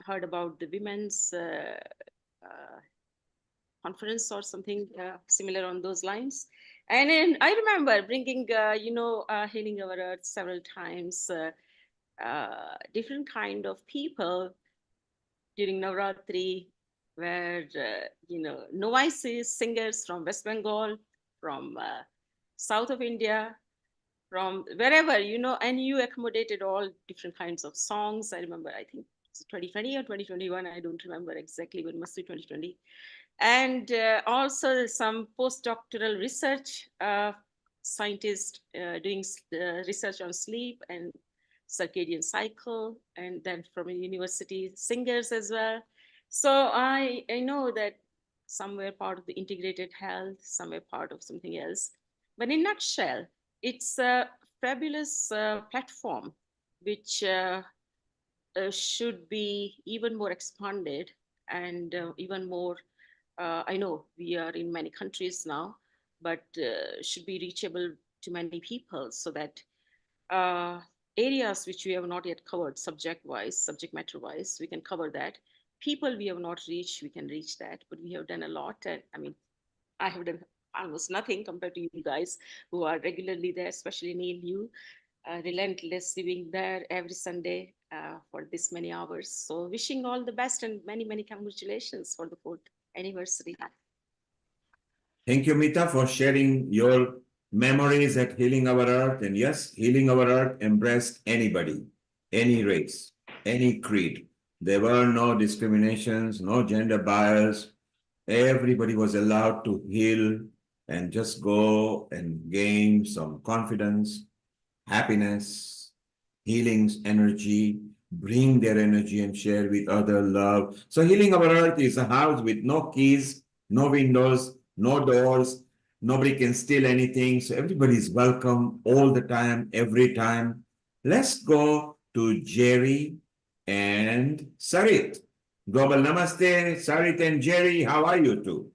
heard about the women's conference or something similar on those lines. And then I remember bringing, Healing Our Earth several times, different kind of people during Navratri, where, novices, singers from West Bengal, from south of India, from wherever, and you accommodated all different kinds of songs. I remember, I think it's 2020 or 2021, I don't remember exactly, but it must be 2020. And also some postdoctoral research, scientists doing research on sleep and circadian cycle, and then from a university, singers as well. So I know that some were part of the integrated health, some were part of something else. But in a nutshell, it's a fabulous platform which should be even more expanded and even more. I know we are in many countries now, but should be reachable to many people, so that areas which we have not yet covered subject matter wise, we can cover that. People we have not reached, we can reach that, but we have done a lot. And I mean, I have done almost nothing compared to you guys who are regularly there, especially Neil, you relentlessly being there every Sunday for this many hours. So wishing all the best and many, many congratulations for the 4th anniversary. Thank you, Mita, for sharing your memories at Healing Our Earth. And yes, Healing Our Earth embraced anybody, any race, any creed. There were no discriminations, no gender bias. Everybody was allowed to heal and just go and gain some confidence, happiness, healings, energy, bring their energy and share with other love. So Healing Our Earth is a house with no keys, no windows, no doors. Nobody can steal anything. So everybody is welcome all the time, every time. Let's go to Jerry and Sarit. Global Namaste, Sarit and Jerry. How are you two?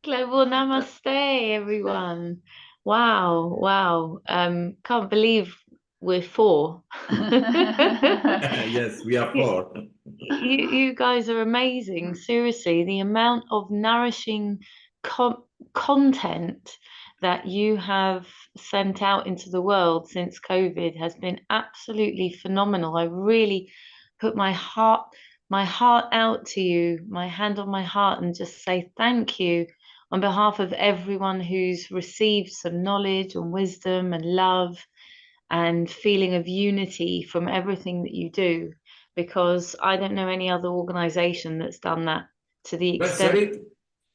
Global Namaste, everyone. Wow. Can't believe we're 4. Yes, we are 4. You guys are amazing. Seriously, the amount of nourishing content that you have sent out into the world since COVID has been absolutely phenomenal. I really put my heart out to you, my hand on my heart, and just say thank you on behalf of everyone who's received some knowledge and wisdom and love and feeling of unity from everything that you do, because I don't know any other organization that's done that to the But extent.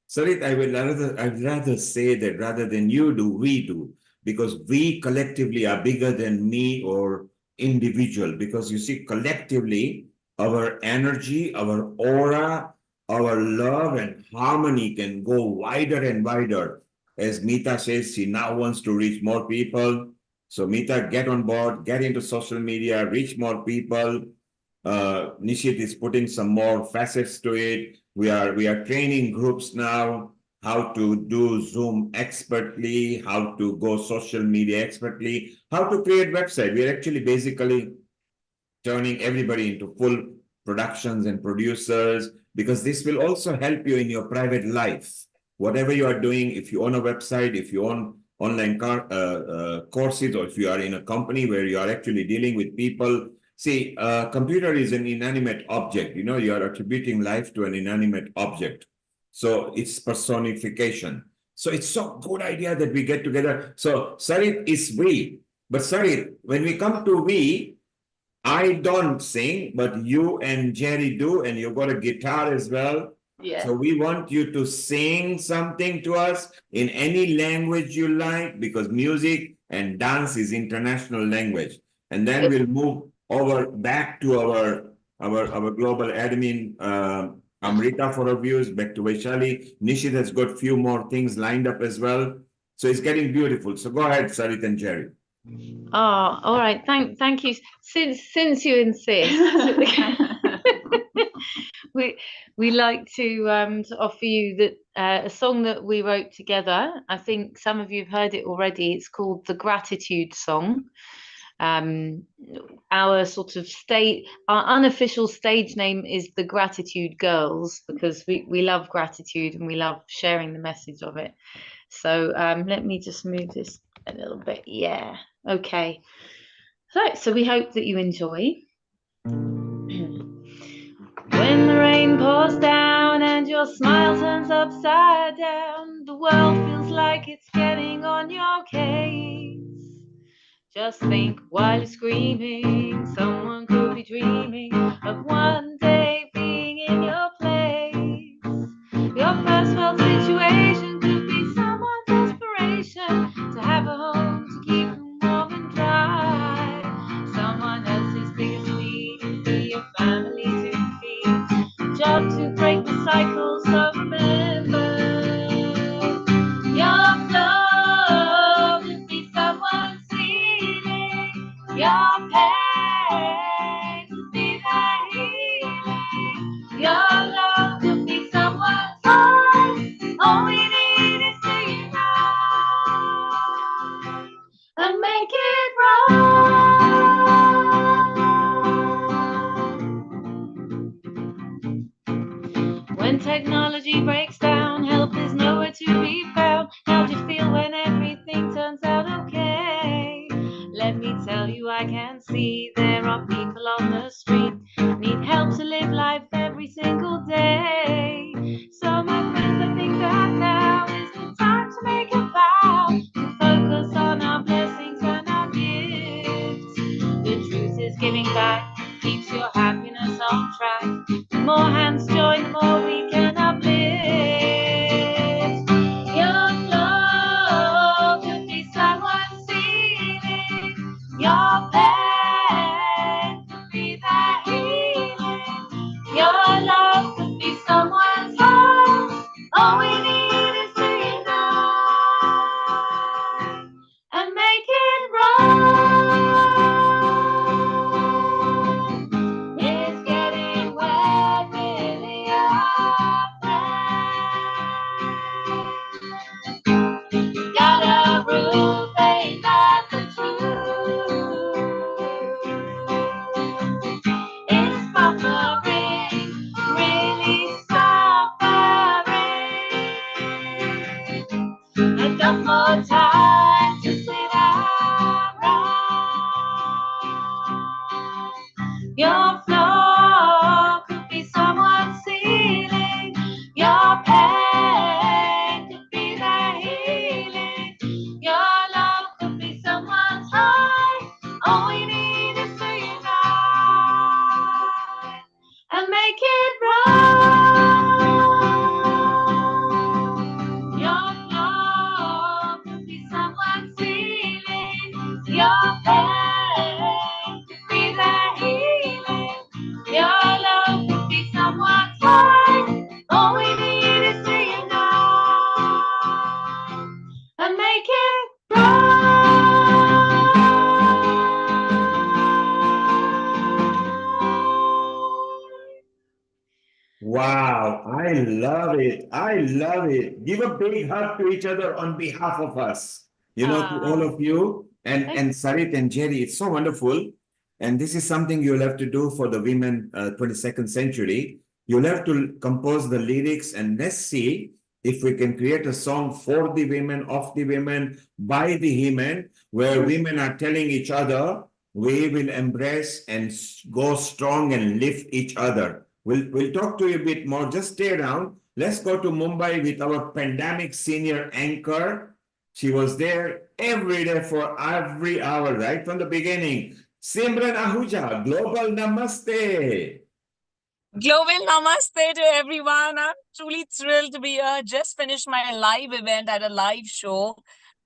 Sarit, I'd rather say that rather than you do, we do, because we collectively are bigger than me or individual, because you see, collectively, our energy, our aura, our love and harmony can go wider and wider. As Mita says, she now wants to reach more people. So Mita, get on board, get into social media, reach more people. Nishit is putting some more facets to it. We are training groups now how to do Zoom expertly, how to go social media expertly, how to create website. We're actually basically turning everybody into full productions and producers, because this will also help you in your private life. Whatever you are doing, if you own a website, if you own online courses, or if you are in a company where you are actually dealing with people. See, a computer is an inanimate object. You know, you are attributing life to an inanimate object. So it's personification. So it's so good idea that we get together. So Sarit is we. But Sarit, when we come to we, I don't sing, but you and Jerry do, and you've got a guitar as well. Yeah. So we want you to sing something to us in any language you like, because music and dance is international language. And then we'll move over back to our global admin, Amrita, for her views, back to Vaishali. Nishit has got a few more things lined up as well. So it's getting beautiful. So go ahead, Sarit and Jerry. Oh, all right. Thank you. Since you insist, we like to offer you that a song that we wrote together. I think some of you have heard it already. It's called the Gratitude Song. Our sort of our unofficial stage name is the Gratitude Girls, because we love gratitude and we love sharing the message of it. So let me just move this a little bit. Yeah. Okay. So we hope that you enjoy. When the rain pours down and your smile turns upside down, the world feels like it's getting on your case. Just think while you're screaming, someone could be dreaming of one day being in your place. Your first world situation could be someone's aspiration to have a home to keep them warm and dry. Someone else's biggest need could be your family to feed, job to break the cycle. So remember, your flow could be someone's healing. Your pain could be their healing. Your love could be someone's heart. All we need is to unite and make it right. When technology breaks down, help is nowhere to be found. How do you feel when everything turns out okay? Let me tell you, I can see there are people on the street need help to live life every single day. So my friends, I think that now is the time to make a vow to focus on our blessings and our gifts. The truth is giving back keeps your happiness on track. The more hands join, the more we can uplift. Your flow could be someone's healing. Your pain could be their healing. Your love could be someone's heart. All we need is to unite and make it right. It's getting wet with your friends. Got a roof, ain't that the truth? It's suffering, really suffering. I got more time to sit around. Your flow could be someone's ceiling. Your pain could be their healing. Your love could be someone's high. All we need is to unite and make it right. Your flow could be someone's ceiling. Your pain could be their healing. Your love could be someone's heart. All we need is to unite and make it Wow, I love it. I love it. Give a big hug to each other on behalf of us, to all of you. And Sarit and Jerry, it's so wonderful. And this is something you'll have to do for the women 22nd century. You'll have to compose the lyrics, and let's see if we can create a song for the women, of the women, by the women, where women are telling each other, we will embrace and go strong and lift each other. We'll talk to you a bit more. Just stay around. Let's go to Mumbai with our pandemic senior anchor. She was there every day for every hour, right from the beginning. Simran Ahuja, Global Namaste. Global namaste to everyone. I'm truly thrilled to be here. Just finished my live event at a live show.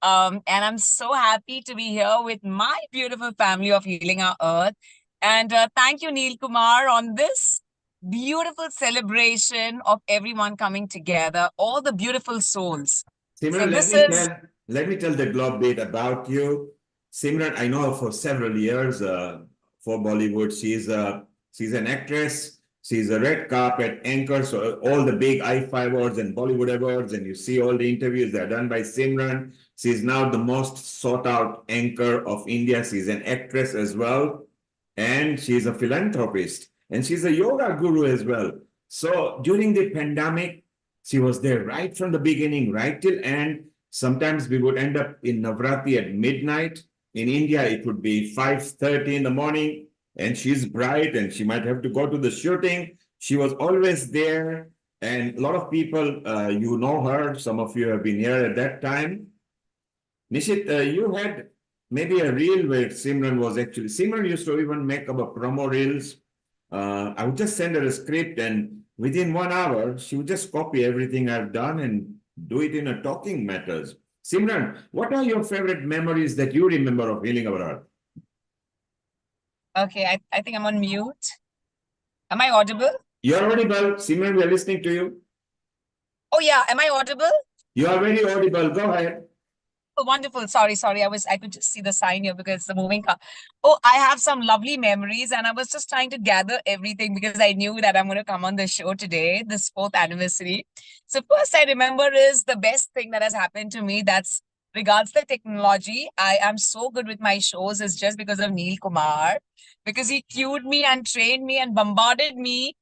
And I'm so happy to be here with my beautiful family of Healing Our Earth. And thank you, Neil Kumar, on this beautiful celebration of everyone coming together, all the beautiful souls. Simran, So let me tell the globe bit about you. Simran, I know her for several years for Bollywood. She's an actress. She's a red carpet anchor. So all the big IFA awards and Bollywood awards, and you see all the interviews that are done by Simran. She's now the most sought out anchor of India. She's an actress as well. And she's a philanthropist. And she's a yoga guru as well. So during the pandemic, she was there right from the beginning, right till end, Sometimes we would end up in Navratri at midnight. In India, it would be 5:30 in the morning, and she's bright and she might have to go to the shooting. She was always there. And a lot of people, you know her, some of you have been here at that time. Nishit, you had maybe a reel where Simran was actually, Simran used to even make up a promo reels. I would just send her a script, and within 1 hour, she would just copy everything I've done and do it in a talking matters. Simran, what are your favorite memories that you remember of Healing Our Earth? Okay, I think I'm on mute. Am I audible? You're audible. Simran, we are listening to you. Oh yeah, am I audible? You are very audible. Go ahead. Oh, wonderful. Sorry. I could just see the sign here because it's the moving car. Oh, I have some lovely memories, and I was just trying to gather everything because I knew that I'm going to come on the show today, this 4th anniversary. So first I remember is the best thing that has happened to me. That's regards the technology. I am so good with my shows is just because of Neil Kumar, because he cued me and trained me and bombarded me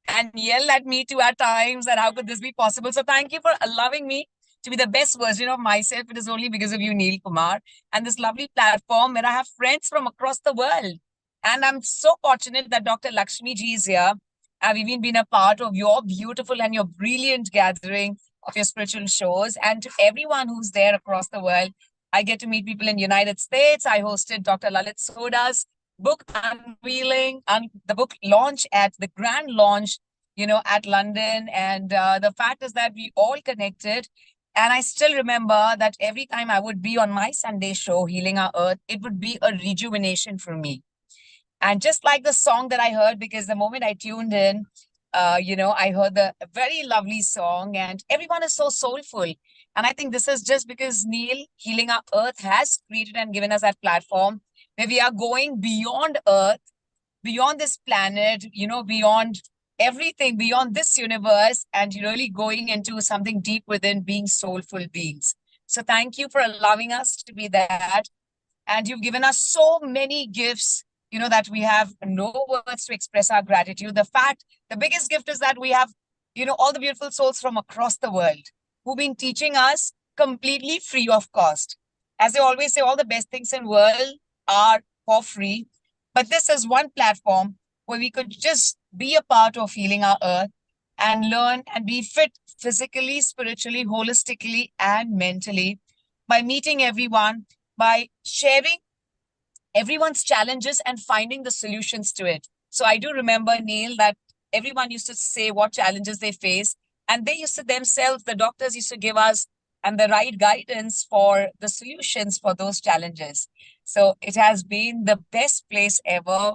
and yelled at me too at times that how could this be possible. So thank you for allowing me to be the best version of myself. It is only because of you, Neil Kumar, and this lovely platform where I have friends from across the world. And I'm so fortunate that Dr. Lakshmi ji is here. I've even been a part of your beautiful and your brilliant gathering of your spiritual shows. And to everyone who's there across the world, I get to meet people in the United States. I hosted Dr. Lalit Soda's book unveiling and the book launch at the grand launch, at London. And the fact is that we all connected. And I still remember that every time I would be on my Sunday show, Healing Our Earth, it would be a rejuvenation for me. And just like the song that I heard, because the moment I tuned in, I heard the very lovely song and everyone is so soulful. And I think this is just because Neil, Healing Our Earth, has created and given us that platform where we are going beyond Earth, beyond this planet, beyond everything, beyond this universe, and really going into something deep within, being soulful beings. So thank you for allowing us to be that. And you've given us so many gifts, that we have no words to express our gratitude. The biggest gift is that we have, all the beautiful souls from across the world who've been teaching us completely free of cost. As they always say, all the best things in the world are for free. But this is one platform where we could just be a part of Healing Our Earth and learn and be fit physically, spiritually, holistically, and mentally by meeting everyone, by sharing everyone's challenges and finding the solutions to it. So I do remember, Neil, that everyone used to say what challenges they face, and they used to themselves, the doctors used to give us and the right guidance for the solutions for those challenges. So it has been the best place ever.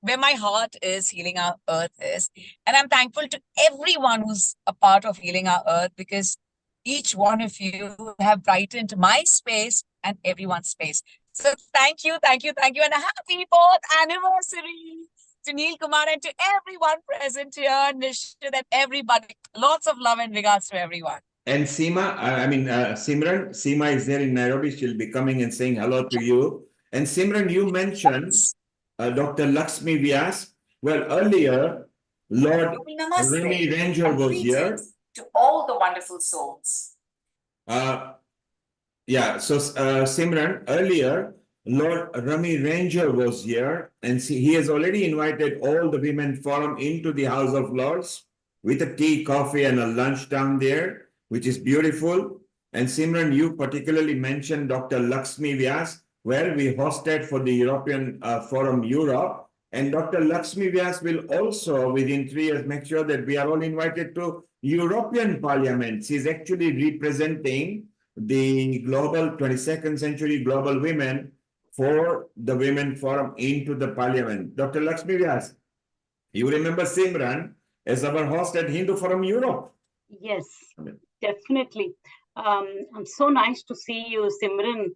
Where my heart is, Healing Our Earth is. And I'm thankful to everyone who's a part of Healing Our Earth, because each one of you have brightened my space and everyone's space. So thank you, and a happy 4th anniversary to Neil Kumar and to everyone present here, Nishit and everybody. Lots of love and regards to everyone. And Simran, Seema is there in Nairobi. She'll be coming and saying hello to you. And Simran, you mentioned Dr. Lakshmi Vyas. Well, earlier, Lord Remy Ranger was here. To all the wonderful souls. Simran, earlier, Lord Remy Ranger was here, and he has already invited all the women forum into the House of Lords with a tea, coffee, and a lunch down there, which is beautiful. And Simran, you particularly mentioned Dr. Lakshmi Vyas. Well, we hosted for the European Forum Europe, and Dr. Lakshmi Vyas will also, within 3 years, make sure that we are all invited to European Parliament. She's actually representing the global 22nd century global women for the Women Forum into the Parliament. Dr. Lakshmi Vyas, you remember Simran as our host at Hindu Forum Europe. Yes, definitely. So nice to see you, Simran.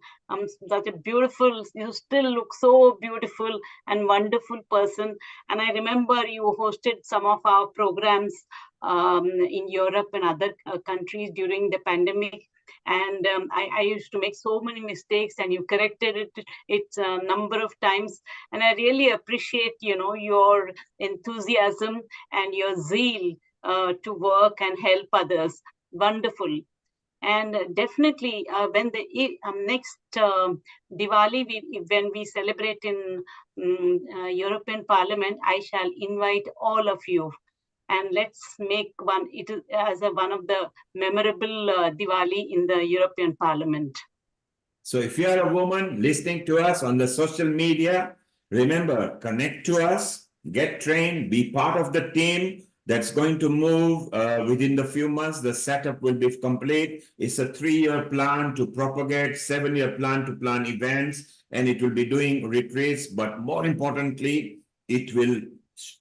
Such a beautiful, you still look so beautiful and wonderful person. And I remember you hosted some of our programs in Europe and other countries during the pandemic. And I used to make so many mistakes, and you corrected it a number of times. And I really appreciate, your enthusiasm and your zeal to work and help others. Wonderful. And definitely when the next Diwali, when we celebrate in European Parliament, I shall invite all of you. And let's make it as one of the memorable Diwali in the European Parliament. So if you are a woman listening to us on the social media, remember, connect to us, get trained, be part of the team that's going to move within the few months. The setup will be complete. It's a 3-year plan to propagate, 7-year plan to plan events, and it will be doing retreats. But more importantly, it will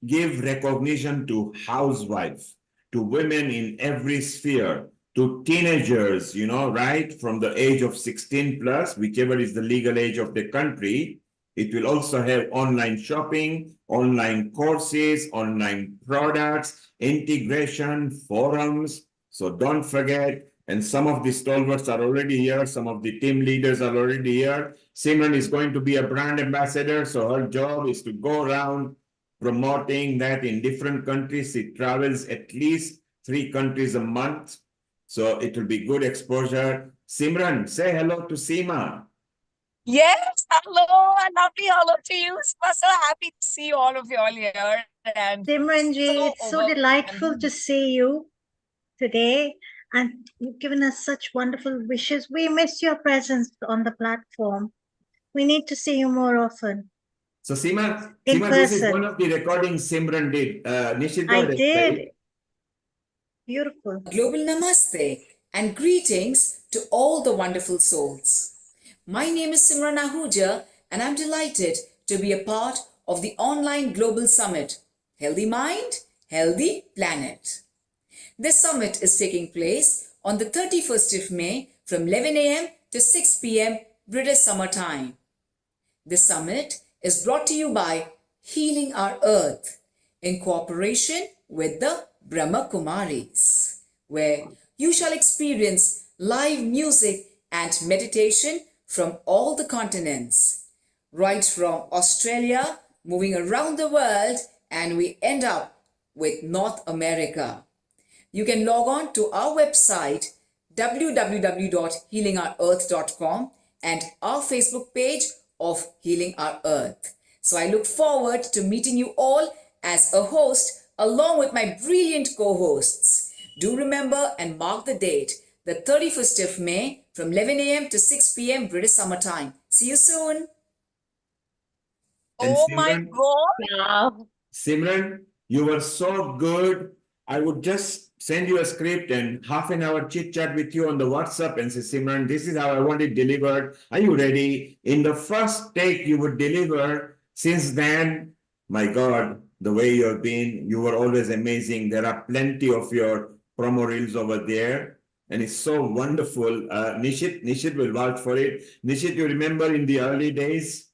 give recognition to housewives, to women in every sphere, to teenagers, right, from the age of 16 plus, whichever is the legal age of the country. It will also have online shopping, online courses, online products, integration, forums. So don't forget, and some of the stalwarts are already here, some of the team leaders are already here. Simran is going to be a brand ambassador, so her job is to go around promoting that in different countries. She travels at least 3 countries a month. So it will be good exposure. Simran, say hello to Seema. Yes, hello, a lovely hello to you. I'm so happy to see all of you all here. And Simranji, it's so delightful to see you today, and you've given us such wonderful wishes. We miss your presence on the platform. We need to see you more often. So Seema, In this is person. one of the recordings Simran did. Nishit, go I ahead, did. right? Beautiful. Global Namaste and greetings to all the wonderful souls. My name is Simran Ahuja and I'm delighted to be a part of the online global summit, Healthy Mind, Healthy Planet. This summit is taking place on the 31st of May from 11 a.m. to 6 p.m. British Summer Time. This summit is brought to you by Healing Our Earth in cooperation with the Brahma Kumaris, where you shall experience live music and meditation from all the continents, right from Australia, moving around the world, and we end up with North America. You can log on to our website www.healingourearth.com and our Facebook page of Healing Our Earth. So I look forward to meeting you all as a host along with my brilliant co-hosts. Do remember and mark the date, the 31st of May from 11 a.m. to 6 p.m. British Summer Time. See you soon. And oh Simran, my God. Simran, you were so good. I would just send you a script and half an hour chit chat with you on the WhatsApp and say, Simran, this is how I want it delivered. Are you ready? In the first take you would deliver. Since then, my God, the way you have been, you were always amazing. There are plenty of your promo reels over there. And it's so wonderful. Nishit will vouch for it. Nishit, you remember in the early days,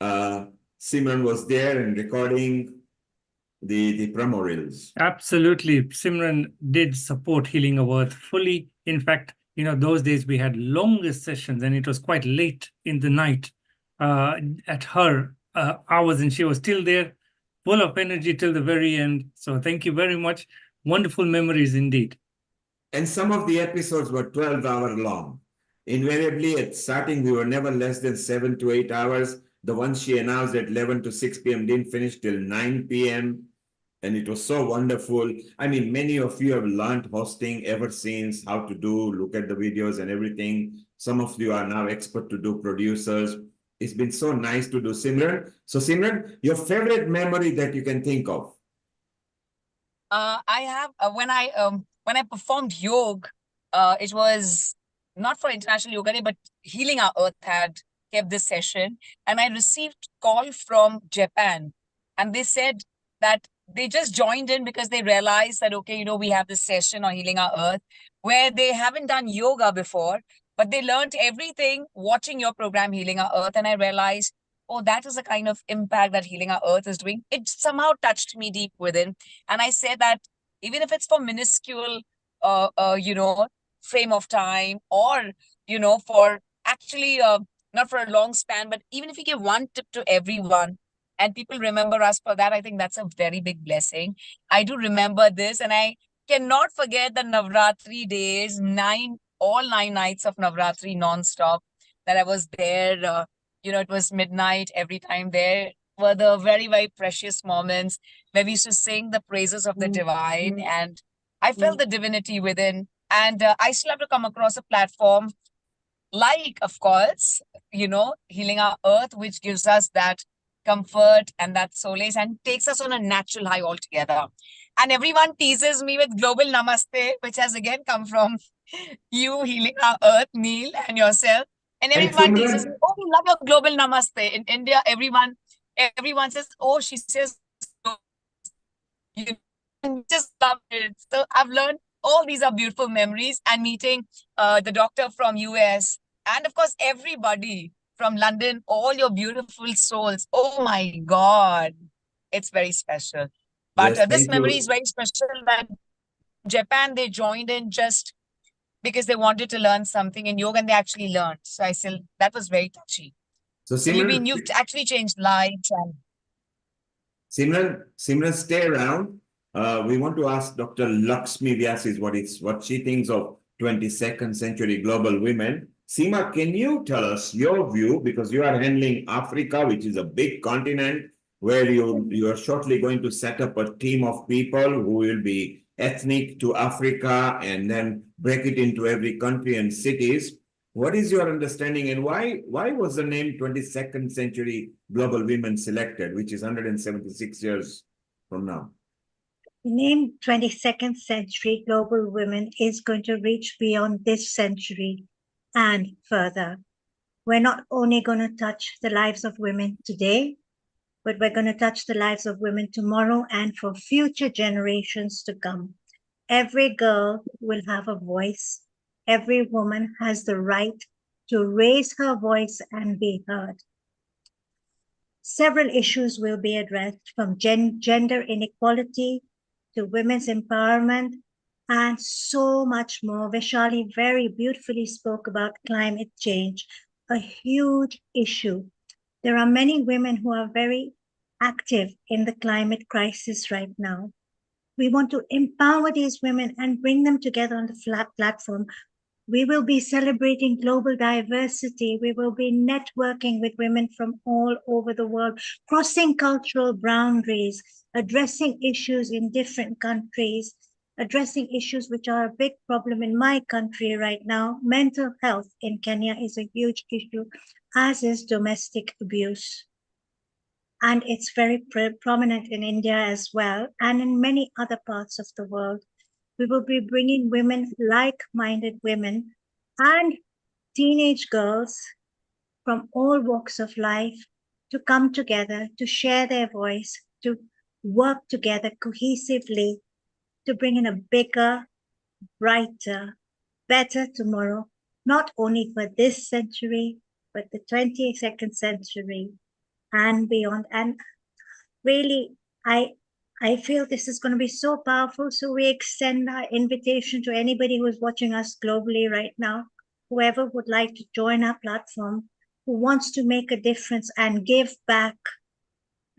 Simran was there and recording the promo reels. Absolutely. Simran did support Healing Our Earth fully. In fact, those days we had longer sessions and it was quite late in the night at her hours, and she was still there, full of energy till the very end. So thank you very much. Wonderful memories indeed. And some of the episodes were 12-hour long. Invariably, at starting, we were never less than 7 to 8 hours. The ones she announced at 11 to 6 p.m. didn't finish till 9 p.m. And it was so wonderful. I mean, many of you have learned hosting ever since, how to do, look at the videos and everything. Some of you are now expert to do producers. It's been so nice to do. Simran. So Simran, your favorite memory that you can think of? I have when I performed yoga, it was not for International Yoga Day, but Healing Our Earth had kept this session, and I received call from Japan, and they said that they just joined in because they realized that, okay, we have this session on Healing Our Earth where they haven't done yoga before, but they learned everything watching your program Healing Our Earth, and I realized, oh, that is the kind of impact that Healing Our Earth is doing. It somehow touched me deep within. And I said that even if it's for minuscule, frame of time, or, for actually not for a long span, but even if you give one tip to everyone and people remember us for that, I think that's a very big blessing. I do remember this, and I cannot forget the Navratri days, 9 all 9 nights of Navratri non-stop, that I was there. It was midnight every time. There were the very, very precious moments where we used to sing the praises of the divine, and I felt the divinity within. And I still have to come across a platform like, of course, Healing Our Earth, which gives us that comfort and that solace and takes us on a natural high altogether. And everyone teases me with Global Namaste, which has again come from you, Healing Our Earth, Neil, and yourself. And And everyone teases me, Simran, oh, we love your Global Namaste. In India, everyone says, oh, she says, you just love it. So I've learned all these are beautiful memories, and meeting the doctor from US, and of course everybody from London, all your beautiful souls. Oh my God, it's very special. But yes, this thank memory is you. very special that Japan, they joined in just because they wanted to learn something in yoga, and they actually learned. So that was very touchy. So So Simran, you've actually changed lives. And Simran, stay around. We want to ask Dr. Lakshmi Vyasis what she thinks of 22nd century global women. Seema, can you tell us your view, because you are handling Africa, which is a big continent, where you are shortly going to set up a team of people who will be ethnic to Africa and then break it into every country and cities. What is your understanding, and why was the name 22nd century global women selected, which is 176 years from now? The name 22nd century global women is going to reach beyond this century and further. We're not only going to touch the lives of women today, but we're going to touch the lives of women tomorrow and for future generations to come. Every girl will have a voice. Every woman has the right to raise her voice and be heard. Several issues will be addressed, from gender inequality to women's empowerment and so much more. Vishali very beautifully spoke about climate change, a huge issue. There are many women who are very active in the climate crisis right now. We want to empower these women and bring them together on the flat platform. We will be celebrating global diversity. We will be networking with women from all over the world, crossing cultural boundaries, addressing issues in different countries, addressing issues which are a big problem in my country right now. Mental health in Kenya is a huge issue, as is domestic abuse. And it's very prominent in India as well, and in many other parts of the world. We will be bringing women, like-minded women, and teenage girls from all walks of life to come together, to share their voice, to work together cohesively, to bring in a bigger, brighter, better tomorrow, not only for this century, but the 22nd century and beyond. And really, I feel this is going to be so powerful. So we extend our invitation to anybody who's watching us globally right now, whoever would like to join our platform, who wants to make a difference and give back,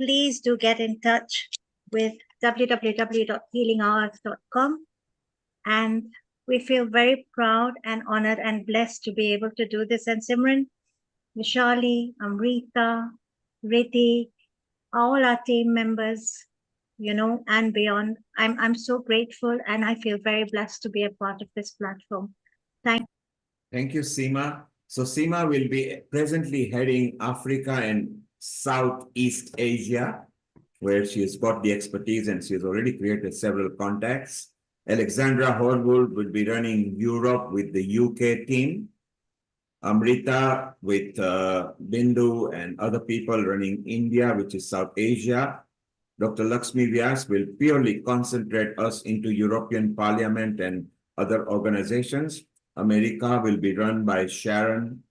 please do get in touch with www.healingours.com. And we feel very proud and honored and blessed to be able to do this. And Simran, Vishali, Amrita, Riddhi, all our team members, and beyond. I'm so grateful, and I feel very blessed to be a part of this platform. Thank you, Seema. So Seema will be presently heading Africa and Southeast Asia, where she has got the expertise and she has already created several contacts. Alexandra Horwood will be running Europe with the UK team. Amrita with Bindu and other people running India, which is South Asia. Dr. Lakshmi Vyas will purely concentrate us into European Parliament and other organizations. America will be run by Sharon,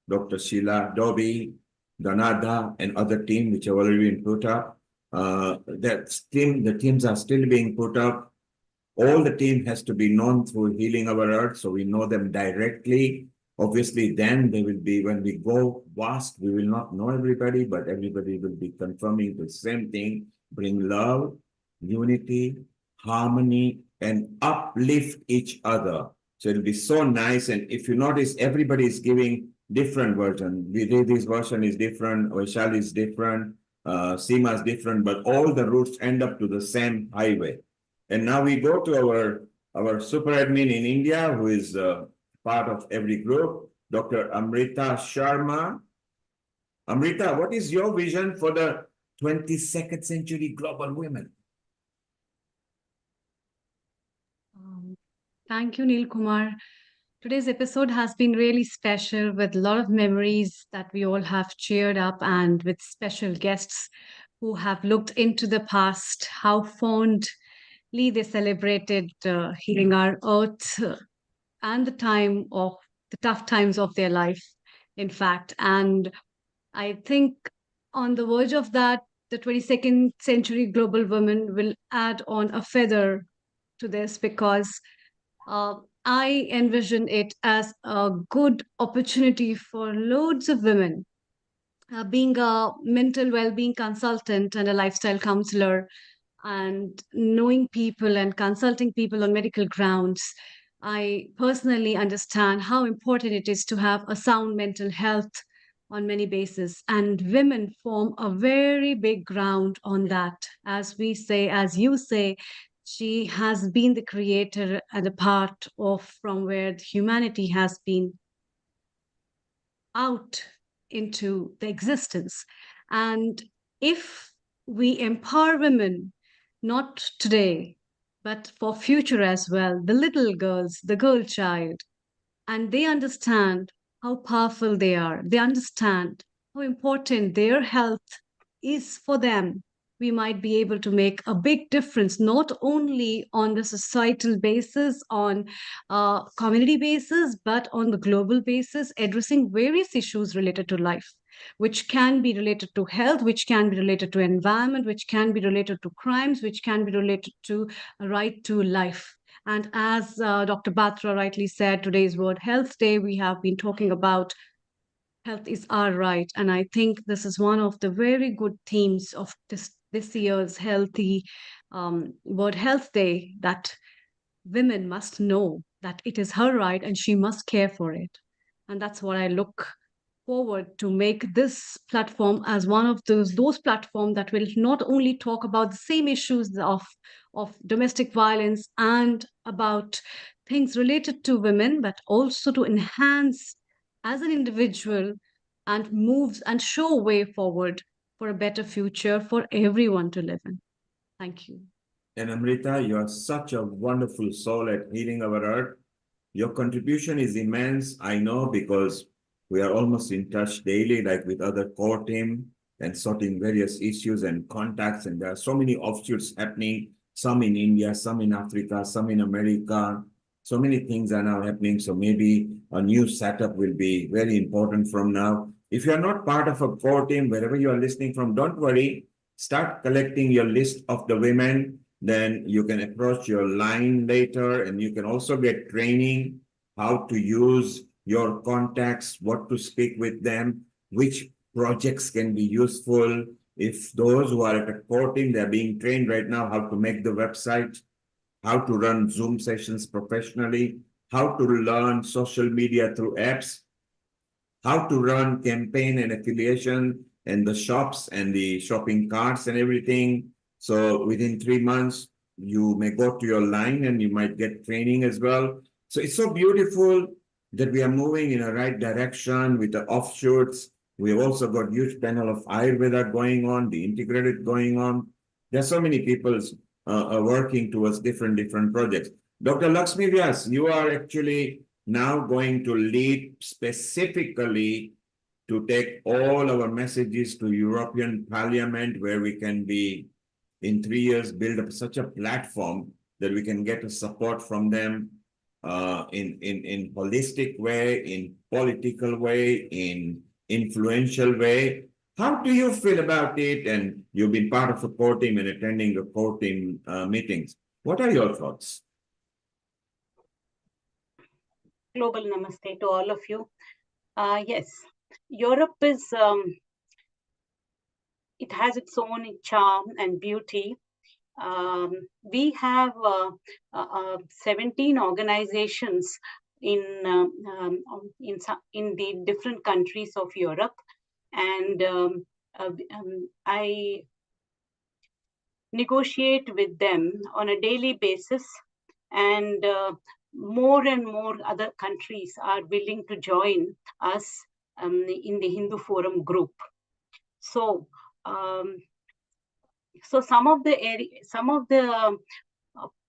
Dr. Sheila Dobie, Donada, and other team which have already been put up. The teams are still being put up. All the team has to be known through Healing Our Earth, so we know them directly. Obviously, then they will be, when we go vast, we will not know everybody, but everybody will be confirming the same thing: bring love, unity, harmony, and uplift each other. So it'll be so nice. And if you notice, everybody is giving different version. This version is different, Vaishali is different, Seema is different, but all the routes end up to the same highway. And now we go to our super admin in India, who is part of every group, Dr. Amrita Sharma. Amrita, what is your vision for the 22nd century global women? Thank you, Neil Kumar. Today's episode has been really special with a lot of memories that we all have cheered up and with special guests who have looked into the past, how fondly they celebrated healing our earth and the tough times of their life, in fact. And I think on the verge of that, the 22nd century global women will add on a feather to this because I envision it as a good opportunity for loads of women. Being a mental well-being consultant and a lifestyle counselor, and knowing people and consulting people on medical grounds, I personally understand how important it is to have a sound mental health on many bases. And women form a very big ground on that. As we say, as you say, she has been the creator and a part of from where humanity has been out into the existence. And if we empower women, not today, but for future as well, the little girls, the girl child, and they understand how powerful they are, they understand how important their health is for them, we might be able to make a big difference, not only on the societal basis, on community basis, but on the global basis, addressing various issues related to life, which can be related to health, which can be related to environment, which can be related to crimes, which can be related to a right to life. And as Dr. Batra rightly said, today's World Health Day, we have been talking about health is our right. And I think this is one of the very good themes of this year's healthy World Health Day, that women must know that it is her right and she must care for it. And that's what I look forward to, make this platform as one of those platforms that will not only talk about the same issues of domestic violence and about things related to women, but also to enhance as an individual and moves and show a way forward for a better future for everyone to live in. Thank you. And Amrita, you are such a wonderful soul at healing our earth. Your contribution is immense, I know, because we are almost in touch daily, like with other core team and sorting various issues and contacts. And there are so many offshoots happening, some in India, some in Africa, some in America. So many things are now happening. So maybe a new setup will be very important from now. If you are not part of a core team, wherever you are listening from, don't worry. Start collecting your list of the women. Then you can approach your line later, and you can also get training how to use your contacts, what to speak with them, which projects can be useful. If those who are at a core team, they're being trained right now how to make the website, how to run Zoom sessions professionally, how to learn social media through apps, how to run campaign and affiliation and the shops and the shopping carts and everything. So within 3 months, you may go to your line and you might get training as well. So it's so beautiful that we are moving in a right direction with the offshoots. We've also got huge panel of Ayurveda going on, the integrated going on. There are so many people working towards different projects. Dr. Lakshmi Vyas, you are actually now going to lead specifically to take all our messages to European Parliament, where we can be, in 3 years, build up such a platform that we can get a support from them in holistic way, in political way, in influential way. How do you feel about it? And you've been part of a core team and attending the core team meetings. What are your thoughts? Global namaste to all of you. Yes, Europe is, it has its own charm and beauty. we have 17 organizations in the different countries of Europe, and I negotiate with them on a daily basis, and more and more other countries are willing to join us in the Hindu Forum group. So, some of the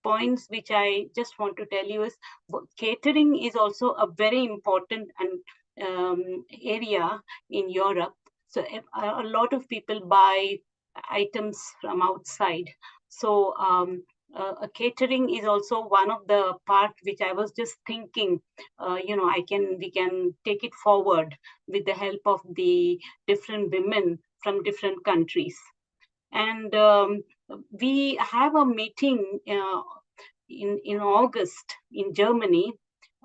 points which I just want to tell you is catering is also a very important and area in Europe. So a lot of people buy items from outside. So catering is also one of the part which I was just thinking, we can take it forward with the help of the different women from different countries. And we have a meeting in August in Germany.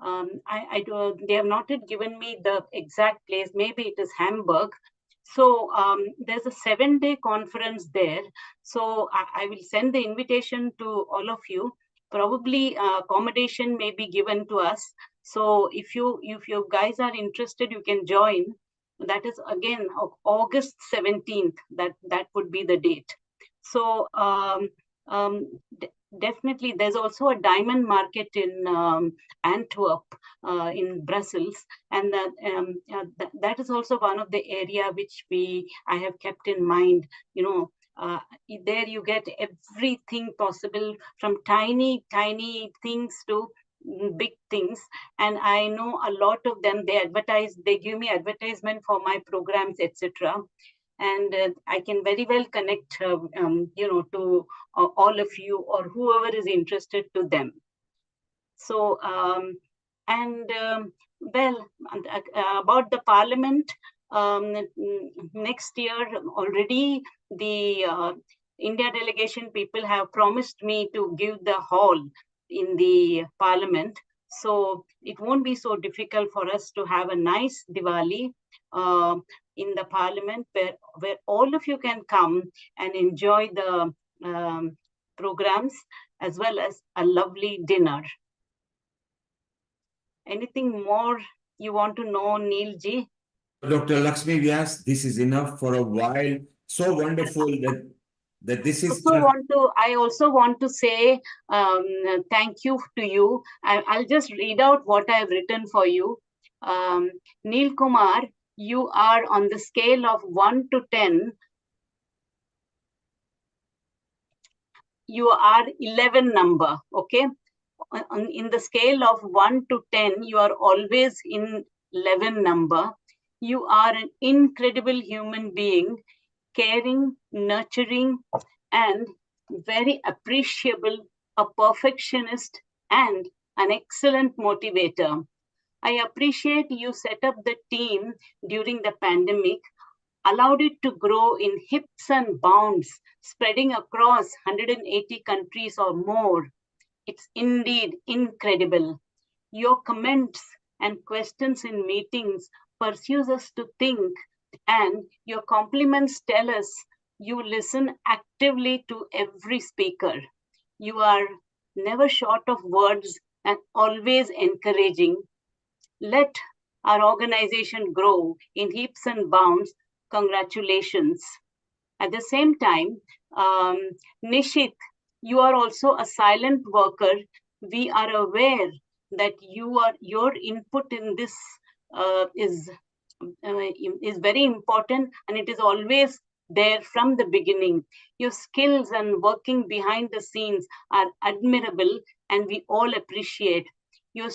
They have not yet given me the exact place. Maybe it is Hamburg. So there's a 7-day conference there. So I will send the invitation to all of you. Probably accommodation may be given to us. So if you guys are interested, you can join. That is again August 17th. That would be the date. So definitely, there's also a diamond market in Antwerp, in Brussels, and that is also one of the area which I have kept in mind. There you get everything possible, from tiny things to big things, and I know a lot of them. They give me advertisement for my programs, etc. And I can very well connect, to all of you or whoever is interested to them. So, about the Parliament, next year already the India delegation people have promised me to give the hall in the Parliament. So it won't be so difficult for us to have a nice Diwali in the Parliament, where all of you can come and enjoy the programs as well as a lovely dinner. Anything more you want to know, Neil ji? Dr. Lakshmi Vyas, this is enough for a while. So wonderful that this is. I also want to say thank you to you. I'll just read out what I've written for you. Neil Kumar, you are on the scale of 1 to 10. You are 11 number, okay? In the scale of 1 to 10, you are always in 11 number. You are an incredible human being, caring, nurturing, and very appreciable, a perfectionist, and an excellent motivator. I appreciate you set up the team during the pandemic, allowed it to grow in hips and bounds, spreading across 180 countries or more. It's indeed incredible. Your comments and questions in meetings pursues us to think, and your compliments tell us you listen actively to every speaker. You are never short of words and always encouraging. Let our organization grow in heaps and bounds. Congratulations. At the same time, Nishit, you are also a silent worker. We are aware that your input in this is very important, and it is always there from the beginning. Your skills and working behind the scenes are admirable, and we all appreciate. You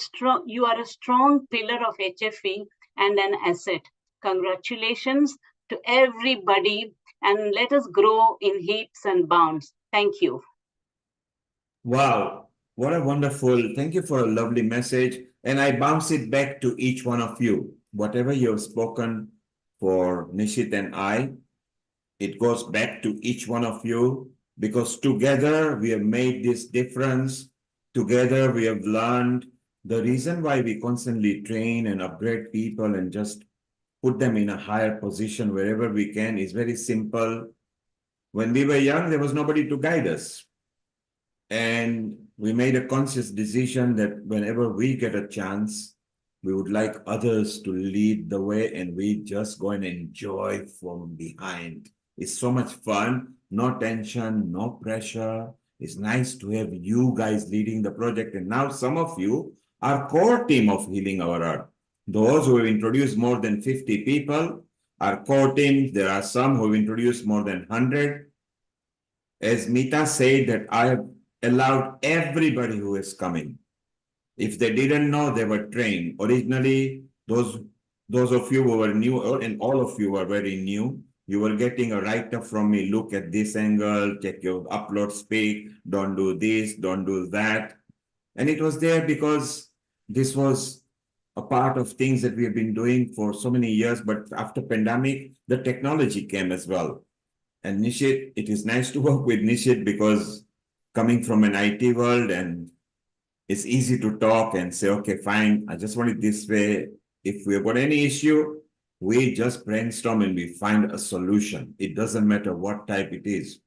are a strong pillar of HFE and an asset. Congratulations to everybody, and let us grow in heaps and bounds. Thank you. Wow, what a wonderful, thank you for a lovely message. And I bounce it back to each one of you. Whatever you have spoken for Nishit and I, it goes back to each one of you, because together we have made this difference. Together we have learned. The reason why we constantly train and upgrade people and just put them in a higher position wherever we can is very simple. When we were young, there was nobody to guide us. And we made a conscious decision that whenever we get a chance, we would like others to lead the way, and we just go and enjoy from behind. It's so much fun, no tension, no pressure. It's nice to have you guys leading the project. And now some of you are core team of Healing Our Earth. Those who have introduced more than 50 people are core teams. There are some who have introduced more than 100. As Mita said, that I have allowed everybody who is coming. If they didn't know, they were trained. Originally, those of you who were new, and all of you were very new, you were getting a write-up from me. Look at this angle, check your upload speed, don't do this, don't do that. And it was there because this was a part of things that we have been doing for so many years. But after pandemic, the technology came as well. And Nishit, it is nice to work with Nishit because coming from an IT world, and it's easy to talk and say, okay, fine, I just want it this way. If we've got any issue, we just brainstorm and we find a solution. It doesn't matter what type it is.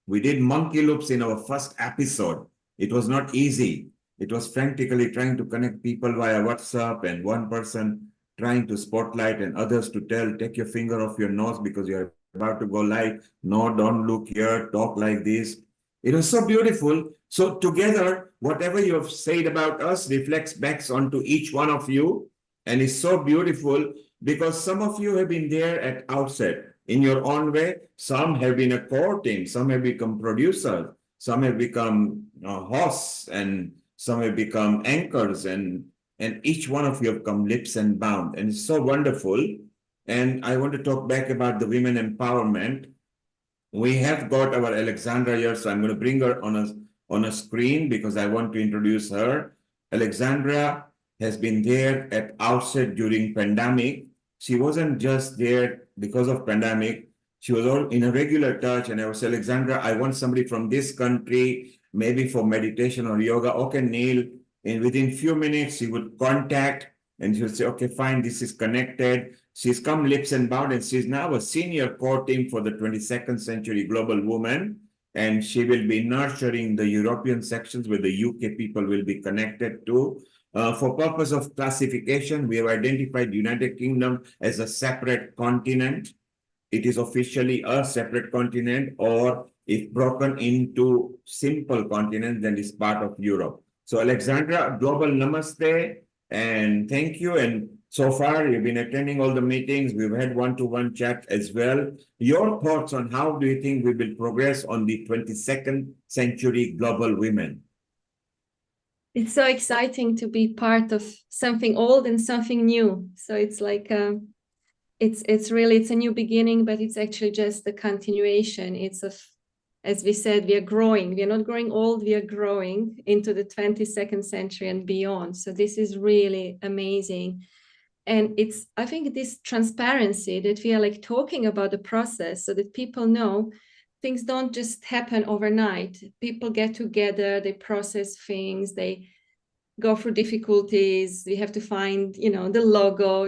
We did monkey loops in our first episode. It was not easy. It was frantically trying to connect people via WhatsApp, and one person trying to spotlight and others to tell, take your finger off your nose because you're about to go live. No, don't look here, talk like this. It was so beautiful. So together, whatever you have said about us reflects back onto each one of you. And it's so beautiful because some of you have been there at outset in your own way. Some have been a core team. Some have become producers. Some have become hosts, and some have become anchors. And each one of you have come leaps and bounds. And it's so wonderful. And I want to talk back about the women empowerment. We have got our Alexandra here, so I'm going to bring her on a screen because I want to introduce her. Alexandra has been there at outset during pandemic. She wasn't just there because of pandemic. She was all in a regular touch, and I was, Alexandra, I want somebody from this country, maybe for meditation or yoga. Okay, Neil. And within few minutes, she would contact and she would say, okay, fine, this is connected. She's come leaps and bounds, and she's now a senior core team for the 22nd Century Global Woman. And she will be nurturing the European sections where the UK people will be connected to. For purpose of classification, we have identified United Kingdom as a separate continent. It is officially a separate continent, or if broken into simple continents, then it's part of Europe. So Alexandra, global namaste, and thank you. And so far, you've been attending all the meetings. We've had one-to-one chat as well. Your thoughts on how do you think we will progress on the 22nd century global women? It's so exciting to be part of something old and something new. So it's like it's a new beginning, but it's actually just a continuation. As we said, we are growing. We are not growing old, we are growing into the 22nd century and beyond. So this is really amazing. And I think this transparency that we are like talking about the process so that people know things don't just happen overnight. People get together, they process things, they go through difficulties. We have to find, the logo.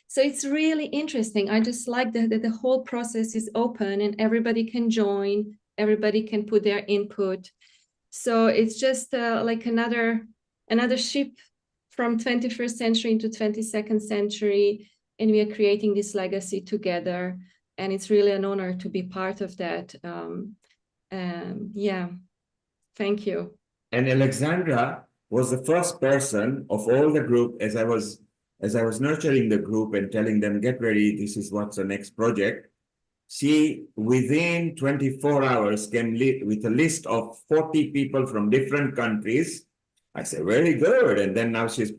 So it's really interesting. I just like that the whole process is open and everybody can join, everybody can put their input. So it's just like another ship from 21st century into 22nd century, and we are creating this legacy together. And it's really an honor to be part of that. Yeah, thank you. And Alexandra was the first person of all the group, as I was nurturing the group and telling them, get ready, this is what's the next project. She, within 24 hours, came with a list of 40 people from different countries. I said, very good. And then now she's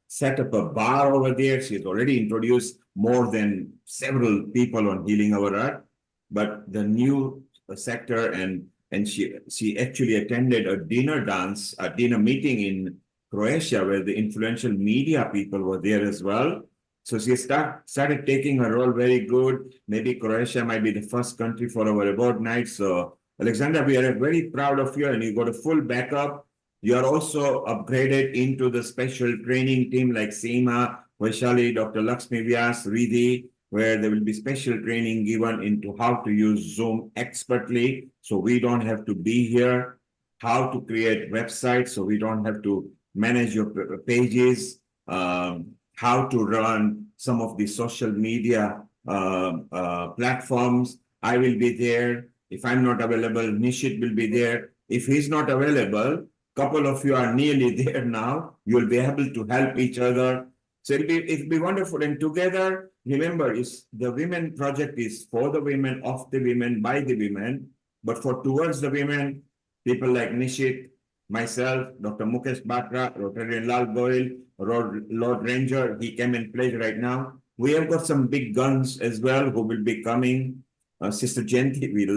set up a bar over there. She's already introduced more than several people on Healing Our Earth. But the new sector, and she actually attended a dinner meeting in Croatia where the influential media people were there as well. So she started taking her role very good. Maybe Croatia might be the first country for our award night. So Alexandra, we are very proud of you, and you got a full backup. You are also upgraded into the special training team like Seema, Vaishali, Dr. Lakshmi Vyas, Riddhi, where there will be special training given into how to use Zoom expertly, so we don't have to be here. how to create websites so we don't have to manage your pages, how to run some of the social media platforms. I will be there. If I'm not available, Nishit will be there. If he's not available, couple of you are nearly there now. You'll be able to help each other. So it'll be wonderful. And together, remember, the women project is for the women, of the women, by the women, but for towards the women, people like Nishit, myself, Dr. Mukesh Batra, Rotary Lal Goyal, Lord Ranger, he came in pledge right now. We have got some big guns as well who will be coming. Sister Jenti, we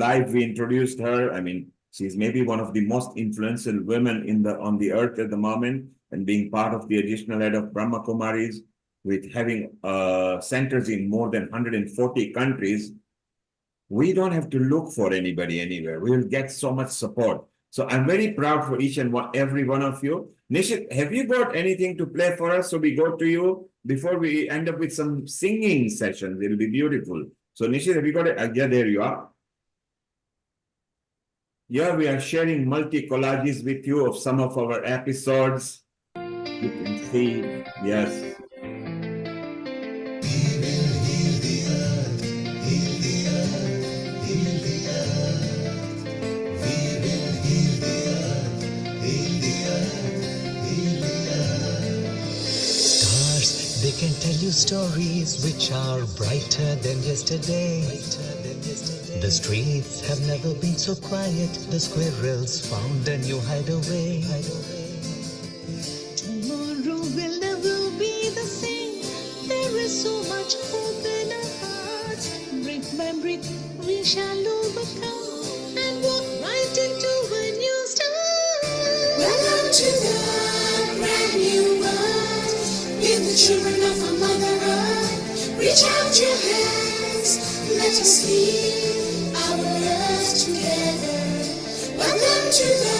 introduced her. I mean, she's maybe one of the most influential women on the earth at the moment, and being part of the additional head of Brahma Kumaris, with having centers in more than 140 countries. We don't have to look for anybody anywhere. We will get so much support. So I'm very proud for each and every one of you. Nishit, have you got anything to play for us? So we go to you before we end up with some singing sessions. It'll be beautiful. So Nishit, have you got it? Yeah, there you are. Yeah, we are sharing multi-collages with you of some of our episodes. You can see, yes. They can tell you stories which are brighter than yesterday. The streets have never been so quiet. The squirrels found a new hideaway. Tomorrow will never be the same. There is so much hope in our hearts. Brick by brick, we shall overcome and walk right into a new start. Welcome to the brand new world. We're the children of our Mother Earth. Reach out your hands, let us heal our earth together. Welcome to the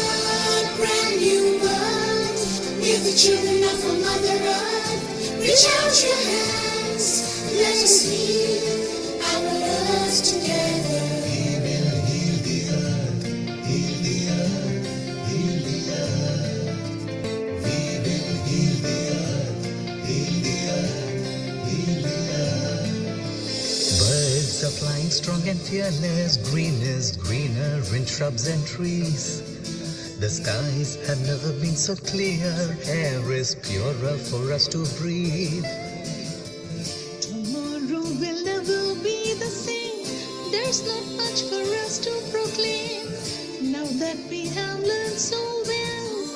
brand new world. We're the children of our Mother Earth. Reach out your hands, let us heal our earth together. We will heal the earth, heal the earth, heal the earth. We will heal the earth, heal the earth, heal the earth. Birds are flying strong and fearless. Green is greener in shrubs and trees. The skies have never been so clear. Air is purer for us to breathe. Tomorrow will never be the same. There's not much for us to proclaim. Now that we have learned so well,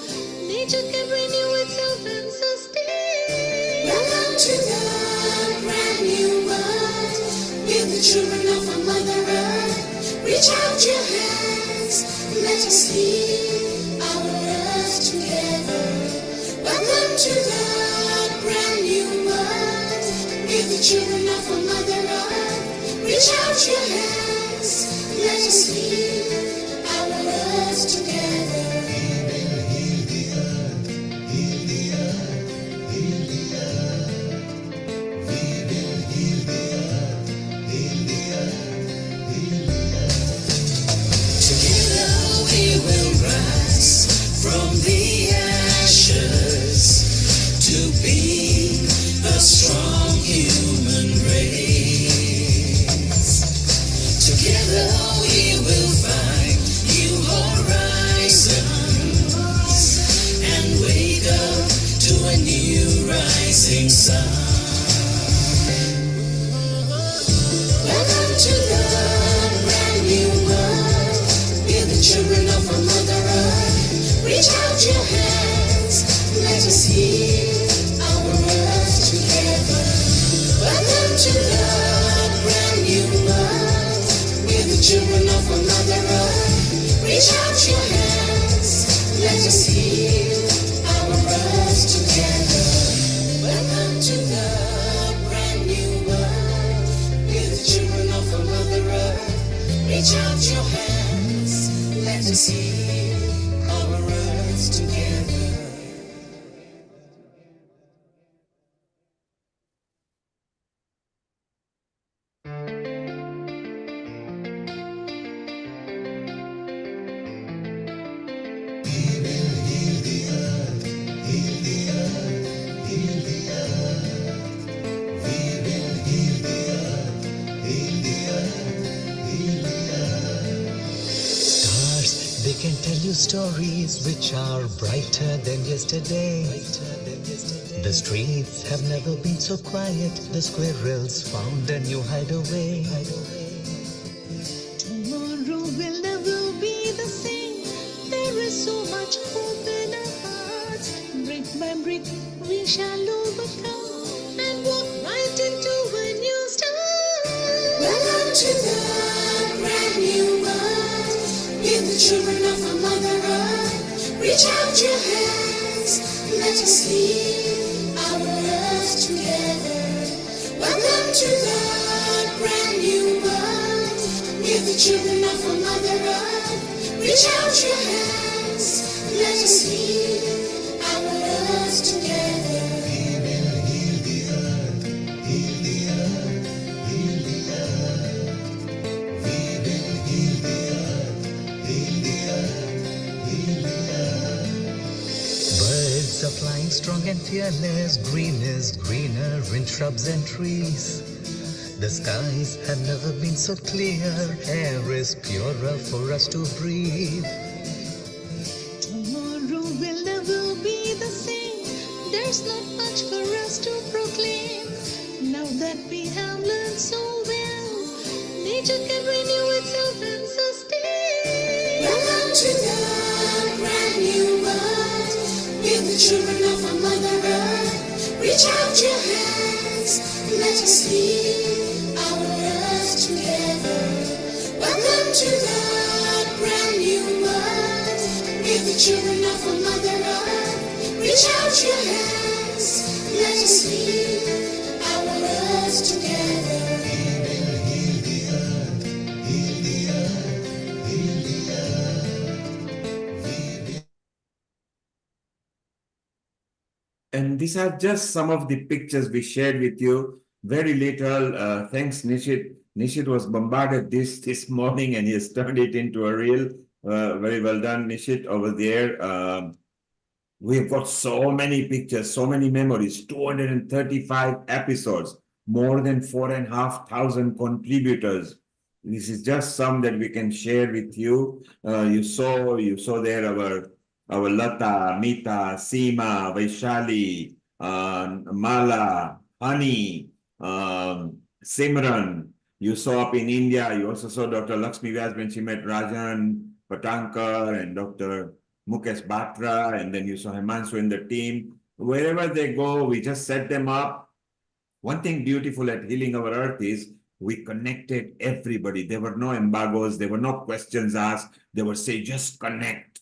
nature can renew itself and sustain. Welcome to the brand new world. We're the children of our Mother Earth. Reach out your hands, let us heal our earth together. Welcome to the brand new world. We're the children of our Mother Earth. Reach out your hands, let us heal our earth together. We will heal the earth, heal the earth, heal the earth. We will heal the earth, heal the earth, heal the earth. Together we will rise from the ashes to be a strong human race. Together we will find new horizons and wake up to a new rising sun. Welcome to the brand new world. We're the children of our Mother Earth. Reach out your hands, let us heal our earth together. Welcome to the brand new world. We're the children of our Mother Earth. Reach out your hands, let us heal our earth together. Welcome to the brand new world. We're the children of our Mother Earth. Reach out your hands, let us heal our earth together. can tell you stories which are brighter than yesterday. The streets have never been so quiet. The squirrels found a new hideaway. Tomorrow will never be the same. There is so much hope in our hearts. Brick by brick, we shall overcome and walk right into a new start. Welcome to the brand new world. Give the children of our Mother Earth. Reach out your hands. Let us heal our earth together. Welcome to the brand new world. Give the children of our Mother Earth. Reach out your hands. Let us heal our earth together. We will heal the earth, heal the earth, heal the earth. We will heal the earth, heal the earth, heal the earth. Birds are flying strong and fearless. Green is greener in shrubs and trees. The skies have never been so clear. Air is purer for us to breathe. Tomorrow will never be the same. There's not much for us to proclaim. Now that we have learned so well, nature can renew itself and sustain. Welcome to the brand new world. Give the children of our Mother Earth. Reach out your hands. Let us heal our earth together. Welcome to the brand new world. Give the children of our Mother Earth. Reach out your hands. Let us heal our earth together. We will heal the earth, heal the earth, heal the earth. And these are just some of the pictures we shared with you. Very little. Thanks, Nishit. Nishit was bombarded this morning and he has turned it into a reel. Very well done, Nishit, over there. We've got so many pictures, so many memories, 235 episodes, more than 4,500 contributors. This is just some that we can share with you. You saw there our Lata, Mita, Seema, Vaishali, Mala, Hani, Simran. You saw up in India, you also saw Dr. Lakshmi Vyas when she met Rajan Patankar and Dr. Mukesh Batra, and then you saw Himanshu in the team. Wherever they go, we just set them up. One thing beautiful at Healing Our Earth is we connected everybody. There were no embargoes, there were no questions asked. They were saying, just connect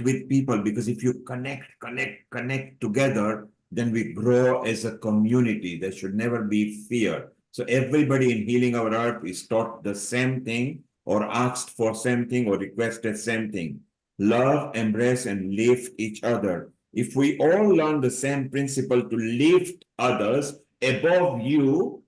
with people, because if you connect together, then we grow as a community. There should never be fear. So everybody in Healing Our Earth is taught the same thing, or asked for same thing, or requested same thing. Love, embrace, and lift each other. If we all learn the same principle to lift others above you,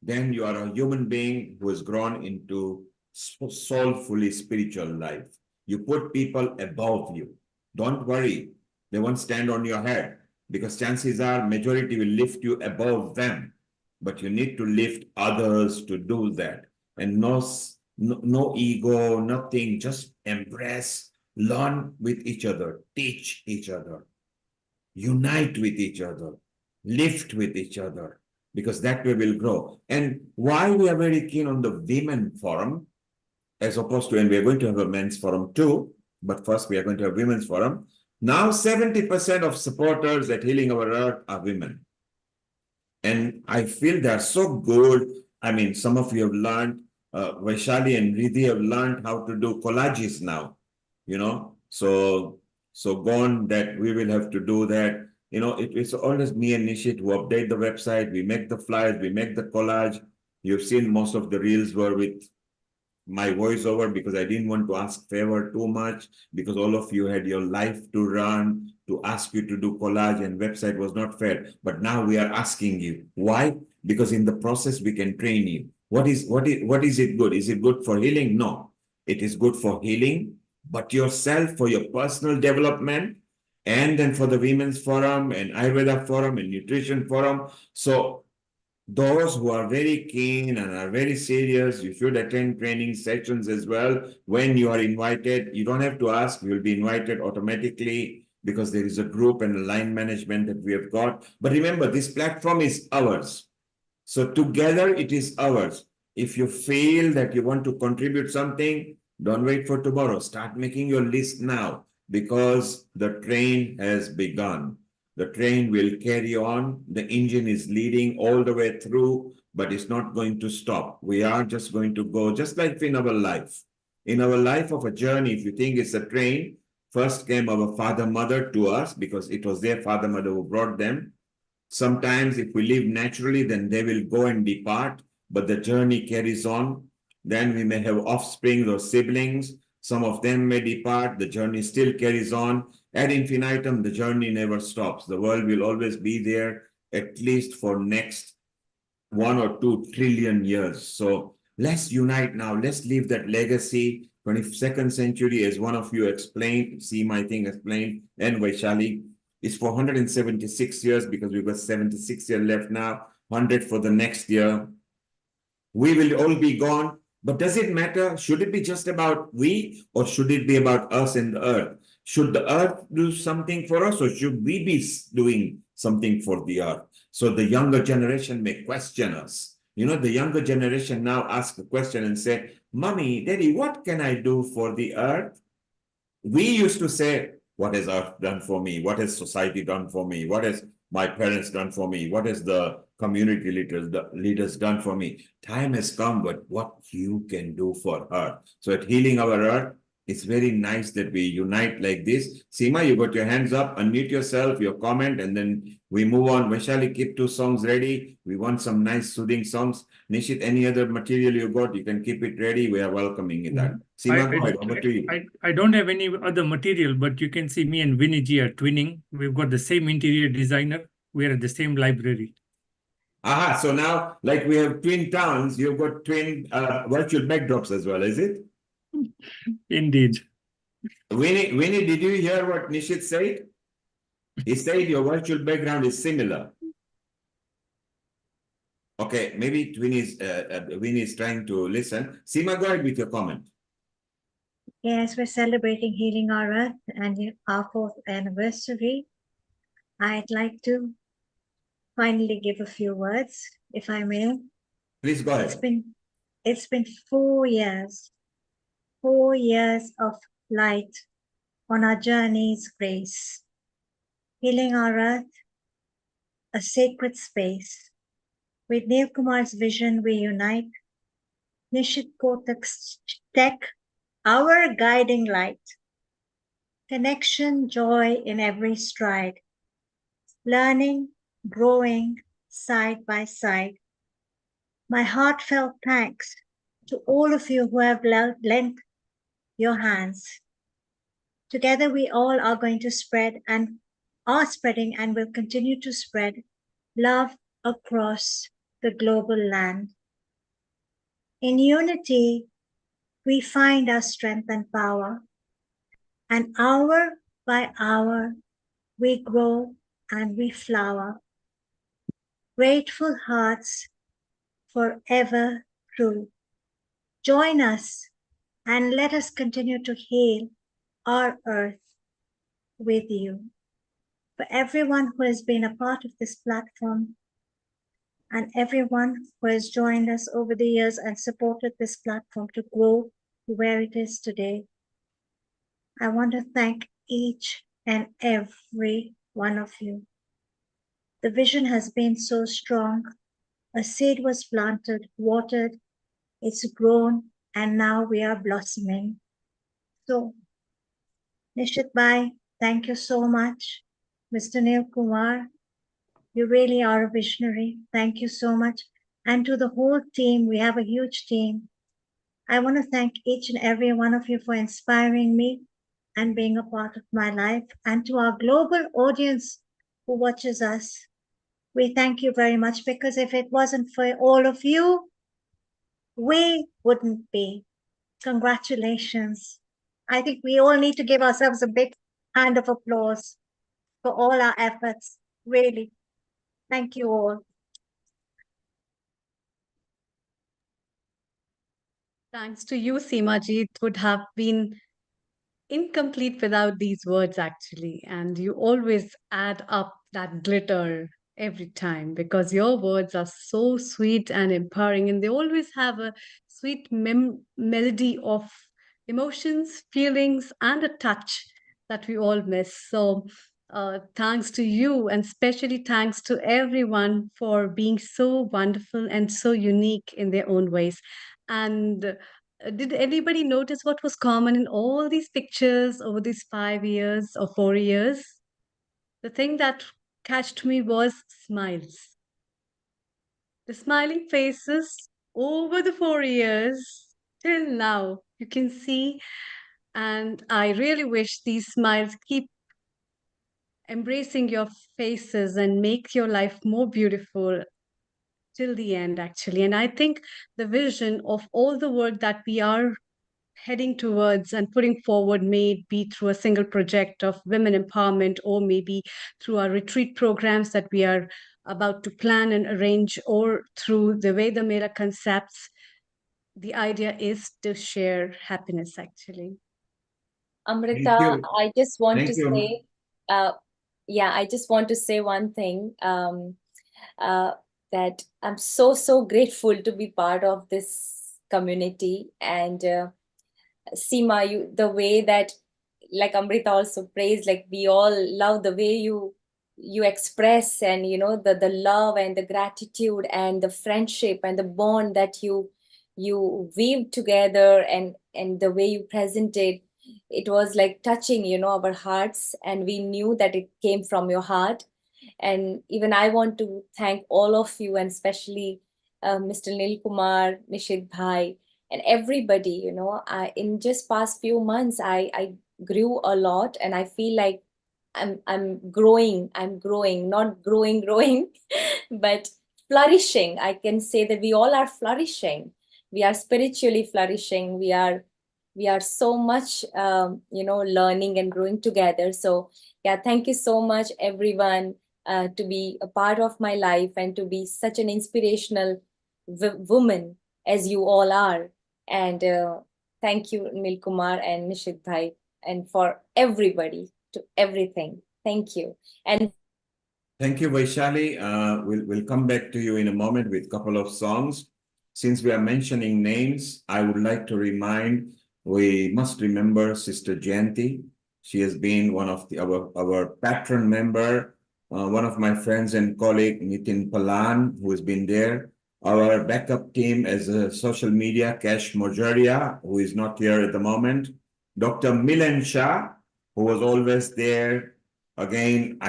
then you are a human being who has grown into soulfully spiritual life. You put people above you. Don't worry, they won't stand on your head, because chances are majority will lift you above them. But you need to lift others to do that. And no ego, nothing, just embrace, learn with each other, teach each other, unite with each other, lift with each other, because that way we'll grow. And why we are very keen on the women forum, as opposed to, and we're going to have a men's forum too, but first we are going to have women's forum. Now 70% of supporters at Healing Our Earth are women. And I feel they're so good. I mean, some of you have learned, Vaishali and Riddhi have learned how to do collages now, you know. So gone that we will have to do that. You know, it's always me and Nishit who update the website. We make the flyers, we make the collage. You've seen most of the reels were with my voiceover, because I didn't want to ask favor too much, because all of you had your life to run, to ask you to do collage, and website was not fair. But now we are asking you. Why? Because in the process we can train you. What is it good? Is it good for healing? No. It is good for healing, but yourself, for your personal development, and then for the Women's Forum and Ayurveda Forum and Nutrition Forum. So those who are very keen and are very serious, you should attend training sessions as well. When you are invited, you don't have to ask, you'll be invited automatically because there is a group and a line management that we have got. But remember, this platform is ours. So together it is ours. If you feel that you want to contribute something, don't wait for tomorrow. Start making your list now because the train has begun. The train will carry on. The engine is leading all the way through, but it's not going to stop. We are just going to go, just like in our life. In our life of a journey, if you think it's a train, first came our father, mother to us because it was their father, mother who brought them. Sometimes if we live naturally, then they will go and depart, but the journey carries on. Then we may have offspring or siblings. Some of them may depart, the journey still carries on. Ad infinitum, the journey never stops. The world will always be there, at least for next 1 or 2 trillion years. So let's unite now. Let's leave that legacy. 22nd century, as one of you explained, I think explained, and Vaishali, is for 176 years because we've got 76 years left now, 100 for the next year. We will all be gone, but does it matter? Should it be just about we, or should it be about us and the earth? Should the earth do something for us, or should we be doing something for the earth? So the younger generation may question us. You know, the younger generation now ask a question and say, Mommy, Daddy, what can I do for the earth? We used to say, what has earth done for me? What has society done for me? What has my parents done for me? What has the community leaders done for me? Time has come, but what you can do for earth. So at Healing Our Earth, it's very nice that we unite like this. Seema, you got your hands up, unmute yourself, your comment, and then we move on. Vaishali, keep 2 songs ready. We want some nice soothing songs. Nishit, any other material you got, you can keep it ready. We are welcoming in that. Seema, go ahead, over to you. I don't have any other material, but you can see me and Vinny Ji are twinning. We've got the same interior designer. We are at the same library. Aha, so now, like we have twin towns, you've got twin virtual backdrops as well, is it? Indeed. Winnie, did you hear what Nishit said? He said your virtual background is similar. Okay, maybe Winnie is trying to listen. Seema, go ahead with your comment. Yes, we're celebrating Healing Our Earth and our 4th anniversary. I'd like to finally give a few words, if I may. Please go ahead. It's been 4 years of light on our journey's grace. Healing Our Earth, a sacred space. With Neil Kumar's vision, we unite. Nishit Kotak's tech, our guiding light. Connection, joy in every stride. Learning, growing, side by side. My heartfelt thanks to all of you who have lent your hands. Together we all are going to spread and are spreading and will continue to spread love across the global land. In unity, we find our strength and power, and hour by hour, we grow and we flower. Grateful hearts forever true. Join us and let us continue to heal our earth with you. For everyone who has been a part of this platform and everyone who has joined us over the years and supported this platform to grow to where it is today, I want to thank each and every one of you. The vision has been so strong. A seed was planted, watered, it's grown, and now we are blossoming. So, Nishit Bhai, thank you so much. Mr. Neil Kumar, you really are a visionary. Thank you so much. And to the whole team, we have a huge team. I want to thank each and every one of you for inspiring me and being a part of my life. And to our global audience who watches us, we thank you very much, because if it wasn't for all of you, we wouldn't be. Congratulations. I think we all need to give ourselves a big hand of applause for all our efforts. Really. Thank you all. Thanks to you, Seemaji, it would have been incomplete without these words, actually. And you always add up that glitter every time because your words are so sweet and empowering, and they always have a sweet melody of emotions, feelings, and a touch that we all miss. So, thanks to you, and especially thanks to everyone for being so wonderful and so unique in their own ways. And did anybody notice what was common in all these pictures over these 5 years or 4 years? The thing that catched me was smiles. The smiling faces over the 4 years till now, you can see. And I really wish these smiles keep embracing your faces and make your life more beautiful till the end, actually. And I think the vision of all the work that we are heading towards and putting forward, may it be through a single project of women empowerment or maybe through our retreat programs that we are about to plan and arrange, or through the Veda Mela concepts, the idea is to share happiness, actually. Amrita, I just want to Thank you. say, I just want to say one thing, that I'm so grateful to be part of this community. And Seema, the way that, like Amrita also praised, like we all love the way you express, and the love and the gratitude and the friendship and the bond that you weave together, and the way you presented, it was like touching our hearts, and we knew that it came from your heart. And even I want to thank all of you, and especially Mr. Nil Kumar, Nishit Bhai, and everybody. In just past few months, I grew a lot, and I feel like I'm growing, not growing, but flourishing. I can say that we all are flourishing. We are spiritually flourishing. We are so much, learning and growing together. So yeah, thank you so much, everyone, to be a part of my life and to be such an inspirational woman as you all are. And thank you, Nil Kumar and Nishit Bhai, and for everybody, to everything. Thank you. And Thank you, Vaishali. We'll come back to you in a moment with a couple of songs. Since we are mentioning names, I would like to remind, we must remember Sister Jayanti. She has been one of our patron member, one of my friends and colleague, Nitin Palan, who has been there. Our backup team as a social media, Cash Mojaria, who is not here at the moment. Dr. Milan Shah, who was always there. Again,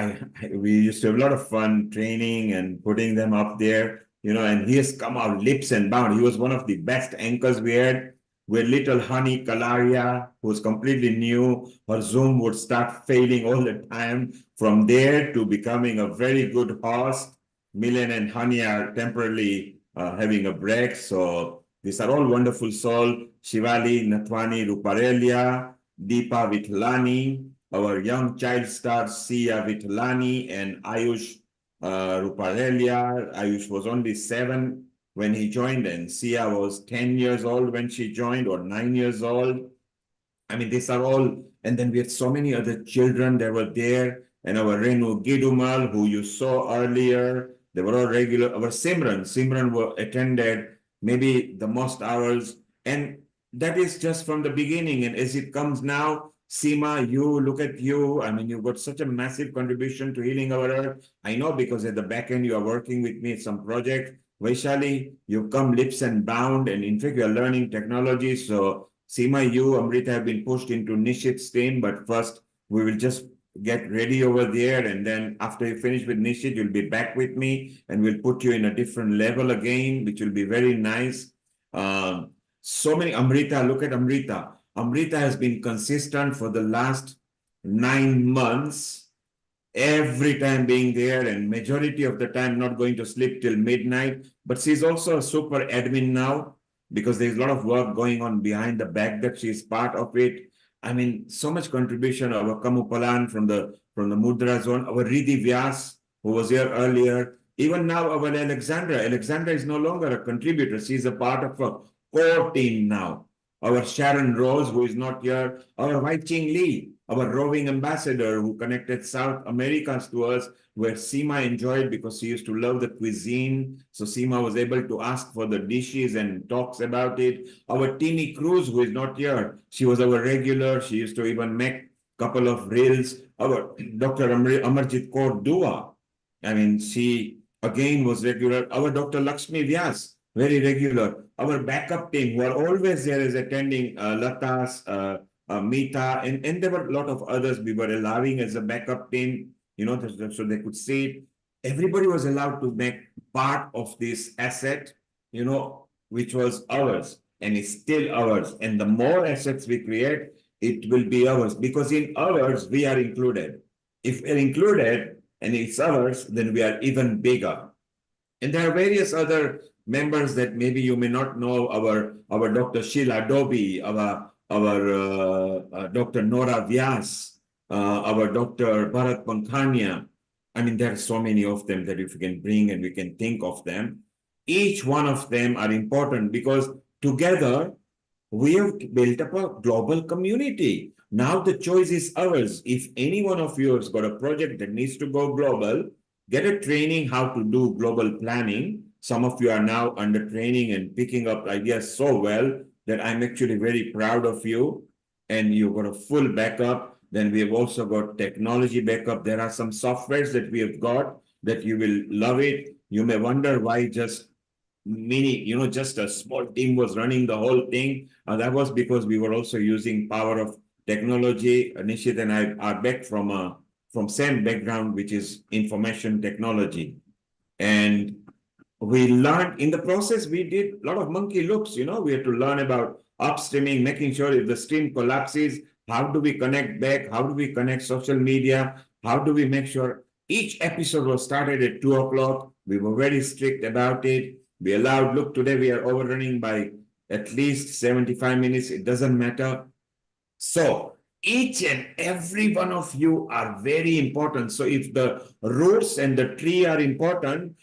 we used to have a lot of fun training and putting them up there, and he has come out leaps and bounds. He was one of the best anchors we had. With little Honey Kalaria, who was completely new. Her Zoom would start failing all the time. From there to becoming a very good host, Milan and Honey are temporarily having a break. So these are all wonderful souls. Shivali, Nathwani, Ruparelia, Deepa Vithlani, our young child star Sia Vithlani, and Ayush Ruparelia. Ayush was only 7 when he joined, and Sia was 10 years old when she joined, or 9 years old. I mean, these are all, and then we had so many other children that were there, and our Renu Gidumal, who you saw earlier, they were all regular. Our Simran attended maybe the most hours, and that is just from the beginning. And as it comes now, Seema, look at you. I mean, you've got such a massive contribution to healing our earth. I know, because at the back end, you are working with me at some project. Vaishali, you've come lips and bound, and in fact, you're learning technology. So Seema, Amrita have been pushed into Nishit's team, but first we will just get ready over there. And then after you finish with Nishit, you'll be back with me and we'll put you in a different level again, which will be very nice. So many Amrita, look at Amrita. Amrita has been consistent for the last 9 months. Every time being there, and majority of the time not going to sleep till midnight. But she's also a super admin now, because there's a lot of work going on behind the back that she's part of it. I mean, so much contribution. Our Kamupalan from the Mudra zone, our Riddhi Vyas, who was here earlier. Even now, our Alexandra is no longer a contributor. She's a part of a core team now. Our Sharon Rose, who is not here, our Wai Ching Lee, our roving ambassador who connected South Americans to us, where Seema enjoyed because she used to love the cuisine. So Seema was able to ask for the dishes and talks about it. Our Tini Cruz, who is not here, she was our regular. She used to even make a couple of reels. Our Dr. Amarjit Kaur Dua, I mean, she again was regular. Our Dr. Lakshmi Vyas, very regular. Our backup team who are always there as attending, Latas, Meeta, and there were a lot of others we were allowing as a backup team, you know, so they could see it. Everybody was allowed to make part of this asset, you know, which was ours and is still ours. And the more assets we create, it will be ours because in ours, we are included. If we're included and it's ours, then we are even bigger. And there are various other members that maybe you may not know. Our Dr. Sheila Dobi, our Dr. Nora Vyas, our Dr. Bharat Pankhania. I mean, there are so many of them that if we can bring and we can think of them. Each one of them are important because together we have built up a global community. Now the choice is ours. If any one of you has got a project that needs to go global, get a training how to do global planning. Some of you are now under training and picking up ideas so well that I'm actually very proud of you. And you've got a full backup. Then we have also got technology backup. There are some softwares that we have got that you will love it. You may wonder why just just a small team was running the whole thing. That was because we were also using power of technology. Nishit and I are back from same background, which is information technology. And we learned in the process, we did a lot of monkey loops, we had to learn about upstreaming, making sure if the stream collapses, how do we connect back? How do we connect social media? How do we make sure each episode was started at 2 o'clock? We were very strict about it. We allowed, look, today we are overrunning by at least 75 minutes. It doesn't matter. So each and every one of you are very important. So if the roots and the tree are important,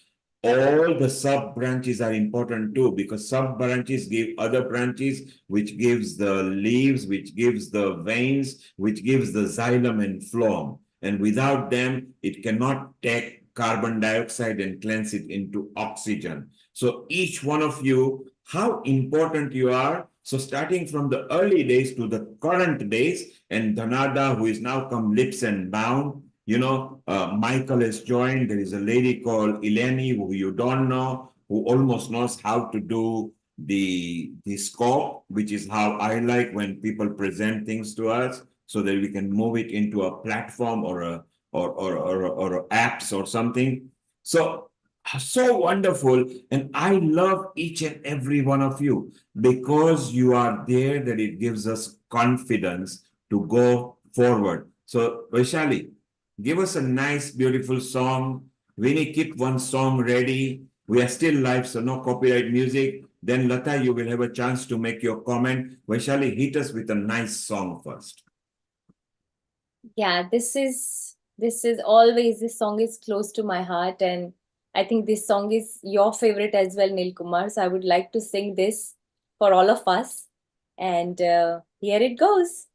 all the sub branches are important too, because sub branches give other branches, which gives the leaves, which gives the veins, which gives the xylem and phloem. And without them, it cannot take carbon dioxide and cleanse it into oxygen. So each one of you, how important you are. So starting from the early days to the current days, and Dhanada, who is now come lips and bound, Michael has joined. There is a lady called Eleni, who you don't know, who almost knows how to do the scope, which is how I like when people present things to us, so that we can move it into a platform or apps or something. So wonderful. And I love each and every one of you because you are there, that it gives us confidence to go forward. So Vaishali, give us a nice, beautiful song. Vinny, keep one song ready. We are still live, so no copyright music. Then Lata, you will have a chance to make your comment. Vaishali, hit us with a nice song first. Yeah, this song is close to my heart, and I think this song is your favorite as well, Nil Kumar. So I would like to sing this for all of us. And here it goes.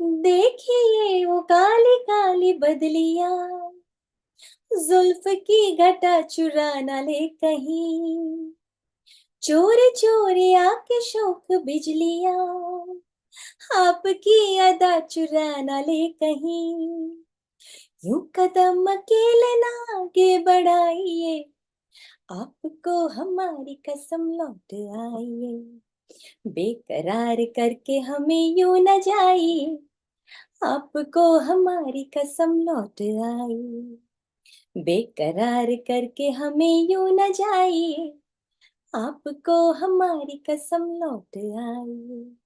देखिए वो काली काली बदलियां, जुल्फ की घटा चुरा न ले कहीं, चोरी चोरी आके शौक बिजलियां, आपकी अदा चुरा न ले कहीं, यूं कदम अकेले ना आगे बढ़ाइए, आपको हमारी कसम लौट आइए, बेकरार करके हमें यूं न जाइए, आपको हमारी कसम लौट आई, बेकरार करके हमें यूं न जाइए, आपको हमारी कसम लौट आई,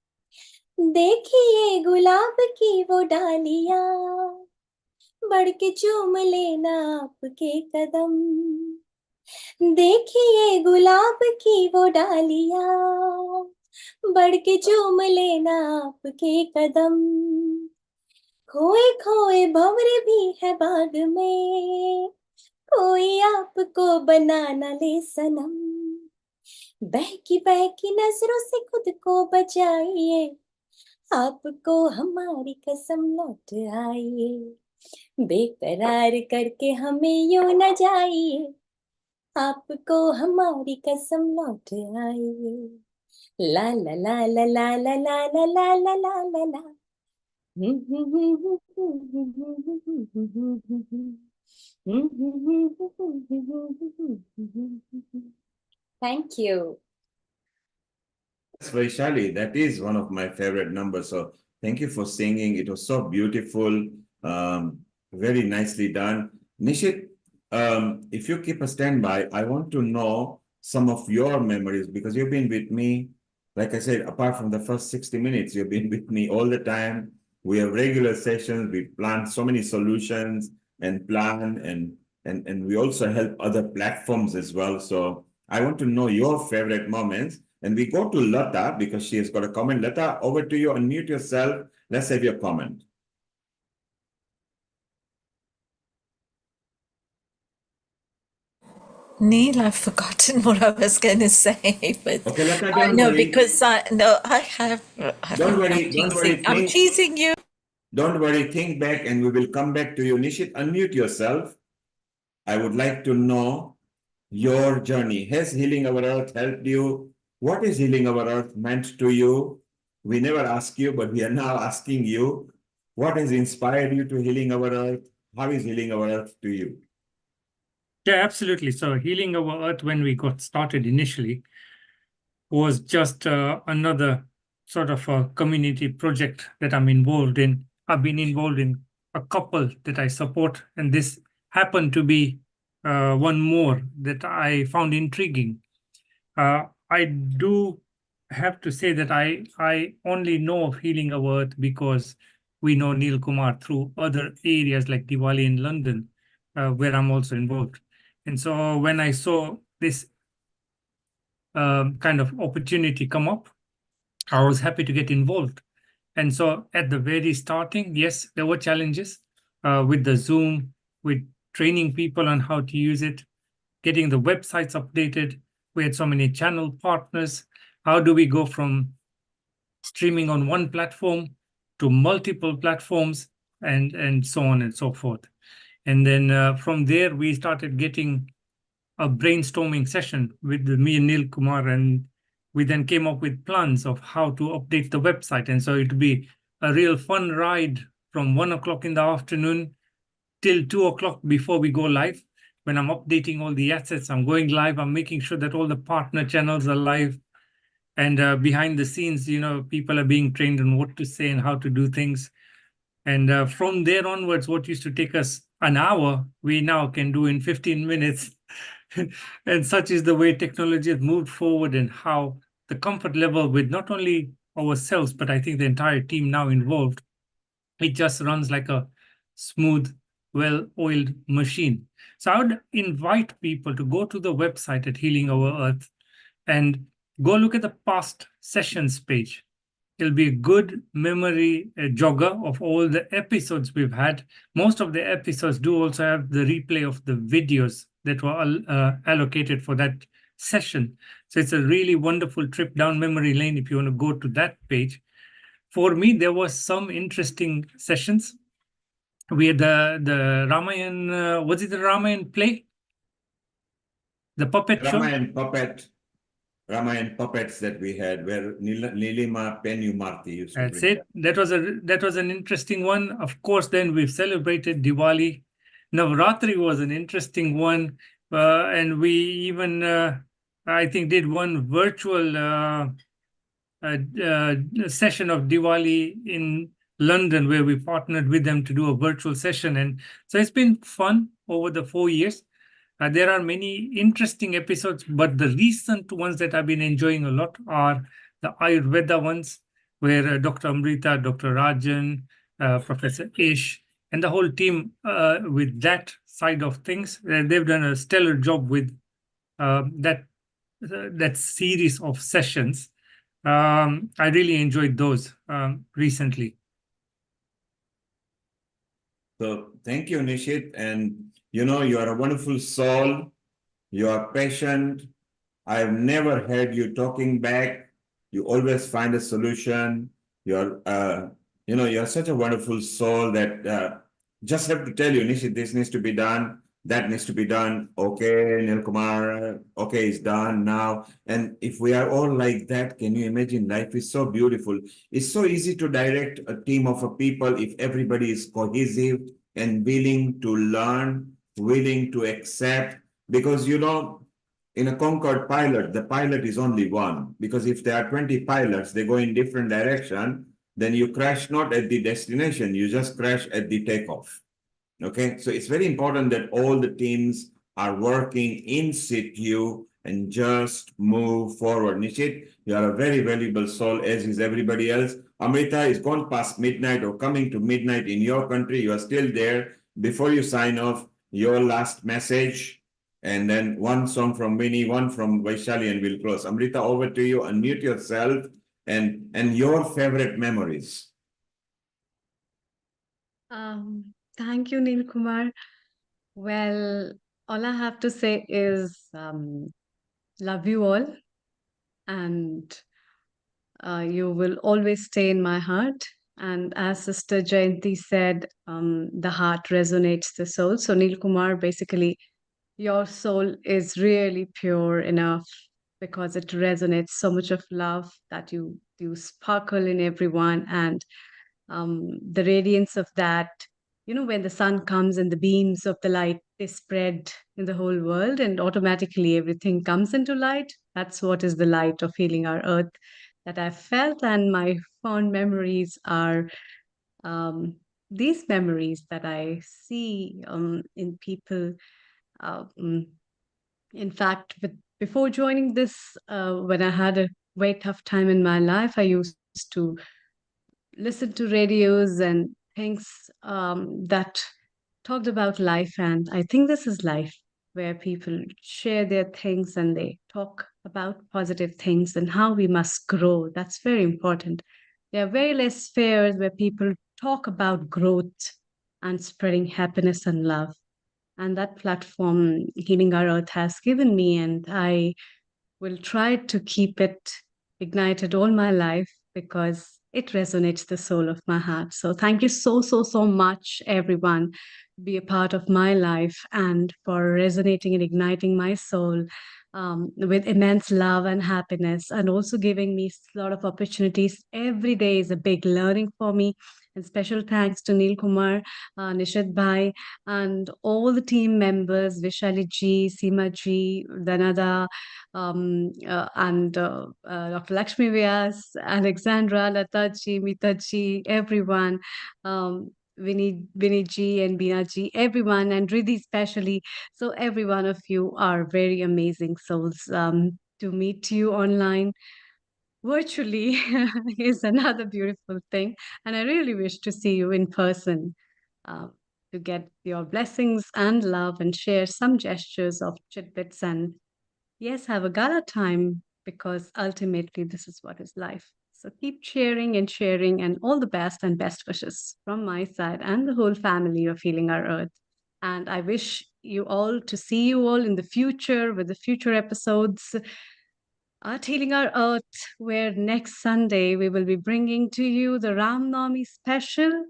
देखिए गुलाब की वो डालियां, बढ़ के चूम लेना आपके कदम, देखिए गुलाब की वो डालियां, बढ़ के चूम लेना आपके कदम, खोए खोए भंवरे भी है बाग में, कोई आपको बना ना ले सनम, बहकी बहकी नजरों से खुद को बचाइए, आपको हमारी कसम लौट आइए, बेकरार करके हमें यूं न जाइए, आपको हमारी कसम लौट आइए, ला ला ला ला ला ला ला ला ला ला ला ला ला। Thank you. Yes, Vaishali, that is one of my favorite numbers. So thank you for singing. It was so beautiful, very nicely done. Nishit, if you keep a standby, I want to know some of your memories because you've been with me. Like I said, apart from the first 60 minutes, you've been with me all the time. We have regular sessions. We plan so many solutions and plan and we also help other platforms as well. So I want to know your favorite moments. And we go to Lata because she has got a comment. Lata, over to you. Unmute yourself. Let's have your comment. Neil, I've forgotten what I was going to say, but Okay, Lata, I don't know worry. because I have. Don't I'm worry. Don't worry. teasing. I'm Think, teasing you. don't worry. Think back and we will come back to you. Nishit, unmute yourself. I would like to know your journey. Has Healing Our Earth helped you? What is Healing Our Earth meant to you? We never ask you, but we are now asking you. What has inspired you to Healing Our Earth? How is Healing Our Earth to you? Yeah, absolutely. So Healing Our Earth, when we got started initially, was just another sort of a community project that I'm involved in. I've been involved in a couple that I support, and this happened to be one more that I found intriguing. I do have to say that I only know of Healing Our Earth because we know Neil Kumar through other areas like Diwali in London, where I'm also involved. And so when I saw this kind of opportunity come up, I was happy to get involved. And so at the very starting, yes, there were challenges with the Zoom, with training people on how to use it, getting the websites updated. We had so many channel partners. How do we go from streaming on one platform to multiple platforms and so on and so forth? And then from there, we started getting a brainstorming session with me and Neil Kumar, and we then came up with plans of how to update the website. And so it would be a real fun ride from 1 o'clock in the afternoon till 2 o'clock before we go live. When I'm updating all the assets, I'm going live, I'm making sure that all the partner channels are live. And behind the scenes, people are being trained on what to say and how to do things. And from there onwards, what used to take us an hour, we now can do in 15 minutes. And such is the way technology has moved forward and how the comfort level with not only ourselves, but I think the entire team now involved, it just runs like a smooth, well-oiled machine. So I would invite people to go to the website at Healing Our Earth and go look at the past sessions page. It'll be a good memory jogger of all the episodes we've had. Most of the episodes do also have the replay of the videos that were allocated for that session. So it's a really wonderful trip down memory lane if you want to go to that page. For me, there was some interesting sessions. We had the Ramayan, was it the Ramayan play? The puppet show? Ramayan puppets that we had where Nilima Penumarti used to That's bring it. That was an interesting one. Of course, then we've celebrated Diwali. Navratri was an interesting one, and we even I think did one virtual session of Diwali in London where we partnered with them to do a virtual session, and so it's been fun over the 4 years. There are many interesting episodes, but the recent ones that I've been enjoying a lot are the Ayurveda ones, where Dr. Amrita, Dr. Rajan, Professor Ish, and the whole team with that side of things, they've done a stellar job with that series of sessions. I really enjoyed those recently. So thank you, Nishit. And You know, you are a wonderful soul. You are patient. I've never heard you talking back. You always find a solution. You're, you're such a wonderful soul that just have to tell you, Nishit, this needs to be done. That needs to be done. Okay, Nilkumar, okay, it's done now. And if we are all like that, can you imagine? Life is so beautiful. It's so easy to direct a team of a people if everybody is cohesive and willing to learn, willing to accept. Because, in a Concorde pilot, the pilot is only one. Because if there are 20 pilots, they go in different direction, then you crash not at the destination, you just crash at the takeoff. Okay, so it's very important that all the teams are working in situ and just move forward. Nishit, you are a very valuable soul, as is everybody else. Amrita is gone past midnight or coming to midnight in your country. You are still there. Before you sign off, your last message, and then one song from Winnie, one from Vaishali, and we'll close. Amrita, over to you. Unmute yourself and your favorite memories. Thank you, Neil Kumar. Well, all I have to say is love you all, and you will always stay in my heart. And as Sister Jayanti said, the heart resonates the soul. So, Neil Kumar, basically, your soul is really pure enough because it resonates so much of love that you sparkle in everyone, and the radiance of that, when the sun comes and the beams of the light, they spread in the whole world and automatically everything comes into light. That's what is the light of healing our earth that I've felt. And my fond memories are these memories that I see in people. In fact, before joining this, when I had a very tough time in my life, I used to listen to radios and things that talked about life. And I think this is life, where people share their things and they talk about positive things and how we must grow. That's very important. There are very less fairs where people talk about growth and spreading happiness and love. And that platform, Healing Our Earth, has given me, and I will try to keep it ignited all my life because it resonates the soul of my heart. So thank you so much, everyone, to be a part of my life and for resonating and igniting my soul with immense love and happiness, and also giving me a lot of opportunities. Every day is a big learning for me. And special thanks to Neil Kumar, Nishad Bhai, and all the team members, Vishali ji, Seema ji, Danada, and Dr. Lakshmi Vyas, Alexandra, Lata ji, Mita ji, everyone, Vinny ji and Bina ji, everyone, and Riddhi especially. So every one of you are very amazing souls. To meet you online virtually is another beautiful thing, and I really wish to see you in person. To get your blessings and love and share some gestures of tidbits and yes, have a gala time because ultimately this is what is life. So keep sharing, and all the best and best wishes from my side and the whole family of Healing Our Earth. And I wish you all to see you all in the future with the future episodes at Healing Our Earth, where next Sunday we will be bringing to you the Ram Navami special,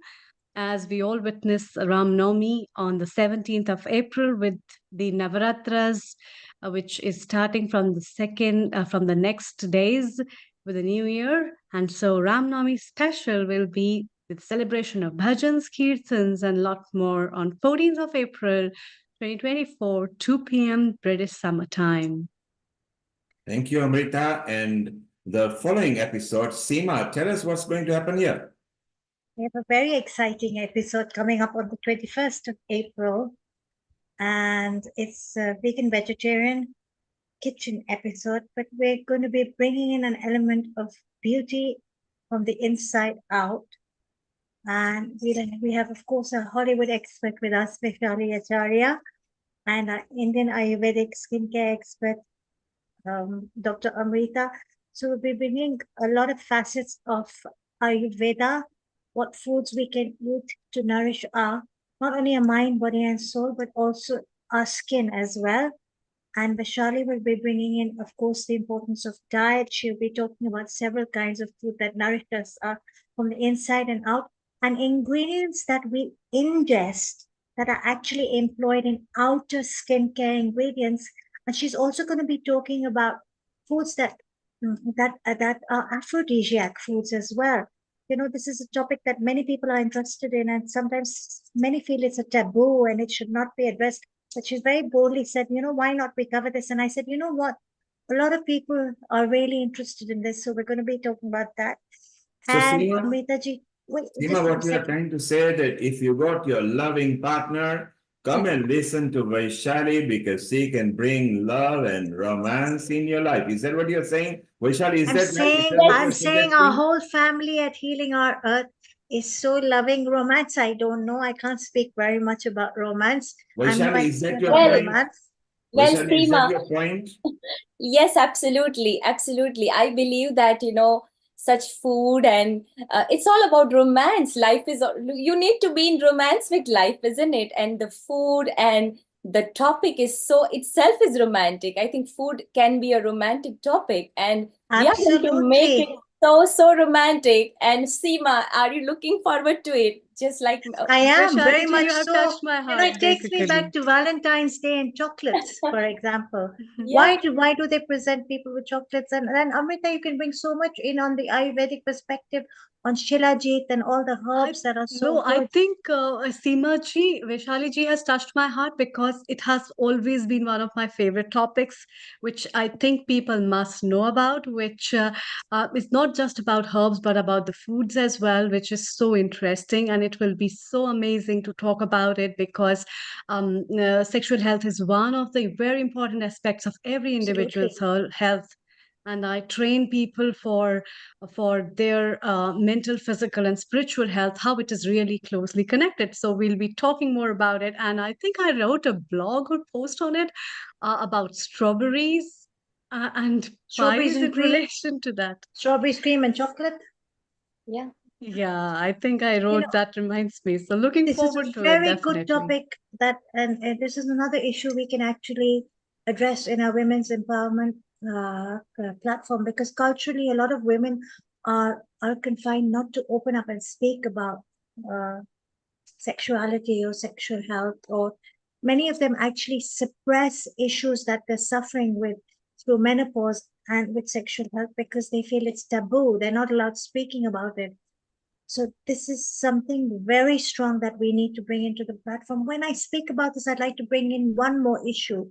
as we all witness Ram Navami on the 17th of April with the Navaratras, which is starting from the next days with the new year. And so Ram Navami special will be with celebration of bhajans, kirtans, and lot more on 14th of April, 2024, 2 p.m. British Summer Time. Thank you, Amrita. And the following episode, Seema, tell us what's going to happen here. We have a very exciting episode coming up on the 21st of April, and it's a vegan vegetarian kitchen episode, but we're going to be bringing in an element of beauty from the inside out. And we have, of course, a Hollywood expert with us, Vishali Acharya, and an Indian Ayurvedic skincare expert, Dr. Amrita. So we'll be bringing a lot of facets of Ayurveda, what foods we can eat to nourish our not only our mind, body, and soul, but also our skin as well. And Vishali will be bringing in, of course, the importance of diet. She'll be talking about several kinds of food that nourish us from the inside and out, and ingredients that we ingest that are actually employed in outer skincare ingredients. And she's also going to be talking about foods that are aphrodisiac foods as well. You know, this is a topic that many people are interested in, and sometimes many feel it's a taboo and it should not be addressed. But she very boldly said, you know, why not we cover this? And I said, you know what? A lot of people are really interested in this, so we're going to be talking about that. So And Seema, Amritaji, wait, Seema, just what one you are second. trying to say that if you got your loving partner, come and listen to Vaishali because she can bring love and romance in your life. Is that what you're saying? Vaishali, is that right? Is that what I'm you're saying our suggesting? whole family at Healing Our Earth is so loving romance. I don't know. I can't speak very much about romance. I'm no Vaishali, is that expert your on Well, point? romance. well, Vaishali, is that Seema, your point? yes, absolutely, absolutely. I believe that, you know, such food and it's all about romance. Life is, you need to be in romance with life, isn't it? And the food and the topic is so itself is romantic. I think food can be a romantic topic, and we are going to make it Absolutely. so romantic. And Seema, are you looking forward to it? Just like I am very Vaishali ji, much you have so. touched my You know, heart, it takes me back basically. to Valentine's Day and chocolates, for example. yeah. Why do they present people with chocolates? And then Amrita, you can bring so much in on the Ayurvedic perspective on Shilajit and all the herbs that are so No, I good. think Seema ji, Vaishali ji has touched my heart because it has always been one of my favorite topics, which I think people must know about, which is not just about herbs, but about the foods as well, which is so interesting. And it will be so amazing to talk about it because sexual health is one of the very important aspects of every individual's health. And I train people for their mental, physical, and spiritual health, how it is really closely connected. So we'll be talking more about it. And I think I wrote a blog or post on it about strawberries and Strawberries pies and in cream? relation to that. Strawberries, cream, and chocolate? Yeah. Yeah, I think I You wrote know, that reminds me. So looking this is a forward to it, very good definitely. topic and this is another issue we can actually address in our women's empowerment platform, because culturally a lot of women are confined not to open up and speak about sexuality or sexual health, or many of them actually suppress issues that they're suffering with through menopause and with sexual health because they feel it's taboo. They're not allowed speaking about it. So this is something very strong that we need to bring into the platform. When I speak about this, I'd like to bring in one more issue,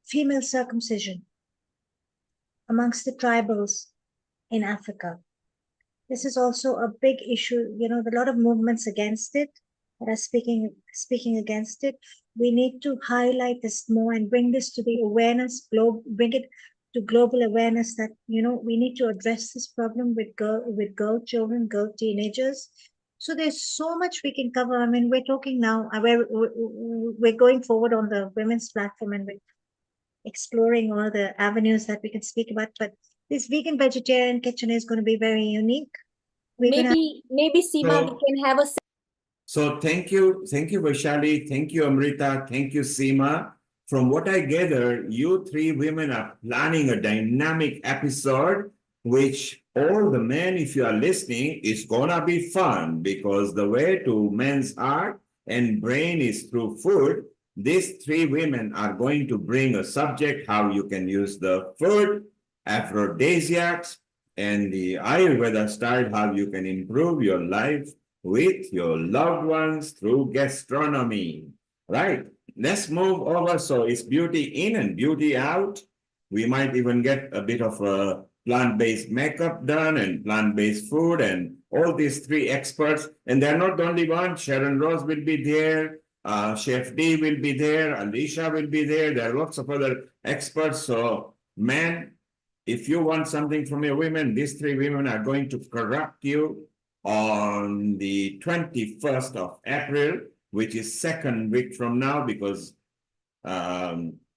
female circumcision amongst the tribals in Africa. This is also a big issue. You know, a lot of movements against it that are speaking against it. We need to highlight this more and bring this to the awareness, bring it to global awareness that, you know, we need to address this problem with girl children, girl teenagers. So there's so much we can cover. I mean, we're talking now, we're going forward on the women's platform and we're exploring all the avenues that we can speak about. But this vegan vegetarian kitchen is going to be very unique. Maybe Seema, we can have a So thank you, Vaishali, thank you, Amrita, thank you, Seema. From what I gather, you three women are planning a dynamic episode, which all the men, if you are listening, is gonna be fun because the way to men's heart and brain is through food. These three women are going to bring a subject, how you can use the food, aphrodisiacs, and the Ayurveda style, how you can improve your life with your loved ones through gastronomy, right? Let's move over. So it's beauty in and beauty out. We might even get a bit of a plant-based makeup done and plant-based food and all these three experts. And they're not the only one. Sharon Rose will be there. Chef D will be there. Alicia will be there. There are lots of other experts. So, man, if you want something from your women, these three women are going to corrupt you on the 21st of April, which is second week from now, because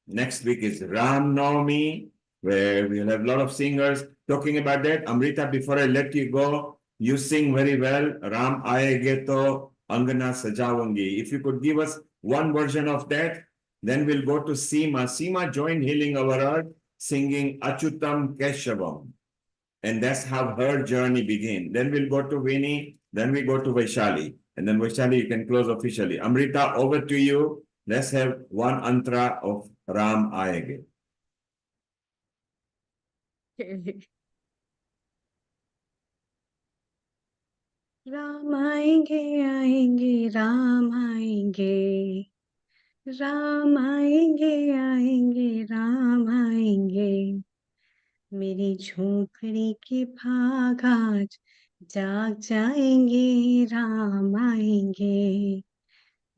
next week is Ram Navami, where we'll have a lot of singers talking about that. Amrita, before I let you go, you sing very well. Ram Aaye to Angana Sajavangi. If you could give us one version of that, then we'll go to Seema. Seema joined Healing Our Earth singing Achutam Keshavam. And that's how her journey began. Then we'll go to Vinny, then we go to Vaishali. And then Vaishali, you can close officially. Amrita, over to you. Let's have one antra of Ram Aayege. Ram आएंगे आएंगे राम आएंगे, राम आएंगे आएंगे राम आएंगे, मेरी झोपड़ी के भाग आज जाग जाएंगे राम आएंगे,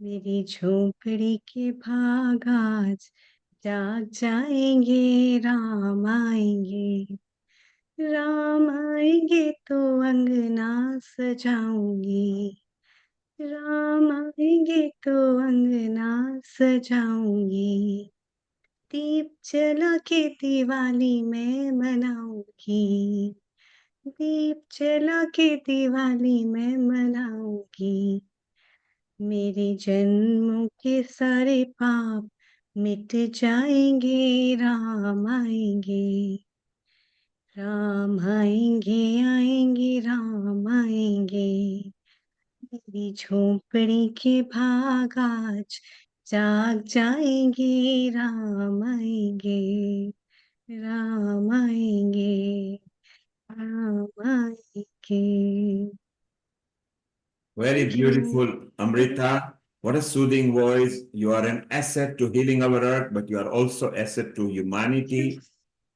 मेरी झोपड़ी के भाग आज जाग जाएंगे राम आएंगे, राम आएंगे तो अंगना सजाऊंगी, राम आएंगे तो अंगना सजाऊंगी, दीप जला के दिवाली मैं मनाऊंगी, दीप जला के दिवाली मैं मनाऊंगी, मेरे जन्मों के सारे पाप मिट जाएंगे राम आएंगे, राम आएंगे आएंगे राम आएंगे, मेरी झोपड़ी के भाग आज जाग जाएंगे राम आएंगे, राम आएंगे, राम आएंगे. Very Thank you. beautiful, Amrita. What a soothing voice. You are an asset to Healing Our Earth, but you are also asset to humanity.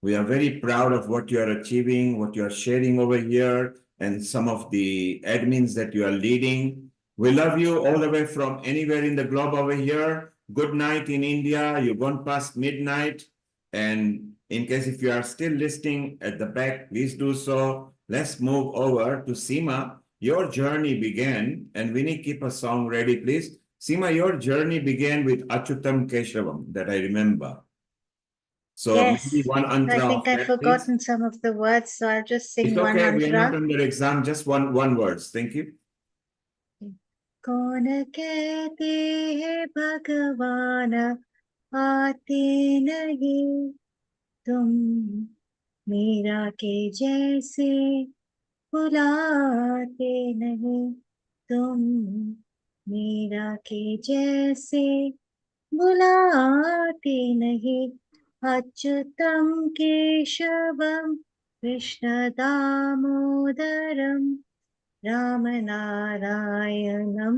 We are very proud of what you are achieving, what you are sharing over here, and some of the admins that you are leading. We love you all the way from anywhere in the globe over here. Good night in India. You've gone past midnight. And in case if you are still listening at the back, please do so. Let's move over to Seema. Your journey began, and Vinny, keep a song ready, please. Seema, your journey began with Achutam Keshavam, that I remember. So Yes, maybe one I antra think of I've that, please. forgotten some of the words, so I'll just sing It's one okay, we are not mantra. under exam, just one words. Thank you. कौन कहते हैं भगवान आते नहीं, तुम मीरा के जैसे बुलाते नहीं, तुम मीरा के जैसे बुलाते नहीं, Achyutam Keshavam Krishna Damodaram Ram Narayanam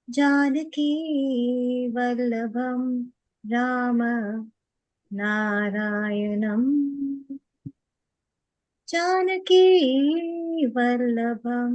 Janaki Vallabham Ram Narayanam Janaki Vallabham.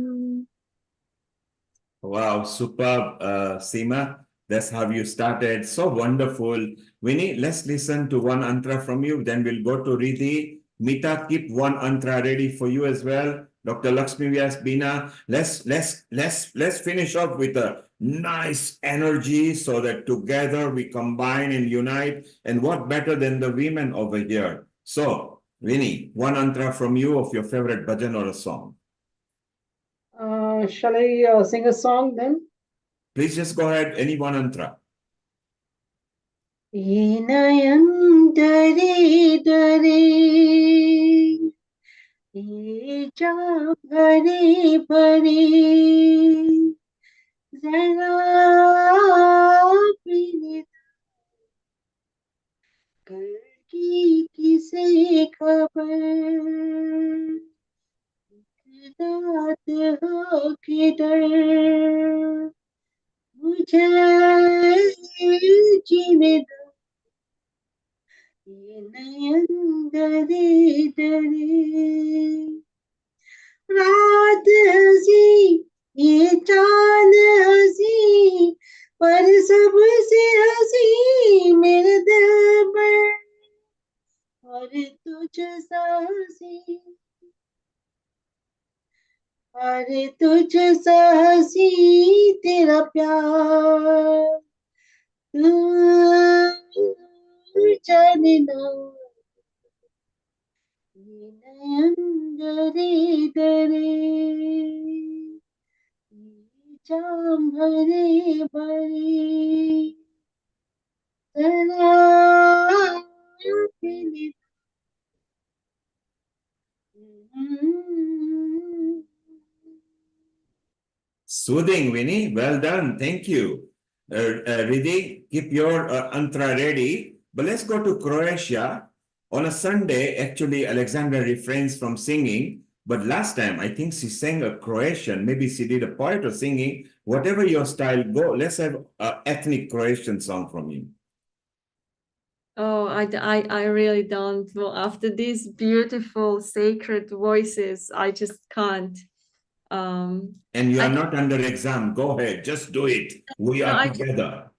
Wow, superb, Seema. That's how you started. So wonderful. Winnie, let's listen to one antra from you. Then we'll go to Riddhi. Mita, keep one antra ready for you as well. Dr. Lakshmi Vyas, Bina. Let's finish off with a nice energy so that together we combine and unite. And what better than the women over here? So, Winnie, one antra from you of your favorite bhajan or a song. Shall I sing a song then? Please just go ahead, any one antra. ये नयन डरे डरे, ये जान भरे भरे, जरा अपनी घर की किसे खबर, रात हो के डर मुझे जीने दो, ये नयन डरे डरे, रात हंसी ये चांद हंसी, पर सबसे हंसी मेरे दिल पर, और तुझसा हंसी, और तुझसा हंसी तेरा प्यार, तू जाने ना, ये नयन डरे डरे, जाम भरे भरे तना के Soothing, Winnie. Well done. Thank you. Riddhi, keep your antra ready. But let's go to Croatia. On a Sunday, actually, Alexandra refrains from singing. But last time, I think she sang a Croatian. Maybe she did a poet or singing. Whatever your style, go. Let's have an ethnic Croatian song from you. Oh, I really don't. Well, after these beautiful sacred voices, I just can't. And you I are not under exam. Go ahead. Just do it. We no, are I together.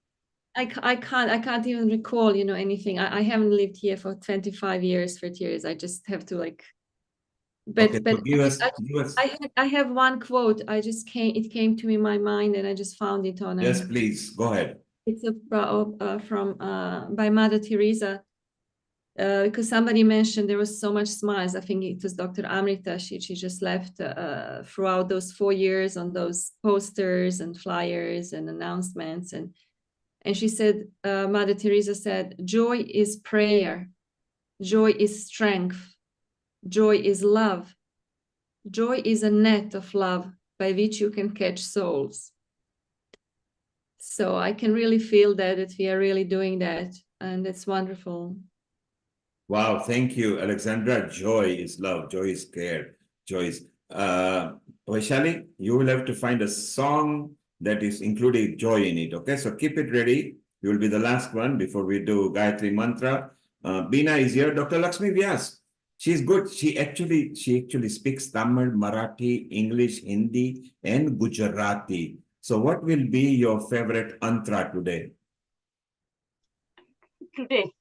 I can't even recall, anything. I haven't lived here for 25 years, 30 years. I just have to like, Okay, but so give us. I have one quote. It came to me in my mind and I just found it on Yes, please. Go ahead. it's from by Mother Teresa. Because somebody mentioned there was so much smiles. I think it was Dr. Amrita. She just left throughout those 4 years on those posters and flyers and announcements. And she said, Mother Teresa said, joy is prayer. Joy is strength. Joy is love. Joy is a net of love by which you can catch souls. So I can really feel that we are really doing that. And it's wonderful. Wow, thank you, Alexandra. Joy is love, joy is care, joy is Vaishali, you will have to find a song that is including joy in it. Okay, so keep it ready. You will be the last one before we do Gayatri Mantra. Beena is here. Dr. Lakshmi Vyas. She's good. She actually speaks Tamil, Marathi, English, Hindi, and Gujarati. So what will be your favorite antra today? Today,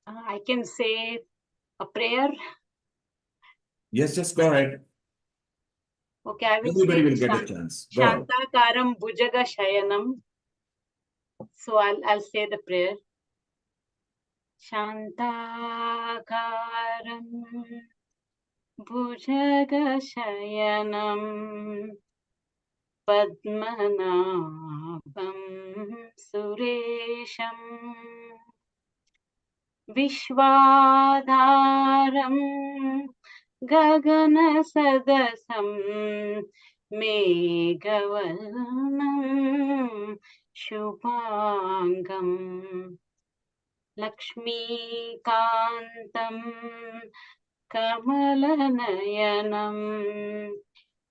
I can say a prayer. Yes, just go ahead. Okay, I will Everybody say will get a chance. Go ahead. Shantakaram Bhujaga Shayanam. So I'll say the prayer. Shantakaram Bhujaga Shayanam Padmanabham Suresham Vishwadharam Gaganasadasam Meghavanam Shubhangam Lakshmikantam Kamalanayanam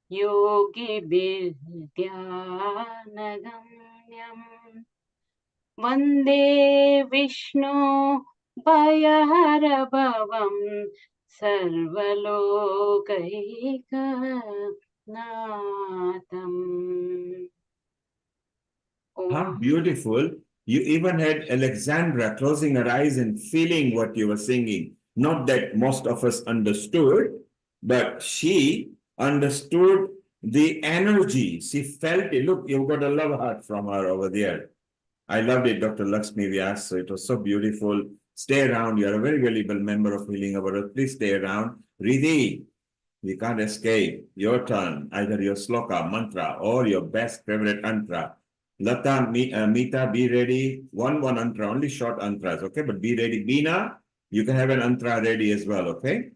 Yogi Vidyanagamyam Vande Vishnu Bhayaharabavam Sarvalokaika Natham. How beautiful. You even had Alexandra closing her eyes and feeling what you were singing. Not that most of us understood, but she understood the energy. She felt it. Look, you've got a love heart from her over there. I loved it, Dr. Lakshmi Vyas. So it was so beautiful. Stay around. You're a very valuable member of Healing Our Earth. Please stay around. Riddhi, you can't escape. Your turn. Either your sloka, mantra, or your best favorite antra. Lata, Meeta, be ready. One antra, only short antras, okay? But be ready. Beena, you can have an antra ready as well, okay?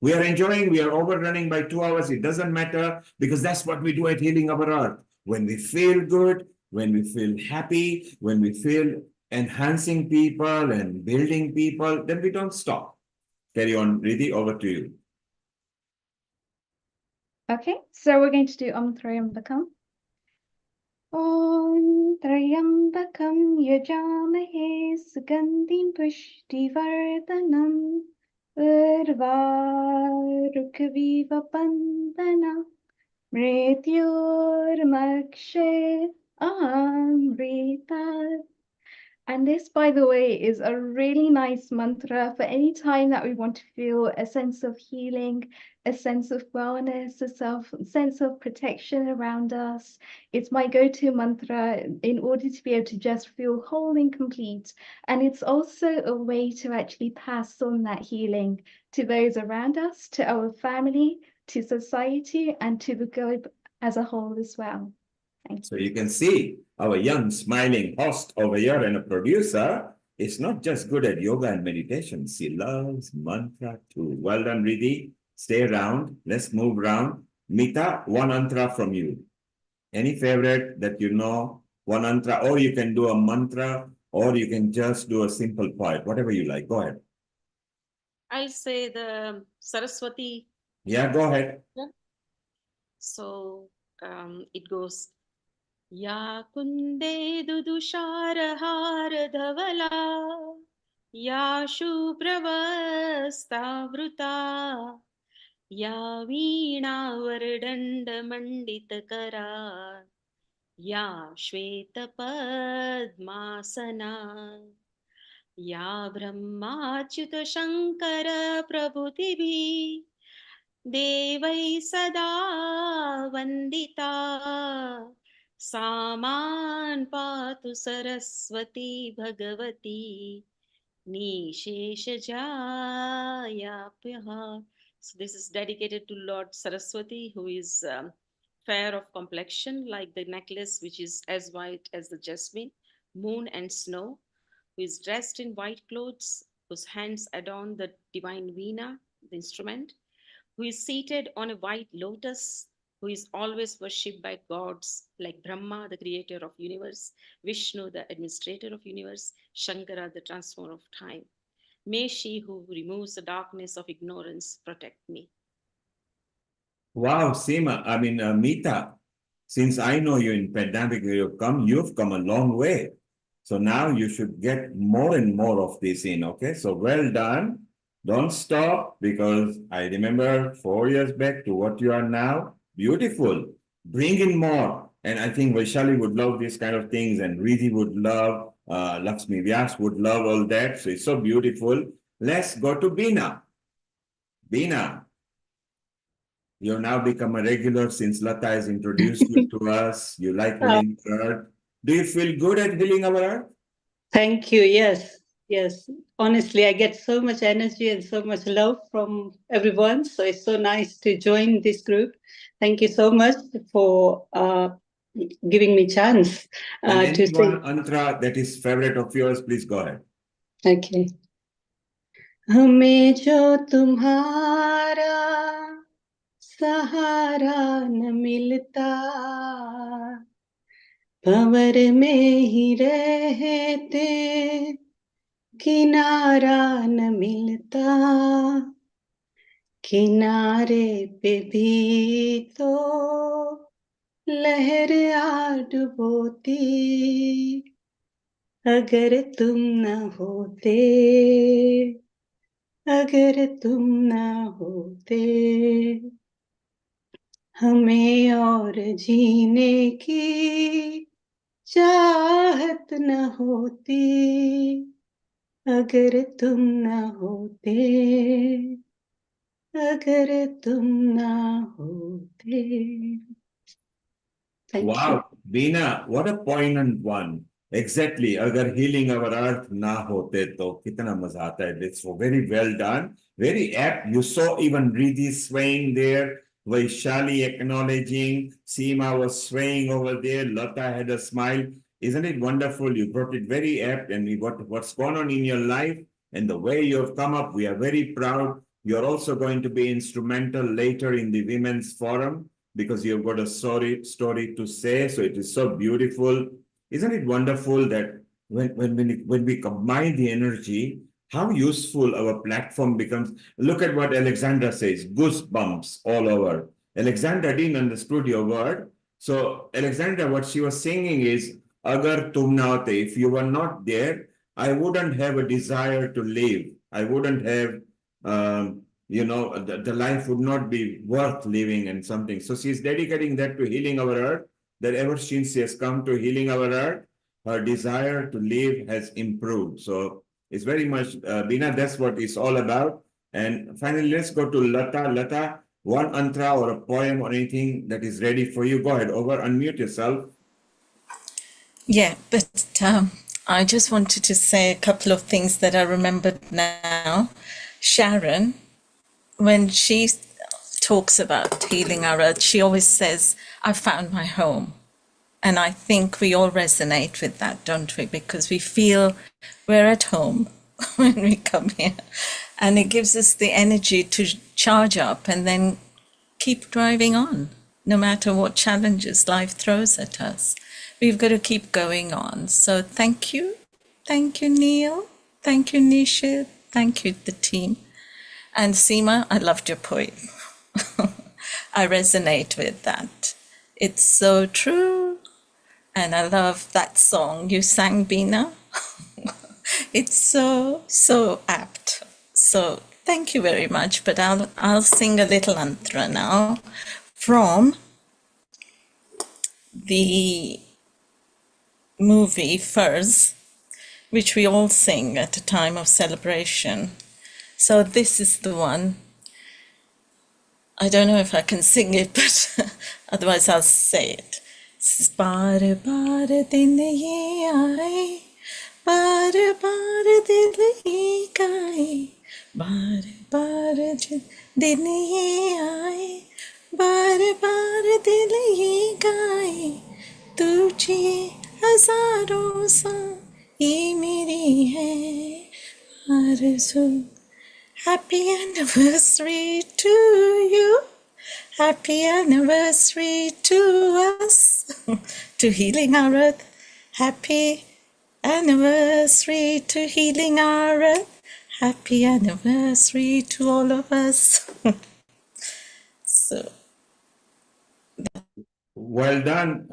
We are enjoying, we are overrunning by 2 hours. It doesn't matter because that's what we do at Healing Our Earth. When we feel good, when we feel happy, when we feel enhancing people and building people, then we don't stop. Carry on, Riddhi, over to you. Okay, so we're going to do Om Trayambakam. Om Trayambakam Yajamahe Sugandhim Pushtivardhanam Urvarukaviva Bandana Mrityormakshe Amrita. And this, by the way, is a really nice mantra for any time that we want to feel a sense of healing, a sense of wellness, sense of protection around us. It's my go-to mantra in order to be able to just feel whole and complete. And it's also a way to actually pass on that healing to those around us, to our family, to society and to the globe as a whole as well. Thank So you can see our young smiling host over here and a producer is not just good at yoga and meditation. She loves mantra too. Well done, Riddhi. Stay around. Let's move around. Mita, one mantra from you. Any favorite that you know? One mantra, or you can do a mantra, or you can just do a simple poet, whatever you like. Go ahead. I'll say the Saraswati. Yeah, go ahead. So it goes, Ya kunde dudushara dhavala, Ya shubhravastavruta, Ya veena vardanda manditakara, Ya shweta padmasana, Ya brahmachyuta shankara prabhutibhi, Devai sada vandita, Saman patu Saraswati Bhagavati, Nisheshajayapyaha. So this is dedicated to Lord Saraswati, who is fair of complexion, like the necklace, which is as white as the jasmine, moon and snow, who is dressed in white clothes, whose hands adorn the divine veena, the instrument, who is seated on a white lotus, who is always worshipped by gods like Brahma, the creator of universe, Vishnu, the administrator of universe, Shankara, the transformer of time. May she who removes the darkness of ignorance protect me. Wow, Mita, since I know you in pandemic, you've come a long way. So now you should get more and more of this in, okay? So well done. Don't stop, because I remember 4 years back to what you are now. Beautiful. Bring in more. And I think Vaishali would love these kind of things, and Riddhi would love, Lakshmi Vyas would love all that. So it's so beautiful. Let's go to Bina. Bina, you've now become a regular since Lata has introduced you to us. You like healing our earth. Do you feel good at healing our earth? Thank you. Yes, yes. Honestly, I get so much energy and so much love from everyone. So it's so nice to join this group. Thank you so much for giving me chance And to anyone, sing. Antra, that is favorite of yours, please go ahead. Okay. हमें जो तुम्हारा सहारा न मिलता, भंवर में ही रहते किनारा न मिलता, किनारे पे भी तो लहर आ डुबोती, अगर तुम न होते, अगर तुम न होते, हमें और जीने की चाहत न होती, अगर तुम न होते, अगर तुम न होते. Thank you. Wow, Beena, what a poignant one. Exactly. Agar healing our earth na hote to kitna maza aata hai. It's very well done. Very apt. You saw even Riddhi swaying there. Vaishali acknowledging. Seema was swaying over there. Lata had a smile. Isn't it wonderful? You brought it very apt, and what's going on in your life and the way you have come up. We are very proud. You're also going to be instrumental later in the Women's Forum, because you've got a story to say. So it is so beautiful. Isn't it wonderful that when we combine the energy, how useful our platform becomes? Look at what Alexandra says, goosebumps all over. Alexandra didn't understood your word. So Alexandra, what she was singing is, Agar tum na hote, if you were not there, I wouldn't have a desire to live. I wouldn't have the life would not be worth living and something. So she's dedicating that to healing our earth, that ever since she has come to healing our earth, her desire to live has improved. So it's very much, Bina, that's what it's all about. And finally, let's go to Lata. Lata, one mantra or a poem or anything that is ready for you. Go ahead, unmute yourself. Yeah, but I just wanted to say a couple of things that I remembered now. Sharon, when she talks about healing our earth, she always says, I found my home. And I think we all resonate with that, don't we? Because we feel we're at home when we come here. And it gives us the energy to charge up and then keep driving on, no matter what challenges life throws at us. We've got to keep going on. So thank you. Thank you, Neil. Thank you, Nishit. Thank you, the team. And Seema, I loved your poem. I resonate with that. It's so true. And I love that song you sang, Bina. It's so, so apt. So thank you very much. But I'll sing a little antra now from the movie Furs, which we all sing at a time of celebration. So this is the one. I don't know if I can sing it, but otherwise I'll say it. बार बार दिन ये आए, बार बार दिल ये गाए, बार बार दिन ये आए, बार बार दिल ये गाए, तुझे हजारों सा ये मेरी है आरज़ू. Happy anniversary to you. Happy anniversary to us, to healing our earth. Happy anniversary to healing our earth. Happy anniversary to all of us. So, Well done,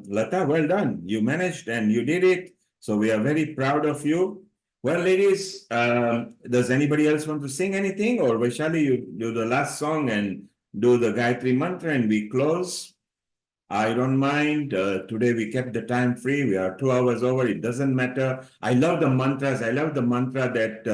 Lata, well done. You managed and you did it. So we are very proud of you. Well, ladies, does anybody else want to sing anything? Or Vaishali, you do the last song and do the Gayatri Mantra and we close. I don't mind. Today we kept the time free. We are 2 hours over. It doesn't matter. I love the mantras. I love the mantra that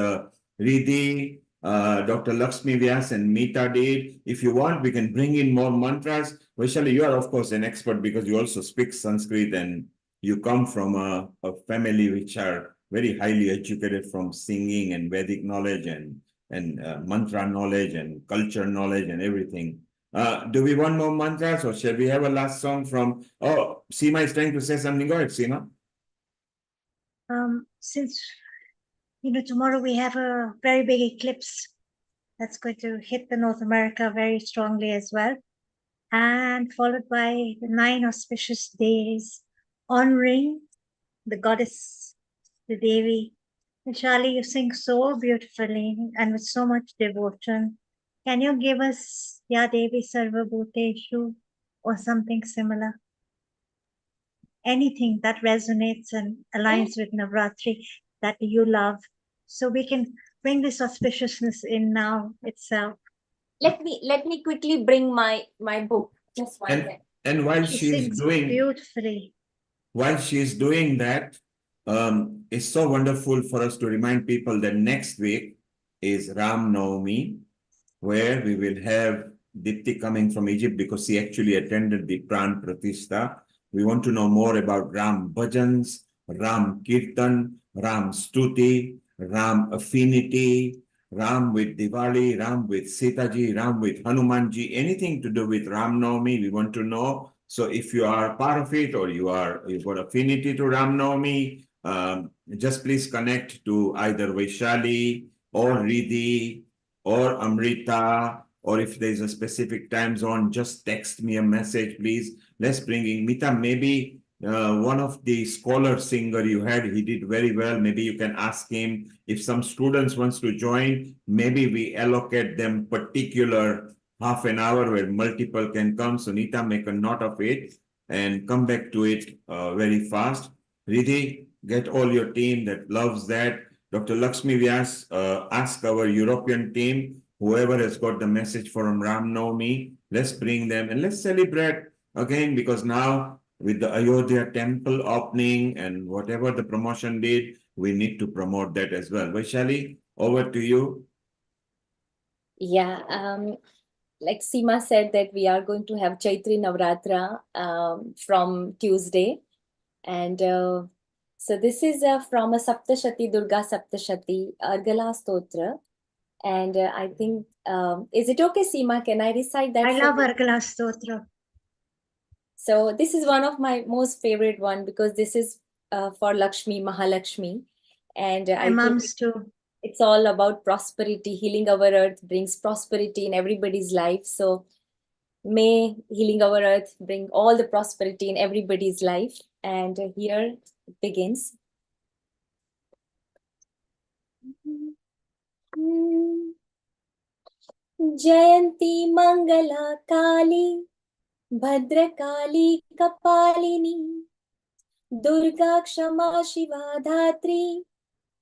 Riddhi, Dr. Lakshmi Vyas and Meeta did. If you want, we can bring in more mantras. Vaishali, you are of course an expert because you also speak Sanskrit and you come from a family which are very highly educated from singing and Vedic knowledge and mantra knowledge and culture knowledge and everything. Do we want more mantras or shall we have a last song from, oh, Seema is trying to say something. Go ahead, Seema. Since tomorrow we have a very big eclipse that's going to hit the North America very strongly as well, and followed by the 9 auspicious days honoring the goddess, the Devi. Vishali, you sing so beautifully and with so much devotion. Can you give us Ya Devi Sarva Bhuteshu or something similar? Anything that resonates and aligns with Navratri that you love, so we can bring this auspiciousness in now itself. Let me quickly bring my book. Just one second. And while She she's sings doing beautifully. While she's doing that, it's so wonderful for us to remind people that next week is Ram Navami, where we will have Dipti coming from Egypt because she actually attended the Pran Pratishtha. We want to know more about Ram Bhajans, Ram Kirtan, Ram Stuti, Ram Affinity, Ram with Diwali, Ram with Sitaji, Ram with Hanumanji, anything to do with Ram Navami, we want to know. So if you are part of it or you've got affinity to Ram Navami, just please connect to either Vaishali or Riddhi or Amrita, or if there's a specific time zone, just text me a message, please. Let's bring in Mita. Maybe one of the scholar singer you had, he did very well. Maybe you can ask him. If some students wants to join, maybe we allocate them particular half an hour where multiple can come. So Nita, make a note of it and come back to it very fast. Riddhi, get all your team that loves that. Dr. Lakshmi Vyas, ask our European team, whoever has got the message from Ram Navami, let's bring them and let's celebrate again, because now with the Ayodhya temple opening and whatever the promotion did, we need to promote that as well. Vaishali, over to you. Yeah, like Seema said that we are going to have Chaitri Navratra from Tuesday. And so this is from a Saptashati, Durga Saptashati, Argala Stotra. And I think, is it okay, Seema? Can I recite that? I for love you? Argala Stotra. So this is one of my most favorite one because this is for Lakshmi, Mahalakshmi. And My I think mom's too. it's all about prosperity. Healing our earth brings prosperity in everybody's life. So may healing our earth bring all the prosperity in everybody's life. And here it begins. Jayanti Mangala Kali Bhadrakali Kapalini Durga Kshama Shiva Dhatri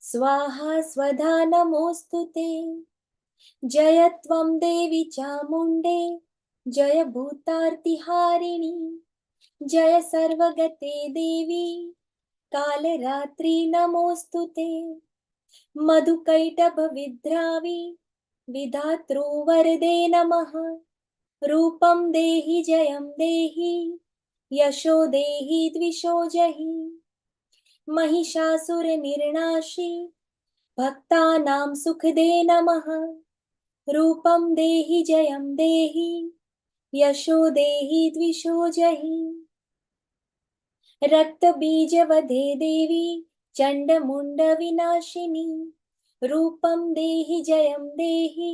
Swaha Swadha Namostute Jayatvam Devi Chamunde Jaya Bhutarti Harini Jaya Sarvagate Devi Kale Ratri Namostute Madhukaitaba Vidravi Vidatru Varde Namaha Rupam Dehi Jayam Dehi Yasho Dehi Dvisho Jahi Mahishasura Nirnashi Bhaktanam Sukhde Namaha Rupam Dehi Jayam Dehi Yasho Dehi Dvisho Jahi Rakta Bija Vadhe Devi Chanda Munda Vinashini Rupam Dehi Jayam Dehi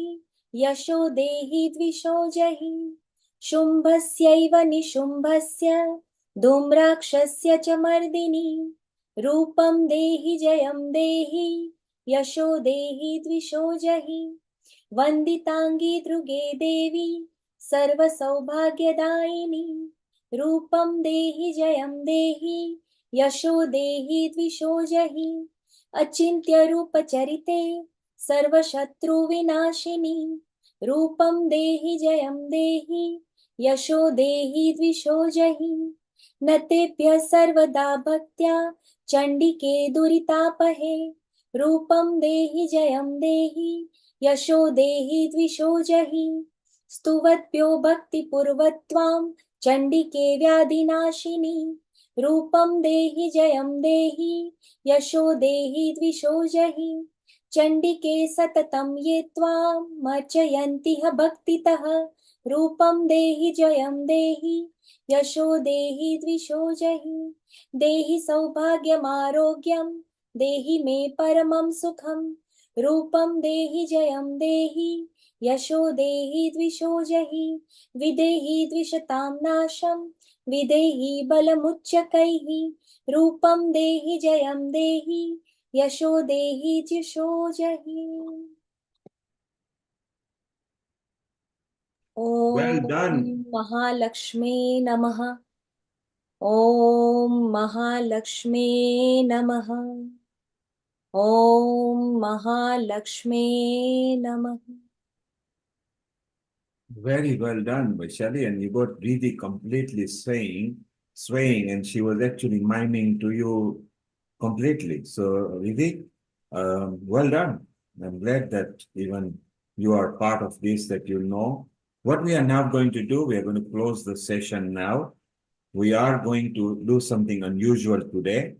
Yasho Dehi Dvisho Jahi Shumbhasyaiva Nishumbhasya Dhumrakshasya cha Mardini Rupam Dehi Jayam Dehi Yasho Dehi Dvisho Jahi Vanditangi Druge Devi Sarva Saubhagyadaini Rupam Dehi Jayam Dehi Yasho Dehi Dvisho Jahi Achintya Rupa Charite Sarva Shatru Vinashini Rupam Dehi Jayam Dehi Yasho Dehi Dvisho Jahi Natebhya Sarvada Bhaktya Chandike Duritapahe Rupam Dehi Jayam Dehi Yasho Dehi Dvisho Jahi Stuvatpyo Bhakti Purvatvam Chandike Vyadinashini Rupam Dehi Jayam Dehi Yasho Dehi Dvisho Jahi Chandike Satatam Yetvam Machayantiha Bhaktitaha Rupam Dehi Jayam Dehi Yasho Dehi Dvisho Jahi Dehi Saubhagyam Arogyam Dehi Me Paramam Sukham Rupam Dehi Jayam Dehi Yasho Dehi Dvisho Jahi Videhi Dvishatam Nasham Videhi Balamuchakaihi Rupam Dehi Jayam Dehi Yasho Dehi Dvisho Jahi. Well done. Om Mahalakshmi Namaha. Om Mahalakshmi Namaha. Om Mahalakshmi Namaha. Very well done, Vaishali, and you got really completely swaying, and she was actually miming to you completely. So, Riddhi, well done. I'm glad that even you are part of this, that you know. What we are now going to do, we are going to close the session now. We are going to do something unusual today.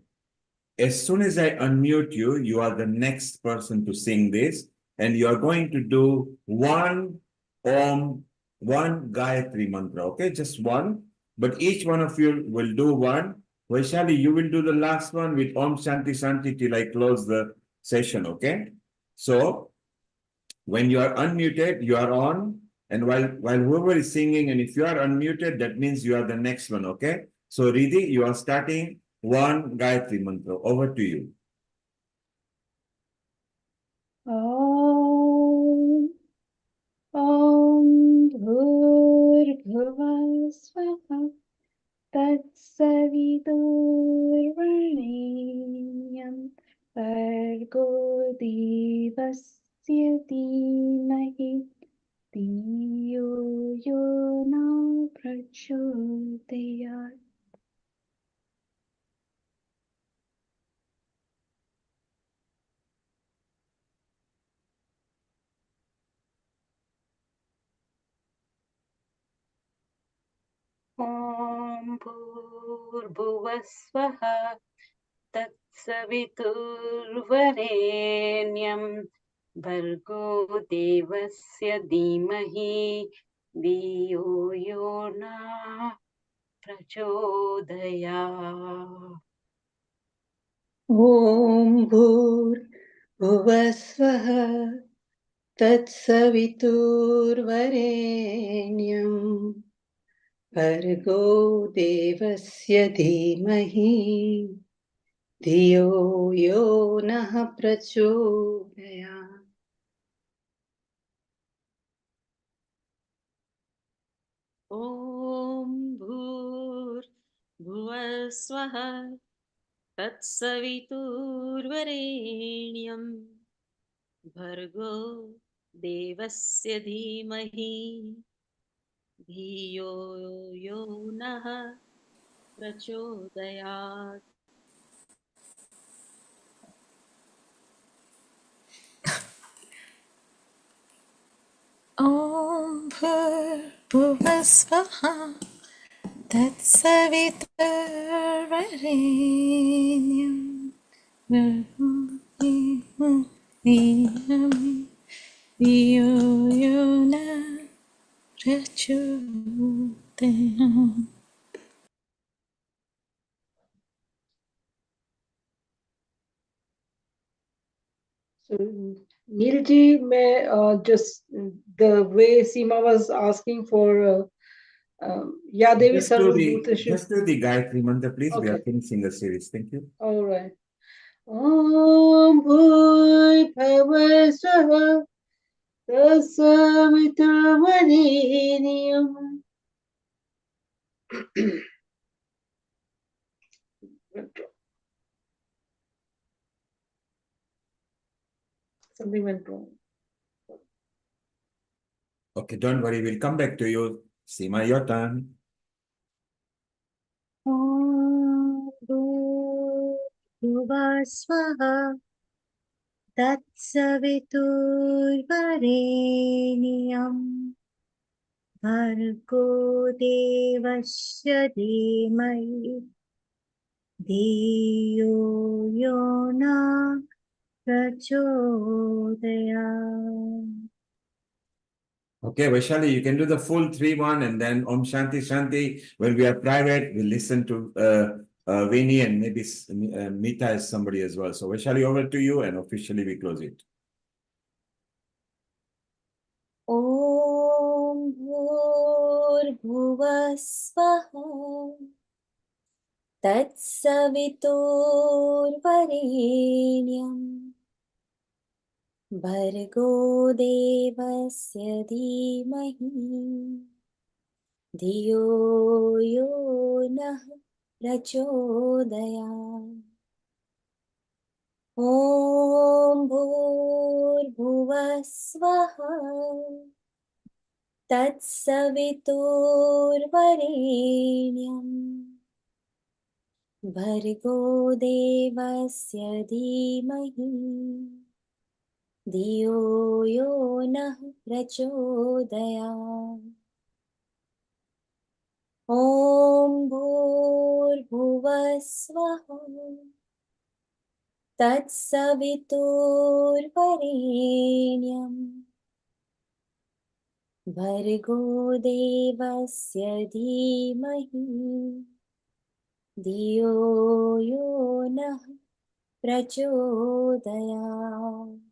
As soon as I unmute you, you are the next person to sing this, and you are going to do one Om, one Gayatri mantra, okay? Just one, but each one of you will do one. Vaishali, you will do the last one with Om Shanti Shanti till I close the session, okay? So when you are unmuted, you are on, and while whoever is singing, and if you are unmuted, that means you are the next one, okay? So Riddhi, you are starting one Gayatri mantra. Over to you. Om Om Bhurbhuva Swaha Tatsavidurvarenyam Bhargo Devasya Dhimahi Dhiyo Yo Na Prachodayat. Om Bhurbhuvasvaha Tatsaviturvarenyam भर्गो देवस्य धीमहि धियो यो न प्रचोदयात्। ॐ भूर्भुवः स्वः तत्सवितुर्वरेण्यं भर्गो देवस्य धीमहि धियो यो नः प्रचोदयात्। ॐ भूर्भुवः स्वः तत्सवितुर्वरेण्यं भर्गो देवस्य धीमहि धियो यो नः प्रचोदयात्। ॐ भूर्भुवः स्वः तत्सवितुर्वरेण्यं भर्गो देवस्य धियो यो नः प्रचोदयात्. So, Neilji, may just the way Seema was asking for Ya Devi Sarvabhutashu. Just do the Gayatri Mantra, please. We are Okay, finishing the series. Thank you. all right. Om Bhurbhuvah Swaha Tasaviturvarenyam. Something went wrong. Okay, don't worry. We'll come back to you. Seema, your turn. Om Bhurbhuvah Swaha Tatsaviturvarenyam Bhargo Devasya Dhimahi Dhiyo Yo Na Prachodayat. Okay, Vaishali, you can do the full 3-1 and then Om Shanti Shanti. When we are private, we listen to Vini and maybe Mita as somebody as well. So Vaishali, over to you and officially we close it. Om Bhurbhuvah Swaha Tatsaviturvarenyam Bhargo Devasya Dhimahi Dhiyo Yo Nah Prachodayat. Om Bhurbhuvah Swaha Tatsaviturvarenyam Bhargo Devasya Dhimahi Dhiyo Yo Nah Prachodayat. Om Bhurbhuvah Swaha Tatsaviturvarenyam Bhargo Devasya Dhimahi Dhiyo Yo Nah Prachodayat.